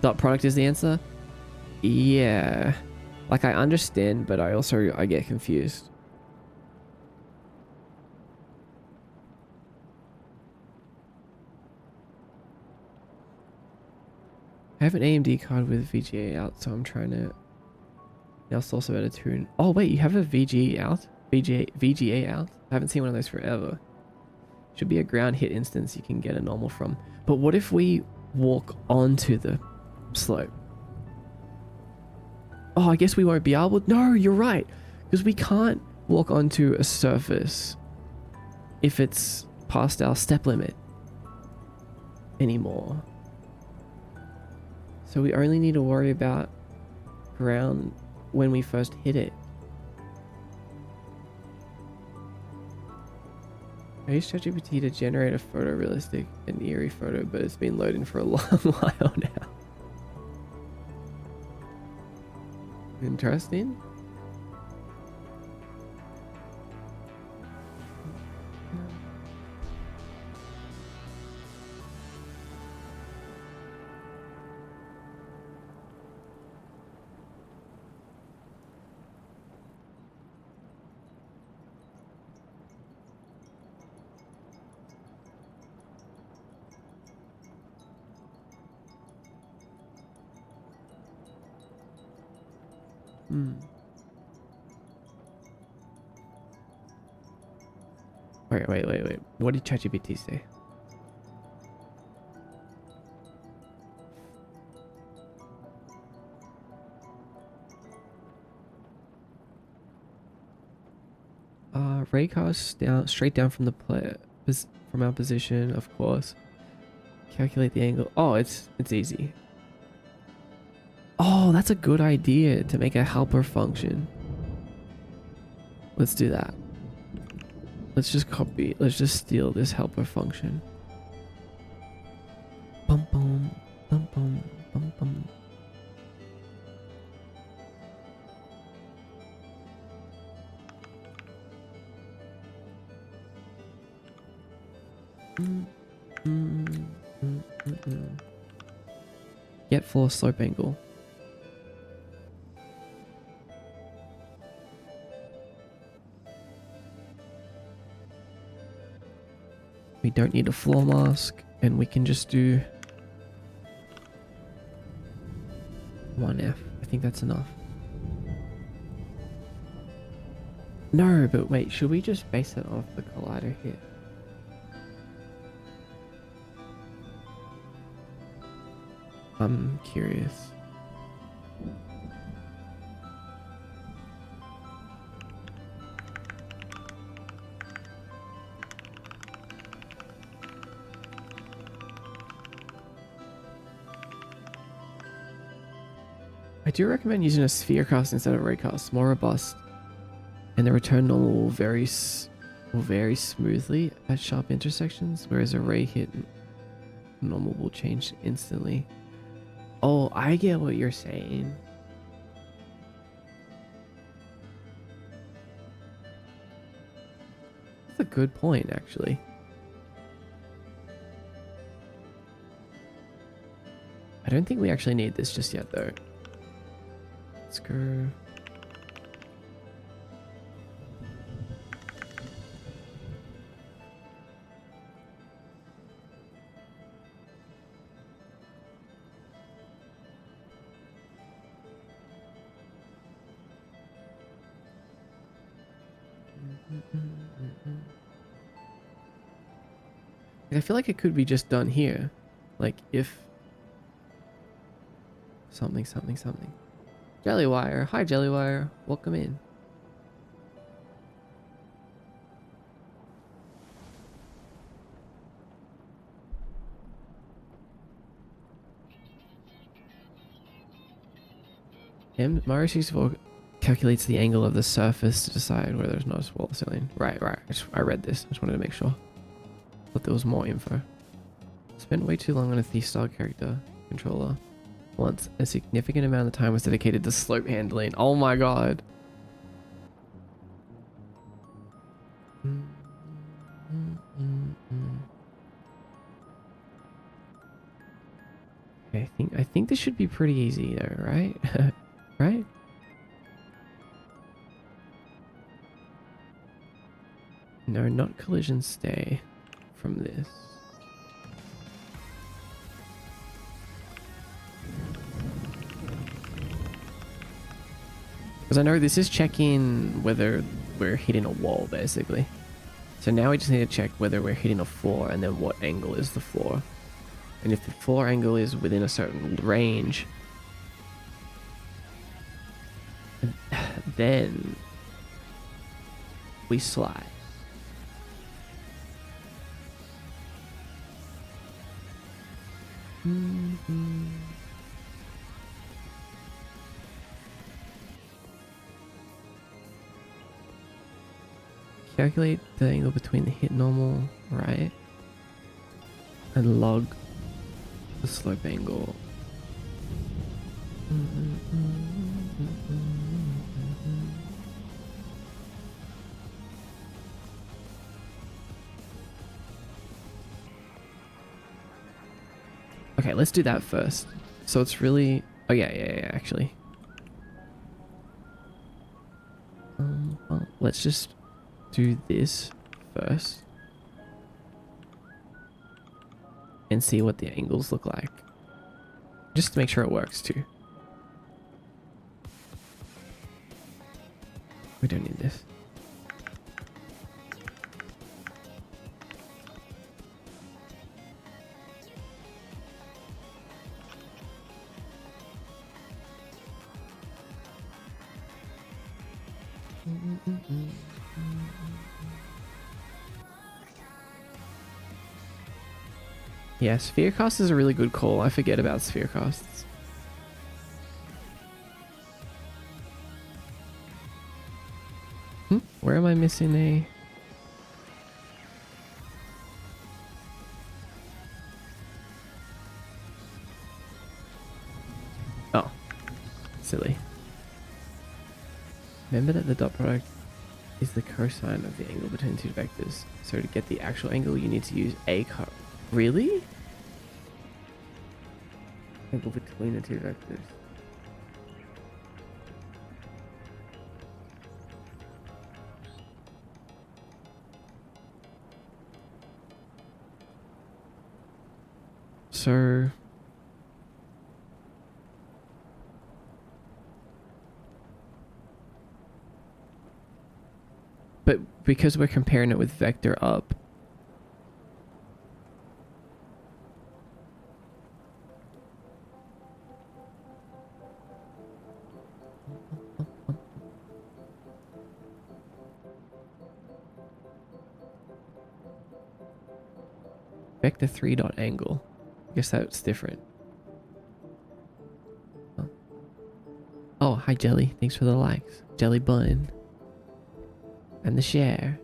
Dot product is the answer? Yeah. Like I understand, but I get confused. I have an AMD card with VGA out, so I'm trying to now source about a tune. Oh wait, you have a VGA out? VGA out? I haven't seen one of those forever. Should be a ground hit instance you can get a normal from. But what if we walk onto the slope? Oh, I guess we won't be able. No, you're right, because we can't walk onto a surface if it's past our step limit anymore. So we only need to worry about ground when we first hit it. I used ChatGPT to generate a photorealistic and eerie photo, but it's been loading for a long while now. Interesting. Wait. What did ChatGPT say? Raycast down, straight down from the from our position, of course. Calculate the angle. Oh, it's easy. Oh, that's a good idea to make a helper function. Let's do that. Let's just copy. Let's just steal this helper function. Bum bum bum bum bum bum. Get floor slope angle. We don't need a floor mask, and we can just do 1F. I think that's enough. No, but wait, should we just base it off the collider here? I'm curious. I do recommend using a sphere cast instead of a ray cast. More robust, and the return normal will vary smoothly at sharp intersections, whereas a ray hit normal will change instantly. Oh, I get what you're saying. That's a good point, actually. I don't think we actually need this just yet, though. Let's go. I feel like it could be just done here. Like if something. Jellywire. Hi, Jellywire. Welcome in. Mario 64 calculates the angle of the surface to decide whether there's not a wall ceiling. Right. I read this. I just wanted to make sure. Thought there was more info. Spent way too long on a Thief-style character controller. Once a significant amount of time was dedicated to slope handling. Oh my god. Okay, I think this should be pretty easy though, right? Right? No, not collision stay from this. Because I know this is checking whether we're hitting a wall, basically. So now we just need to check whether we're hitting a floor and then what angle is the floor. And if the floor angle is within a certain range, then we slide. Calculate the angle between the hit normal, right? And log the slope angle. Okay, let's do that first. So it's really... Oh, yeah, actually. Well, let's just do this first. And see what the angles look like. Just to make sure it works, too. We don't need this. Yeah, sphere cast is a really good call. I forget about sphere casts. Where am I missing a... Oh, silly. Remember that the dot product is the cosine of the angle between two vectors. So to get the actual angle, you need to use a Really? Angle between the two vectors. So... But because we're comparing it with vector up, vector 3 dot angle. I guess that's different. Oh, hi Jelly. Thanks for the likes. Jelly Bun. And the share.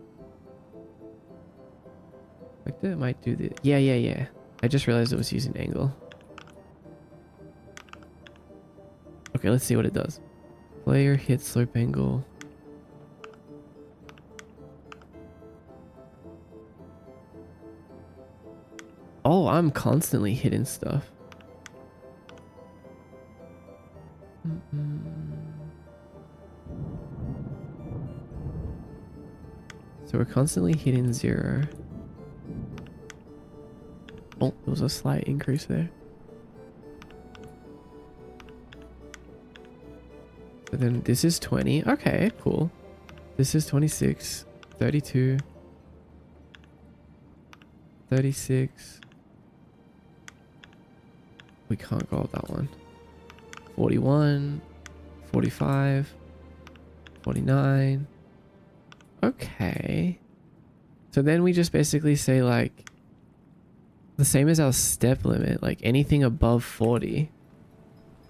Vector might do the... Yeah. I just realized it was using angle. Okay, let's see what it does. Player hit slope angle. Oh, I'm constantly hitting stuff. So we're constantly hitting 0. Oh, there was a slight increase there. But then this is 20. Okay, cool. This is 26, 32, 36. We can't go up that one. 41, 45, 49. Okay. So then we just basically say like the same as our step limit, like anything above 40,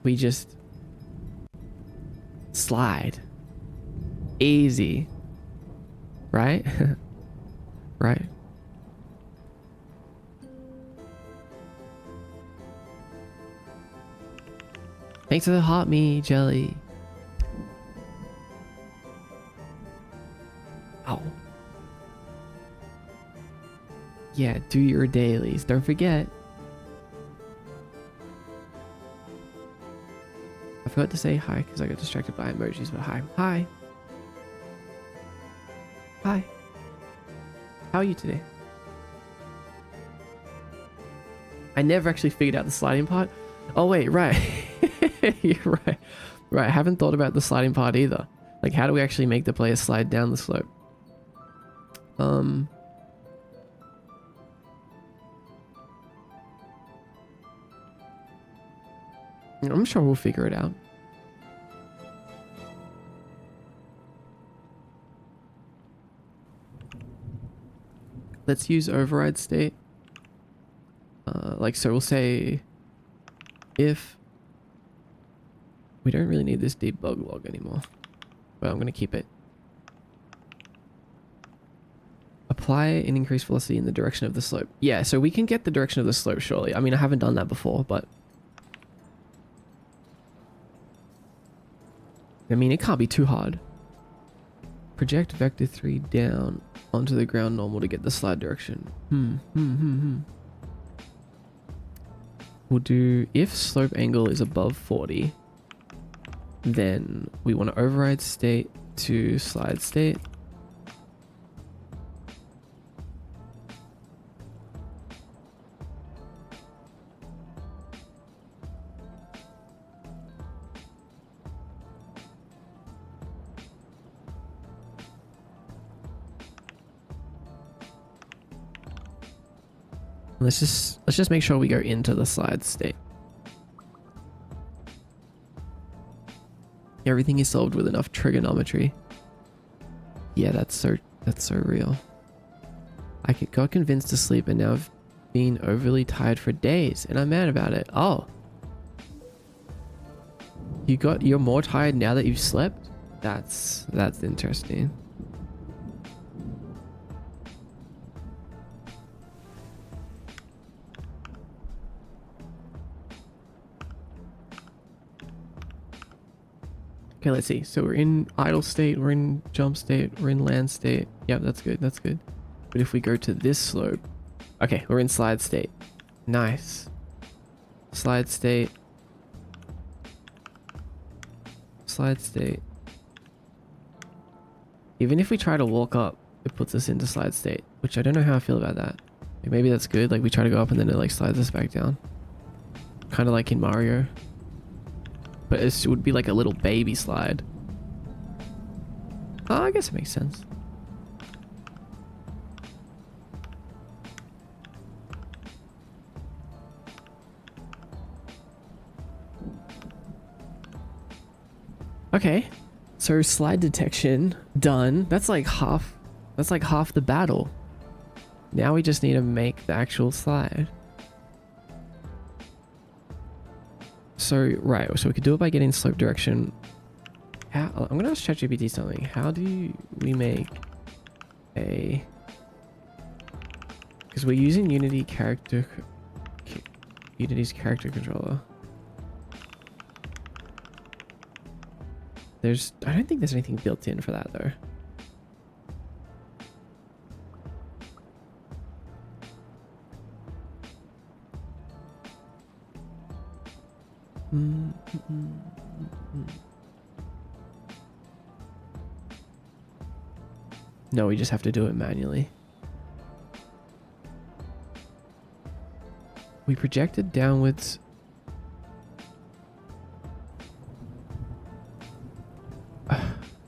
we just slide. Easy. Right? Right. Thanks for the hot me, Jelly. Oh. Yeah, do your dailies. Don't forget. I forgot to say hi because I got distracted by emojis, but hi. Hi. Hi. How are you today? I never actually figured out the sliding part. Oh wait, right. You're right. Right, I haven't thought about the sliding part either. Like, how do we actually make the player slide down the slope? I'm sure we'll figure it out. Let's use override state. So we'll say if we don't really need this debug log anymore, but I'm going to keep it. Apply an increased velocity in the direction of the slope. Yeah, so we can get the direction of the slope surely. I mean, I haven't done that before, but I mean, it can't be too hard. Project vector 3 down onto the ground normal to get the slide direction. We'll do if slope angle is above 40, then we want to override state to slide state. Let's just make sure we go into the slide state. Everything is solved with enough trigonometry. Yeah, that's so real. I got convinced to sleep and now I've been overly tired for days and I'm mad about it. Oh. You're more tired now that you've slept? That's interesting. Okay, let's see. So we're in idle state, we're in jump state, we're in land state. Yep, that's good, that's good. But if we go to this slope, okay, we're in slide state. Nice. Slide state. Slide state. Even if we try to walk up, it puts us into slide state, which I don't know how I feel about that. Like maybe that's good. Like we try to go up and then it like slides us back down. Kind of like in Mario. But it would be like a little baby slide. Oh, I guess it makes sense. Okay. So slide detection done. That's like half the battle. Now we just need to make the actual slide. So, right, so we could do it by getting slope direction. I'm gonna ask ChatGPT something. How do we make a... Because we're using Unity's character controller. I don't think there's anything built in for that though. No, we just have to do it manually. We projected downwards.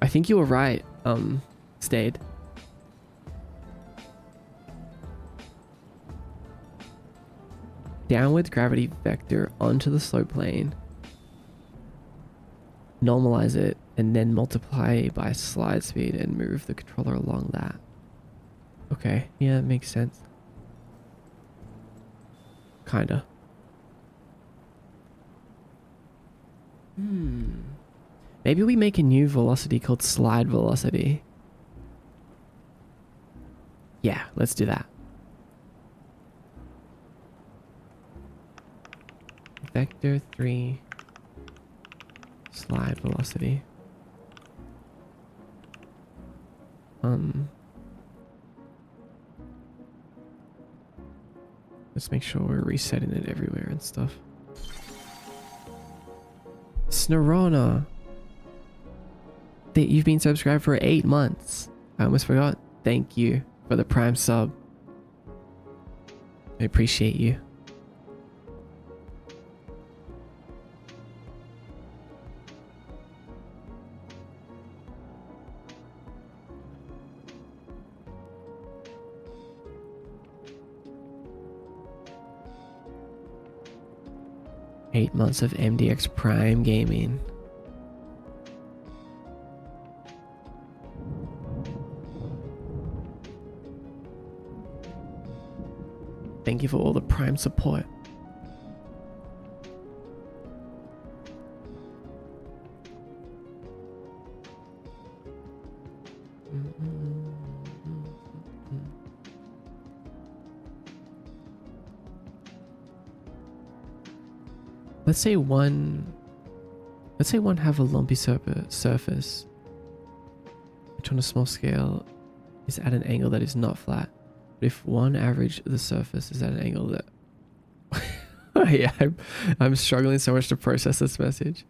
I think you were right, Stayed. Downward gravity vector onto the slope plane. Normalize it and then multiply by slide speed and move the controller along that. Okay, yeah, that makes sense. Kinda. Maybe we make a new velocity called slide velocity. Yeah, let's do that. Vector 3 slide velocity. Let's make sure we're resetting it everywhere and stuff. Snorona, that you've been subscribed for 8 months. I almost forgot. Thank you for the Prime sub. I appreciate you. Eight months of MDX Prime gaming. Thank you for all the Prime support. Let's say one have a lumpy surface, which on a small scale is at an angle that is not flat. But if one average the surface is at an angle that... Yeah, I'm struggling so much to process this message.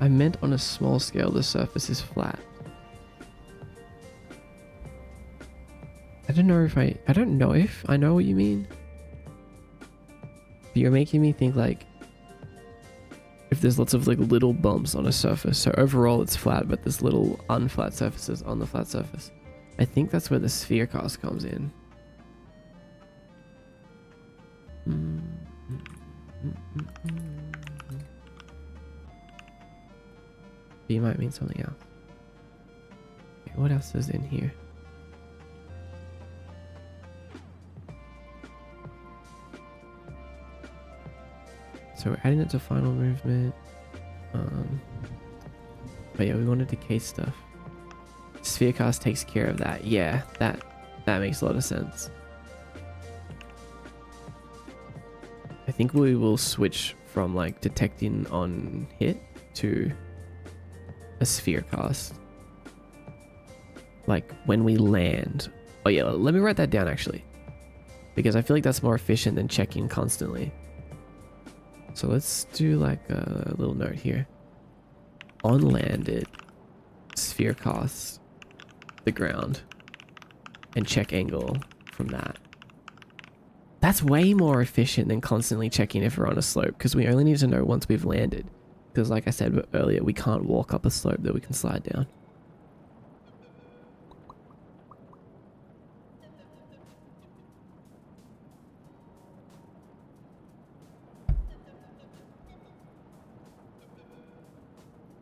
I meant on a small scale the surface is flat. I don't know if I know what you mean. But you're making me think like if there's lots of like little bumps on a surface, so overall it's flat, but there's little unflat surfaces on the flat surface. I think that's where the sphere cast comes in. You might mean something else. Okay, what else is in here? So we're adding it to final movement. But yeah, we want to decay stuff. Sphere cast takes care of that. Yeah, that makes a lot of sense. I think we will switch from like detecting on hit to a sphere cast. Like when we land. Oh yeah, let me write that down actually. Because I feel like that's more efficient than checking constantly. So let's do like a little note here. On landed, sphere cast the ground and check angle from that. That's way more efficient than constantly checking if we're on a slope, because we only need to know once we've landed. Because like I said earlier, we can't walk up a slope that we can slide down.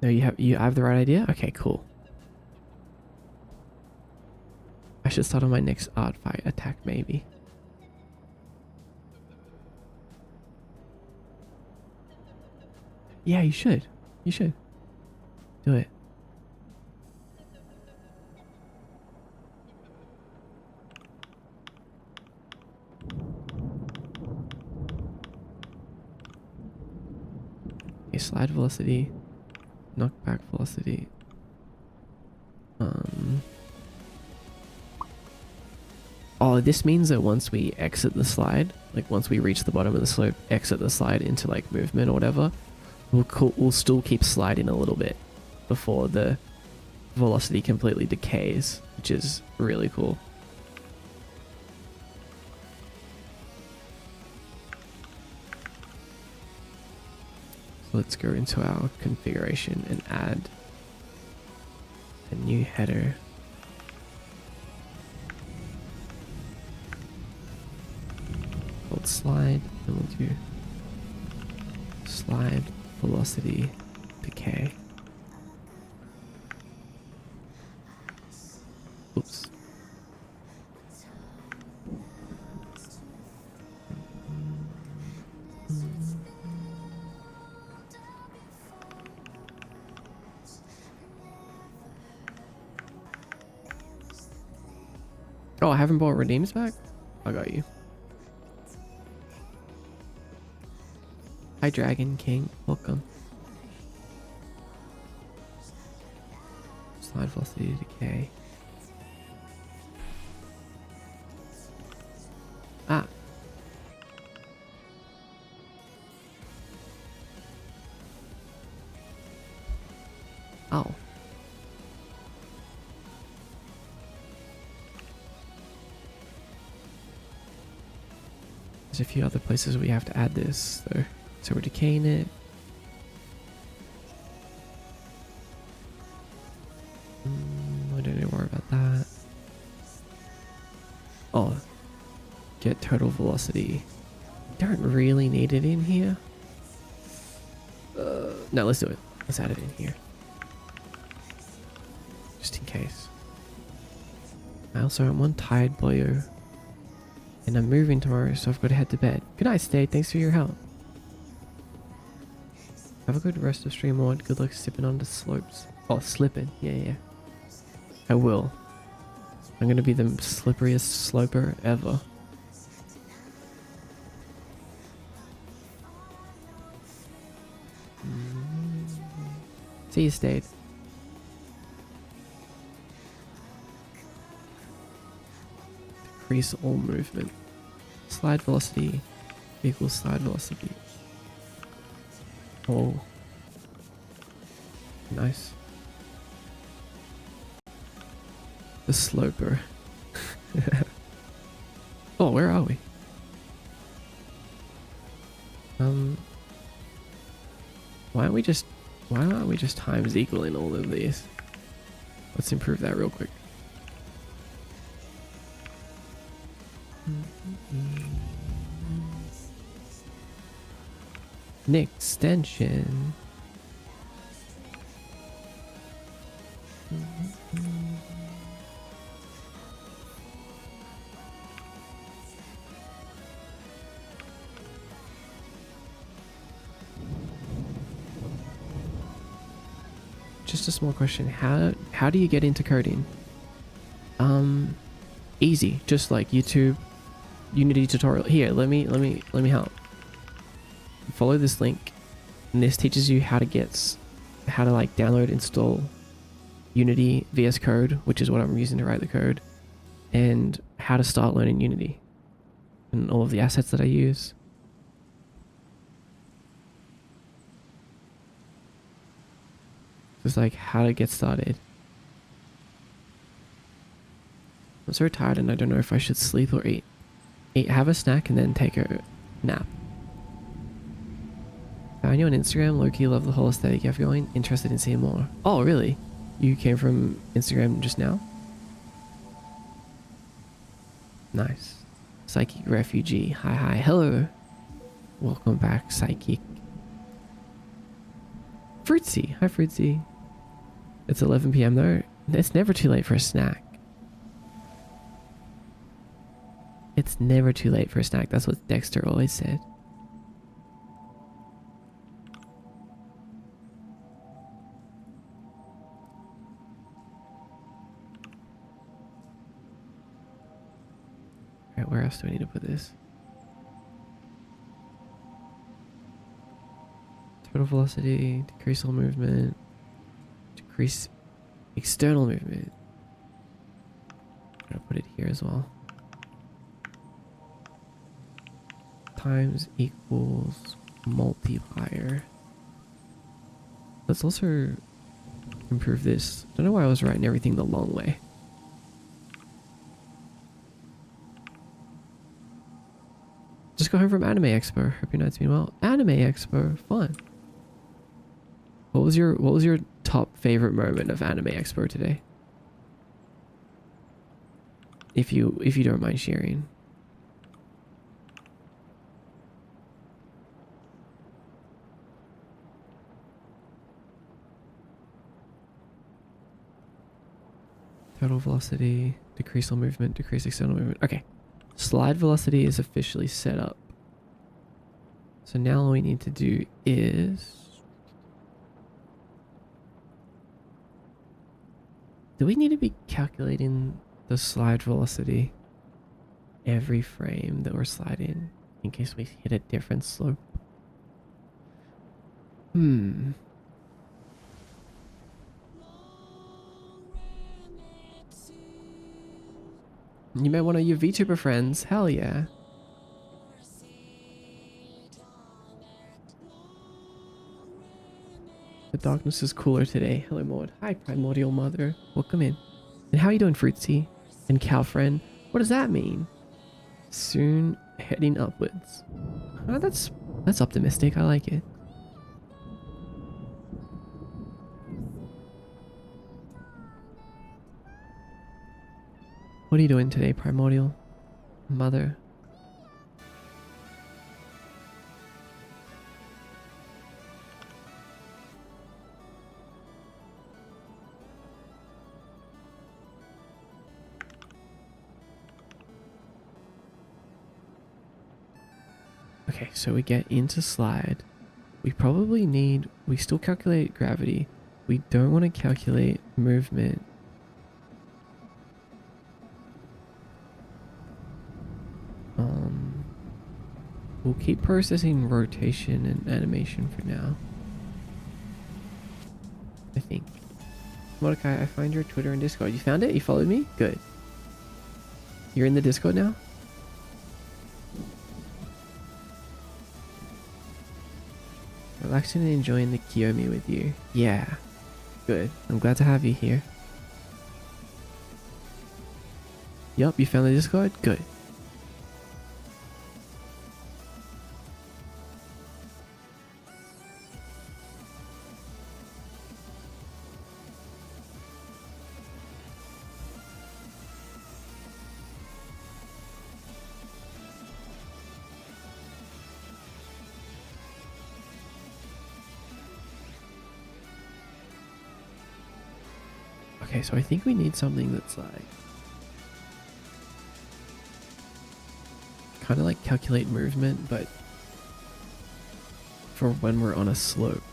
No, you have the right idea? Okay, cool. I should start on my next art fight attack maybe. Yeah, you should. You should. Do it. Okay, slide velocity. Knockback velocity. Oh, this means that once we exit the slide, like once we reach the bottom of the slope, exit the slide into like movement or whatever, we'll still keep sliding a little bit before the velocity completely decays, which is really cool. So let's go into our configuration and add a new header. Called slide, and we'll do slide velocity decay. Oops. Oh, I haven't bought redeems back? I got you. Hi, Dragon King. Welcome. Slide velocity decay. Ah. Oh. There's a few other places we have to add this, though. So we're decaying it. I don't need to worry about that. Oh. Get total velocity. Don't really need it in here. No, let's do it. Let's add it in here. Just in case. I also am one tired boyo. And I'm moving tomorrow, so I've got to head to bed. Good night, Stay. Thanks for your help. Have a good rest of stream, Ward. Good luck sipping on the slopes. Oh, slipping. Yeah. I will. I'm going to be the slipperiest sloper ever. See you, Stayed. Decrease all movement. Slide velocity equals slide velocity. Oh. Nice. The sloper. Oh, where are we? Why aren't we just times equaling all of these? Let's improve that real quick. An extension. just a small question. How do you get into coding? Easy. Just like YouTube, Unity tutorial. Here, let me help. Follow this link, and this teaches you how to like download, install Unity VS Code, which is what I'm using to write the code, and how to start learning Unity and all of the assets that I use. Just like how to get started. I'm so tired and I don't know if I should sleep or eat. Have a snack and then take a nap. Found you on Instagram. Low-key love the whole aesthetic you have going. Interested in seeing more. Oh, really? You came from Instagram just now? Nice. Psychic refugee. Hi. Hello. Welcome back, Psychic. Fruitsy. Hi, Fruitsy. It's 11 PM though. It's never too late for a snack. It's never too late for a snack. That's what Dexter always said. Alright, where else do I need to put this? Total velocity, decrease all movement, decrease external movement. I'm gonna put it here as well. Times equals multiplier. Let's also improve this. Don't know why I was writing everything the long way. Just got home from Anime Expo. Hope your night's been well. Anime Expo, fun. What was your top favorite moment of Anime Expo today? If you don't mind sharing. Total velocity, decrease all movement, decrease external movement. Okay. Slide velocity is officially set up. So now all we need to do is... Do we need to be calculating the slide velocity every frame that we're sliding in case we hit a different slope? You met one of your VTuber friends. Hell yeah. The darkness is cooler today. Hello, Maud. Hi, Primordial Mother. Welcome in. And how are you doing, Fruitsy? And Calfriend? What does that mean? Soon heading upwards. Oh, that's optimistic. I like it. What are you doing today, Primordial Mother? Okay, so we get into slide. We still calculate gravity. We don't want to calculate movement. We'll keep processing rotation and animation for now. I think. Mordecai, I find your Twitter and Discord. You found it? You followed me? Good. You're in the Discord now? Relaxing and enjoying the Kiyomi with you. Yeah. Good. I'm glad to have you here. Yup, you found the Discord? Good. Okay, so I think we need something that's like kind of like calculate movement, but for when we're on a slope.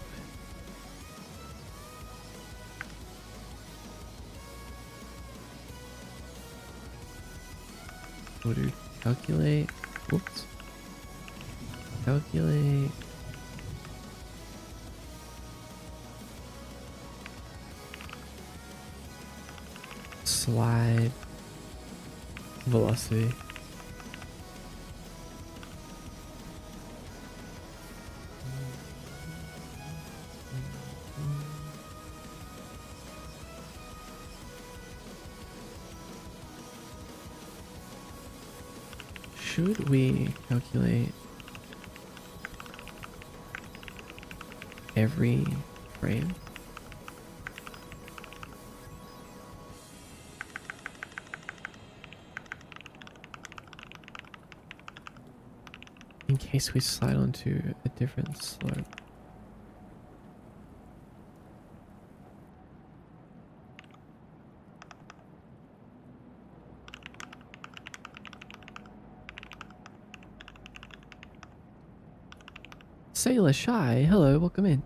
We'll do calculate. Whoops. Calculate. Slide. Velocity. Should we calculate every frame? In case we slide onto a different slope. Sailor Shy, hello, welcome in.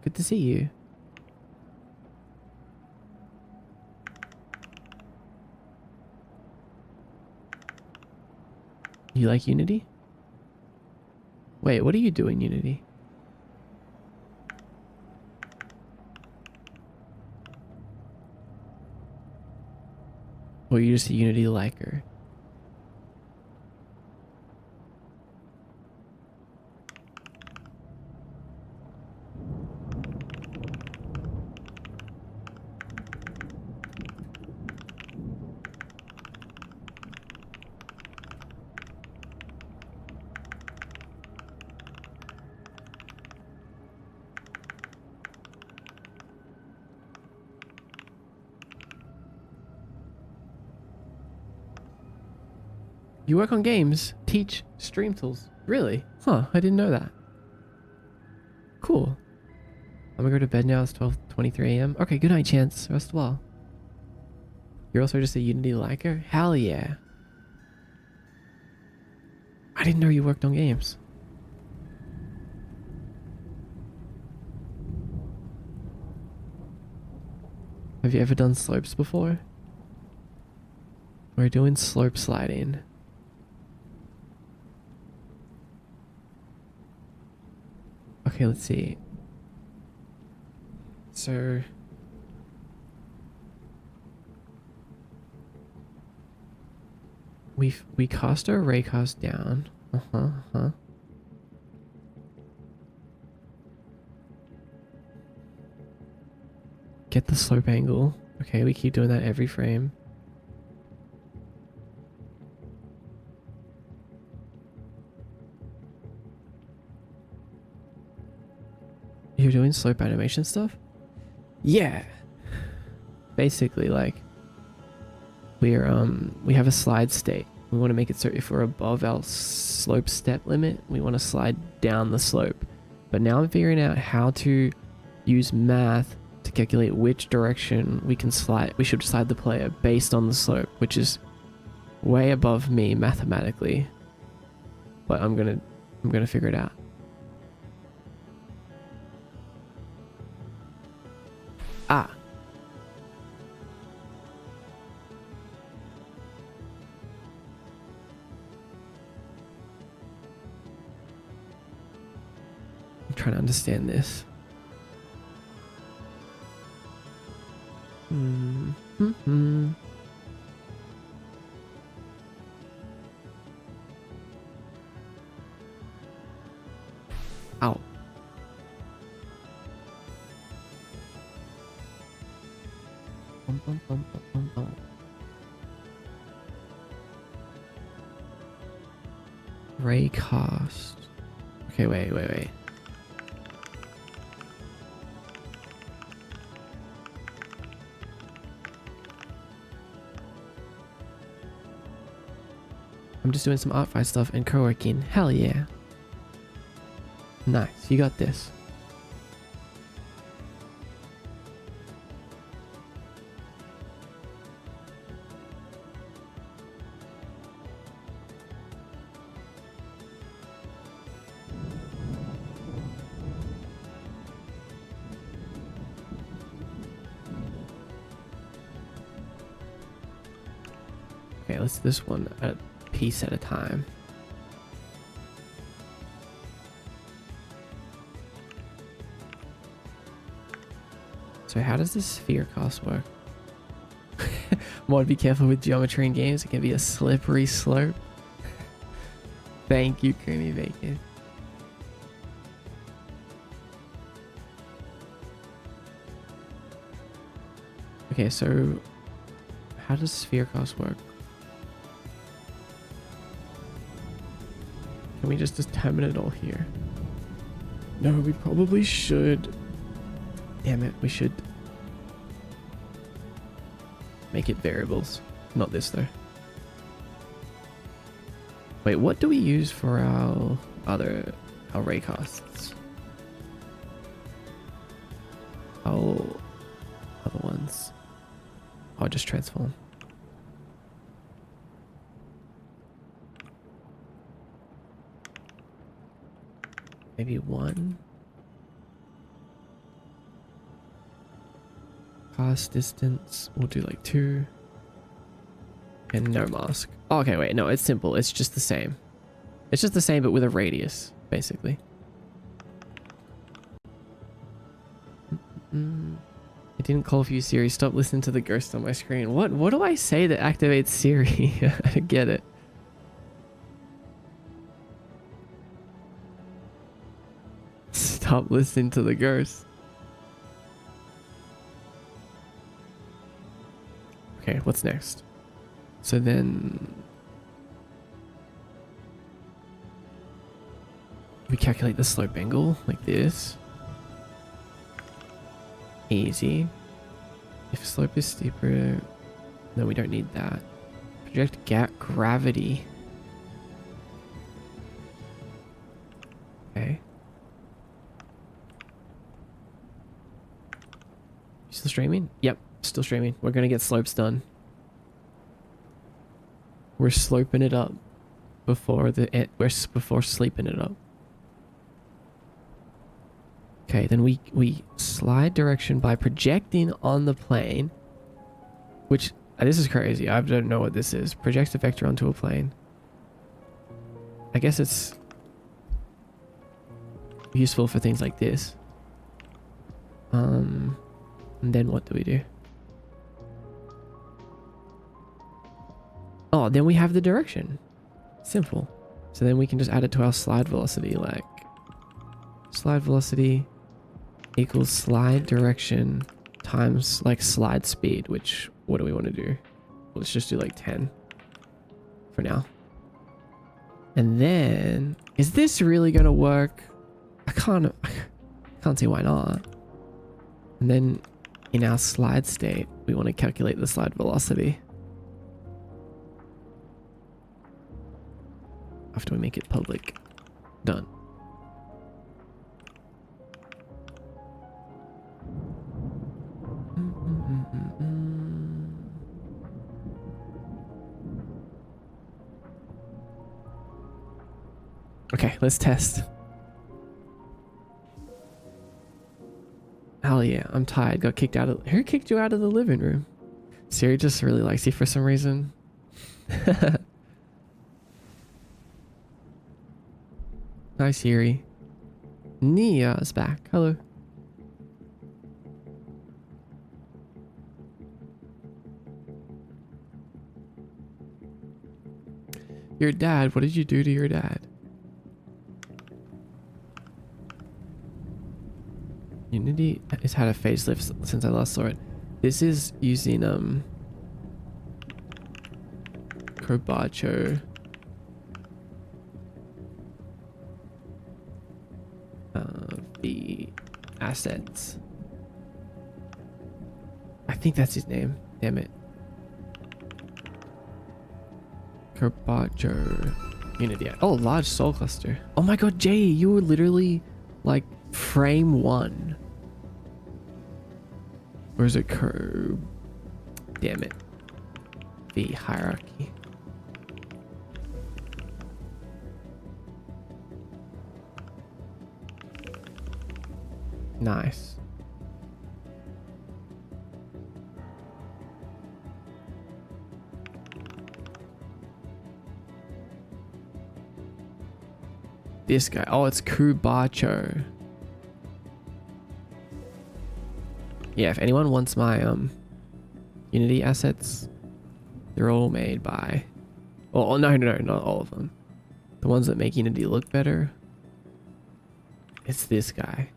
Good to see you. You like Unity? Wait, what do you do in Unity? Or are you just a Unity liker? You work on games, teach stream tools. Really? Huh, I didn't know that. Cool. I'm gonna go to bed now. It's 12:23 a.m. Okay, good night, Chance. Rest well. You're also just a Unity liker? Hell yeah. I didn't know you worked on games. Have you ever done slopes before? We're doing slope sliding. Okay, let's see. So we cast our raycast down. Get the slope angle. Okay, we keep doing that every frame. You're doing slope animation stuff? Yeah. Basically, like, we have a slide state. We want to make it so if we're above our slope step limit, we want to slide down the slope. But now I'm figuring out how to use math to calculate which direction we should slide the player based on the slope, which is way above me mathematically. But I'm gonna figure it out. Ah. I'm trying to understand this. Ow. Raycast. Okay, wait. I'm just doing some Artfire stuff and co-working. Hell yeah. Nice, you got this. Okay, let's do this one a piece at a time. So how does this sphere cast work? Mod, be careful with geometry in games. It can be a slippery slope. Thank you, Creamy Bacon. Okay, so how does sphere cast work? Can we just determine it all here? No, we probably should. Damn it, we should make it variables. Not this though. Wait, what do we use for our raycasts? Oh, other ones. I'll just transform. Maybe one. Cast distance, we'll do like 2. And no mask. Oh, okay, wait, no, it's simple. It's just the same. It's just the same, but with a radius, basically. It didn't call for you, Siri. Stop listening to the ghost on my screen. What do I say that activates Siri? I don't get it. Stop listening to the ghost. Okay, what's next? So then we calculate the slope angle like this. Easy. If slope is steeper, no, we don't need that. Project gravity. Okay. You still streaming? Yep, still streaming. We're gonna get slopes done. We're sloping it up before before sleeping it up. Okay, then we slide direction by projecting on the plane, which this is crazy. I don't know what this is. Projects a vector onto a plane. I guess it's useful for things like this. And then what do we do? Oh, then we have the direction. Simple. So then we can just add it to our slide velocity, like slide velocity equals slide direction times like slide speed, which what do we want to do? Let's just do like 10 for now. And then is this really gonna work? I can't see why not. And then in our slide state, we want to calculate the slide velocity. After we make it public. Done. Okay, let's test. Hell yeah, I'm tired. Got kicked out of... Who kicked you out of the living room? Siri just really likes you for some reason. Hi, Siri. Nia is back. Hello. Your dad, what did you do to your dad? Unity has had a facelift since I last saw it. This is using Kobacho. The assets. I think that's his name. Damn it. Kobacho. Unity. Oh, large soul cluster. Oh my god, Jay, you were literally like frame 1. Or is it curb? Damn it. The hierarchy. Nice. This guy. Oh, it's Kubacho. Yeah, if anyone wants my Unity assets, they're all made by... Oh, no, not all of them. The ones that make Unity look better. It's this guy.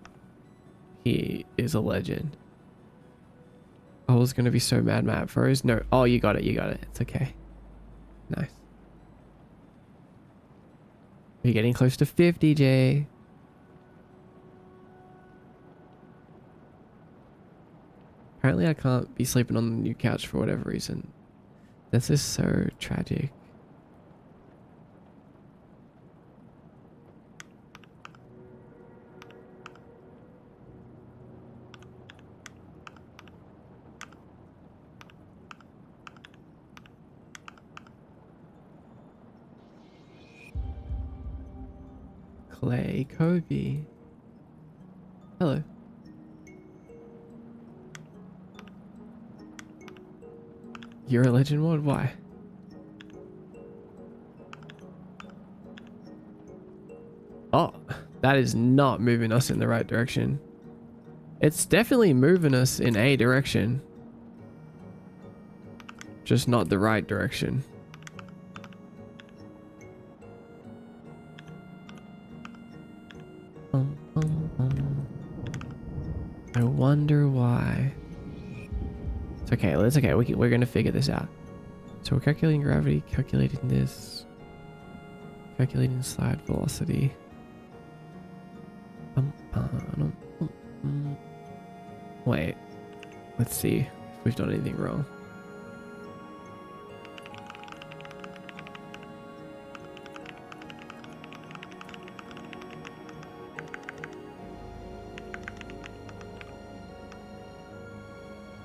He is a legend. I was gonna be so mad Matt froze. No. Oh, you got it. It's okay. Nice. You're getting close to 50, Jay. Apparently I can't be sleeping on the new couch for whatever reason. This is so tragic. Clay Kobe. Hello. You're a legend mod? Why? Oh, that is not moving us in the right direction. It's definitely moving us in a direction. Just not the right direction. I wonder why. It's okay. It's okay. We're gonna figure this out. So we're calculating gravity, calculating this, calculating slide velocity. Wait. Let's see if we've done anything wrong.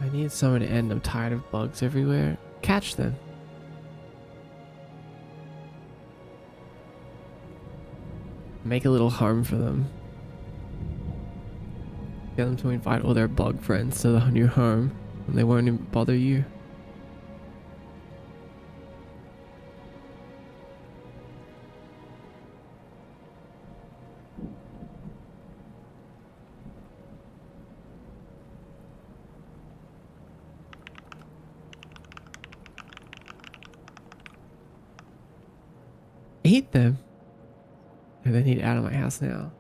I need somewhere to end. I'm tired of bugs everywhere. Catch them. Make a little harm for them. Get them to invite all their bug friends to the new home, and they won't even bother you. Eat them. And they need out of my house now.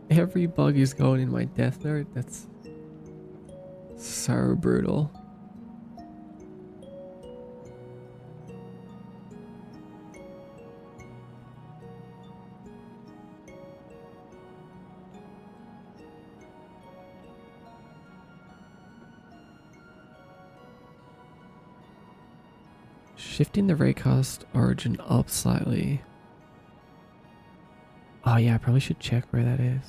Every bug is going in my death note. That's so brutal. Shifting the raycast origin up slightly. Oh yeah, I probably should check where that is.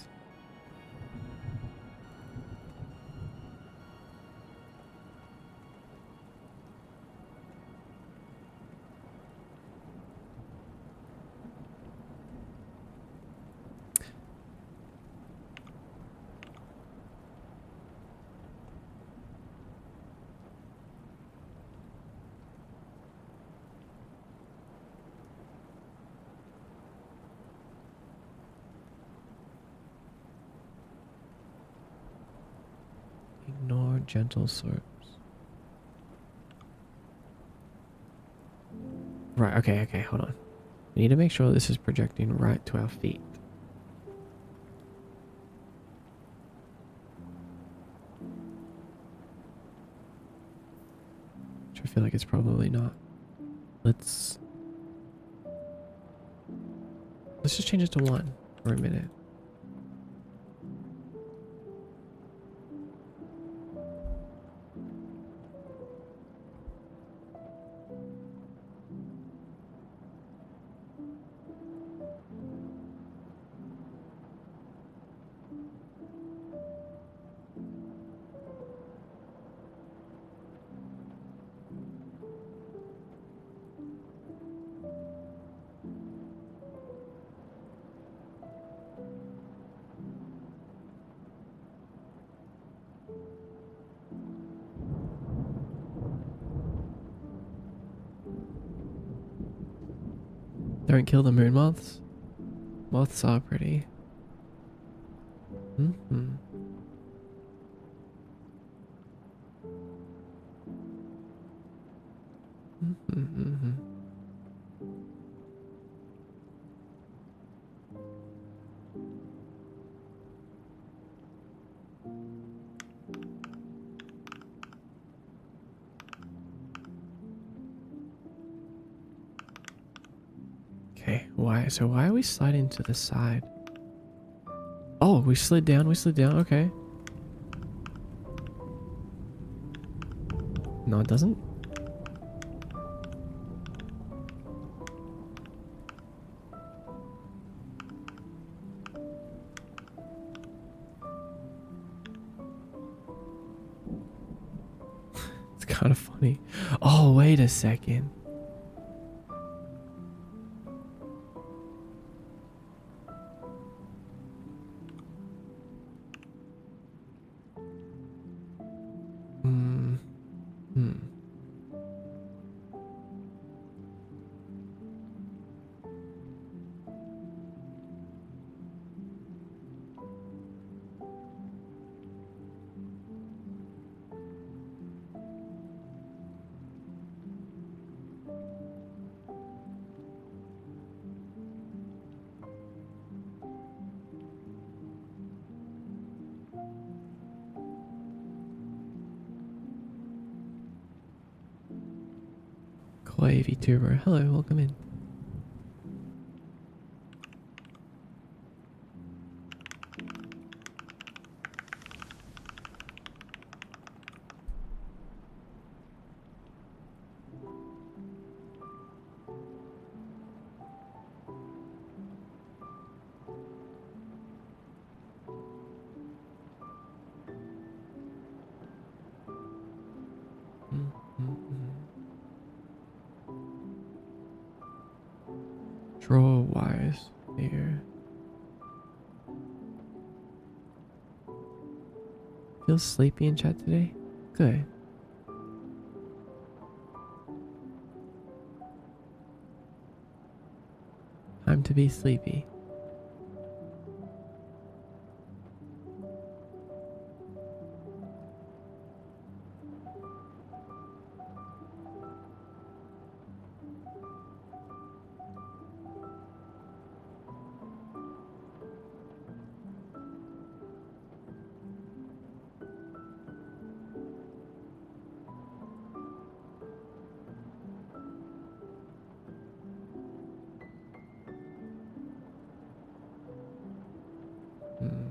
Ignore gentle slopes. Right, okay, hold on. We need to make sure this is projecting right to our feet. Which I feel like it's probably not. Let's just change it to 1 for a minute. Don't kill the moon moths. Moths are pretty. Mm-hmm. Mm-hmm, mm-hmm. Okay, why? So why are we sliding to the side? Oh, we slid down, okay. No, it doesn't. It's kind of funny. Oh, wait a second. Hmm. Hmm. Clay VTuber. Hello, welcome in. Mm, mm, mm. Draw wires here. Feel sleepy in chat today? Good. Time to be sleepy. Hmm.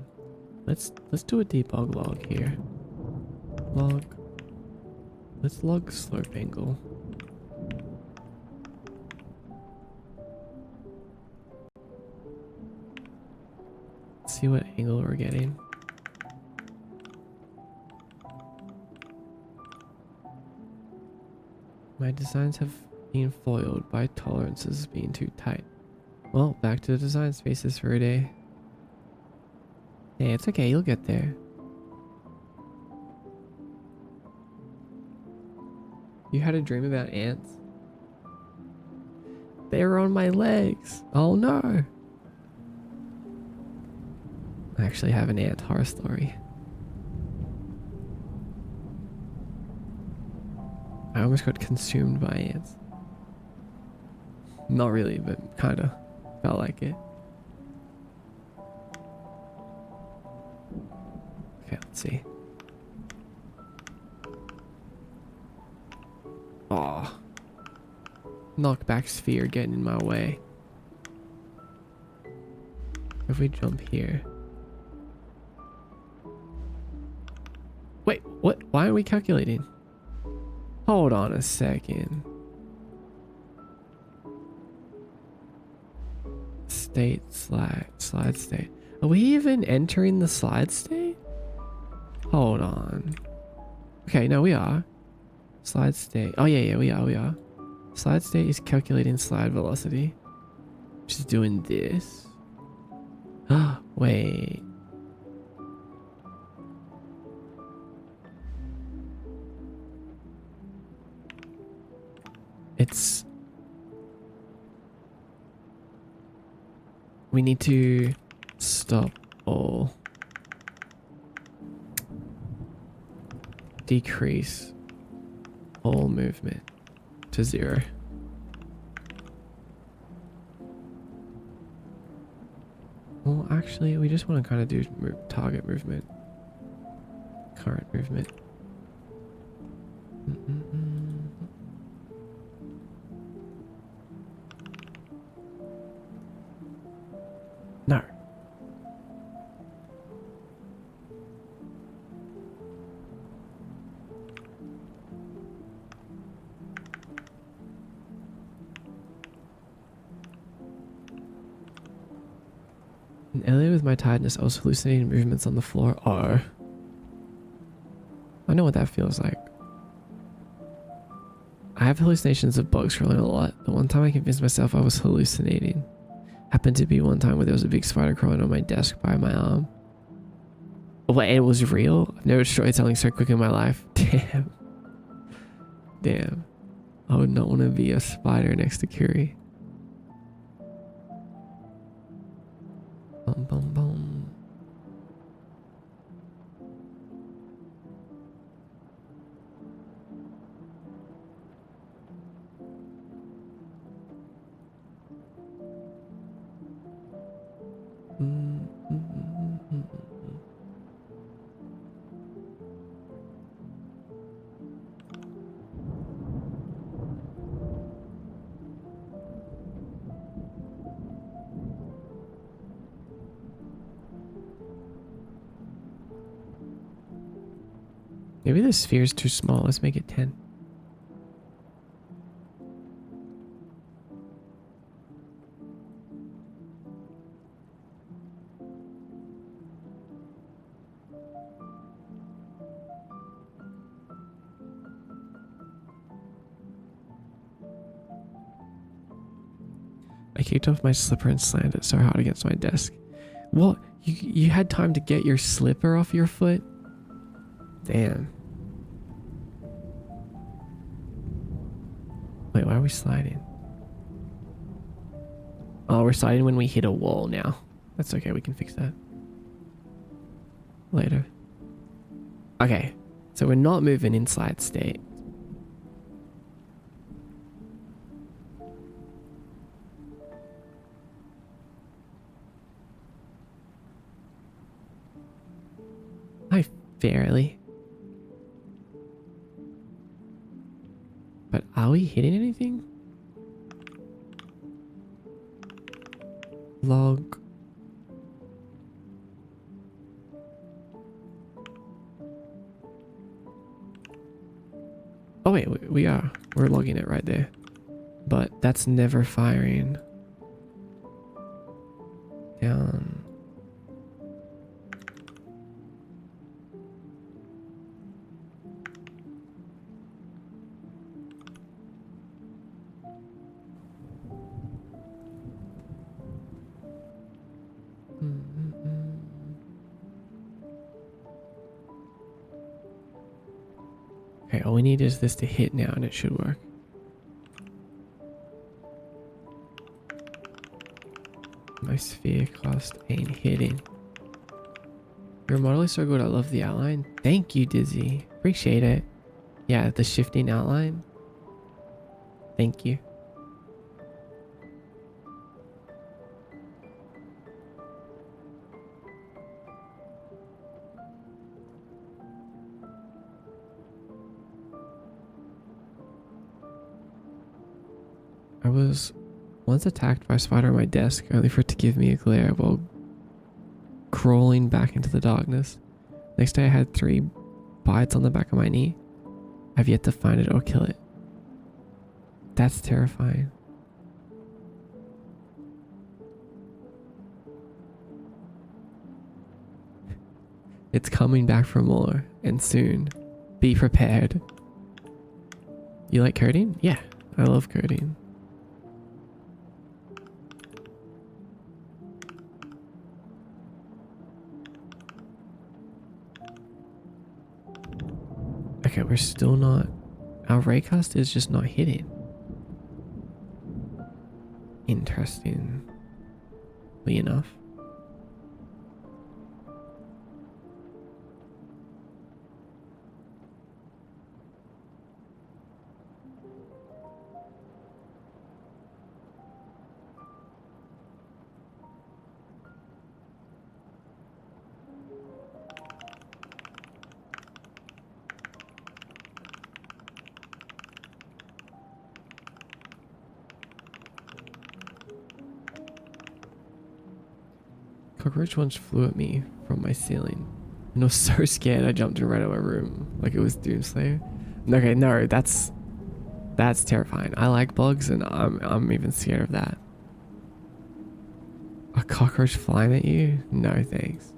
Let's do a debug log here. Log. Let's log slope angle. Let's see what angle we're getting. My designs have been foiled by tolerances being too tight. Well, back to the design spaces for a day. Hey, it's okay, you'll get there. You had a dream about ants? They were on my legs. Oh no. I actually have an ant horror story. I almost got consumed by ants. Not really, but kinda. Felt like it. Okay, let's see. Oh. Knockback sphere getting in my way. If we jump here. Wait, what? Why aren't we calculating? Hold on a second. State slide state. Are we even entering the slide state? Hold on. Okay, no, we are. Slide state. Oh yeah, we are. Slide state is calculating slide velocity. Which is doing this. Wait. It's we need to stop all. Decrease all movement to 0. Well, actually, we just want to kind of do target movement. Current movement. No. And earlier with my tiredness, I was hallucinating movements on the floor. Oh. I know what that feels like. I have hallucinations of bugs crawling a lot. The one time I convinced myself I was hallucinating happened to be one time where there was a big spider crawling on my desk by my arm. Oh, wait, it was real? I've never destroyed something so quick in my life. Damn. Damn. I would not want to be a spider next to Curie. Bum, bum, bum. Maybe the sphere is too small. Let's make it 10. I kicked off my slipper and slammed it so hard against my desk. What? You had time to get your slipper off your foot? Damn. Wait, why are we sliding? Oh, we're sliding when we hit a wall now. That's okay, we can fix that later. Okay, so we're not moving in slide state. Barely. But are we hitting anything? Log. Oh wait, we are. We're logging it right there. But that's never firing. Down. Okay, all we need is this to hit now and it should work. My sphere cost ain't hitting. Your model is so good, I love the outline. Thank you, Dizzy. Appreciate it. Yeah, the shifting outline. Thank you. I was once attacked by a spider on my desk, only for it to give me a glare while crawling back into the darkness. Next day I had 3 bites on the back of my knee. I've yet to find it or kill it. That's terrifying. It's coming back for more, and soon. Be prepared. You like coding? Yeah, I love coding. Okay, we're still not... Our raycast is just not hitting. Interesting. Oddly enough. Cockroach once flew at me from my ceiling. And I was so scared I jumped and ran out of my room like it was Doomslayer. Okay, no, that's terrifying. I like bugs and I'm even scared of that. A cockroach flying at you? No thanks.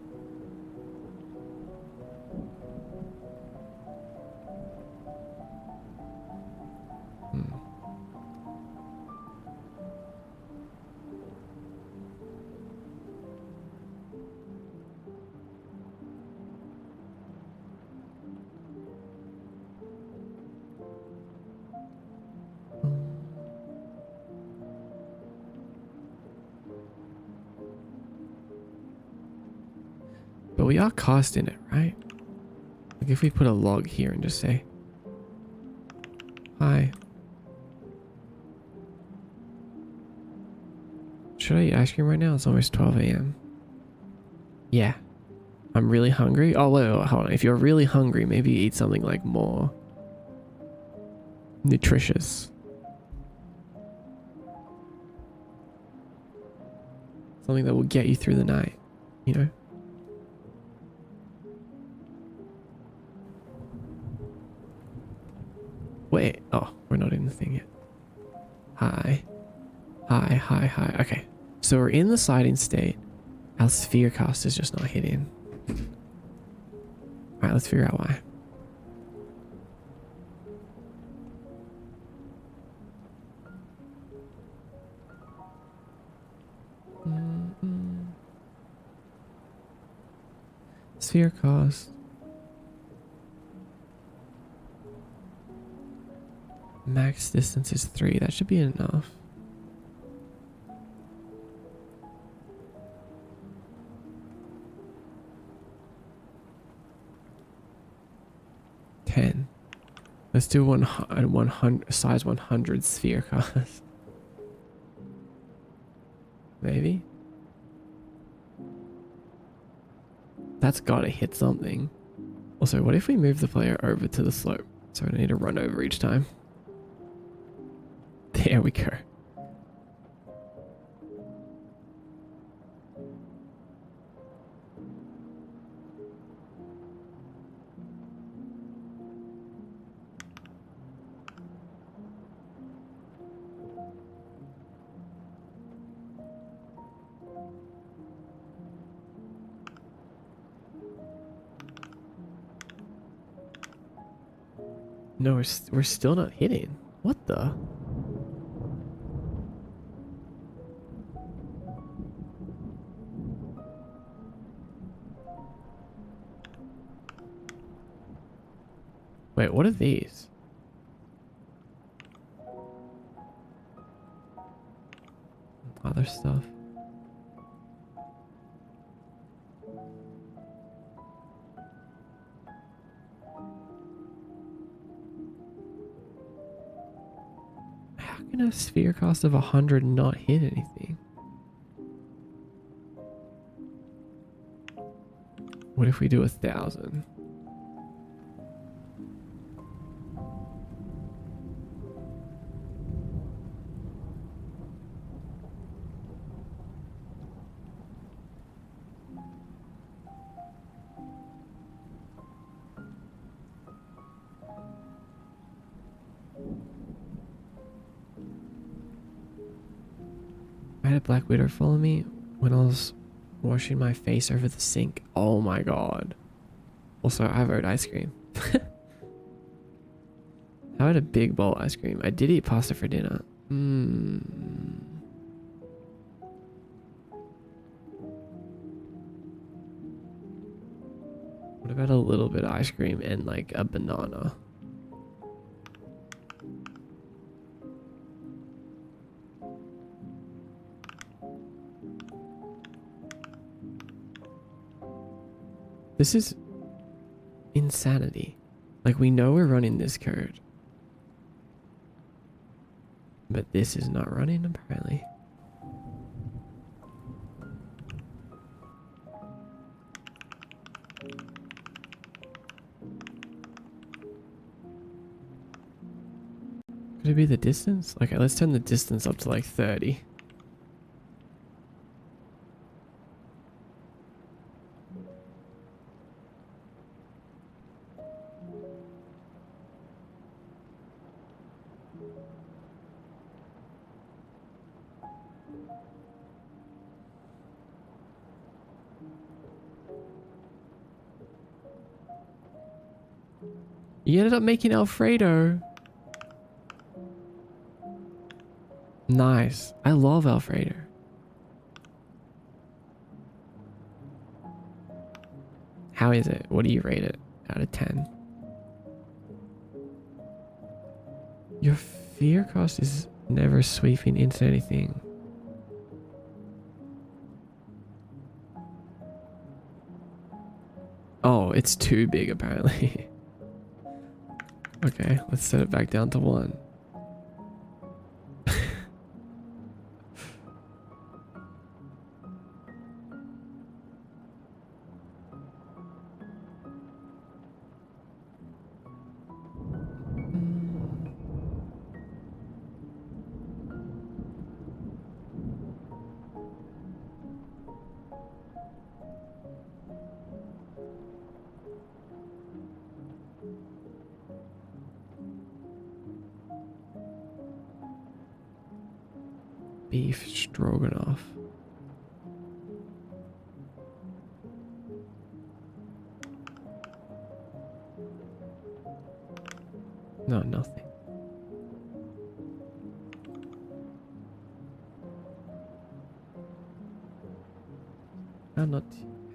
But we are casting it, right? Like if we put a log here and just say, hi. Should I eat ice cream right now? It's almost 12 a.m. Yeah. I'm really hungry. Oh, wait, hold on. If you're really hungry, maybe eat something like more nutritious. Something that will get you through the night, you know? Wait, oh, we're not in the thing yet. Hi. Hi, hi, hi. Okay, so we're in the sliding state. Our sphere cast is just not hitting. Alright, let's figure out why. Sphere cast. Max distance is 3. That should be enough. Let's do 100 size 100 sphere cast. Maybe. That's gotta hit something. Also, what if we move the player over to the slope so I don't need to run over each time? There we go. No, we're still not hitting. What the? Wait, what are these? Other stuff. How can a sphere cost of 100 not hit anything? What if we do 1,000? I had a black widow follow me when I was washing my face over the sink. Oh my god. Also, I vote ice cream. I had a big bowl of ice cream. I did eat pasta for dinner. What about a little bit of ice cream and like a banana? This is insanity. Like, we know we're running this code. But this is not running, apparently. Could it be the distance? Okay, let's turn the distance up to like 30. You ended up making Alfredo. Nice. I love Alfredo. How is it? What do you rate it out of 10? Your fear cost is never sweeping into anything. Oh, it's too big apparently. Okay, let's set it back down to 1. Beef stroganoff. No, nothing.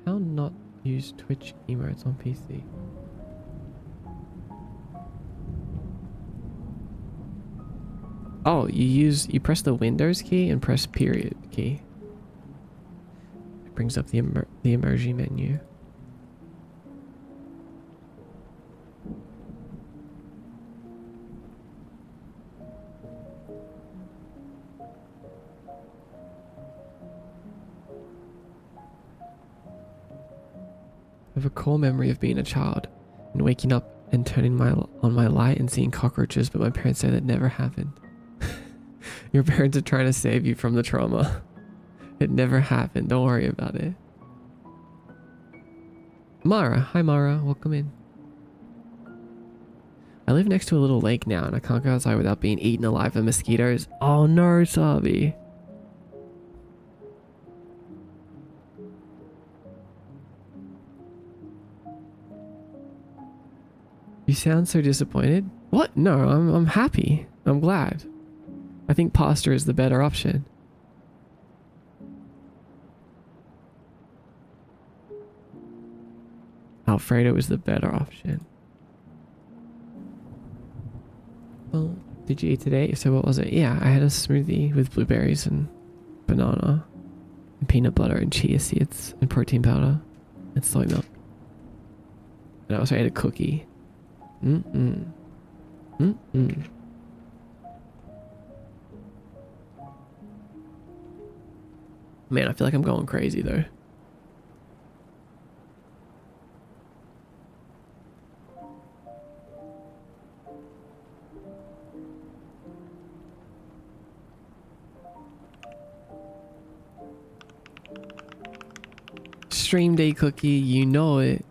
How not use Twitch emotes on PC? Oh, you press the Windows key and press period key. It brings up the emoji menu. I have a core memory of being a child and waking up and turning on my light and seeing cockroaches, but my parents say that never happened. Your parents are trying to save you from the trauma. It never happened. Don't worry about it. Mara. Hi, Mara. Welcome in. I live next to a little lake now, and I can't go outside without being eaten alive by mosquitoes. Oh no, Sabi. You sound so disappointed. What? No, I'm happy. I'm glad. I think pasta is the better option. Alfredo is the better option. Well, did you eat today? So what was it? Yeah, I had a smoothie with blueberries and banana and peanut butter and chia seeds and protein powder and soy milk. And I also ate a cookie. Mm-mm. Mm-mm. Man, I feel like I'm going crazy though. Stream day cookie, you know it.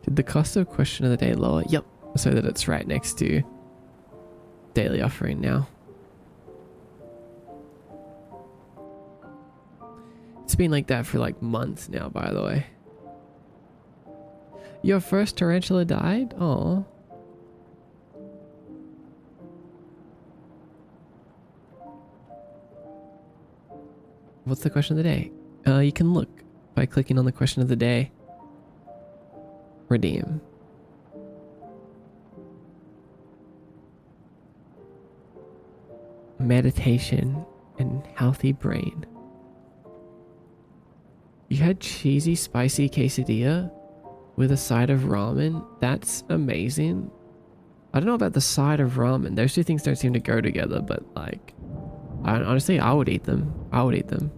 Did the cost of question of the day lower? Yep. So that it's right next to daily offering now. It's been like that for like months now, by the way. Your first tarantula died? Oh. What's the question of the day? You can look by clicking on the question of the day. Redeem. Meditation and healthy brain. You had cheesy spicy quesadilla? with a side of ramen. That's amazing. I don't know about the side of ramen. Those two things don't seem to go together, but like, honestly, I would eat them. I would eat them.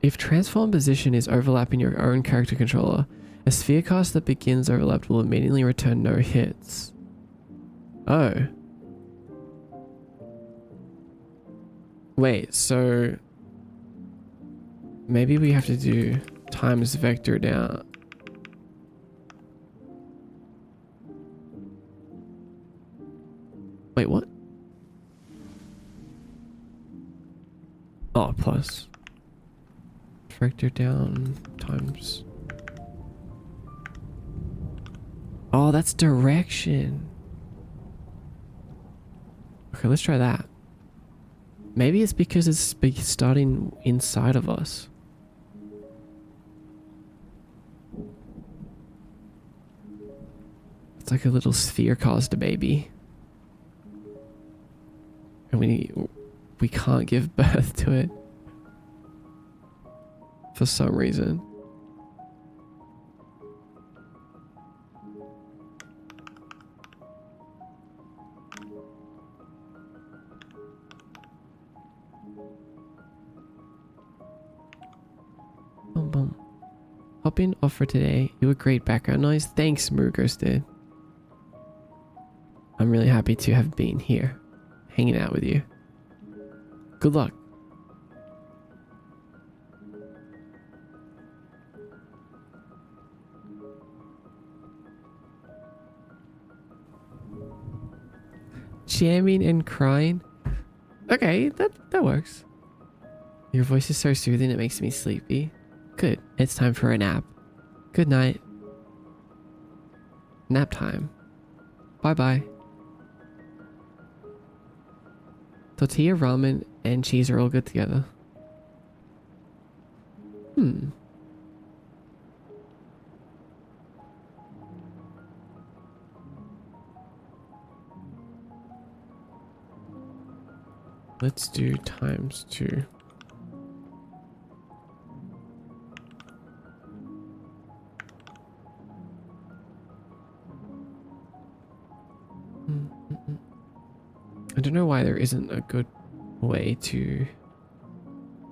If transform position is overlapping your own character controller, a sphere cast that begins overlapped will immediately return no hits. Oh. Wait, so maybe we have to do times vector down. Wait, what? Oh, plus. Vector down times. Oh, that's direction. Okay, let's try that. Maybe it's because it's starting inside of us. It's like a little sphere caused a baby. And we can't give birth to it. For some reason. Boom, boom. Hopping off for today. You were great background noise. Thanks, Murughosted. I'm really happy to have been here, hanging out with you. Good luck. Jamming and crying. Okay, that works. Your voice is so soothing it makes me sleepy. Good, it's time for a nap. Good night. Nap time. Bye-bye. Tortilla, ramen, and cheese are all good together. Let's do times 2. I don't know why there isn't a good way to... Do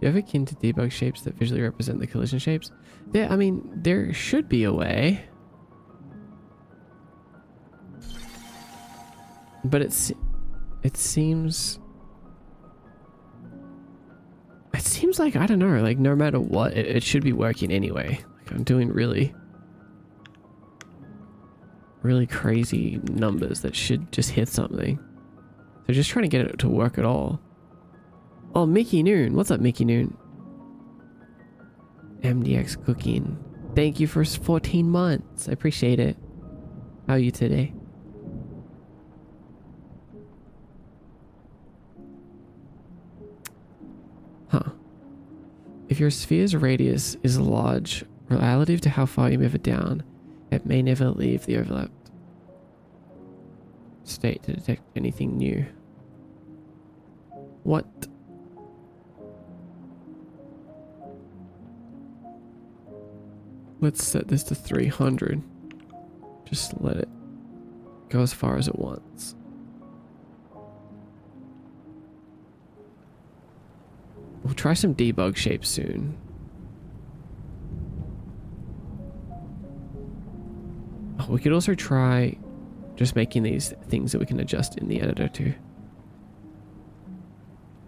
you have akin to debug shapes that visually represent the collision shapes? Yeah, I mean, there should be a way. But it seems... It seems like, I don't know, like no matter what, it should be working anyway. Like I'm doing really crazy numbers that should just hit something. So just trying to get it to work at all. Oh, Mickey Noon. What's up, Mickey Noon? MDX Cooking. Thank you for 14 months. I appreciate it. How are you today? Huh. If your sphere's radius is large, relative to how far you move it down, it may never leave the overlapped state to detect anything new. What? Let's set this to 300. Just let it go as far as it wants. We'll try some debug shapes soon. Oh, we could also try just making these things that we can adjust in the editor too.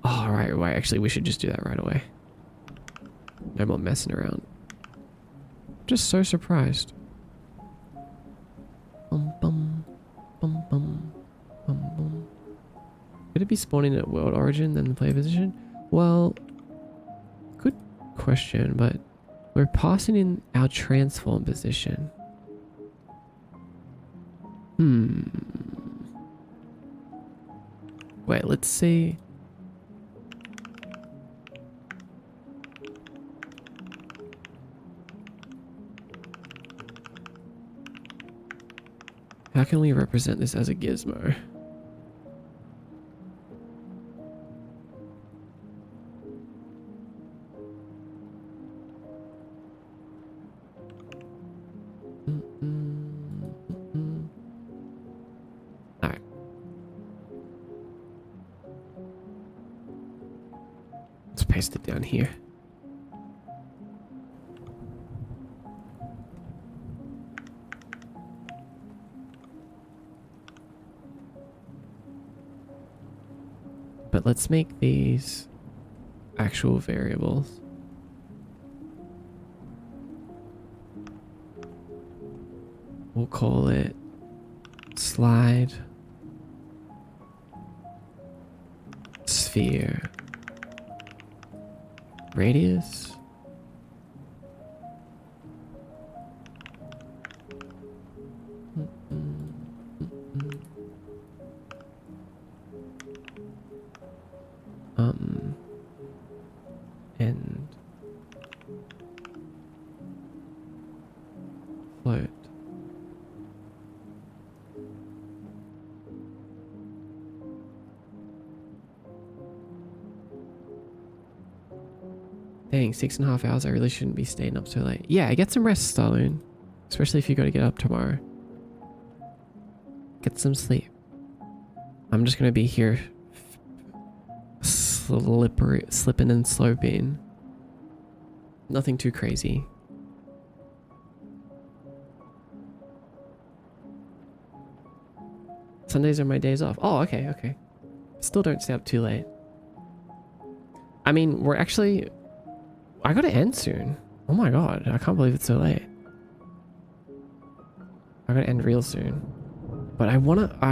Oh, right. Actually, we should just do that right away. No more messing around. Just so surprised. Bum bum bum bum bum bum. Could it be spawning at world origin than the player position? Well, good question, but we're passing in our transform position. Wait, let's see. How can we represent this as a gizmo? paste it down here. But let's make these actual variables. We'll call it slide sphere radius and float. Dang, 6.5 hours. I really shouldn't be staying up so late. Yeah, get some rest, Starloon. Especially if you got to get up tomorrow. Get some sleep. I'm just gonna be here slipping and sloping. Nothing too crazy. Sundays are my days off. Oh, okay, okay. Still don't stay up too late. I mean, we're actually... I gotta end soon. Oh my god, I can't believe it's so late. I gotta end real soon. But I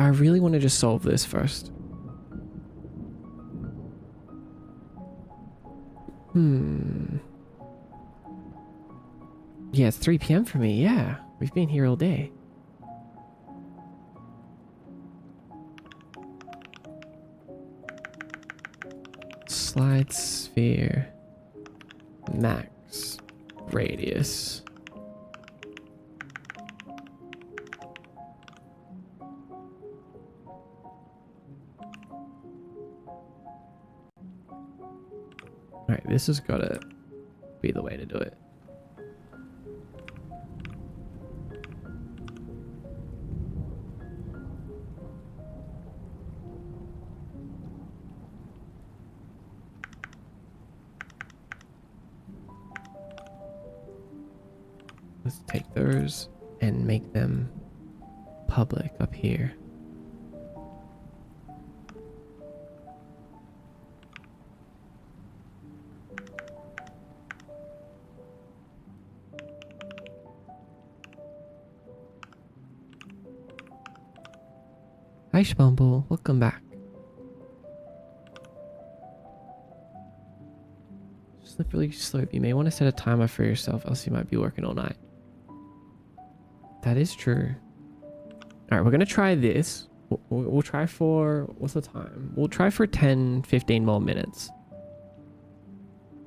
really wanna just solve this first. Yeah, it's 3 p.m. for me, yeah. We've been here all day. Slide sphere. Max radius. Alright, this has gotta be the way to do it. Let's take those and make them public up here. Hi Schmumble, welcome back. Slippery slope. You may want to set a timer for yourself, else you might be working all night. That is true. Alright, we're gonna try this. We'll try for... What's the time? We'll try for 10, 15 more minutes.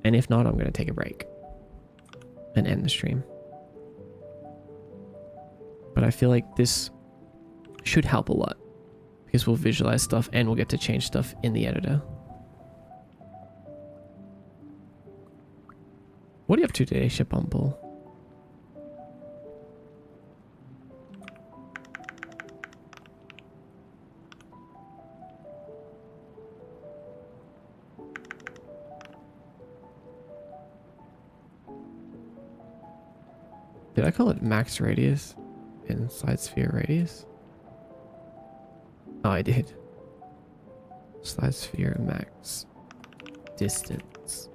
And if not, I'm gonna take a break. And end the stream. But I feel like this should help a lot. Because we'll visualize stuff and we'll get to change stuff in the editor. What are you up to today, Shipbumble? Did I call it max radius and slide sphere radius? Oh, I did. Slide sphere max distance.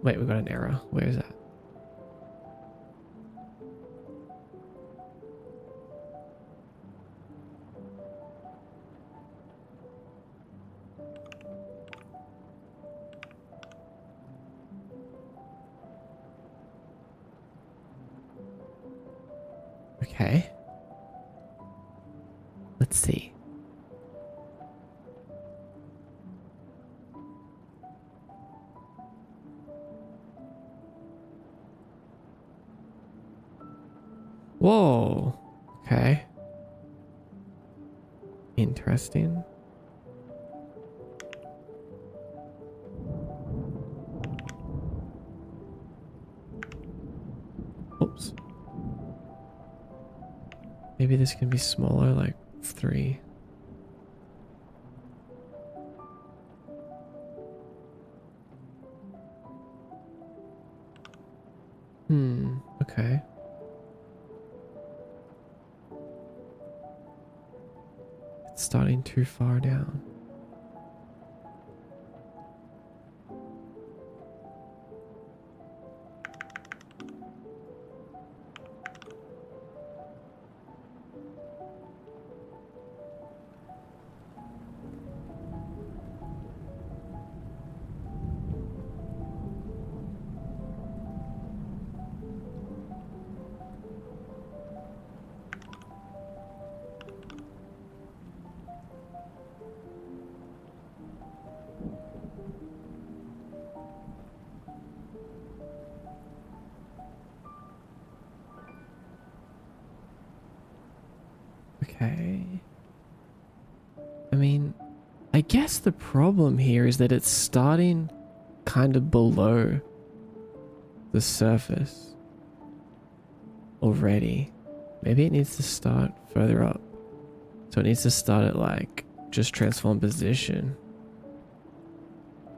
Wait, we got an error. Where is that? Okay. Let's see. Whoa. Okay. Interesting. Oops. Maybe this can be smaller, like 3. Okay. It's starting too far down. Okay. I mean, I guess the problem here is that it's starting kind of below the surface already. Maybe it needs to start further up. So it needs to start at like just transform position.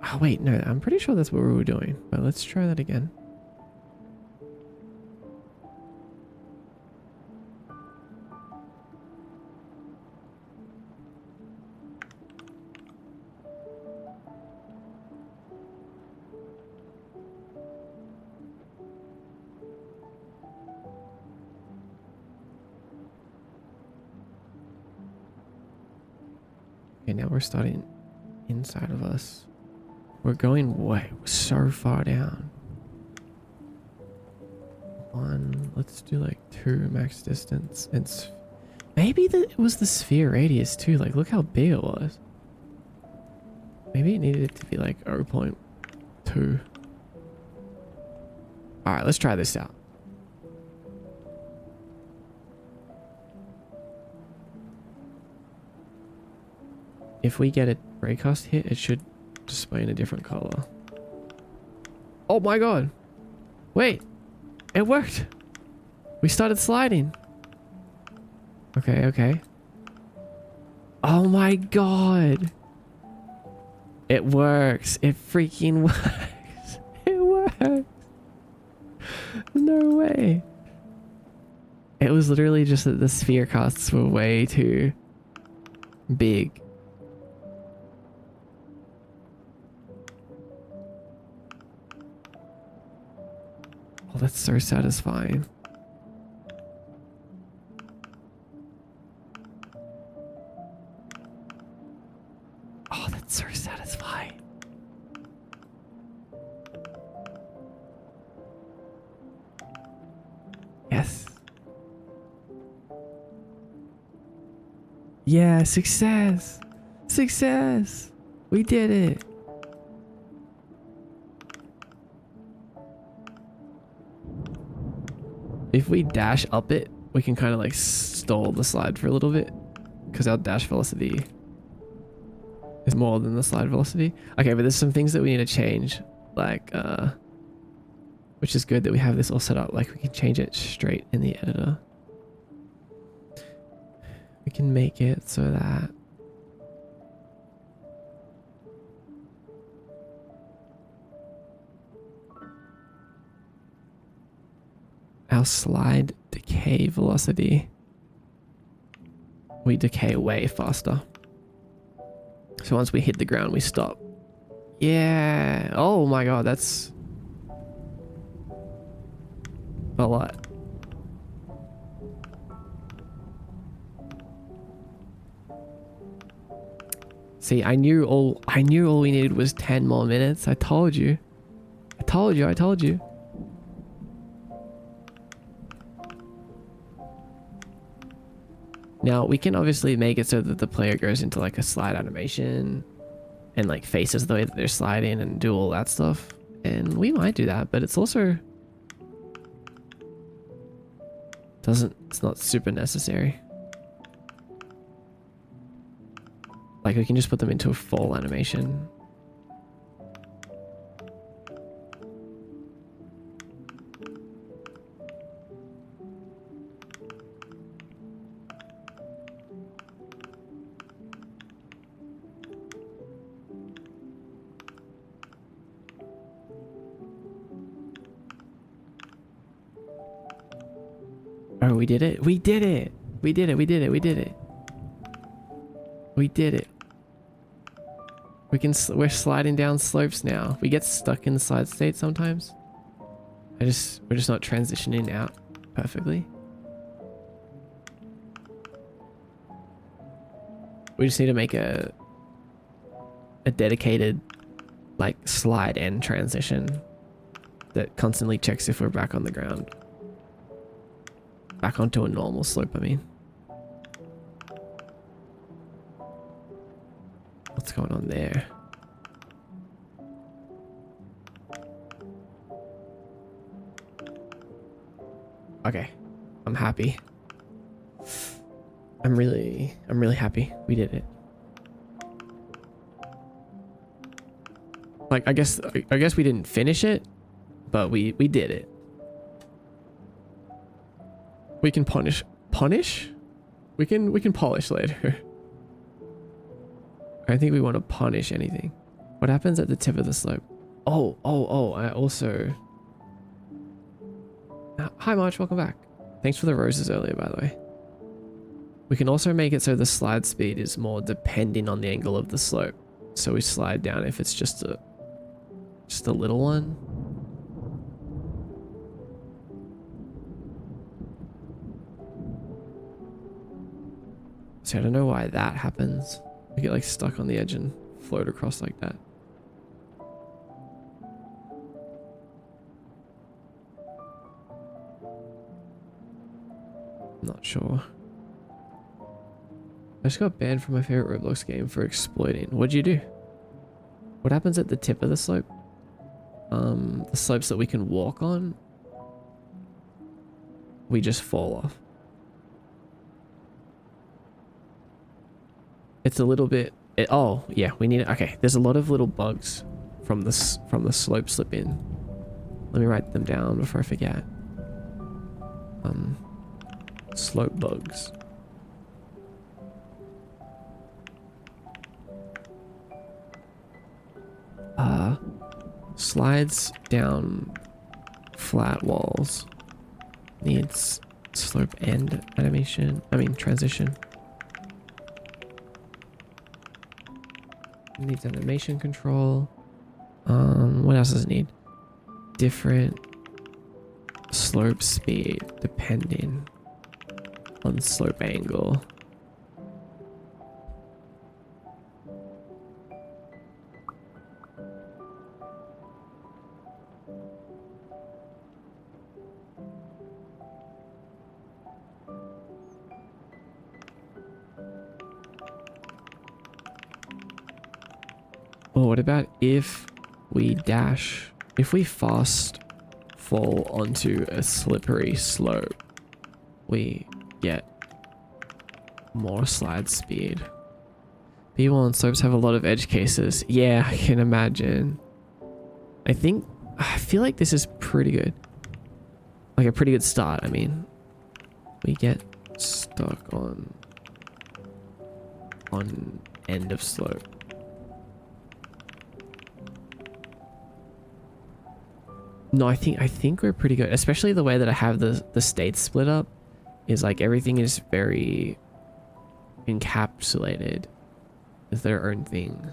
Oh wait, no, I'm pretty sure that's what we were doing, but let's try that again. Okay, now we're starting inside of us. We're going way so far down. One, let's do like 2 max distance. And maybe it was the sphere radius too. Like, look how big it was. Maybe it needed it to be like 0.2. All right, let's try this out. If we get a raycast hit, it should display in a different color. Oh my god. Wait. It worked. We started sliding. Okay, okay. Oh my god. It works. It freaking works. It works. No way. It was literally just that the sphere casts were way too big. Oh, that's so satisfying. Oh, that's so satisfying. Yes. Yeah, success. Success. We did it. If we dash up it, we can kind of like stall the slide for a little bit because our dash velocity is more than the slide velocity. Okay, but there's some things that we need to change, like which is good that we have this all set up. Like, we can change it straight in the editor. We can make it so that our slide decay velocity, we decay way faster. So once we hit the ground, we stop. Yeah. Oh my god, that's a lot. See, I knew all we needed was 10 more minutes. I told you. I told you, I told you. Now, we can obviously make it so that the player goes into like a slide animation and like faces the way that they're sliding and do all that stuff. And we might do that, but it's also it's not super necessary. Like, we can just put them into a full animation. Oh, we did it. We did it. We did it. We did it. We did it. We did it. We're sliding down slopes now. We get stuck in the side state sometimes. We're just not transitioning out perfectly. We just need to make a dedicated like slide and transition that constantly checks if we're back on the ground. Back onto a normal slope, I mean. What's going on there? Okay, I'm happy. I'm really happy we did it. Like, I guess we didn't finish it, but we did it. We can punish? We can polish later. I don't think we want to punish anything. What happens at the tip of the slope? Oh, I also... Hi March, welcome back. Thanks for the roses earlier, by the way. We can also make it so the slide speed is more depending on the angle of the slope. So we slide down if it's just a little one. So I don't know why that happens. We get like stuck on the edge and float across like that. I'm not sure. I just got banned from my favorite Roblox game for exploiting. What'd you do? What happens at the tip of the slope? The slopes that we can walk on, we just fall off. It's a little bit... oh, yeah, we need it. Okay, there's a lot of little bugs from the slope slip in. Let me write them down before I forget. Slope bugs. Slides down flat walls. Needs slope and animation. I mean, transition. Needs animation control. What else does it need? Different slope speed depending on slope angle. Oh, what about if we fast fall onto a slippery slope, we get more slide speed. People on slopes have a lot of edge cases. Yeah, I can imagine. I feel like this is pretty good. Like a pretty good start, I mean. We get stuck on end of slope. No, I think we're pretty good, especially the way that I have the states split up. Is like everything is very encapsulated as their own thing.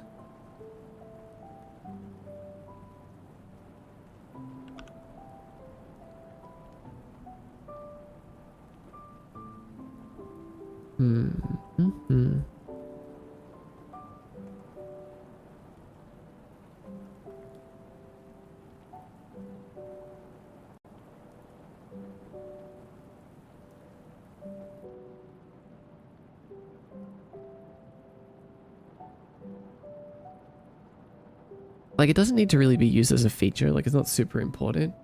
Like, it doesn't need to really be used as a feature. Like, it's not super important.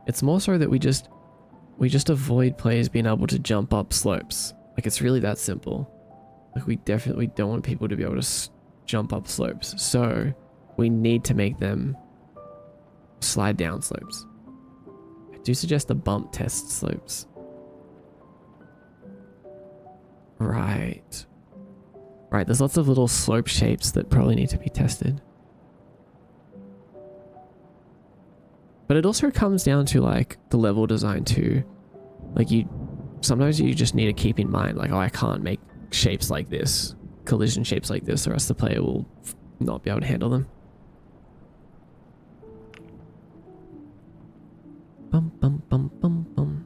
It's more so that we just avoid players being able to jump up slopes. Like, it's really that simple. Like, we definitely don't want people to be able to jump up slopes. So we need to make them slide down slopes. I do suggest the bump test slopes. Right. Right, there's lots of little slope shapes that probably need to be tested. But it also comes down to like the level design too. Like sometimes you just need to keep in mind, like, oh, I can't make shapes like this, collision shapes like this, or else the player will not be able to handle them. Bum, bum, bum, bum, bum.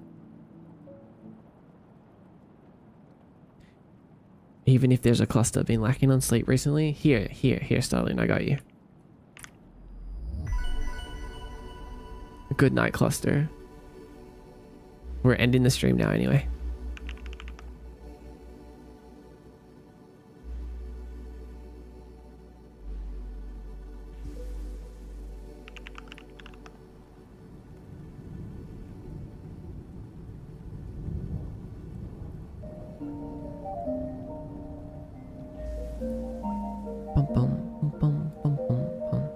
Even if there's a cluster been lacking on sleep recently, here, Starling, I got you. Good night, cluster. We're ending the stream now anyway. Bum, bum, bum, bum, bum, bum.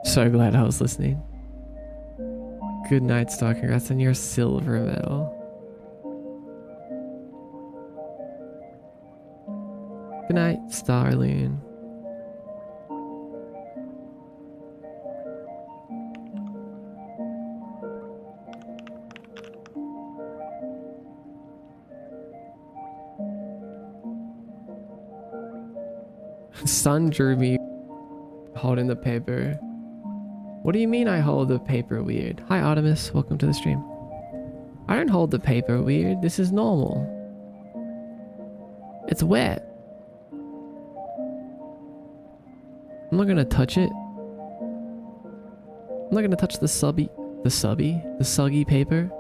So glad I was listening. Good night, Star. Congrats on your silver medal. Good night, Starloon. Sun drew me holding the paper. What do you mean I hold the paper weird? Hi, Artemis. Welcome to the stream. I don't hold the paper weird. This is normal. It's wet. I'm not gonna touch it. I'm not gonna touch the soggy paper.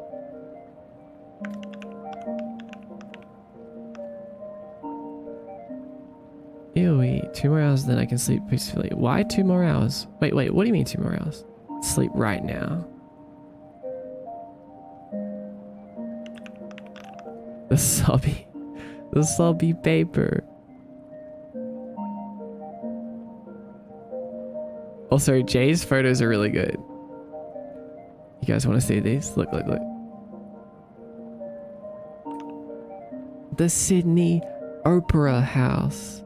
Ew, 2 more hours, then I can sleep peacefully. Why 2 more hours? Wait, what do you mean 2 more hours? Sleep right now. The subby paper. Also, Jay's photos are really good. You guys want to see these? Look. The Sydney Opera House.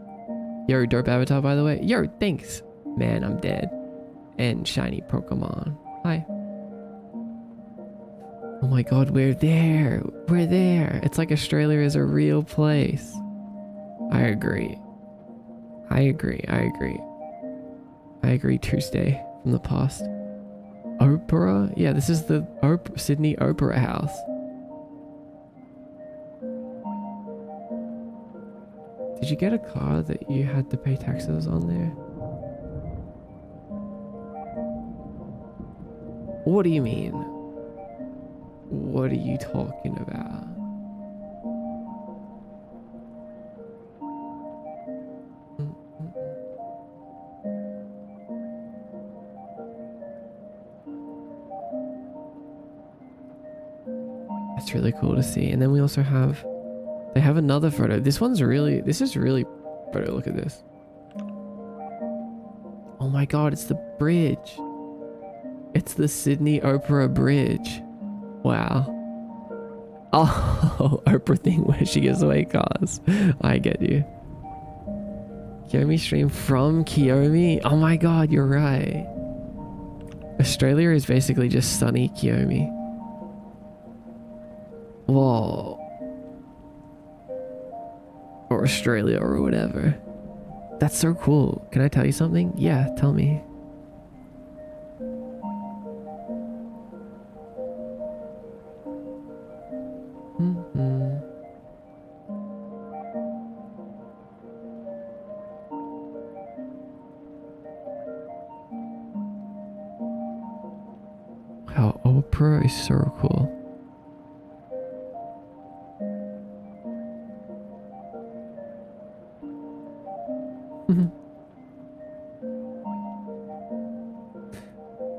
Yo, dope avatar, by the way. Yo, thanks. Man, I'm dead. And shiny Pokemon. Hi. Oh my god, we're there. We're there. It's like Australia is a real place. I agree. Tuesday from the past. Opera? Yeah, this is the Sydney Opera House. Did you get a car that you had to pay taxes on there? What do you mean? What are you talking about? That's really cool to see. And then we also have, they have another photo. This is really photo. Look at this. Oh my god, it's the bridge. It's the Sydney Opera Bridge. Wow. Oh, Oprah thing where she gives away cars. I get you. Kiyomi stream from Kiyomi? Oh my god, you're right. Australia is basically just sunny Kiyomi. Whoa. Or Australia or whatever. That's so cool. Can I tell you something? Yeah, tell me. Wow, Oprah is so cool.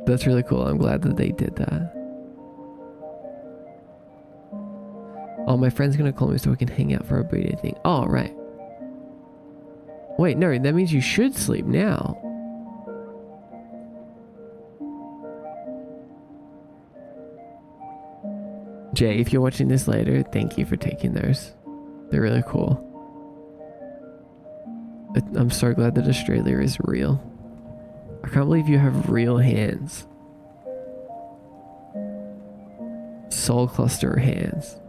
That's really cool. I'm glad that they did that. Oh, my friend's gonna call me so we can hang out for a birthday thing. Oh, right. Wait, no, that means you should sleep now. Jay, if you're watching this later, thank you for taking those. They're really cool. I'm so glad that Australia is real. I can't believe you have real hands. Soul cluster hands.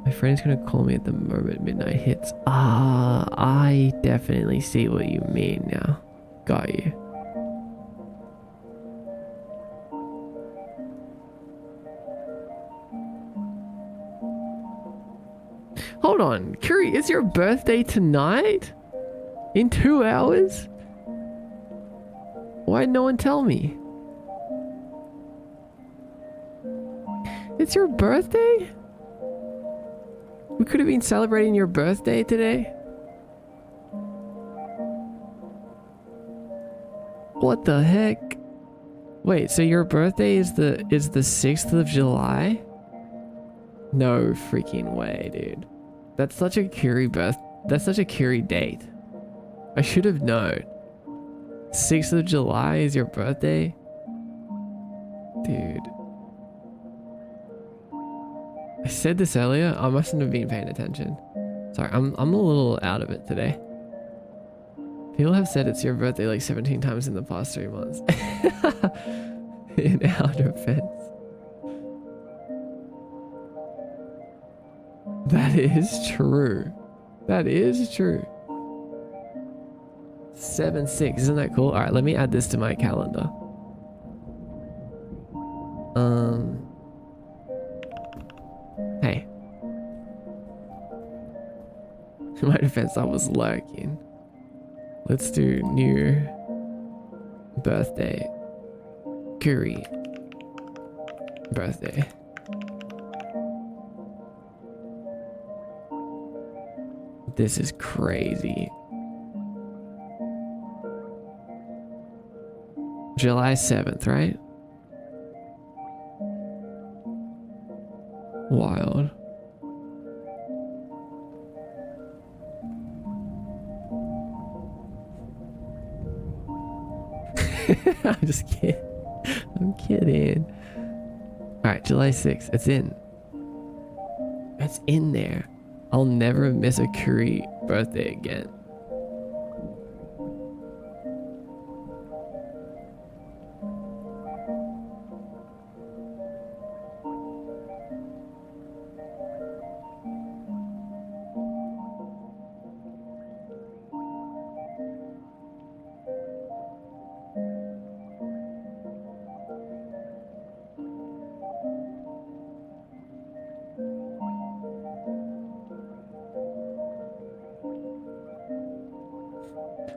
My friend's gonna call me at the moment midnight hits. Ah, I definitely see what you mean now. Got you. Hold on, Curie, is your birthday tonight? In 2 hours? Why'd no one tell me? It's your birthday? We could have been celebrating your birthday today. What the heck? Wait, so your birthday is the 6th of July? No freaking way, dude. That's such a Curie date. I should have known. 6th of July is your birthday? Dude. I said this earlier. I mustn't have been paying attention. Sorry, I'm a little out of it today. People have said it's your birthday like 17 times in the past 3 months. In our defense. That is true. That is true. 7/6, isn't that cool? All right, let me add this to my calendar. Hey. In my defense, I was lurking. Let's do new birthday. Curie. Birthday. This is crazy. July 7th, right? Wild. I'm just kidding. I'm kidding. Alright, July 6th. It's in. It's in there. I'll never miss a Curie birthday again.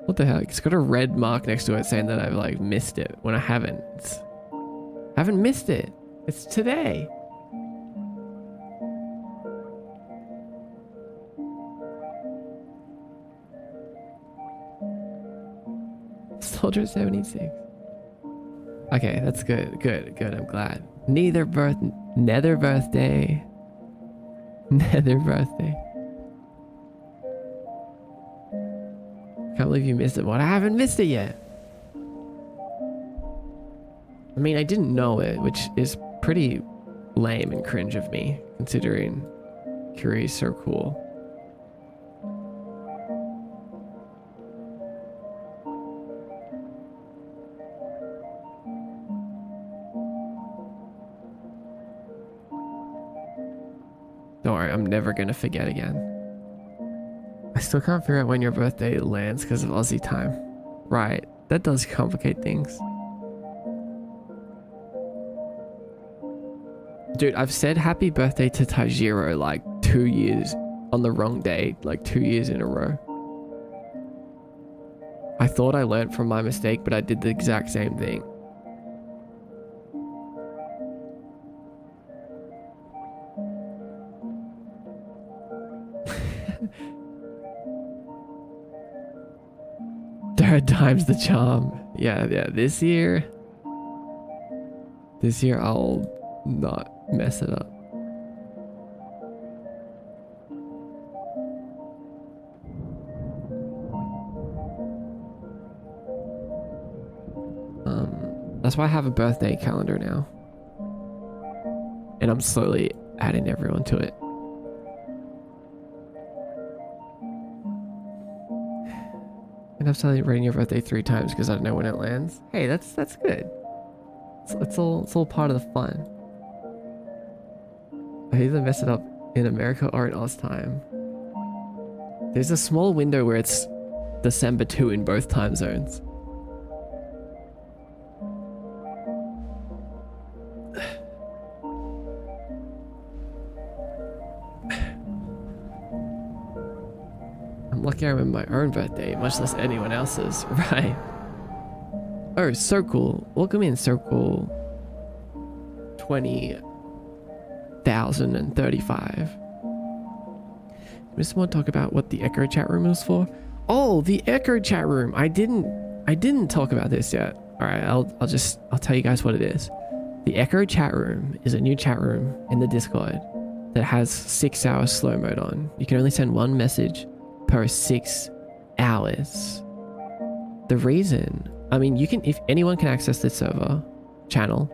What the heck? It's got a red mark next to it saying that I've like missed it when I haven't. I haven't missed it. It's today. Soldier 76. Okay, that's good. Good. I'm glad. Nether birthday. Nether birthday. Can't believe you missed it. What? I haven't missed it yet. I mean, I didn't know it, which is pretty lame and cringe of me, considering Curie's so cool. Don't worry, I'm never gonna forget again. I still can't figure out when your birthday lands because of Aussie time. Right, that does complicate things. Dude, I've said happy birthday to Tajiro like 2 years on the wrong day, like 2 years in a row. I thought I learned from my mistake, but I did the exact same thing. Third time's the charm. Yeah, this year I'll not mess it up. That's why I have a birthday calendar now. And I'm slowly adding everyone to it. And I'm celebrating your birthday 3 times because I don't know when it lands. Hey, that's good. It's all part of the fun. I either mess it up in America or in Oz time. There's a small window where it's December 2 in both time zones. I'm lucky I remember my own birthday, much less anyone else's. Right. Oh, Circle. Welcome in, Circle 20,035. We just want to talk about what the Echo chat room was for. Oh, the Echo chat room. I didn't talk about this yet. All right, I'll tell you guys what it is. The Echo chat room is a new chat room in the Discord that has 6 hours slow mode on. You can only send 1 message per 6 hours. The reason, I mean, you can, if anyone can access this server channel,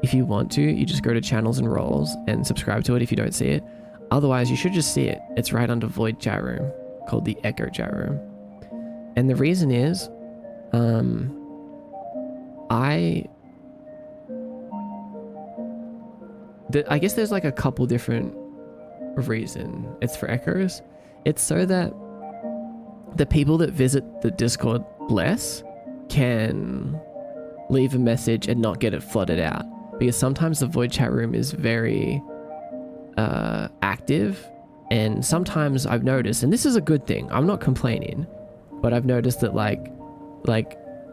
if you want to, you just go to channels and roles and subscribe to it if you don't see it. Otherwise, you should just see it. It's right under Void chat room, called the Echo chat room. And the reason is, I guess there's like a couple different reasons it's for Echoes. It's so that the people that visit the Discord less can leave a message and not get it flooded out. Because sometimes the Void chat room is very active, and sometimes I've noticed, and this is a good thing, I'm not complaining, but I've noticed that like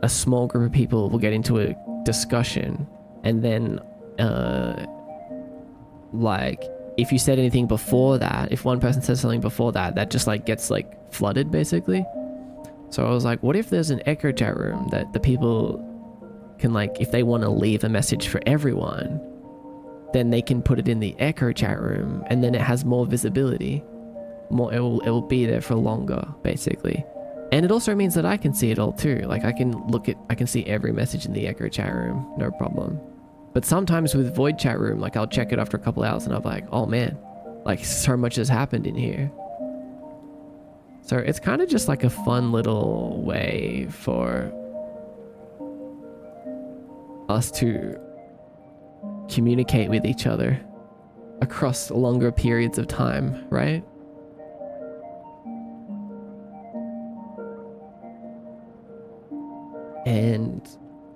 a small group of people will get into a discussion, and then like if you said anything before that, if one person says something before that, that just like gets like flooded basically. So I was like, what if there's an Echo chat room that the people can, like, if they want to leave a message for everyone, then they can put it in the Echo chat room, and then it has more visibility. It will be there for longer, basically. And it also means that I can see it all too. Like I can see every message in the Echo chat room, no problem. But sometimes with Void chat room, like I'll check it after a couple hours and I'm like, oh man, like so much has happened in here. So it's kind of just like a fun little way for us to communicate with each other across longer periods of time, right? And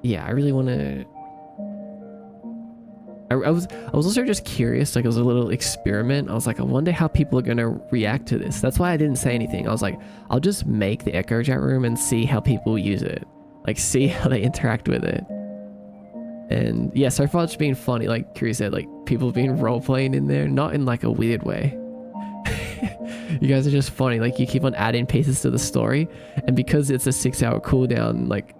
yeah, I really want to... I was also just curious, like it was a little experiment. I was like, I wonder how people are going to react to this. That's why I didn't say anything. I was like, I'll just make the Echo chat room and see how people use it. Like see how they interact with it. And yeah, so far it's been funny. Like Curie said, like people have been role playing in there, not in like a weird way. You guys are just funny. Like you keep on adding pieces to the story, and because it's a 6-hour cooldown, like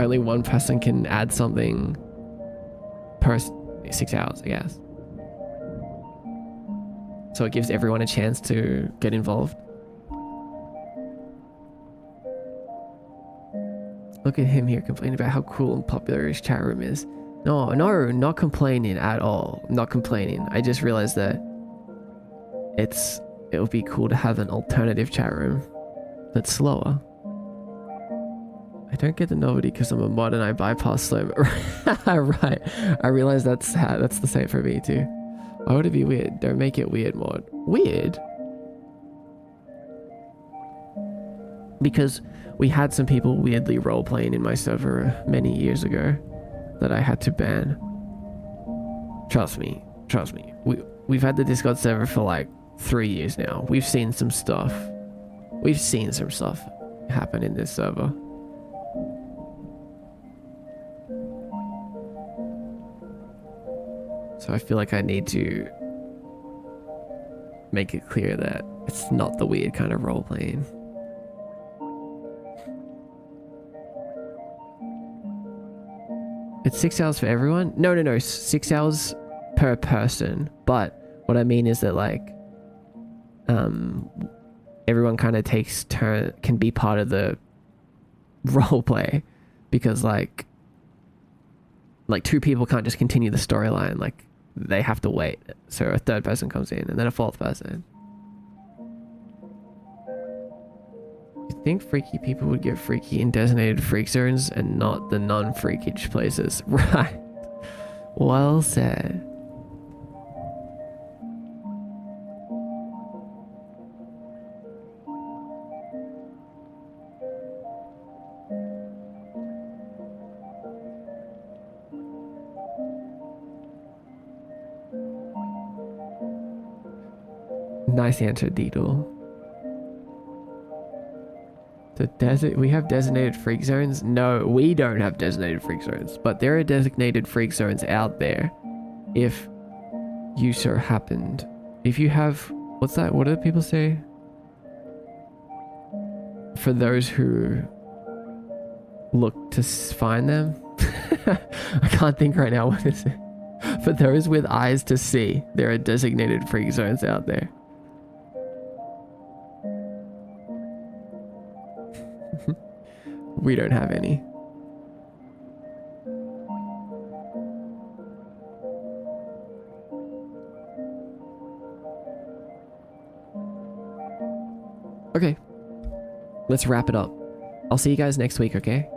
only one person can add something per 6 hours, I guess. So it gives everyone a chance to get involved. Look at him here complaining about how cool and popular his chat room is. No, not complaining at all. Not complaining. I just realized that it would be cool to have an alternative chat room that's slower. I don't get the novelty because I'm a mod and I bypass slow. Right. I realize that's the same for me too. Why would it be weird? Don't make it weird, mod. Weird? Because we had some people weirdly role-playing in my server many years ago that I had to ban. Trust me. We've had the Discord server for like 3 years now. We've seen some stuff. Happen in this server. So I feel like I need to make it clear that it's not the weird kind of role-playing. It's 6 hours for everyone? No. 6 hours per person. But what I mean is that like, everyone kind of takes turn, can be part of the role play, because like, like 2 people can't just continue the storyline. Like they have to wait. So a 3rd person comes in and then a 4th person. You think freaky people would get freaky in designated freak zones and not the non-freakish places? Right. Well said. Nice answer, Deedle. We have designated freak zones? No, we don't have designated freak zones, but there are designated freak zones out there. If you so happened, if you have, what's that? What do people say? For those who look to find them? I can't think right now. What is it? For those with eyes to see, there are designated freak zones out there. We don't have any. Okay. Let's wrap it up. I'll see you guys next week, okay?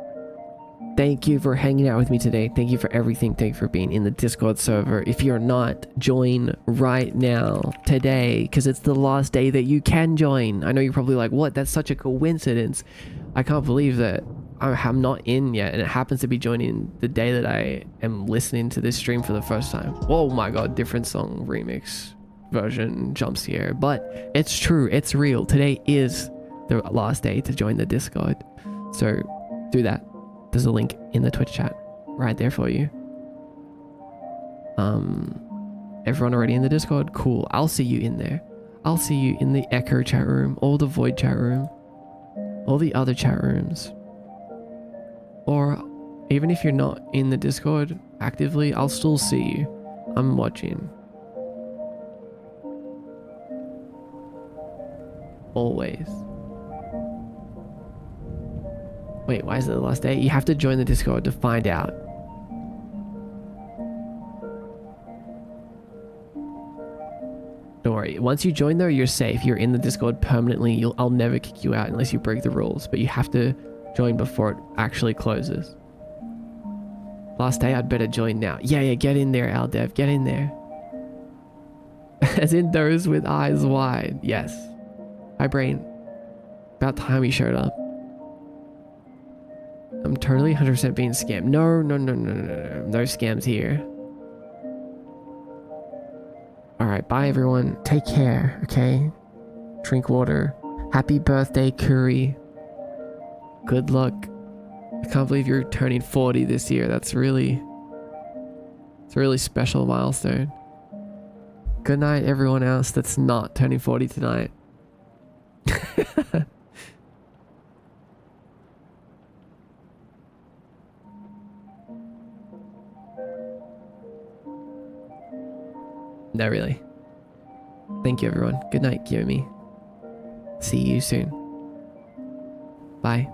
Thank you for hanging out with me today. Thank you for everything. Thank you for being in the Discord server. If you're not, join right now, today, because it's the last day that you can join. I know you're probably like, what? That's such a coincidence. I can't believe that I'm not in yet, and it happens to be joining the day that I am listening to this stream for the first time. Oh my god, different song remix version jumps here, but it's true, it's real. Today is the last day to join the Discord, so do that. There's a link in the Twitch chat right there for you. Everyone already in the Discord? Cool. I'll see you in there. I'll see you in the Echo chat room, or the Void chat room, all the other chat rooms. Or even if you're not in the Discord actively, I'll still see you. I'm watching. Always. Wait, why is it the last day? You have to join the Discord to find out. Don't worry. Once you join though, you're safe. You're in the Discord permanently. I'll never kick you out unless you break the rules. But you have to join before it actually closes. Last day, I'd better join now. Yeah, get in there, Aldev. Get in there. As in those with eyes wide. Yes. Hi, brain. About time you showed up. I'm totally 100% being scammed. No. No scams here. Alright, bye everyone. Take care, okay? Drink water. Happy birthday, Curry. Good luck. I can't believe you're turning 40 this year. It's a really special milestone. Good night, everyone else that's not turning 40 tonight. No, really. Thank you, everyone. Good night, Kiyomi. See you soon. Bye.